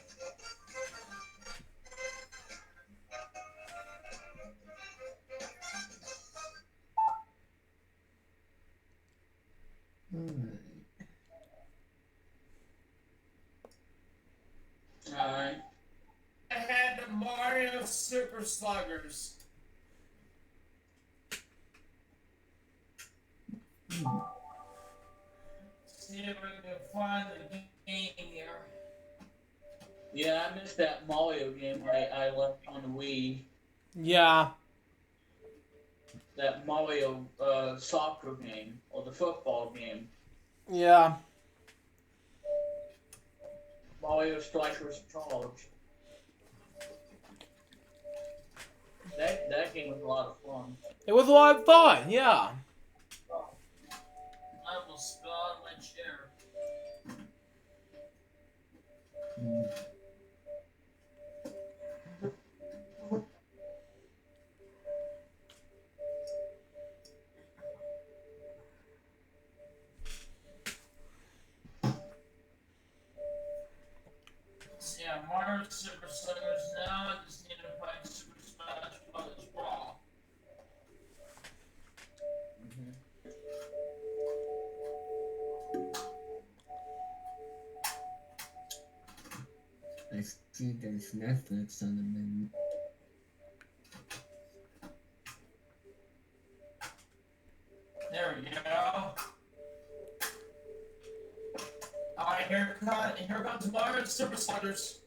Alright. I had the Mario Super Sluggers. See if we can find the game here. Yeah, I missed that Mario game I left on the Wii. Yeah. That Mario soccer game, or the football game. Yeah. Mario Strikers Charge. That game was a lot of fun. It was a lot of fun, yeah. I will spill out my chair. So yeah, Mario Super Sluggers now. I just need to find Super Smash Bros. Brawl. I see there's Netflix on the menu. There we go. Alright, here comes Mario Super Sluggers.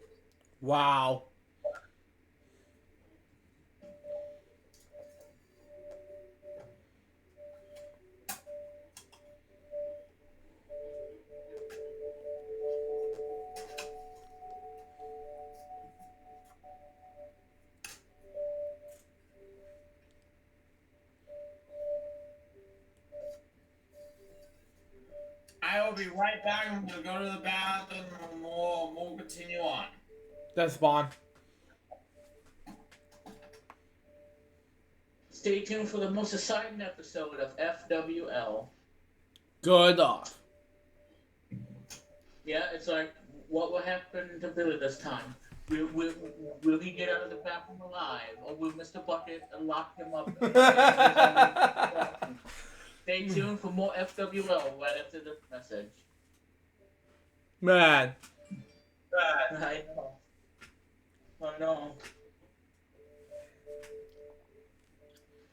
we'll be right back. I'm gonna go to the bathroom and we'll continue on. That's Spawn. Stay tuned for the most exciting episode of FWL. Good off. Yeah, it's like, what will happen to Billy this time? Will he get out of the bathroom alive, or will Mr. Bucket lock him up? Stay tuned for more FWL right after this message. Man. I know. I know.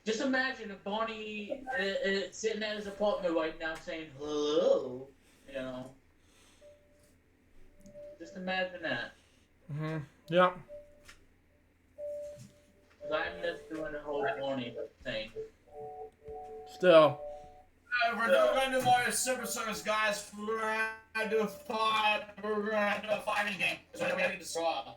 Just imagine if Bonnie is sitting at his apartment right now saying hello, you know. Just imagine that. Mm-hmm. Yep. Because I miss doing the whole Bonnie thing. Still. We're gonna do more Super Circus, guys. We're gonna do we're gonna do a fighting game. So we're gonna draw.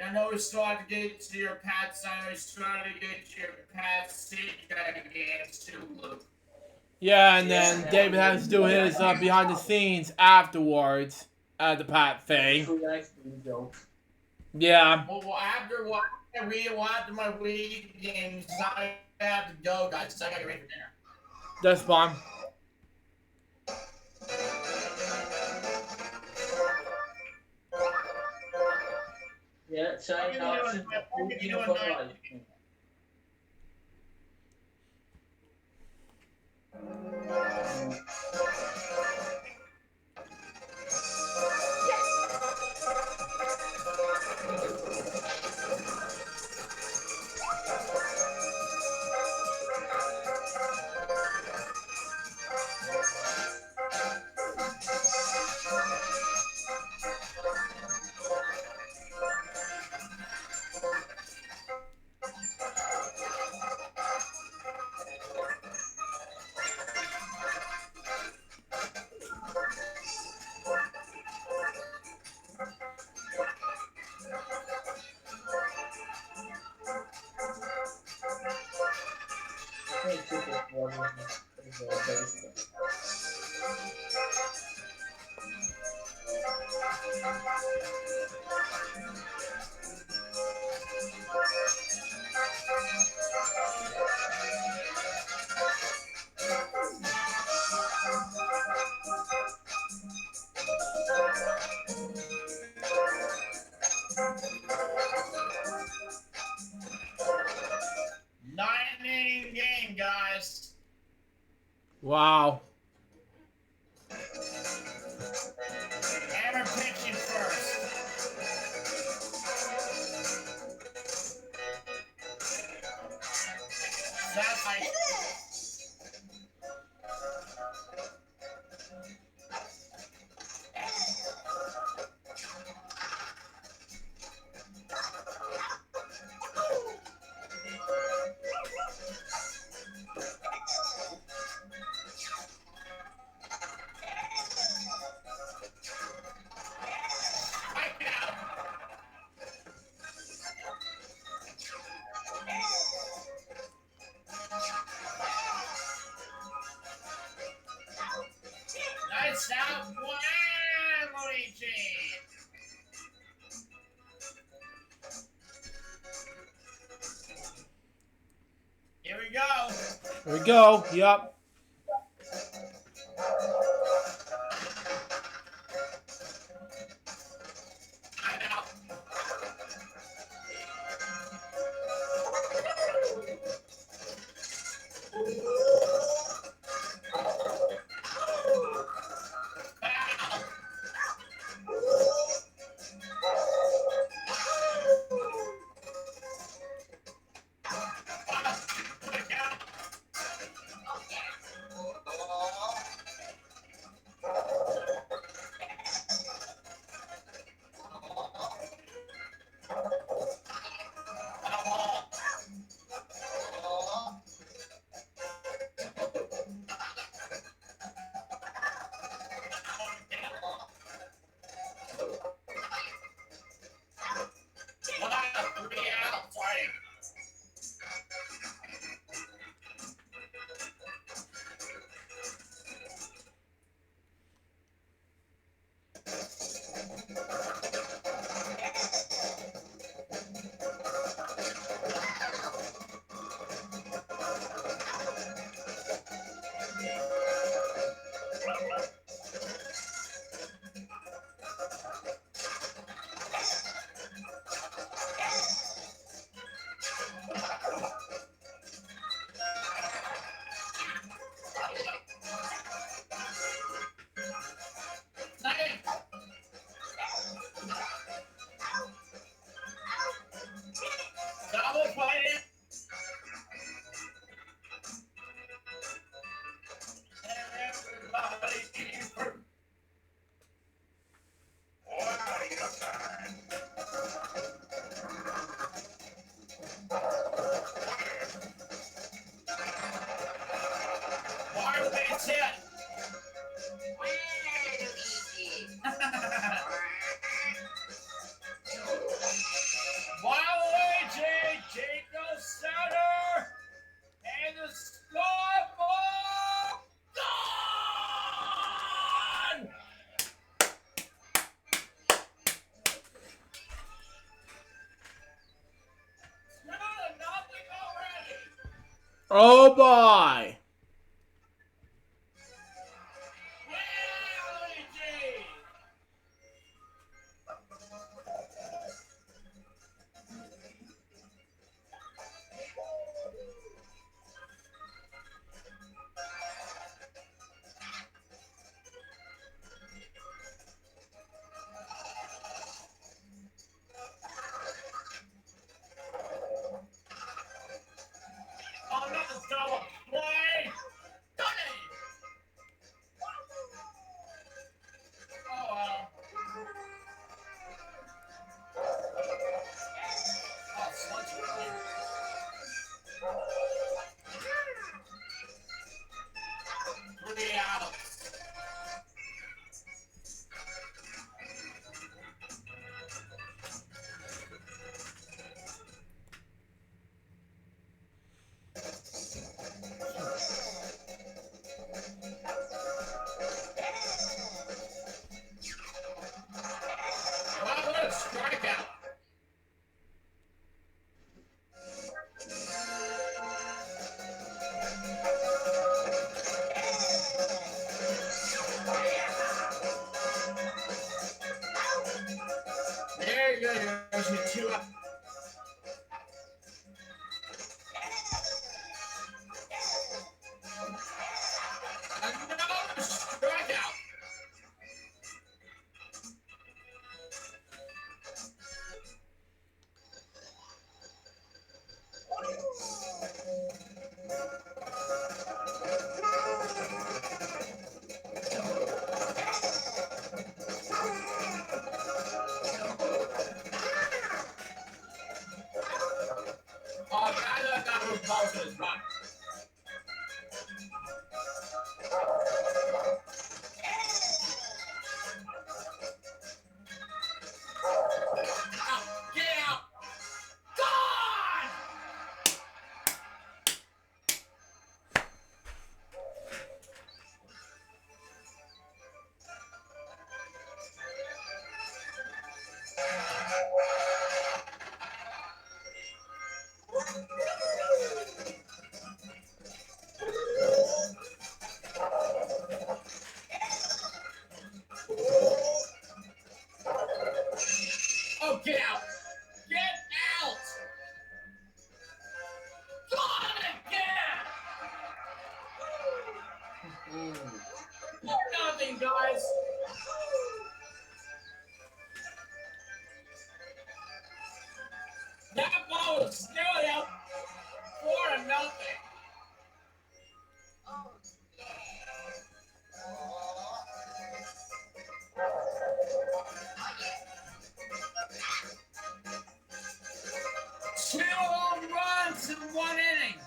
I know we still have to get to your pets. I know we still have to get to your pets. Secret games too, Luke. Yeah, and then David has to do his behind the scenes afterwards at the Pat thing. Yeah. Well, after my Wii games, I have to go, guys. So I gotta get ready for dinner. That's fine. Yeah, side option. Nine-inning game, guys. Wow. Hammer pitching first. That's like. Nice out, Luigi. Here we go. Here we go. Yep. Double fighting. Waluigi, Jacob Sutter, and the scoreboard gone! Nothing already. Oh boy. Waluigi! Another double play! Done it! Oh well. Oh, sludge again. 3 outs. Wow, what a strikeout! There you go, there's your 2 up. Another strikeout! Oh, that was balls in his butt. Get out! Gone! Oh, get out! Get out! Gone again! Nothing, guys. That ball was still out 4-0. Two home runs in 1 inning.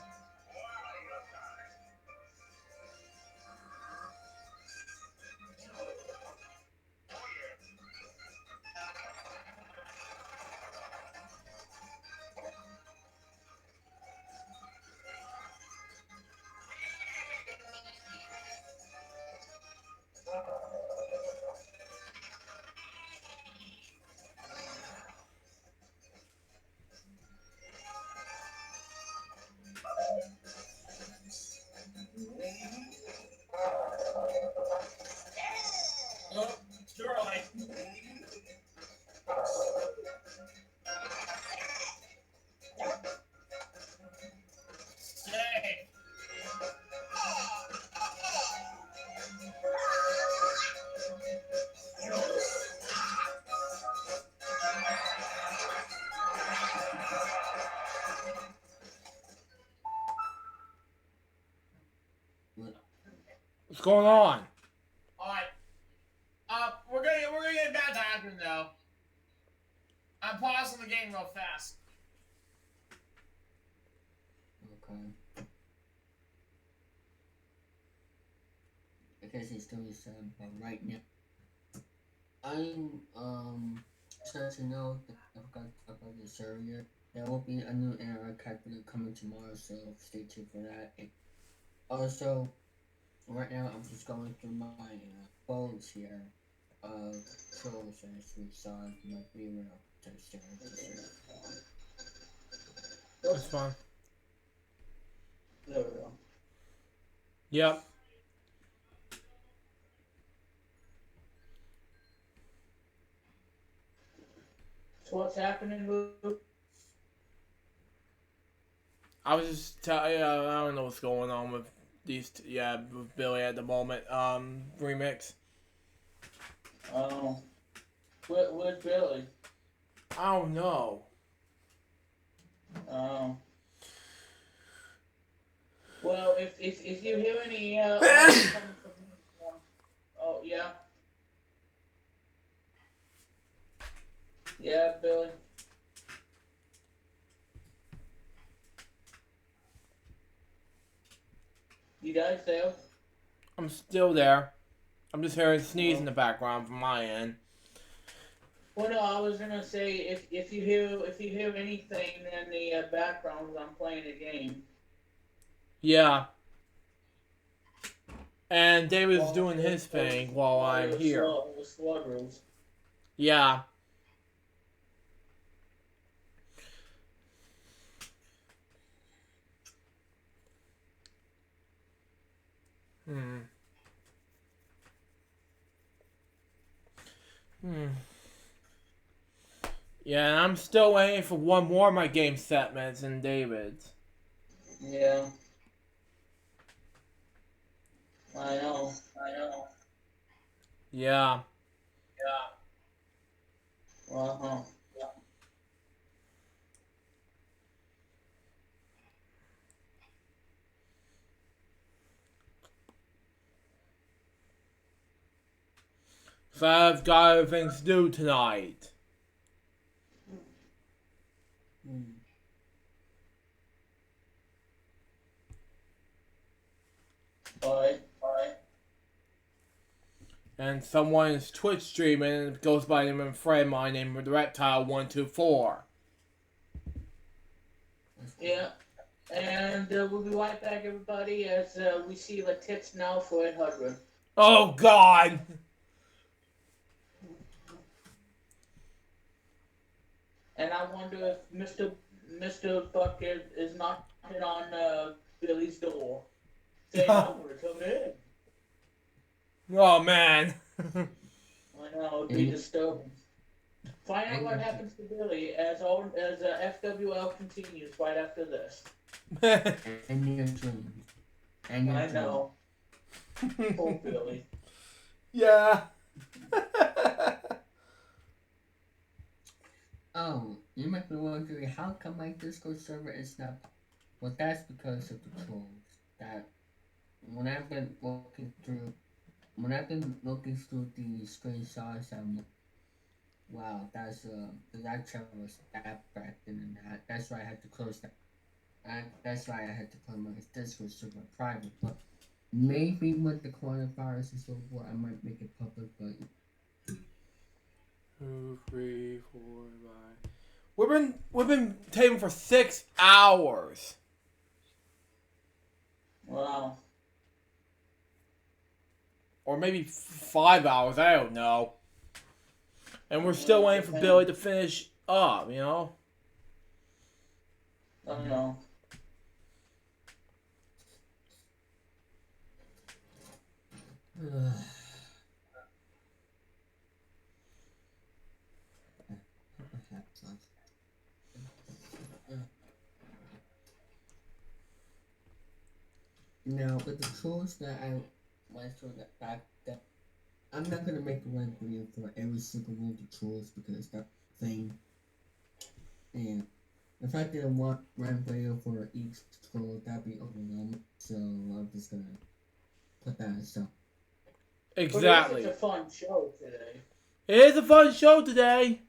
What's going on? Alright. We're gonna get back to Akron though. I'm pausing the game real fast. Okay. Because it's still but right now, I'm just to know that I forgot to talk about this earlier. There will be a new archive video coming tomorrow, so stay tuned for that. And also, right now I'm just going through my phones here of trolls as we saw in my B-roll touchdown. That's fine. There we go. Yep. So what's happening, Luke? I was just telling you, I don't know what's going on with these, with Billy at the moment. Remix. Oh. Where's Billy? I don't know. Oh. Well, if you hear any coming from oh yeah. Yeah, Billy. You guys there? I'm still there. I'm just hearing sneeze in the background from my end. Well, no, I was gonna say if you hear anything in the background, I'm playing a game. Yeah. And David's doing his thing while I'm here. Sluggers. Yeah. Yeah, and I'm still waiting for one more of my game segments in David's. Yeah. I know. Yeah. Uh-huh. So I've got other things to do tonight. Alright. And someone is Twitch streaming and goes by the name of a friend of mine named Reptile124. Yeah. And we'll be right back, everybody, as we see the tips now for 800. Oh, God! And I wonder if Mr. Buck is knocking on Billy's door. Saying, I want to come in. Oh, man. I know, it'd be disturbing. Find out what happens to Billy as FWL continues right after this. And your dreams. And your I dreams. know. Poor Billy. Yeah. Oh, you might be wondering how come my Discord server is not. Well, that's because of the trolls. That when I've been looking through the screenshots, I'm like, wow, that channel was that back then, and that's why I had to close that. That's why I had to close my Discord server private. But maybe when the coronavirus is over, I might make it public. But 2, 3, 4, 5. We've been taping for 6 hours. Wow. Or maybe 5 hours, I don't know. And we're still waiting for Billy to finish up, you know? I don't know. Now, with the tools that I went through back then, I'm not gonna make a run video for every single one of the tools because that thing. And if I did a run video for each tool, that'd be overwhelming. So I'm just gonna So. Exactly. But it's a fun show today. It is a fun show today.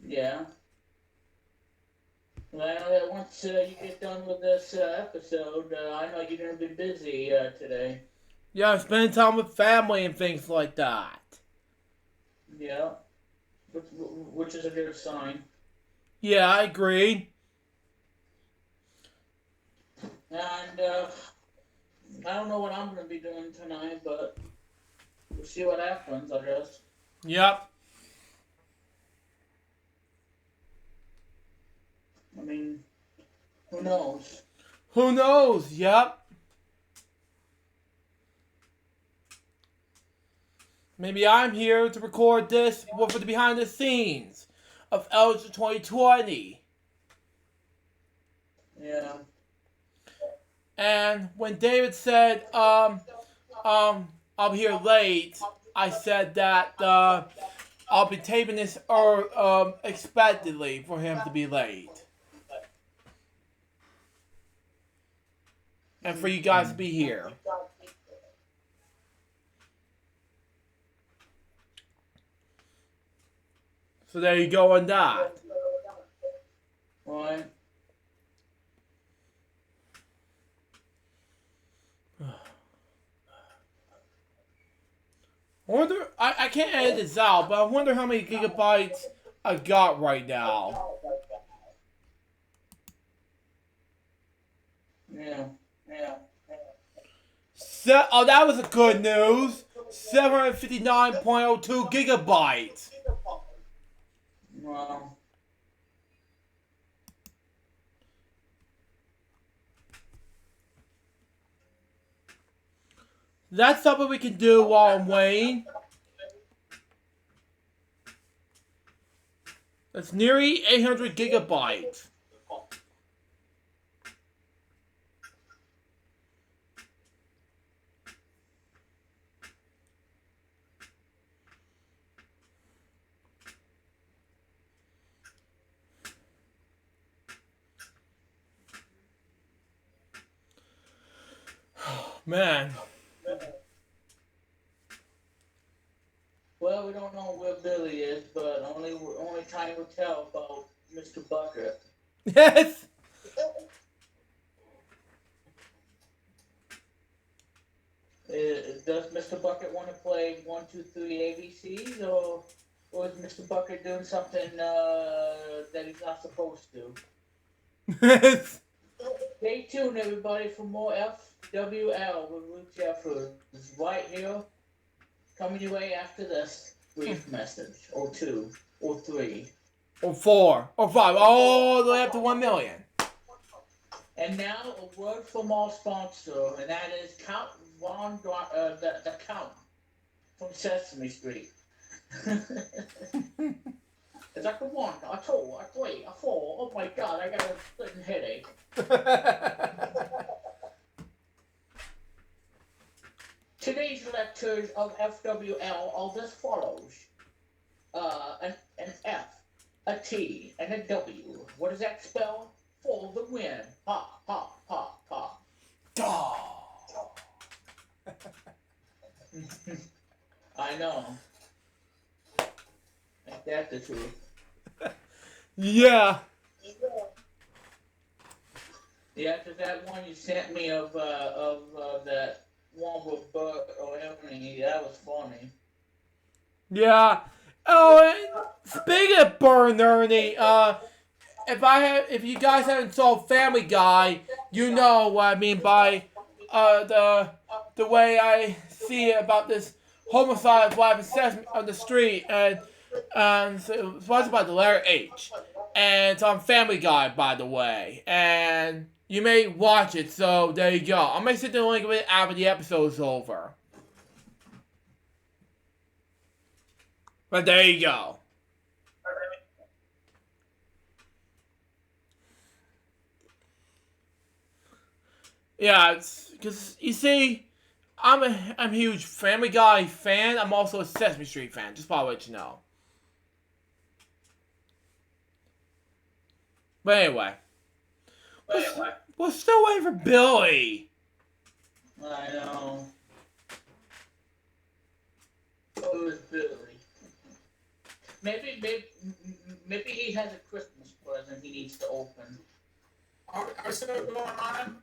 Yeah. Well, I know that once you get done with this episode, I know you're going to be busy today. Yeah, spending time with family and things like that. Yeah. Which is a good sign. Yeah, I agree. And I don't know what I'm going to be doing tonight, but we'll see what happens, I guess. Yep. I mean, who knows? Who knows? Yep. Maybe I'm here to record this for the behind the scenes of LukeJ62895. Yeah. And when David said, I'll be here late, I said that I'll be taping this expectedly for him to be late. And for you guys to be here. So there you go on that. Right. I wonder, I can't edit this out, but I wonder how many gigabytes I got right now. Yeah. Oh, that was a good news. 759.02 gigabytes. Wow. That's something we can do while I'm waiting. That's nearly 800 gigabytes. Man. Well, we don't know where Billy is, but only time will tell about Mr. Bucket. Yes. Does Mr. Bucket want to play 1, 2, 3 ABCs, or is Mr. Bucket doing something that he's not supposed to? Yes. Stay tuned, everybody, for more FWL with Luke Jeffers right here, coming your way after this brief message, or 2, or 3. Or 4, or 5, all the way up to 1 million. And now a word from our sponsor, and that is Count Von the Count from Sesame Street. It's like a 1, a 2, a 3, a 4. Oh my God, I got a splitting headache. Today's lectures of FWL are as follows: an F, a T, and a W. What does that spell? For the win. Ha, ha, ha, ha. I know. Ain't that the truth? Yeah. Yeah, because that one you sent me of that one with Bert or Ebony, that was funny. Yeah. Oh, and speaking of Bert and Ernie, if you guys haven't saw Family Guy, you know what I mean by the way I see it about this homicide of life on the street, and so it's sponsored by the letter H, and it's on Family Guy, by the way, and you may watch it. So there you go. I'm gonna send the link of it after the episode's over. But there you go. Yeah, it's because you see, I'm a huge Family Guy fan. I'm also a Sesame Street fan. Just probably let you know. But anyway, we're still waiting for Billy. I know. Poor Billy. Maybe he has a Christmas present he needs to open. Are we still going on?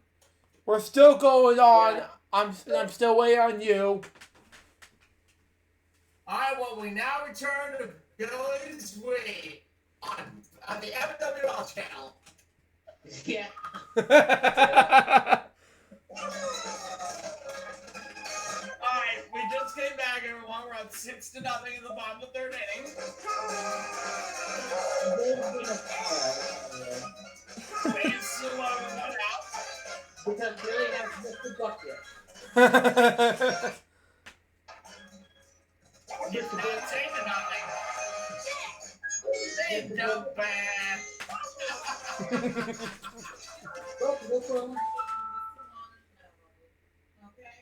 We're still going on. Yeah. I'm still waiting on you. Alright, well, we now return to Billy's Way on the FWL channel. Yeah. Alright, we just came back, everyone. We're up 6-0 in the bottom of the third inning. It's still one out. Because Billy has missed the bucket. It's not taking nothing. They don't bad. Okay.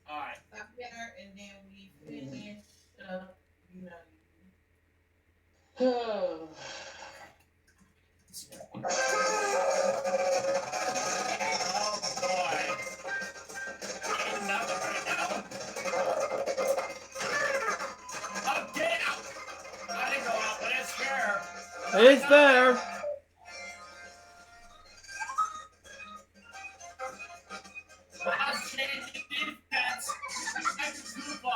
Alright. Stop there, and then we finish Oh. Oh boy. Ain't nothing right now. Oh, get out! I didn't go out, but it's fair. It's there. I'll change the defense. Next move on.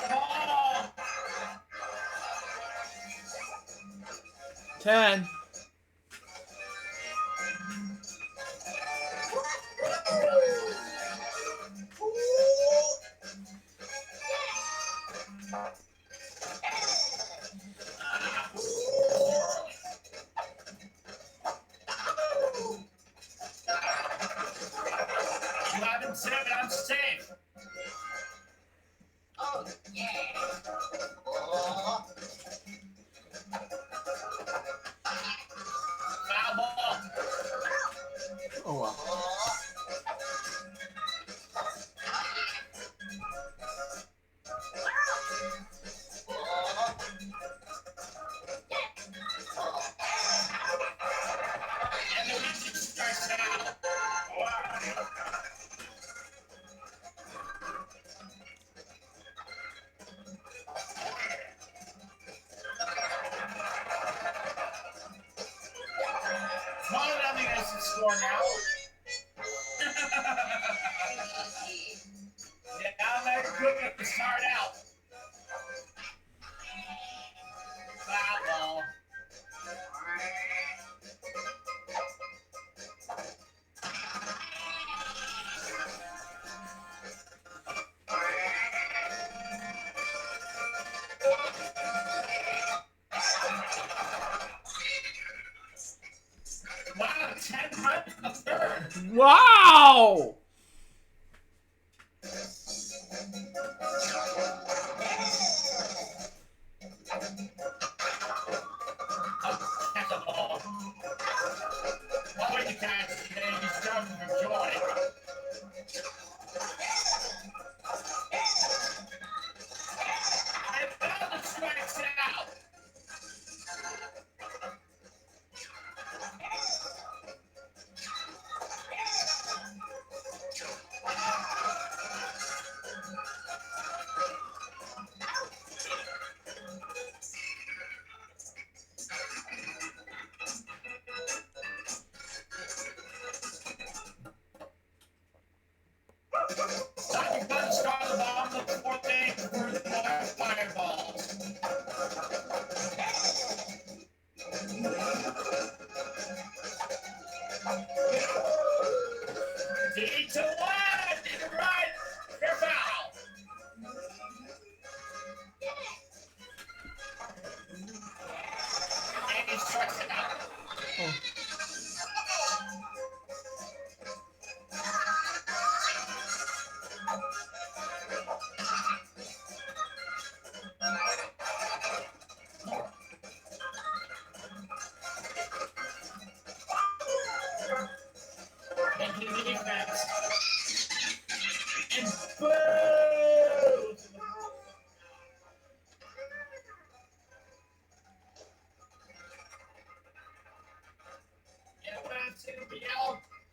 Ball. 10. I'm safe. Oh, yeah. Foul ball. Oh wow. And the music starts out. Nothing has to score now. Yeah, now they're quick to start out. Foul ball. Wow, 10 runs in the third. Wow! Catch the ball. Oh, you catch it, and he's jumping for joy. And Bella strikes out.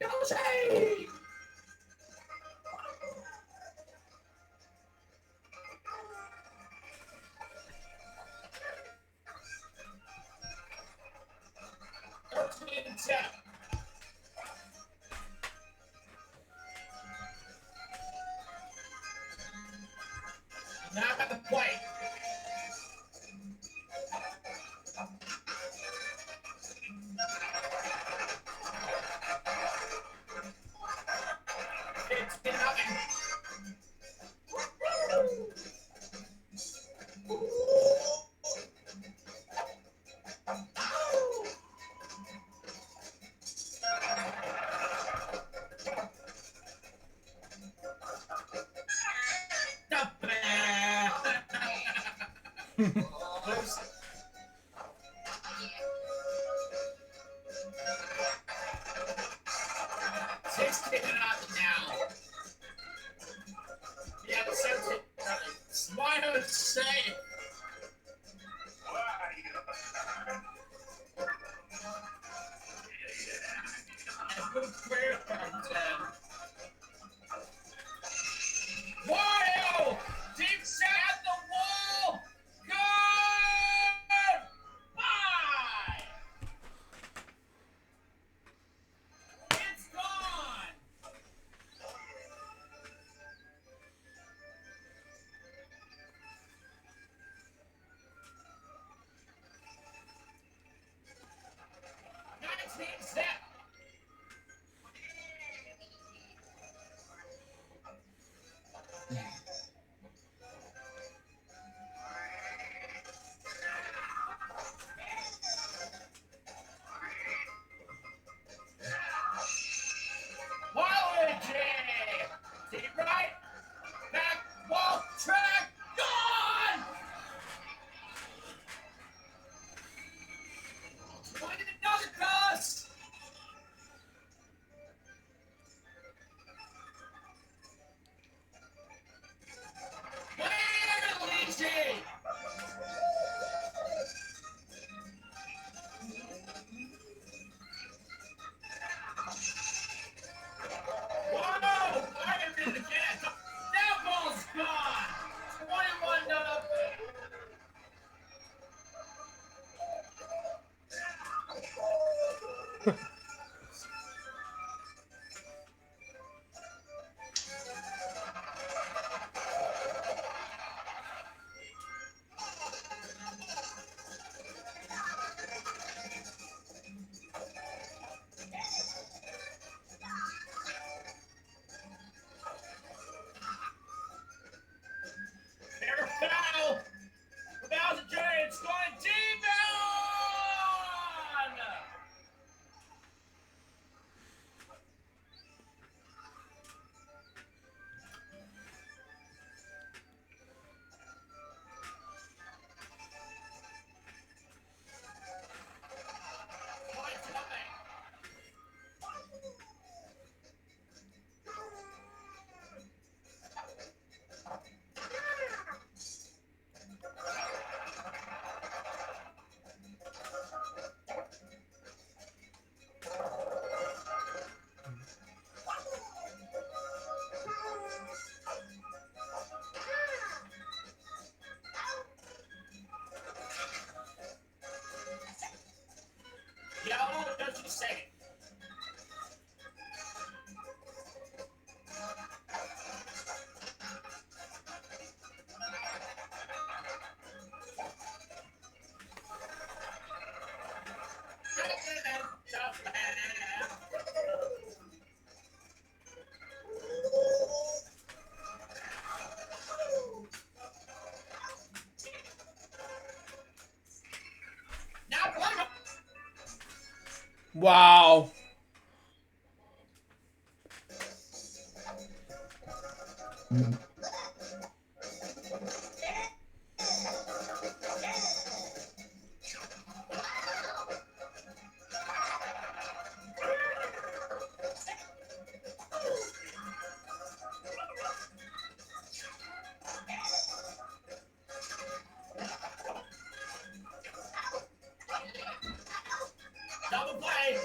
Yoshi! Now I got the plate. It's nothing. Oops. 16 now. Yeah, the 17. Smile say. Wario! Deep set at the wall! Good! Bye! It's gone! Nice deep set! Waluigi! Deep right! Back wall track! Gone! 20 another cross! Waluigi! Whoa! I did it again! That ball's gone! 21 nothing! Fair foul! Without the Giants going deep on! Yellow, don't you say it. Now, play. Wow. Double play.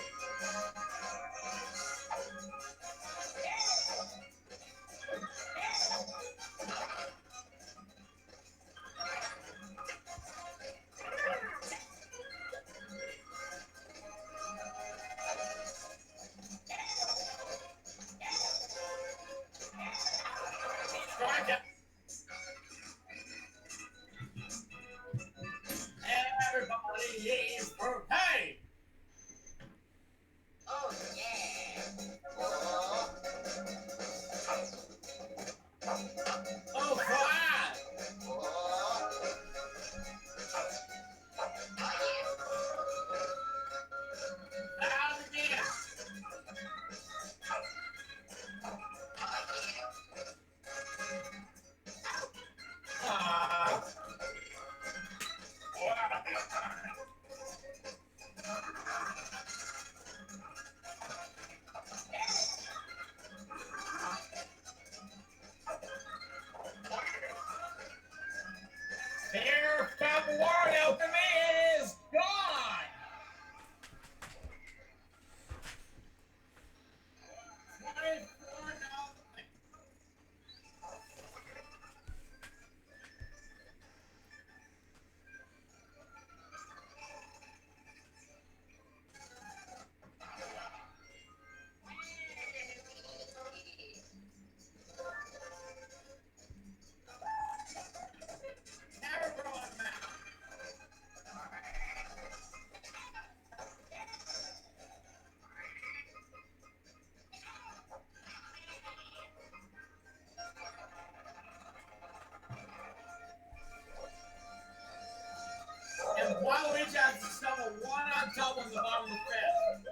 Waluigi has to stumble one on top of the bottom of the fifth.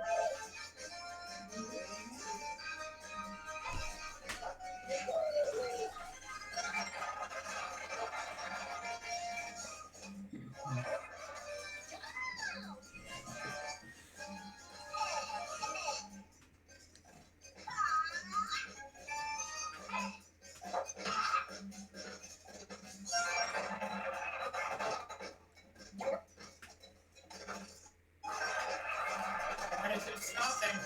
It's nothing.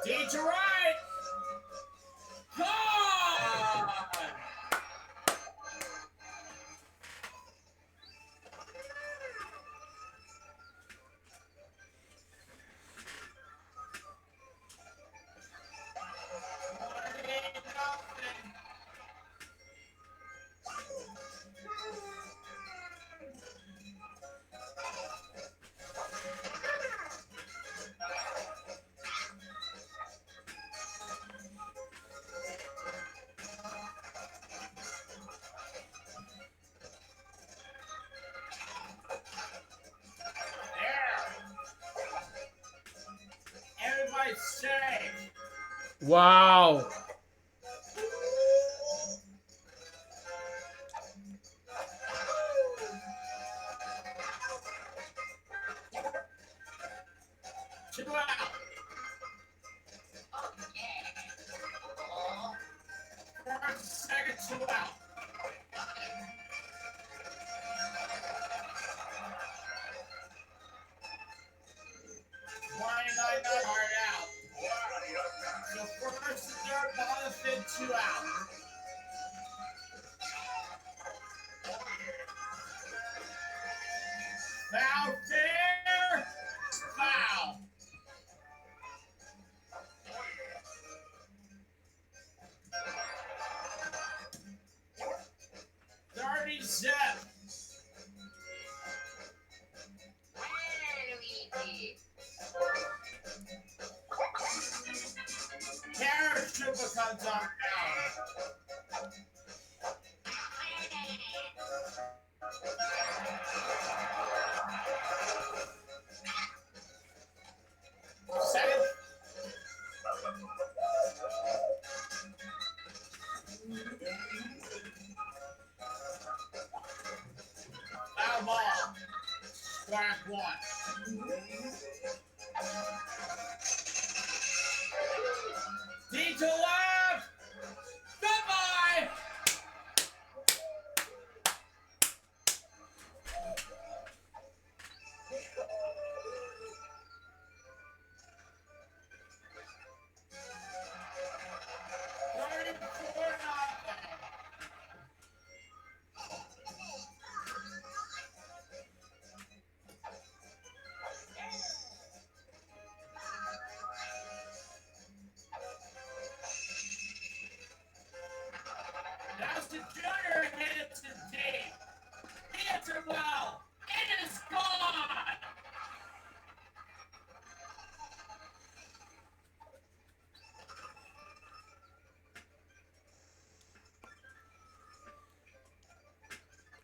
D to right. God! Everybody's safe. Wow. 2 out. First, second, 2 out. Hard out. So first, third, bottom, fifth, 2 out. Foul fair. Foul. 37. Paratrooper comes on down. Second. Foul ball. Strike 1. D to left. Goodbye. That's the junior hit to deep. Hits it well. It is gone.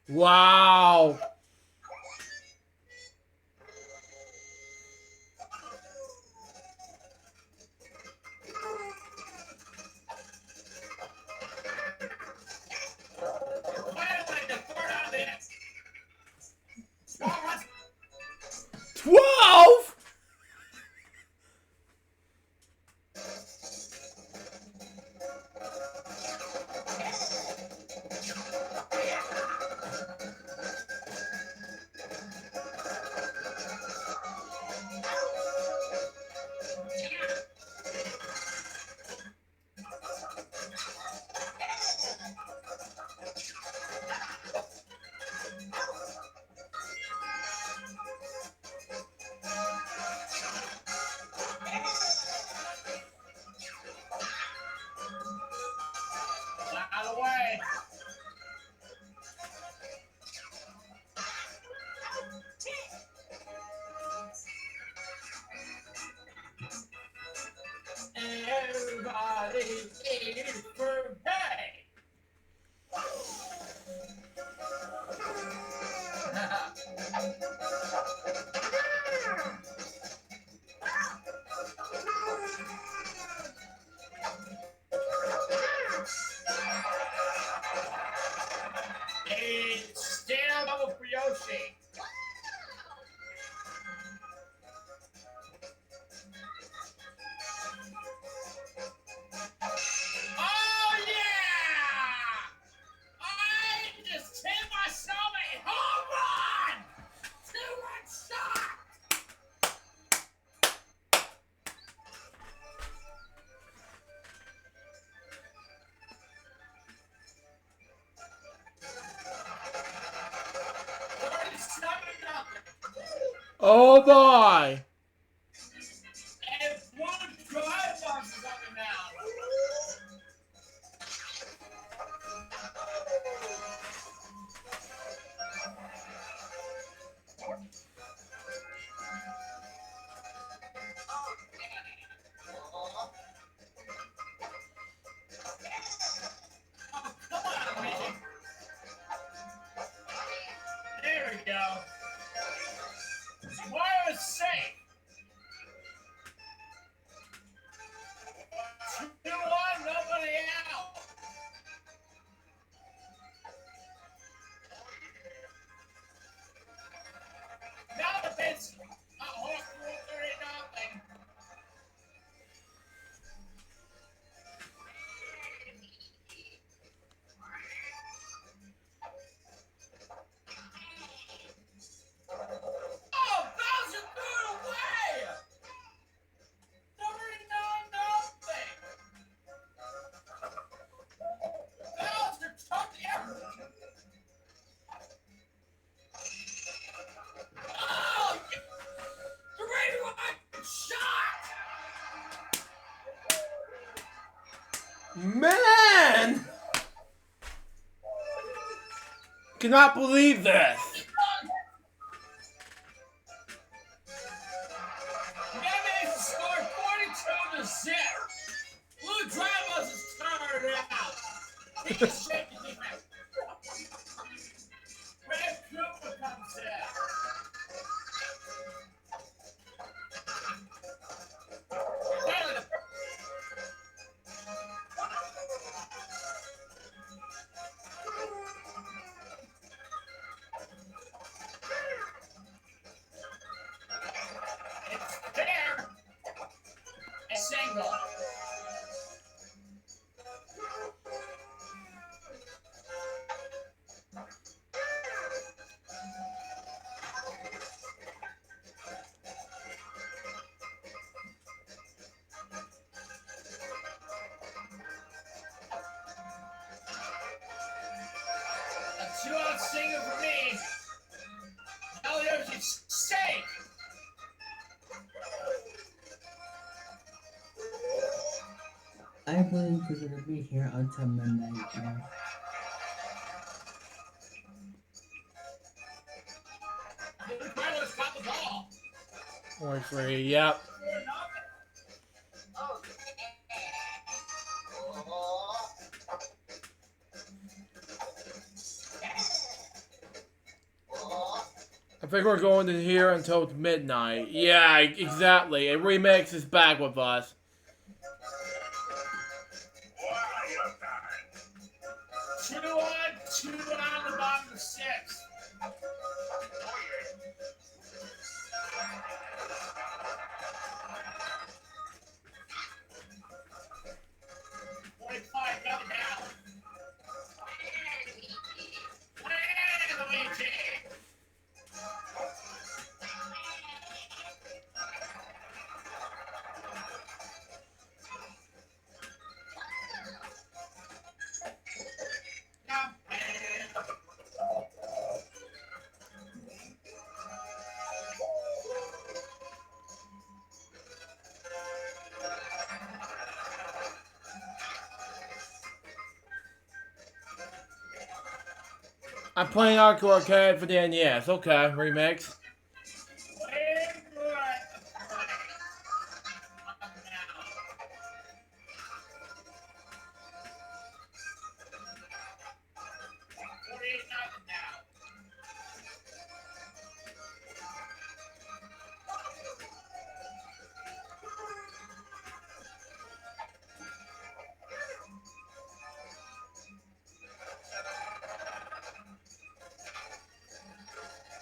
Wow. Finally, the third out of this. 12? everybody is for pay. A stand level for Yoshi. Oh yeah! I just hit myself a home run! 2-run shot! Oh boy! And one drive box is coming out. Oh, come on, Luigi. There we go. Mario is safe. 2-1, nobody out. Now it's a horse 3-0. Oh, Bowser threw it away! 3-0. Bowser took it! Oh! 3-1 shot! Man! Cannot believe this. Mayonnaise scored 42-0. Blue Drivers is turned out. He can shake the defense. Red Cooper comes in. It's there. A single. A 2-out single for me. Yoshi's safe. I believe we're gonna be here until midnight now. Blue Drivers got the ball. 4-3, yep. I think we're going in here until midnight. Yeah, exactly. A remix is back with us. 2-1, 2 on the bottom of 6. Coming down. Luigi. I'm playing Arcade Arcade for the NES. Okay, remix.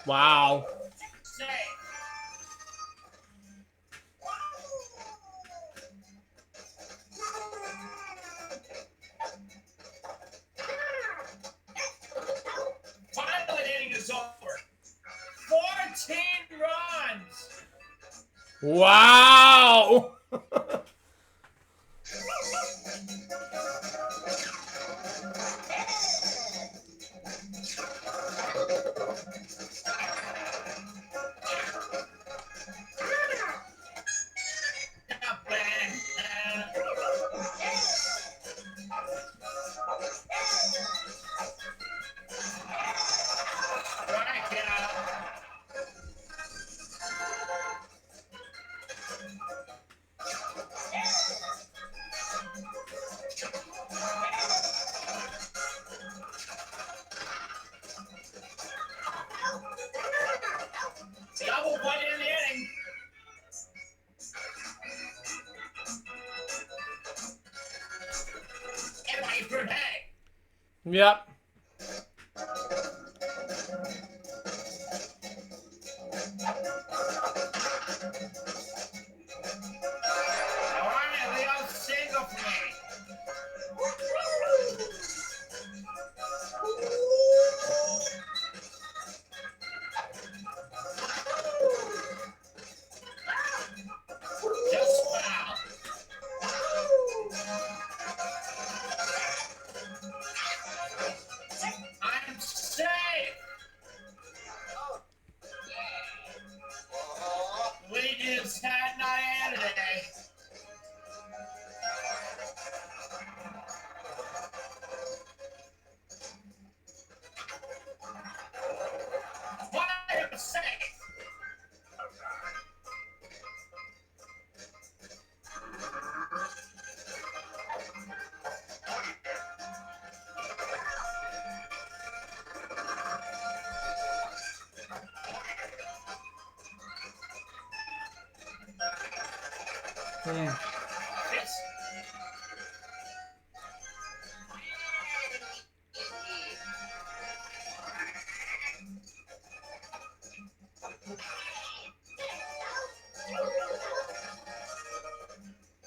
Wow. Say. Final inning is over. 14 runs. Wow. Not bad. Strike out. Double play in the inning. Everybody for day. Yep. All right, Leo, single for me. Just foul. I'm safe. Lee is not in today. Fire safe. Yes.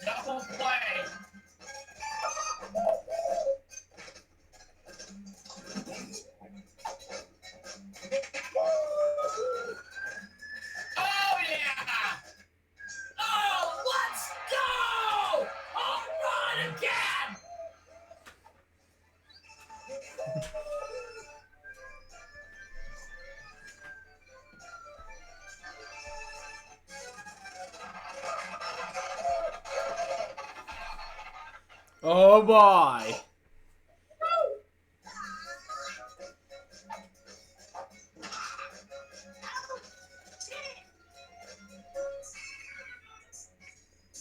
Double play. Oh yeah! Oh, let's go! Home run again! Oh boy.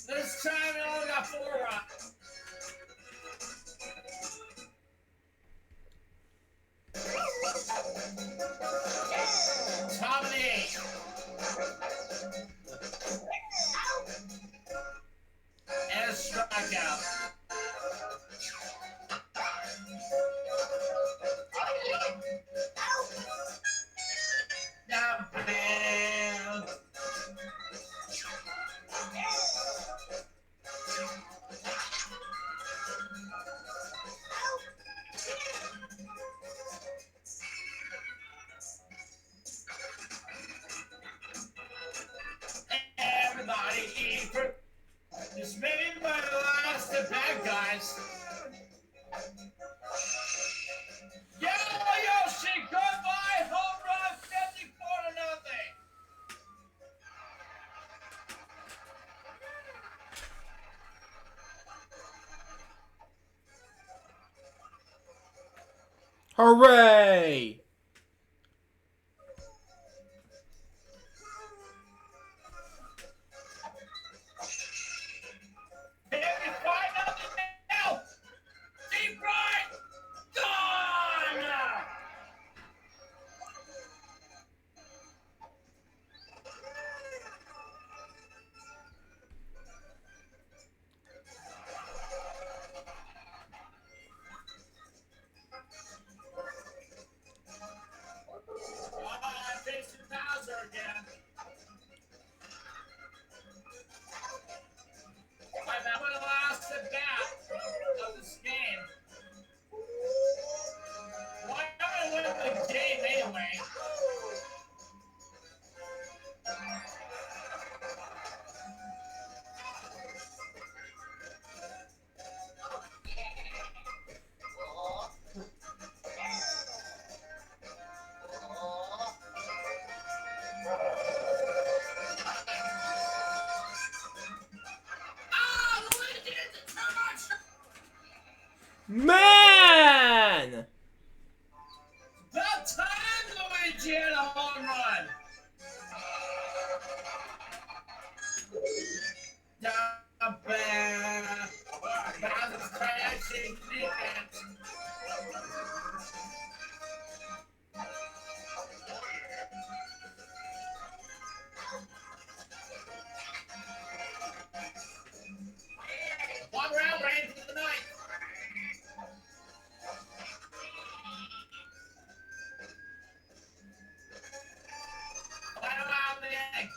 This time we only got 4 runs. Tommy. And a strikeout. Not bad. Everybody eat fruit. This may be my last at bat, guys. Yo, Yoshi, goodbye, home run, 54-0. Hooray. 55-0 now. Deep right, gone. Man! About time, Luigi had a home run. Bowser's crashing defense. One round ran to the ninth. Final out of the inning.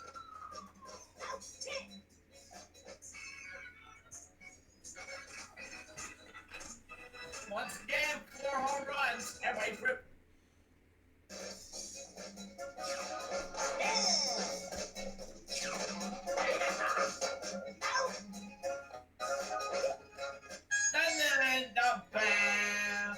Once again, 4 home runs. Everybody rip. And the bam.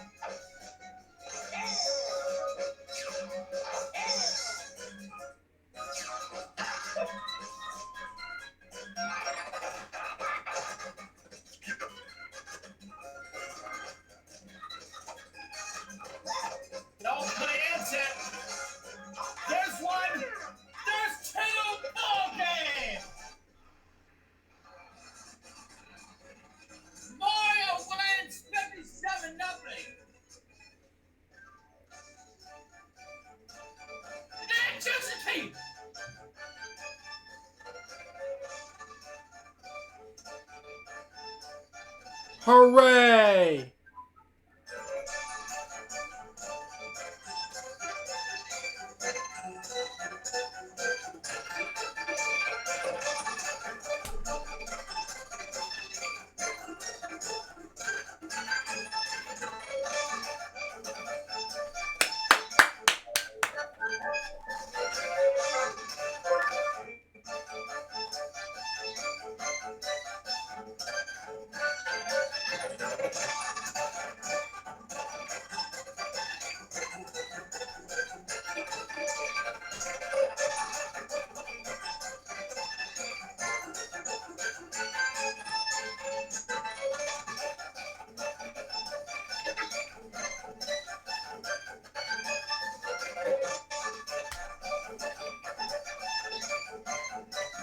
No plans it. There's one. There's 2. Ball game. Mario wins 57-0. Electricity. Hooray!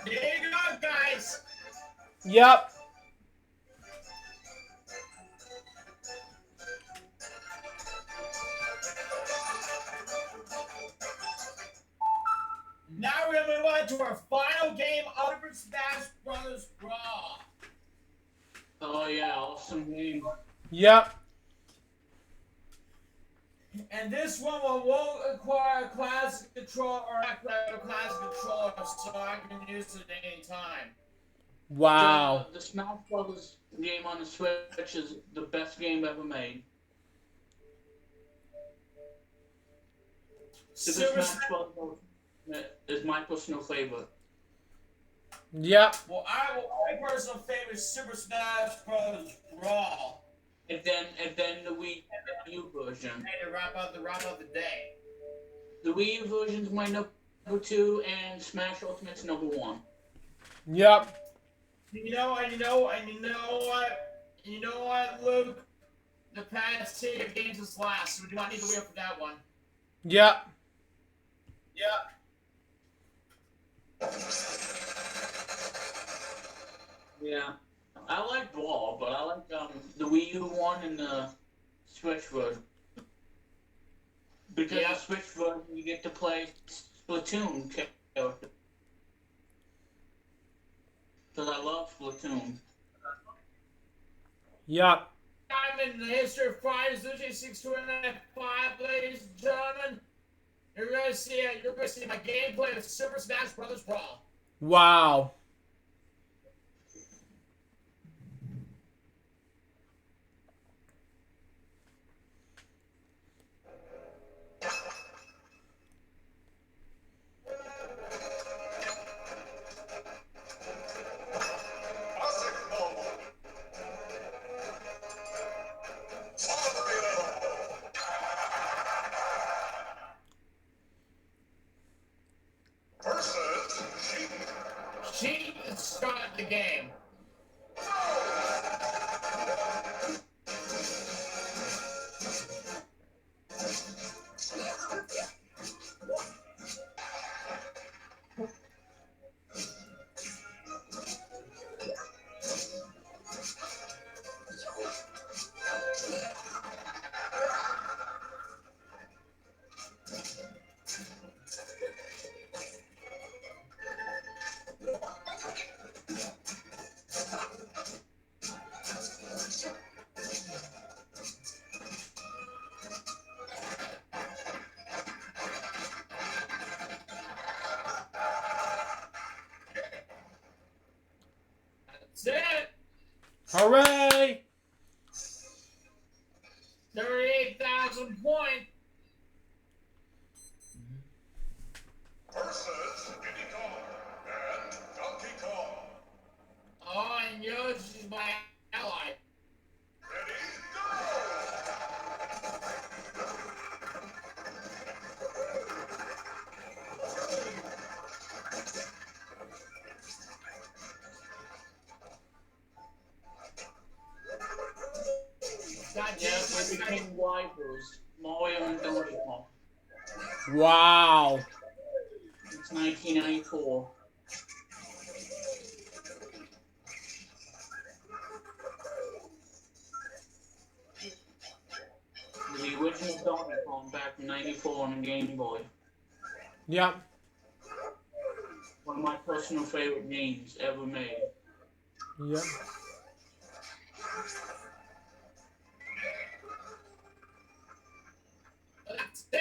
There you go, guys. Yep. Now we're going to move on to our final game, Super Smash Brothers Brawl. Oh yeah, awesome game. Yep. And this one won't require a classic control or a classic controller, so I can use it at any time. Wow. The Smash Brothers game on the Switch is the best game ever made. Super Smash Brothers is my personal favorite. Yep. Well, my personal favorite is Super Smash Bros. Brawl. And then the Wii U version. Hey, to wrap up the day. The Wii U version is my number 2, and Smash Ultimate's number 1. Yep. You know what, Luke? The past 2 games is last, so we do not need to wait for that one. Yep. Yeah. I like Brawl, but I like the Wii U one and the Switch version. Because the Switch version, you get to play Splatoon character. Because I love Splatoon. Yep. Time in the history of Fridays, LukeJ62895, ladies and gentlemen. You're gonna see my gameplay of Super Smash Brothers Brawl. Wow. Versus She Hooray! 38,000 points. Versus Diddy Kong and Donkey Kong. Oh, and Yoshi is my ally. Ready, go! Got Yes, James, they became rivals, Mario and Donkey Kong. Wow. It's 1994. The original Donkey Kong back in '94 on the Game Boy. Yep. One of my personal favorite games ever made. Yep. that's it.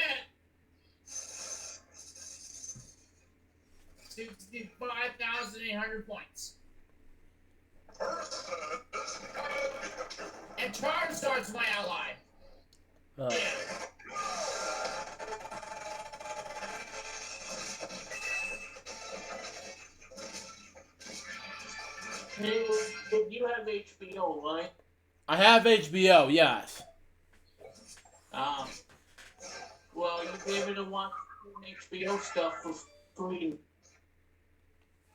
65,800 points. And Charizard's my ally. Yeah. Hey, you have HBO, right? I have HBO, yes. Well, you'll be able to watch HBO stuff for free.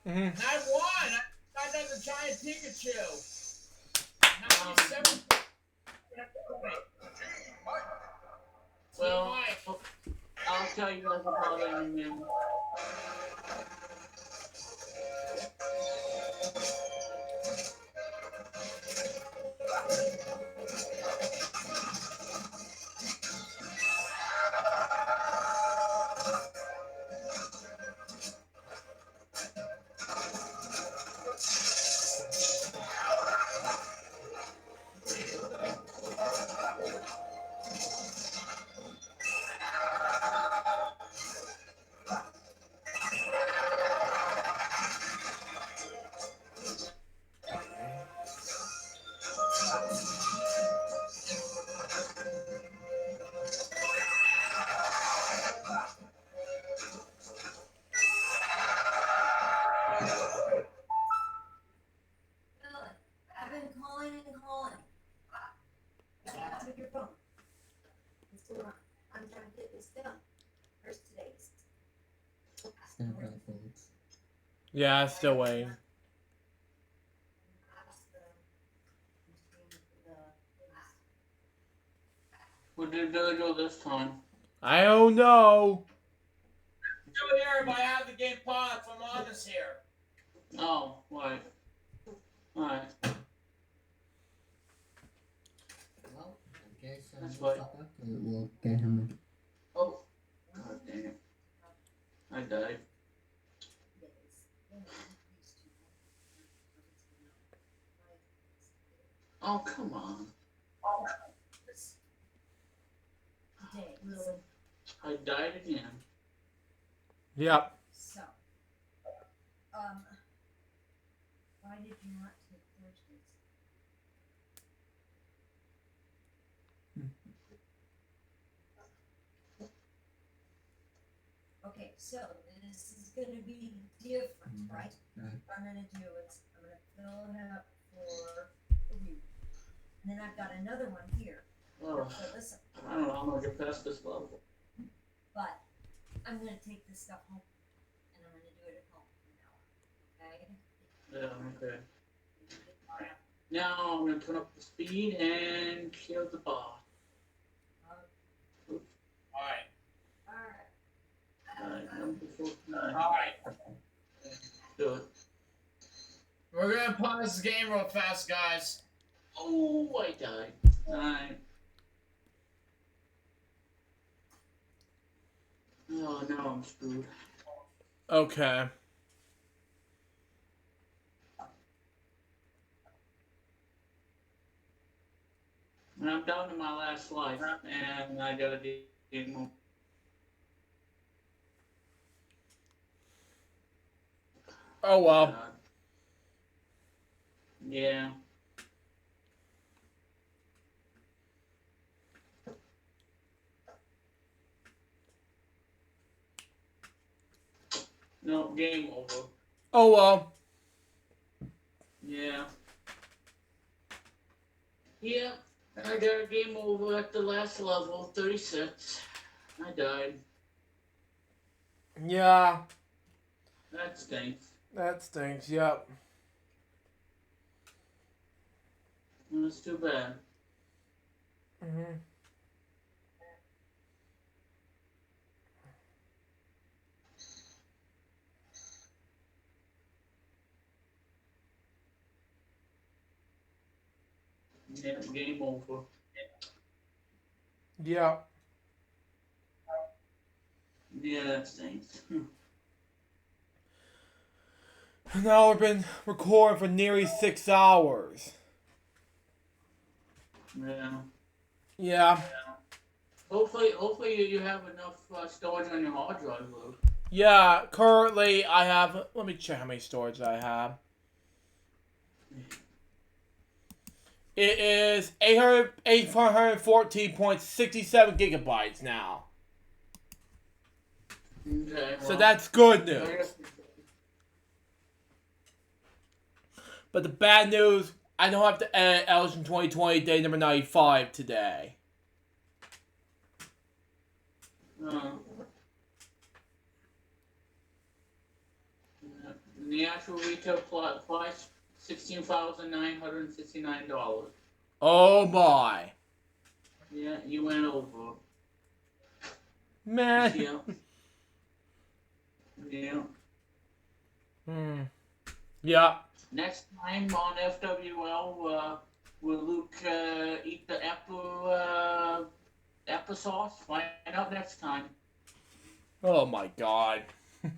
Mm-hmm. And I won. I got the giant Pikachu. 97. Well, I'll tell you guys about it in a minute. I've been calling and calling. Pick your phone. What's going on? I'm trying to get this done. Where's today's? Yeah, still waiting. What did they do this time? I don't know. Still here, but I have the game paused. I'm on this here. Oh, right. Alright. Well, I guess That's right. we'll get him. Oh, god damn it. I died. Oh, come on. I died again. Yep. So, why did you not take Thursdays? Okay, so this is gonna be different, right? What I'm gonna do is I'm gonna fill it up for a week. And then I've got another one here. Oh, So listen, I don't know how I'm gonna get past this level. but I'm gonna take this stuff home and I'm gonna do it at home from now on. Okay? Yeah, okay. Now I'm gonna turn up the speed and kill the boss. Alright. Alright, number 49. Alright. Do it. We're gonna pause this game real fast, guys. Oh, I died. Alright. Oh, now I'm screwed. Okay. And I'm down to my last life, and I gotta get more. Oh well. Yeah. No, game over. Oh well. Yeah. Yeah, I got a game over at the last level, 36. I died. Yeah, That stinks. that stinks. Yep. That's too bad. Mm-hmm. Yeah, game over. Yeah. Yeah, that stinks. Now we've been recording for nearly 6 hours. Yeah. Yeah. Hopefully you have enough storage on your hard drive, Luke. Yeah, currently I have, let me check how many storage I have. It is 814.67 gigabytes now. Okay, So well, that's good news. But the bad news, I don't have to edit Elgin 2020 day number 95 today. The actual retail price, $16,969. Oh my. Yeah, you went over. Man. Yeah. Yeah. Yeah. Next time on FWL, will Luke eat the applesauce? Find out next time. Oh my god. I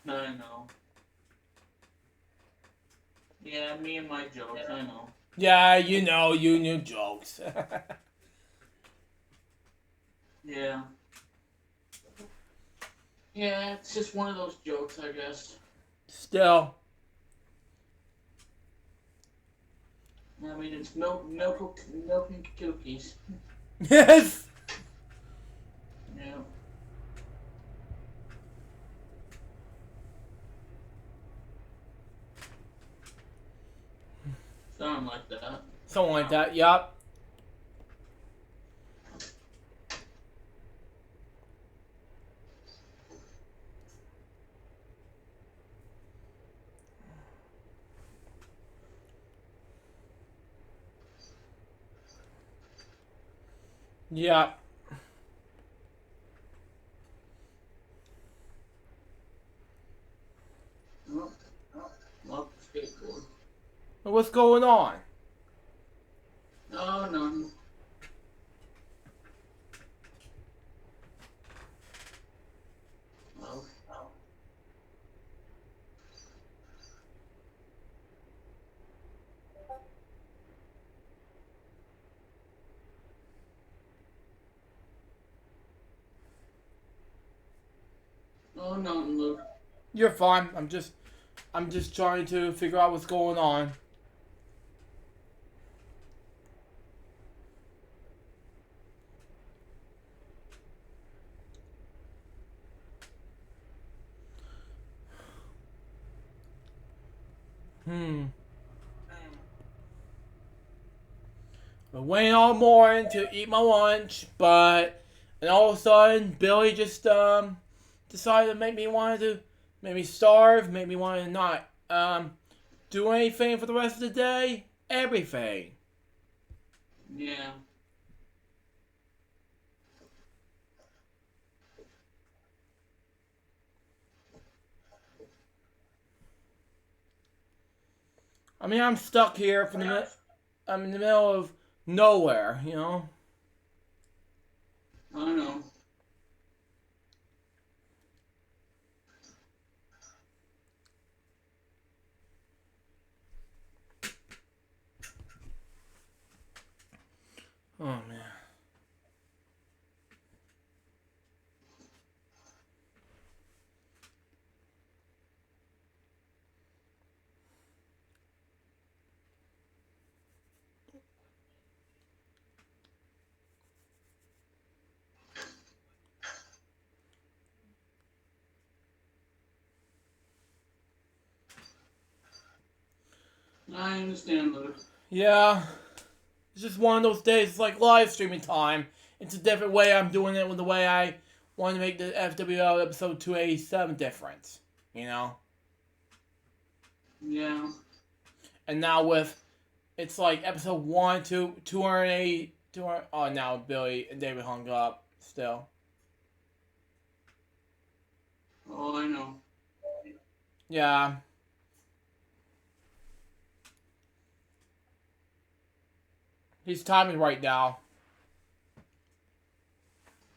know. Yeah, me and my jokes, I know. Yeah, you know, you knew jokes. Yeah. Yeah, it's just one of those jokes, I guess. Still. I mean, it's milk and cookies. Yes! Yeah. Something like that. Something like that, yup. Yeah. Love the skateboard. What's going on? Oh, no. Oh. Oh, no, Luke. You're fine. I'm just trying to figure out what's going on. I waiting all morning to eat my lunch, but and all of a sudden Billy just decided to make me starve, make me want to not do anything for the rest of the day. Everything. Yeah. I mean, I'm stuck here I'm in the middle of nowhere, you know. I know. Oh man. I understand, Luke. Yeah. It's just one of those days. It's like live streaming time. It's a different way I'm doing it with the way I want to make the FWL episode 287 different. You know? Yeah. And now with, it's like episode 1, 2, 280, 200, oh, now Billy and David hung up still. Oh, I know. Yeah. He's timing right now.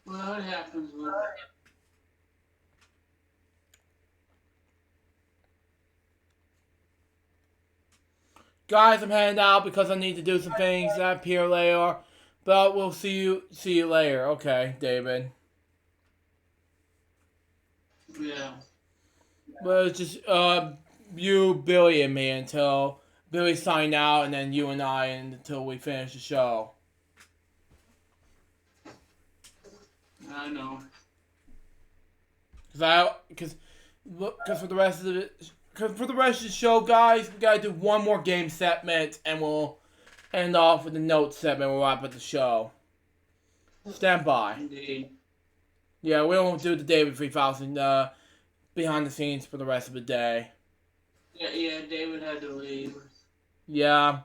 Well, it happens, Luke. Guys, I'm heading out because I need to do some things that appear later. But we'll see you later. Okay, David. Yeah. Well, it's just you, Billy, and me until Billy signed out, and then you and I until we finish the show. I know. Because for the rest of the show, guys, we gotta do one more game segment, and we'll end off with the notes segment. We'll wrap up the show. Stand by. Indeed. Yeah, we won't do the David 3000 behind the scenes for the rest of the day. Yeah, David had to leave. Yeah.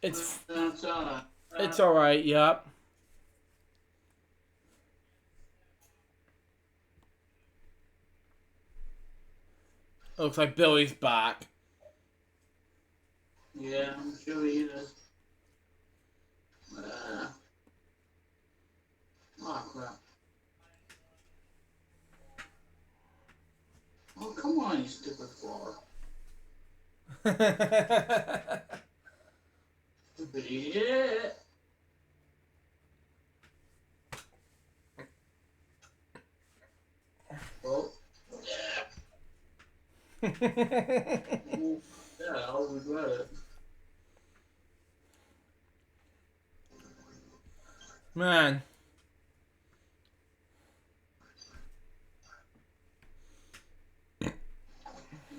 It's That's alright. It's alright, yep. Looks like Billy's back. Yeah, I'm sure he is. Oh, crap. Oh, come on, you stupid frog. Stupid idiot. Oh. Yeah, I'll regret it. Man.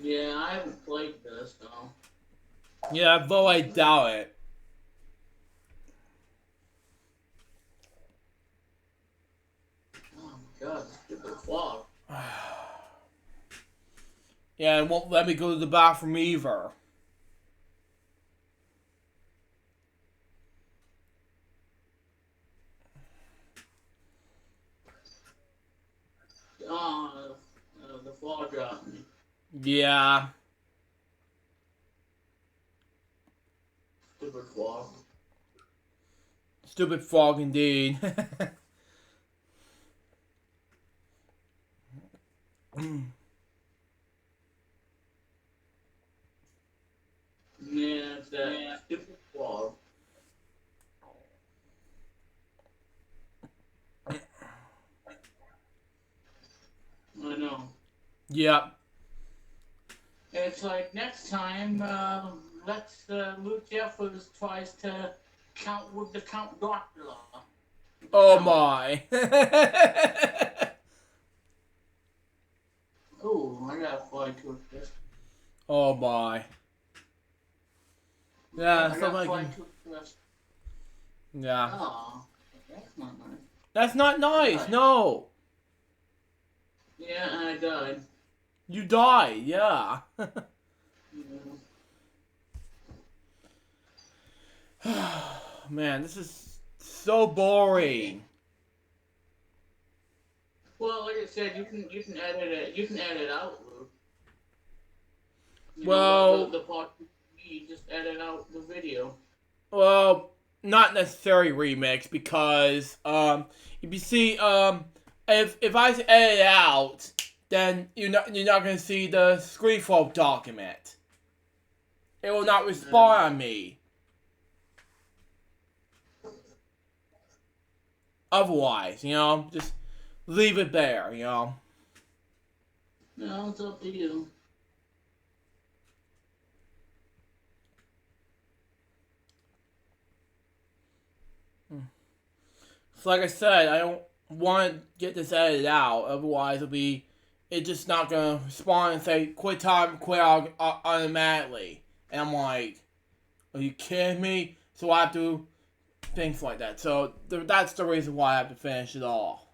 Yeah, I haven't played this, though. Yeah, though I doubt it. Oh my god, stupid frog. Yeah, it won't let me go to the bathroom either. Oh, the frog dropped me. Yeah. Stupid frog. Stupid frog indeed. Yeah, it's that stupid frog. I know. Yep. It's like next time, Luke Jeffers tries to count with the Count Dracula. Oh my. Oh, I gotta fly to this. Oh my. Yeah, I so gotta like, fly to this. yeah. Oh, that's not nice. That's not nice. No. Yeah, I died. You died. Yeah. Yeah. Man, this is so boring. Well, like I said, you can edit it. You can edit out, Luke. You Well, know, the part you just edit out the video. Well, not necessarily remix because if you see if I edit it out, then you're not gonna see the screenflow document. It will not respond on me. Otherwise, just leave it there, No, it's up to you. So like I said, I don't want to get this edited out. Otherwise, it's just not going to respond and say, quit time, quit automatically. And I'm like, are you kidding me? So I have to, things like that. So that's the reason why I have to finish it all.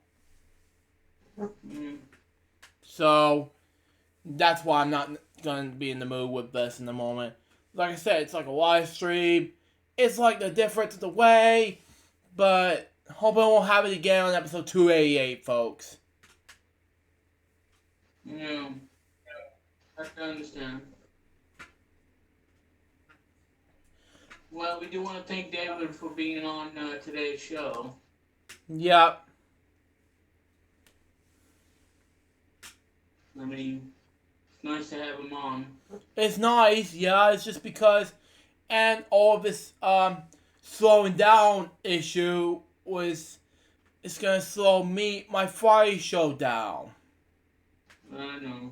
So that's why I'm not going to be in the mood with this in the moment. Like I said, it's like a live stream. It's like the difference of the way, but hope I won't have it again on episode 288, folks. Yeah, I can understand. Well, we do want to thank David for being on today's show. Yep. I mean, it's nice to have him on. It's nice, yeah. It's just because, and all of this slowing down issue it's gonna slow my Friday show down. I know.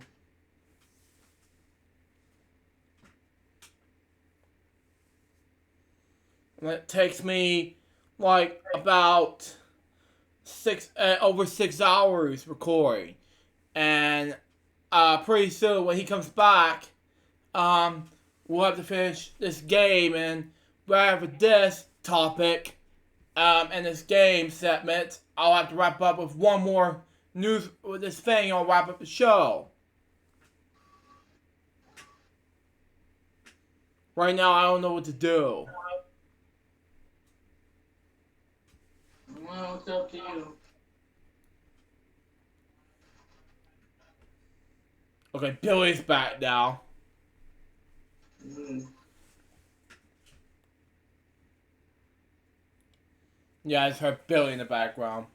And it takes me like about over 6 hours recording, and pretty soon when he comes back, we'll have to finish this game, and right after this topic, and this game segment, I'll have to wrap up with one more news with this thing. I'll wrap up the show. Right now, I don't know what to do. Well, it's up to you. Okay, Billy's back now. Yeah, I just heard Billy in the background.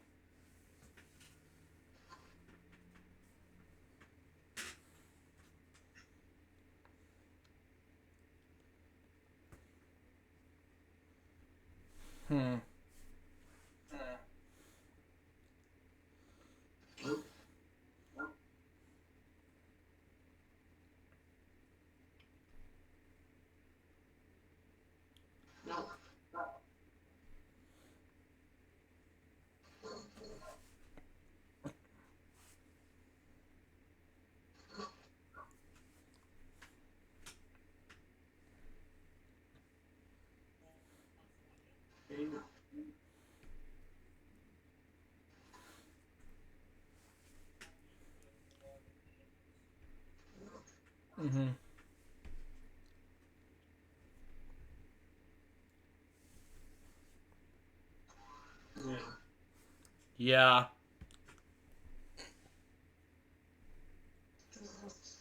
Yeah.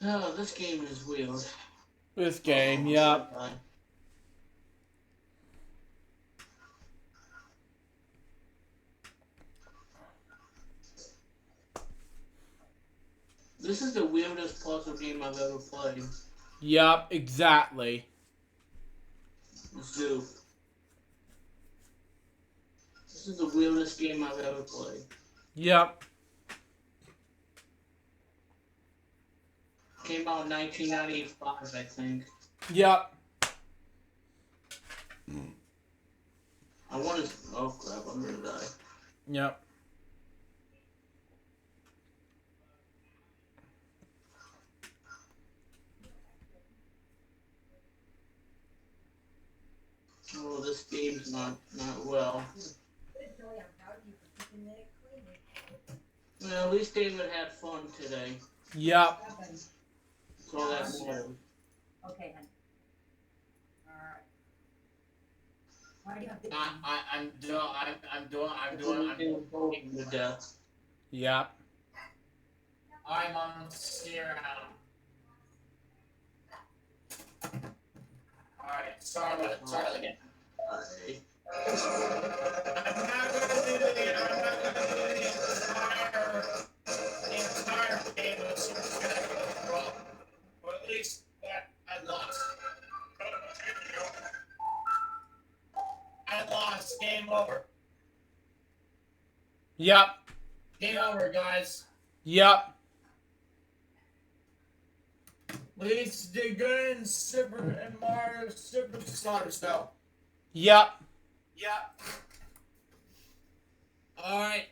Oh, this game is weird. This game, yeah. This is the weirdest puzzle game I've ever played. Yep, exactly. Let's do. This is the weirdest game I've ever played. Yep. Came out in 1995, I think. Yep. I want to. Oh crap! I'm gonna die. Yep. Oh, this game's not well. Well, at least David had fun today. Yep. That's all that matters. Okay, honey. Alright. Why do you have to I'm doing to death. Yep. I'm on steer now. Alright, start again. Alright. I'm not gonna do the entire game of Super Mario, but at least that I lost. I lost. Game over. Yep. Game over, guys. Yep. Please do good in Super and Mario Superstars though. Yep. Yep. All right,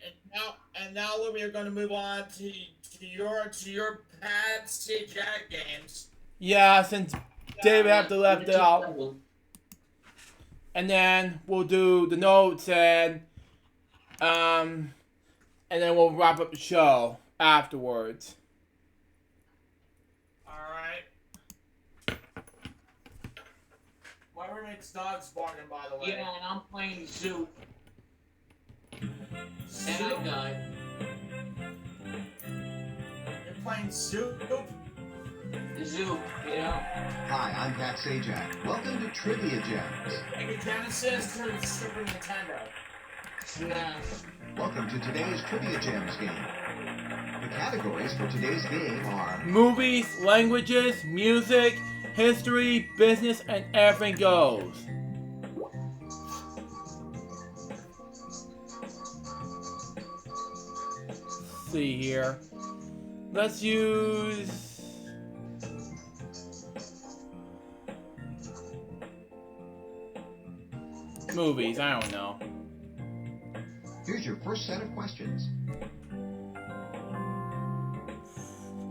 and now we are going to move on to your Patsy Jack games. Yeah, since David have to left it out. And then we'll do the notes and then we'll wrap up the show afterwards. All right. My roommate's dog's barking, by the way. Yeah, and I'm playing Zoop. And I died. You're playing Zoop? Zoop, yeah. Hi, I'm Pat Sajak. Welcome to Trivia Gems. Like a Genesis to the Super Nintendo. Smash. Welcome to today's Trivia Gems game. The categories for today's game are Movies, languages, music, history, business, and everything goes. Let's see here. Let's use movies. I don't know. Here's your first set of questions.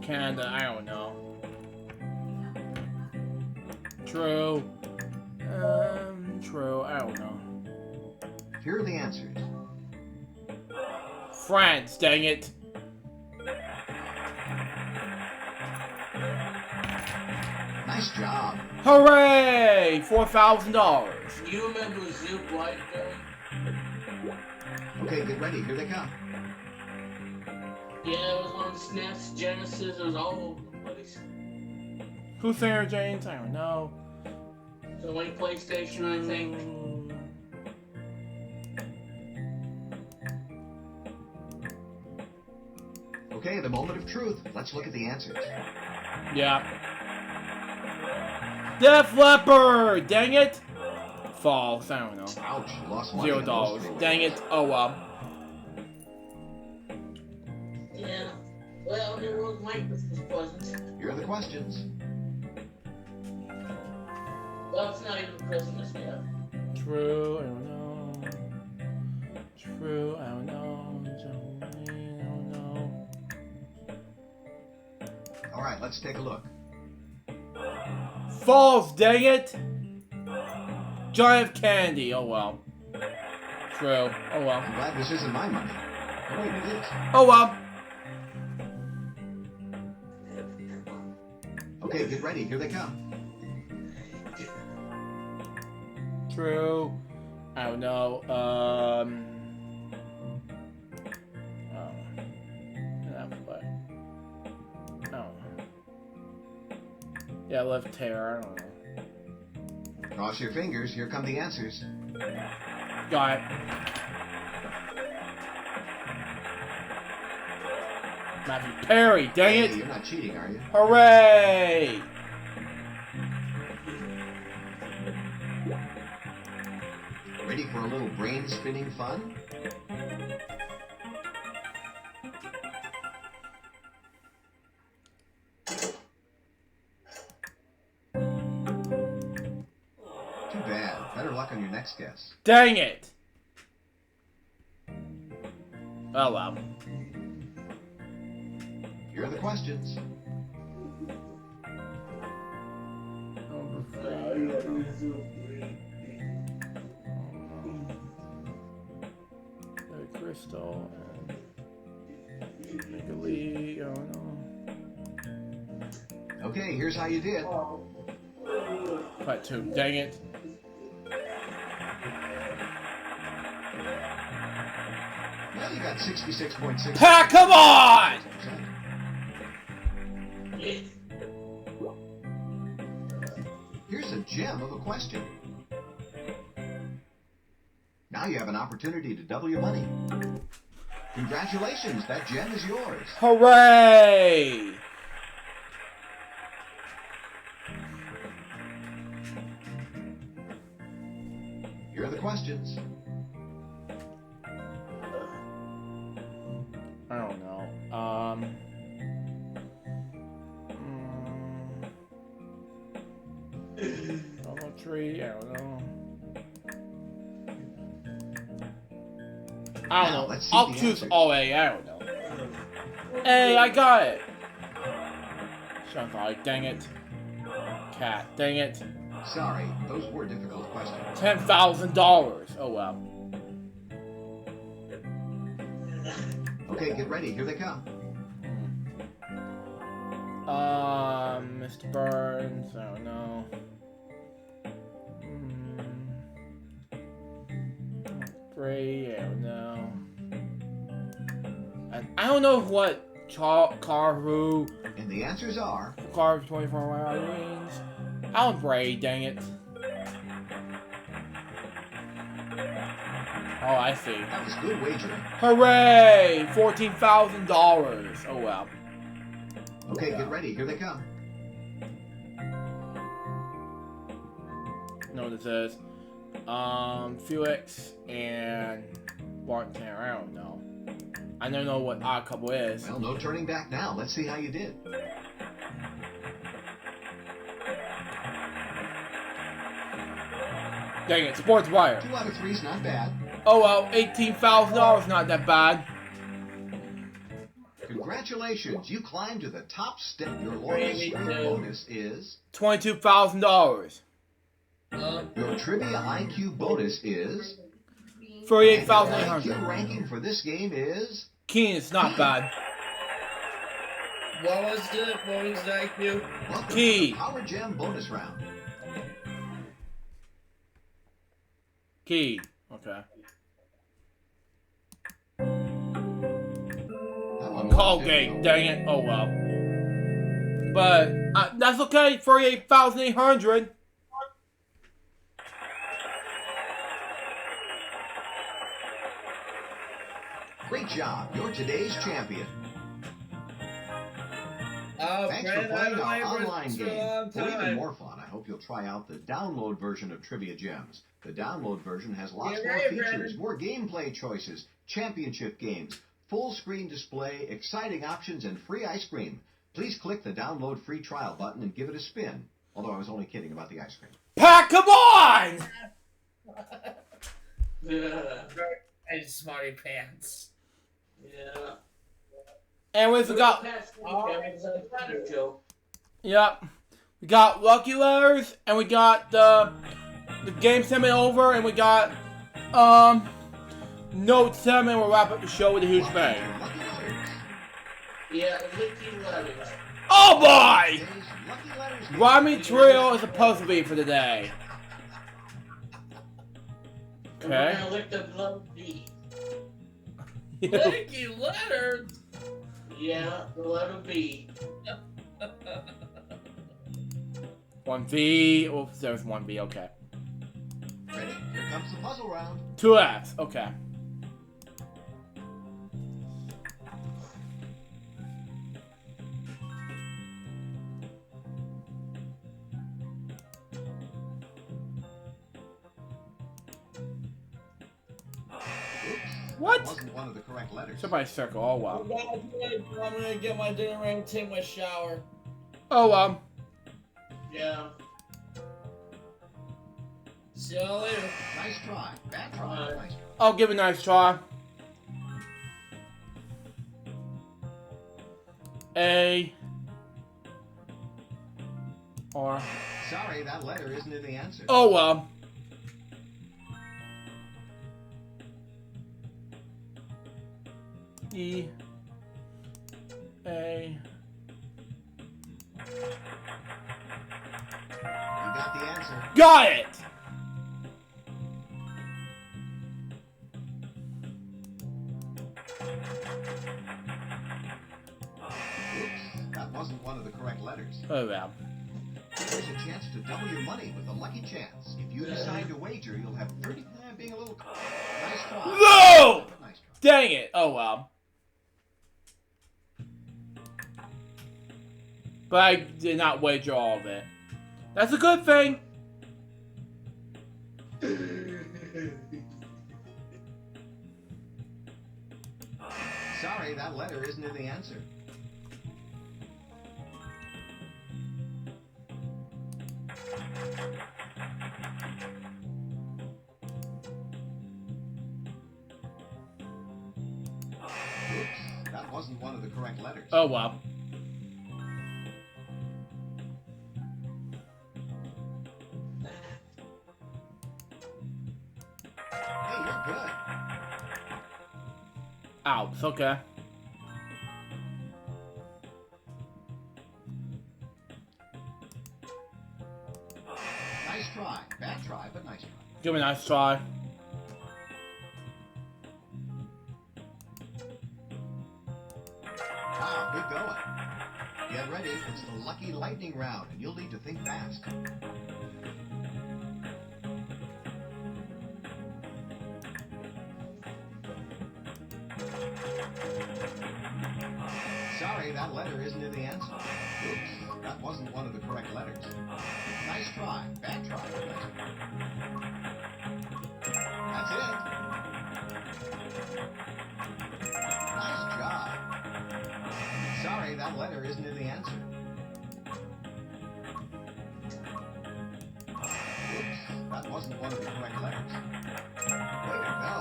Canada. I don't know. True. True. I don't know. Here are the answers. France. Dang it. Nice job. Hooray! $4,000. You remember Zoop, right, Billy? Okay, get ready. Here they come. Yeah, it was on SNES, Genesis, it was all over the place. Who's Sarah James? I don't know. So like PlayStation, I think. Okay, the moment of truth. Let's look at the answers. Yeah. Def Leppard! Dang it! False. I don't know. Ouch, you lost money. on those $0. trivia. Dang it. Oh well. Yeah. Well, the world might was pleasant. Here are the questions. Well, it's not even Christmas yet. True. I don't know. True. I don't know. I don't know. All right, let's take a look. False. Dang it! Giant candy. Oh well. True. Oh well. I'm glad this isn't my money. Oh, wait, it is. Oh well. Okay, get ready. Here they come. True. I don't know. Oh. I don't know. Yeah, left tear. I don't know. Cross your fingers. Here come the answers. Got it. Matthew Perry. Dang Hey, it. you're not cheating, are you? Hooray! Ready for a little brain spinning fun? Too bad. Better luck on your next guess. Dang it! Oh well. Here are the questions. Crystal and make a league. I don't know. Okay, here's how you did. Part 2. Dang it. Well, you got 66.6. Pat, come on! Here's a gem of a question. Now you have an opportunity to double your money. Congratulations, that gem is yours. Hooray! Here are the questions. I don't know. Tree, I don't know. I don't Now, know. let's see I'll the choose answers. A. I don't know. Hey, I got it. Shanghai, dang it. Cat, dang it. Sorry, those were difficult questions. $10,000. Oh well. Okay, get ready. Here they come. Mr. Burns, I don't know. Bray, I don't know. And I don't know what Karu. And the answers are... Karu 24-hour rings. Alan Bray, dang it. Oh, I see. That was good wagering. Hooray! $14,000. Oh well. Okay, get ready. Here they come. No, this is Felix and Barton Tanner. I don't know. I don't know what Odd Couple is. Well, no turning back now. Let's see how you did. Dang it, Sports Wire. 2 out of 3's not bad. Oh well, $18,000 not that bad. Congratulations, you climbed to the top step. Your loyalty streak bonus is... $22,000. Your trivia IQ bonus is... And your 38,800. IQ ranking for this game is... Keen, it's not bad. What was it? What was the IQ? Welcome Key. to the Power Gem bonus round. Key. Okay. That one was Colgate, difficult. dang it. Oh well. But that's okay. 38,800. Great job. You're today's champion. Thanks for Brandon, playing I've our been waiting online for a game. long For even time. more fun, I hope you'll try out the download version of Trivia Gems. The download version has lots Yeah, more right, features, Brandon. more gameplay choices, championship games, full screen display, exciting options, and free ice cream. Please click the download free trial button and give it a spin. Although I was only kidding about the ice cream. Pat, come on! Yeah. And smarty pants. Yeah. And we got, Joe. yep, we got Lucky Letters, and we got the game segment over, and we got note segment. We'll wrap up the show with a huge Welcome bang. to Lucky Letters. Yeah, Licky Letters. Oh boy! Today's Lucky Letters game. Rhyme Trio is supposed to be for the day. And we're Okay. gonna lick the blood V. Licky letters. Yeah, the letter V. 1V. Oops, there's 1V. Okay. Ready? Here comes the puzzle round. 2F. Okay. Oops. What? That wasn't one of the correct letters. Somebody circle. Oh wow. I'm gonna get my dinner ring, take my shower. Oh Yeah. See y'all later. Nice try. Bad try. Nice try. I'll give it a nice try. A. R. Sorry, that letter isn't in the answer. Oh well. E. A. You got the answer. Got it! Oops, that wasn't one of the correct letters. Oh well. Here's a chance to double your money with a lucky chance. If you decide to wager, you'll have 30. Being a little. Nice try. No! Nice try. Dang it. Oh well. But I did not wager all of it. That's a good thing. Sorry, that letter isn't in the answer. wasn't one of the correct letters. Oh well. Hey, you're good. Ouch, okay. Nice try. Bad try, but nice try. Give me a nice try. Wow, good going. Get ready, it's the lucky lightning round, and you'll need to think fast. Sorry, that letter isn't in the answer. Oops, that wasn't one of the correct letters. Nice try. Bad try, but nice try. That's it. Nice job. Sorry, that letter isn't in the answer. Oops, that wasn't one of the correct letters. Way to go.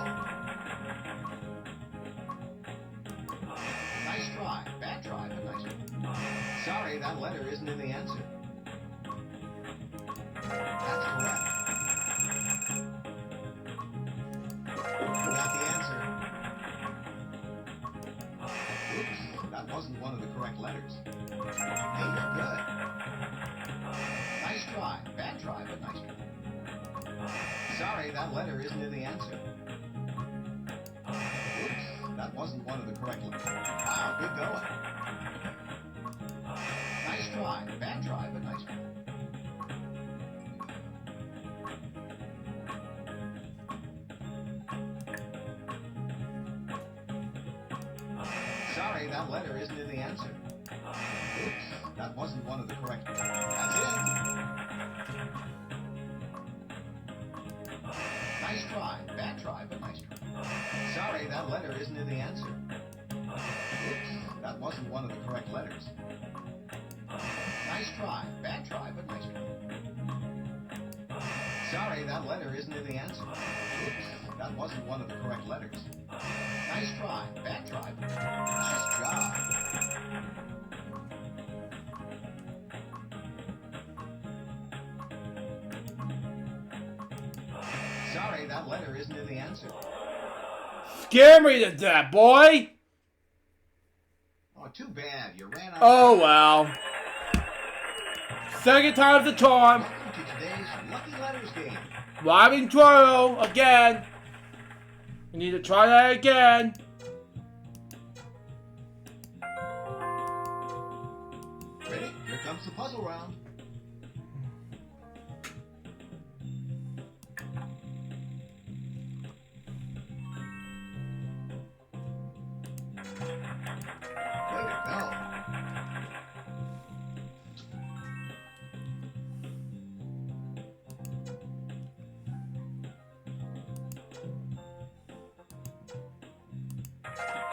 Nice try. Bad try, but nice try. Sorry, that letter isn't in the answer. That's correct. You got the answer. Oops, that wasn't one of the correct letters. Hey, you're good. Nice try. Bad try, but nice try. Sorry, that letter isn't in the answer. Oops, that wasn't one of the correct letters. Wow, good going. Nice try. Bad try, but nice try. Sorry, that letter isn't in the answer. Oops, that wasn't one of the correct letters. That's it. Nice try. Bad try, but nice try. Sorry, that letter isn't in the answer. Oops, that wasn't one of the correct letters. Nice try. Bad try, but nice try. Sorry, that letter isn't in the answer. Oops, that wasn't one of the correct letters. Nice try. Bad try, but nice job. Sorry, that letter isn't in the answer. Scare me to death, boy! Oh, too bad. You ran out. Oh well. Second time's the charm. Welcome to today's Lucky Letters game. Robbing Troll again. We need to try that again. Ready? Here comes the puzzle round. Way to go.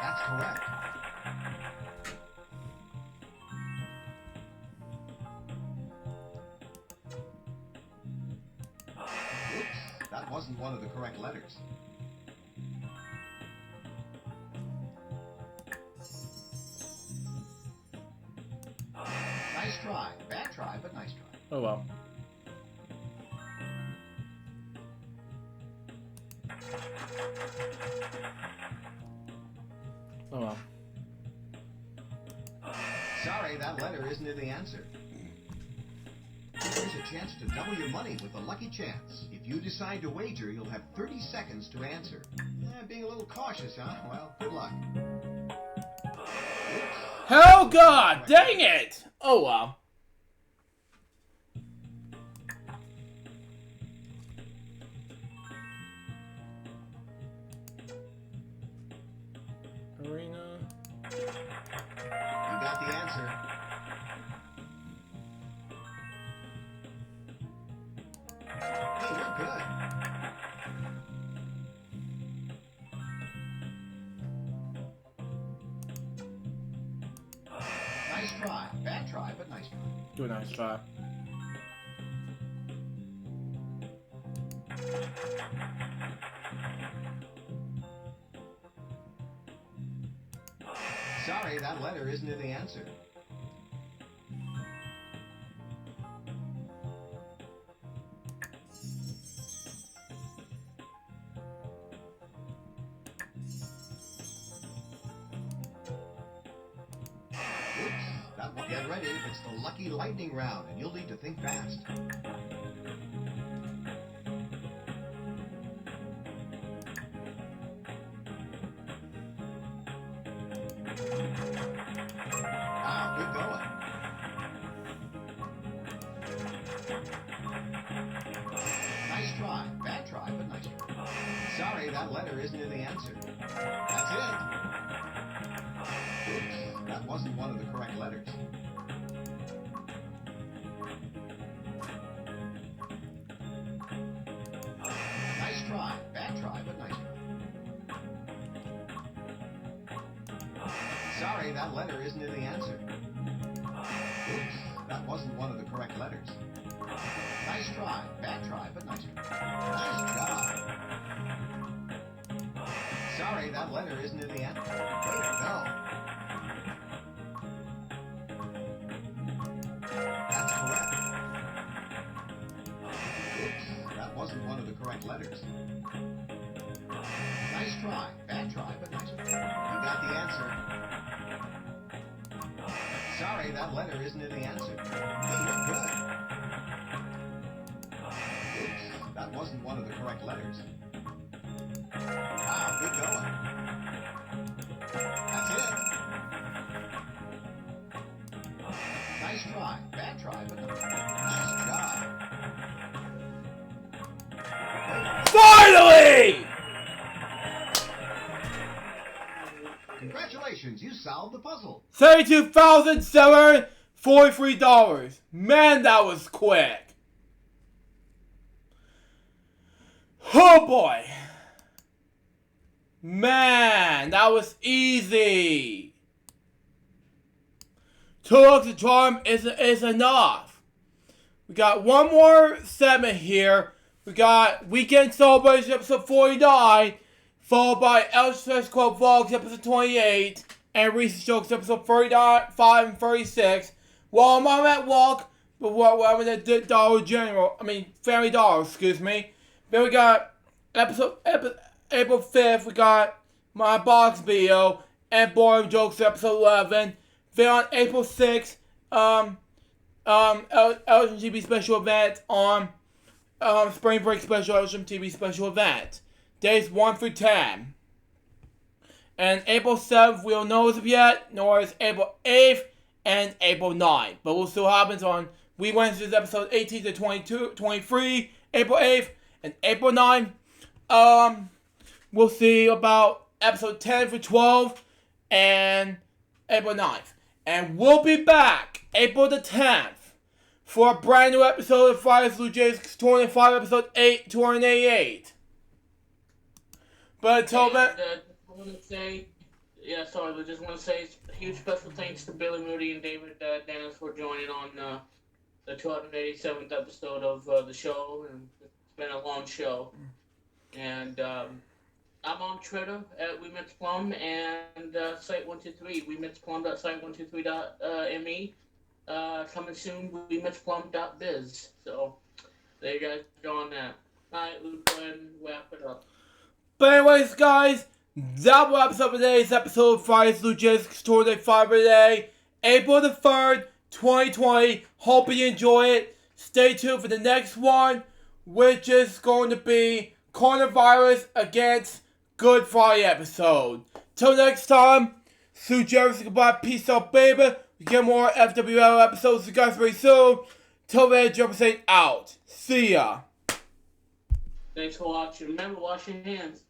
That's correct. Oops, that wasn't one of the correct letters. Nice try. Bad try, but nice try. Oh well. Oh well. Sorry, that letter isn't in the answer. Here's a chance to double your money with a lucky chance. If you decide to wager, you'll have 30 seconds to answer. Being a little cautious, huh? Well, good luck. Oh God! Dang it! Oh well. Arena. You got the answer. Hey, you're good. Nice try. Bad try, but nice try. Do a nice try. Sorry, that letter isn't in the answer. Get ready, it's the lucky lightning round, and you'll need to think fast. Wow, good going. Nice try. Bad try, but nice try. Sorry, that letter isn't in the answer. That's it. Oops, that wasn't one of the correct letters. Nice try. Bad try, but nice try. Sorry, that letter isn't in the answer. Oops, that wasn't one of the correct letters. Nice try. Bad try, but nice try. Nice job. Sorry, that letter isn't in the answer. Way to go. That's correct. Oops, that wasn't one of the correct letters. Nice try. Bad try, but nice try. You got the answer. Sorry, that letter isn't in the answer. Hey, you're good. Oops, that wasn't one of the correct letters. Wow, good going. That's it. Nice try. Bad try, but nice job. Finally! Congratulations, you solved the puzzle. $32,743. Man, that was quick. Oh boy. Man, that was easy. 2 looks of charm is enough. We got one more segment here. We got Weekend Celebration episode 49, followed by LukeJ62895 Club Vlogs episode 28, and Reese's Jokes episode 35 and 36. While I'm at walk, but we're at the Family Dollar, excuse me. Then we got April 5th, we got my box video and Boring Jokes episode 11. Then on April 6th, LGBT special event on Spring Break special LGBT special event. Days 1 through 10. And April 7th, we don't know as of yet, nor is April 8th and April 9th. But we'll see what happens on Wednesday's episode 18 to 23, April 8th and April 9th. We'll see about episode 10 for 12 and April 9th. And we'll be back April the 10th for a brand new episode of Friday's LukeJ62895 episode 288. But until then, I want to say, I just want to say a huge special thanks to Billy Moody and David Dennis for joining on the 287th episode of the show. And it's been a long show. And I'm on Twitter at WeMitsPlum and Site123, WeMitsPlum.site123.me. Coming soon, WeMitsPlum.biz. So there you guys go on that. Alright, we'll go ahead and wrap it up. But anyways, guys, that wraps up today's episode of Friday's LukeJ62895 today, April the 3rd, 2020. Hope you enjoy it. Stay tuned for the next one, which is going to be Coronavirus Against Good Friday episode. Till next time, Sue Jefferson, goodbye, peace out, baby. We get more FWL episodes, you guys, very soon. Till then, Jefferson out. See ya. Thanks for watching. Remember, wash your hands.